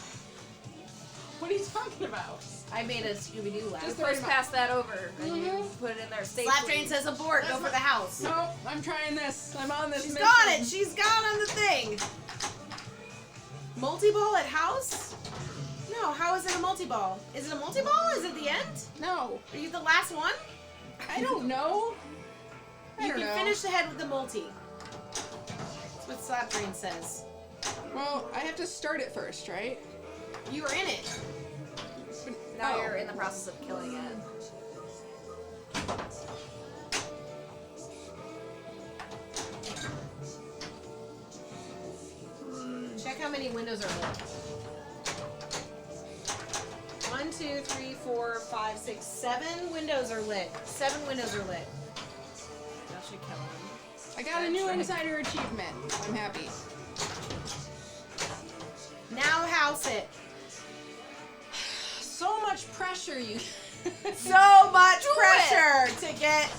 S8: What are you talking about?
S2: I made a Scooby-Doo laugh.
S5: Just first pass that over and you put it in there safely.
S2: Slap Train says abort, go for the house.
S8: Nope, I'm trying this. I'm on this
S2: She's
S8: mission.
S2: got it! She's got on the thing! Multi-ball at house? No, how is it a multi-ball? Is it a multi-ball? Is it the end?
S8: No,
S2: Are you the last one?
S8: I don't know. I
S2: You
S8: don't
S2: can
S8: know.
S2: finish the head with the multi. That's what Slap Train says.
S8: Well, I have to start it first, right?
S2: You were in it.
S5: Now
S8: Oh.
S5: you're in the process of killing it.
S2: Check how many windows are lit. 1, 2, 3, 4, 5, 6, 7 windows are lit. 7 windows are lit. That should kill him.
S8: I got a new insider achievement. I'm happy.
S2: Now house it.
S8: So much pressure, you.
S2: So much pressure to get.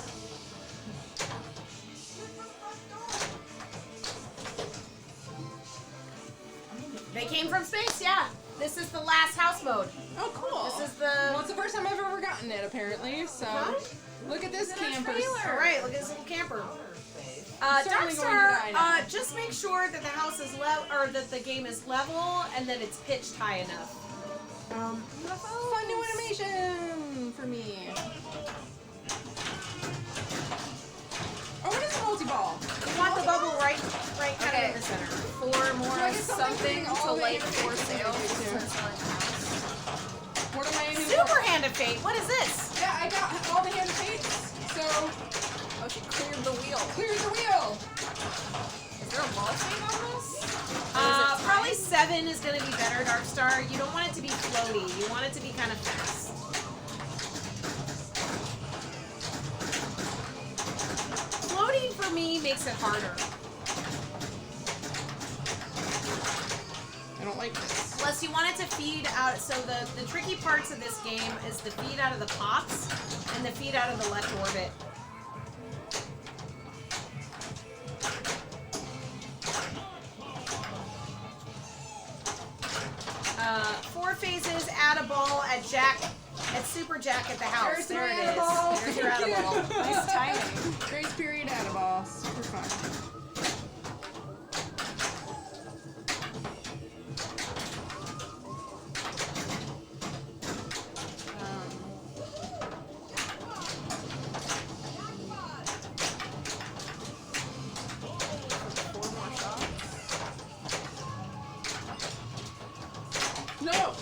S2: They came from space, yeah. This is the last house mode.
S8: Oh, cool.
S2: This is
S8: Well,
S2: the.
S8: it's the first time I've ever gotten it, apparently. So,
S2: Huh?
S8: look at this camper.
S2: All right, look at this little camper.
S8: Certainly going to
S2: Darkstar,
S8: die now.
S2: just make sure that the house is level, or that the game is level, and that it's pitched high enough.
S8: Fun new animation for me. Oh, what is a multi-ball?
S2: You want the bubble right kind of in the center.
S5: For more
S8: Do I get
S5: something
S8: all
S5: to
S8: the
S5: light for
S8: animations
S5: sale.
S8: I do, too?
S5: Since selling the house.
S8: What am I aiming
S2: Super
S8: for?
S2: Hand of Fate. What is this?
S8: Yeah, I got all the hand fates. So,
S5: Oh, she cleared the wheel.
S8: clear the wheel.
S5: Is there a ball thing on this?
S2: Probably 7 is going to be better, Darkstar. You don't want it to be floaty. You want it to be kind of fast. Floating for me makes it harder.
S8: I don't like this.
S2: Unless you want it to feed out. So the tricky parts of this game is the feed out of the pops and the feed out of the left orbit. Four phases, add a ball at Super Jack at the house.
S8: There's
S2: There
S8: my
S2: it is.
S8: add-a-ball.
S2: There's your
S8: Thank
S2: add-a-ball.
S8: you.
S2: Nice timing.
S8: Grace period add a ball. Super fun. No!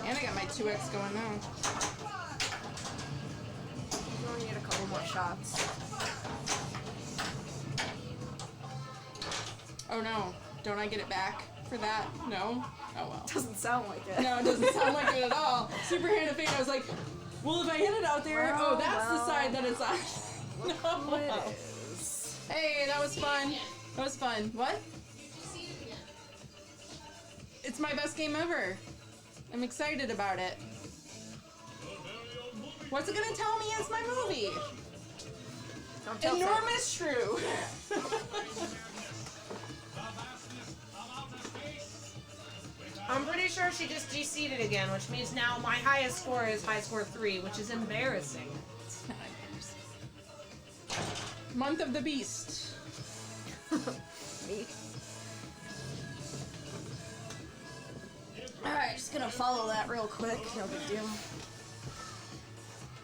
S8: And I got my 2x going now.
S4: You only need a couple more shots.
S8: Oh no. Don't I get it back for that? No? Oh well.
S4: Doesn't sound like it.
S8: No, it doesn't sound like it at all. Super hand of fate, I was like, well, if I hit it out there,
S4: Well,
S8: that's the
S4: well.
S8: side that it's on.
S4: Who it
S8: No.
S4: is.
S8: Hey, that was fun. That was fun. What? It's my best game ever. I'm excited about it. What's it gonna tell me is my movie?
S4: Don't tell
S8: Enormous Shrew.
S2: I'm pretty sure she just de-seeded again, which means now my highest score is high score 3, which is embarrassing.
S8: It's not embarrassing. Month of the Beast.
S4: Me.
S2: Alright,
S4: Just gonna follow that real quick. No big deal.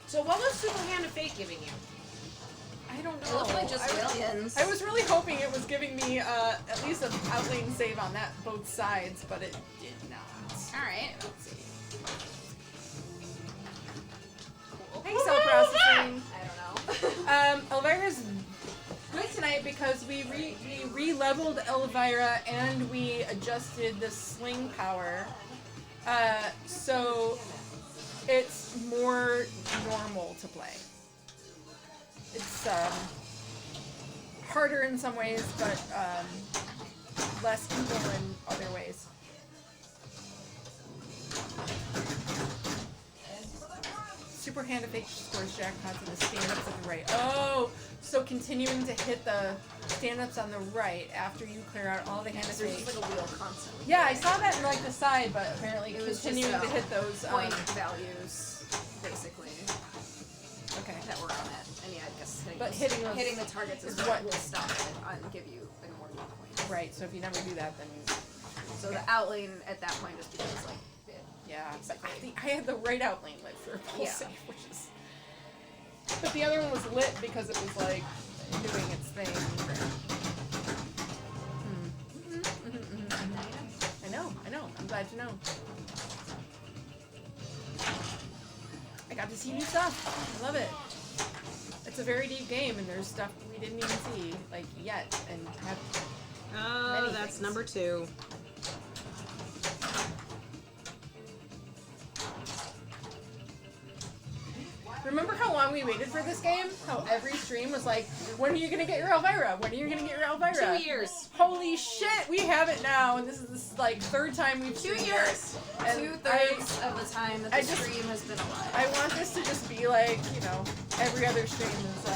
S2: so what was Super Hand of Fate giving you?
S5: I don't know.
S4: It looked like just aliens.
S5: I was really hoping it was giving me at least an outlane save on that both sides, but it did not.
S8: Alright.
S5: Let's see. Hey, cell processing.
S4: I don't know.
S5: Elvira's good tonight because we re-leveled Elvira and we adjusted the sling power. So it's more normal to play. It's harder in some ways, but less evil in other ways. Super Hand of Fate scores jackpots in the stand-ups at the right. Oh, so continuing to hit the stand-ups on the right after you clear out all the Hand of
S4: There's
S5: Fate.
S4: just like a wheel constantly.
S5: Yeah, I saw that in like the side, but apparently
S4: It was
S5: continuing
S4: just,
S5: to hit those.
S4: Point values, basically,
S5: Okay.
S4: that were on it. And yeah, I guess
S5: But hitting those
S4: hitting the targets is
S5: is
S4: what
S5: what-
S4: will stop it and give you like more points.
S5: Right. So if you never do that, then
S4: So the outlane at that point just becomes like it.
S5: yeah. But I had the right outlane lit for a pull
S4: Yeah.
S5: save, which is. But the other one was lit because it was like doing its thing. I know. I'm glad to know. I got to see new stuff. I love it. It's a very deep game, and there's stuff we didn't even see like yet, and have.
S2: Oh,
S5: Many
S2: that's
S5: things.
S2: number 2.
S5: Remember how long we waited for this game? How every stream was like, when are you gonna get your Elvira? When are you gonna get your Elvira?
S2: 2 years.
S5: Holy shit, we have it now, and this is this like third time we've
S4: 2
S5: streamed
S4: years.
S5: it. And
S4: 2/3 of the time that the
S5: I just-
S4: stream has been alive.
S5: I want this to just be like, you know, every other stream is like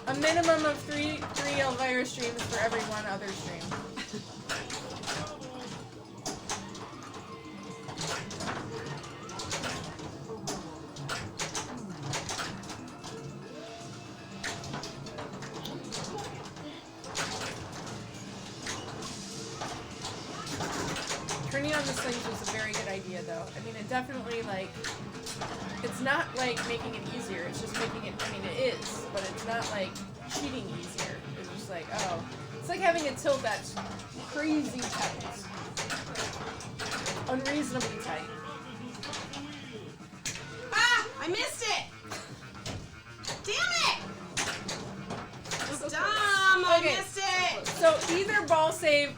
S5: a minimum of three Elvira streams for every one other stream. Turning on the slings was a very good idea, though. I mean, it definitely, like, it's not, like, making it easier. It's just making it, I mean, it is, but it's not, like, cheating easier. It's just like, oh. It's like having a tilt that's crazy tight. Unreasonably tight.
S2: Ah! I missed it! Damn it! Dumb! I
S5: Okay.
S2: missed it!
S5: So, either ball save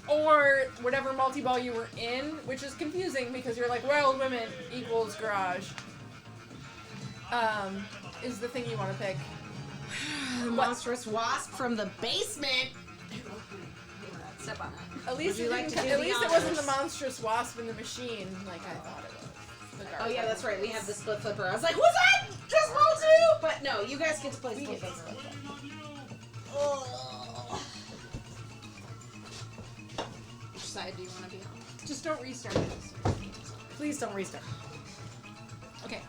S5: or whatever multi-ball you were in, which is confusing because you're like, wild women equals garage, is the thing you want to pick.
S2: The monstrous wasp from the basement!
S4: Step on that.
S5: At least,
S2: Would you like to do
S5: at
S2: the
S5: least it wasn't the
S2: honors?
S5: monstrous wasp in the machine like I thought it was. The
S2: Oh
S5: garage
S2: yeah, that's
S5: one.
S2: right, we have the split flipper. I was like, was that just roll 2? But no, you guys get to play split flipper.
S4: Which side do you want to be on?
S8: Just don't restart it.
S2: Please don't restart.
S8: Okay.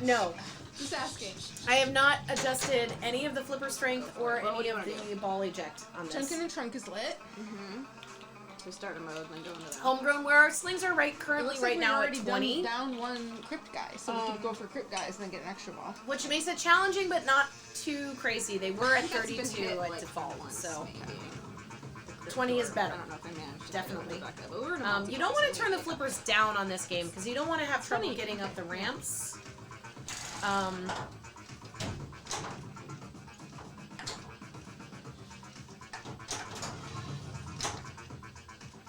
S2: No.
S8: Just asking.
S2: I have not adjusted any of the flipper strength or
S4: Well, what
S2: any
S4: do
S2: of
S4: you wanna
S2: the ball eject on this.
S8: Chunkin' and Trunk is lit.
S4: So start a mode and then go into that.
S2: Homegrown, where our slings are
S8: It
S2: currently
S8: looks
S2: right
S8: like
S2: now
S8: we
S2: at
S8: already
S2: 20,
S8: down one crypt guy, so we could go for crypt guys and then get an extra ball.
S2: which makes it challenging but not too crazy. They were at
S4: I think that's been
S2: 32
S4: hit,
S2: at
S4: like,
S2: default,
S4: once,
S2: so
S4: maybe.
S2: 20 is better.
S8: I don't know if I managed to
S2: Definitely.
S8: back up, but we're gonna
S2: You don't want to turn the flippers down on this game because you don't want to have trouble getting up the ramps.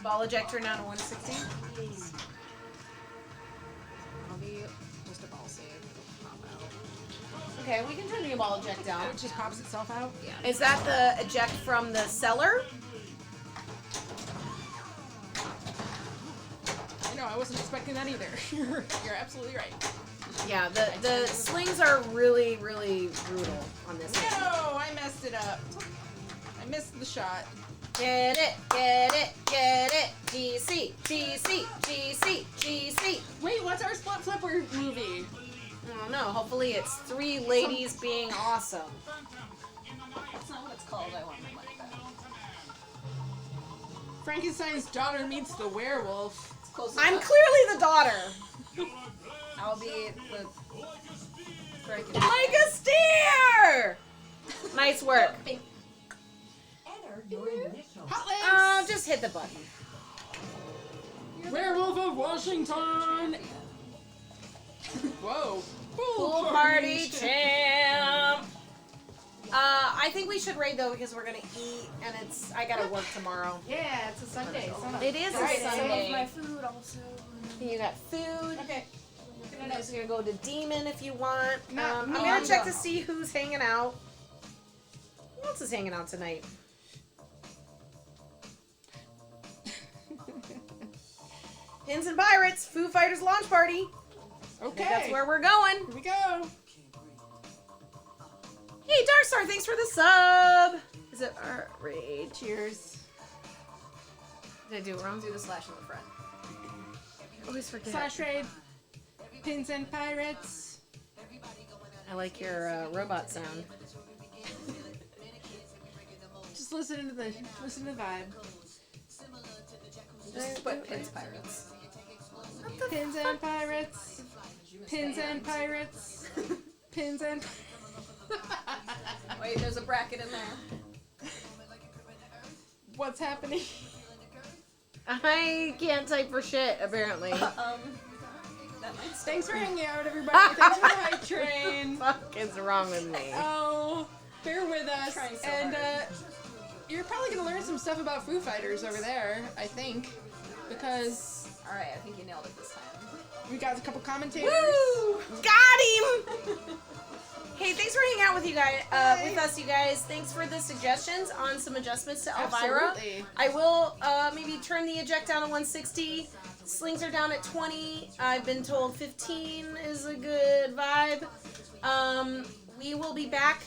S2: Ball ejector now to 160.
S8: It'll be just a ball save. It'll pop out.
S2: Okay, we can turn the ball eject down.
S8: It just pops itself out. Yeah.
S2: Is that the eject from the cellar?
S8: No, I wasn't expecting that either. You're absolutely right.
S2: Yeah, the slings are really, really brutal on this game.
S8: No, I messed it up. I missed the shot.
S2: Get it, get it, get it. GC, GC, GC, GC.
S8: Wait, what's our split flipper movie?
S2: I don't know. Hopefully it's 3 ladies being awesome.
S4: That's not what it's called. I want my money back.
S8: Frankenstein's daughter meets the werewolf.
S4: It's close
S2: I'm
S4: enough.
S2: clearly the daughter.
S4: I'll be the.
S2: Like a steer! Nice work.
S7: Enter your initials.
S8: Hot legs!
S2: Just hit the button.
S8: Werewolf of Washington! Whoa.
S2: Pool party champ. I think we should raid though because we're gonna eat and I gotta work tomorrow.
S3: Yeah, it's a Sunday.
S2: It is a
S3: Right,
S2: Sunday.
S4: my food also.
S2: You got food.
S8: Okay.
S2: You guys are gonna go to Demon if you want.
S8: Not
S2: I'm
S8: me.
S2: gonna check to see who's hanging out. Who else is hanging out tonight? Pins and Pirates, Foo Fighters launch party. I
S8: Okay.
S2: think that's where we're going.
S8: Here we go.
S2: Hey, Darkstar, thanks for the sub. Is it our raid?
S8: Cheers.
S2: Did I do it wrong?
S4: Do the slash in the front.
S2: I always forget.
S8: Slash raid. Pins and pirates.
S2: I like your robot sound.
S8: Just listen to the vibe.
S4: Just put pins pirates.
S8: Pins and pirates. Pins and pirates. Pins and.
S4: Wait, there's a bracket in there.
S8: What's happening?
S2: I can't type for shit, apparently.
S4: That might
S8: Thanks for hanging out, everybody. Thanks for the hype train.
S2: What the fuck is wrong with me?
S8: Oh, bear with us.
S4: Trying so
S8: And
S4: hard.
S8: you're probably gonna learn some stuff about Foo Fighters over there, I think, because
S4: Alright, I think you nailed it this time.
S8: we got a couple commentators.
S2: Woo! Got him! Hey, thanks for hanging out with you guys, with us, you guys. Thanks for the suggestions on some adjustments to Elvira.
S8: Absolutely.
S2: I will maybe turn the eject down to 160. Slings are down at 20. I've been told 15 is a good vibe. We will be back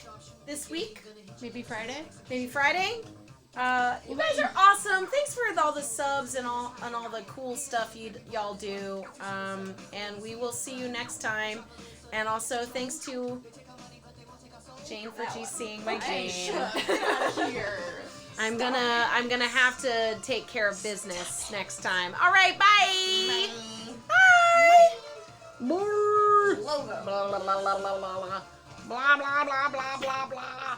S2: this week,
S8: Maybe Friday.
S2: maybe Friday. You guys are awesome. Thanks for all the subs and all the cool stuff y'all do. And we will see you next time. And also thanks to Jane for GCing my game.
S8: Get out of here.
S2: I'm gonna have to take care of business next time. All right, bye. Bye.
S4: Logo.
S2: Blah blah blah blah blah blah blah blah blah blah blah blah.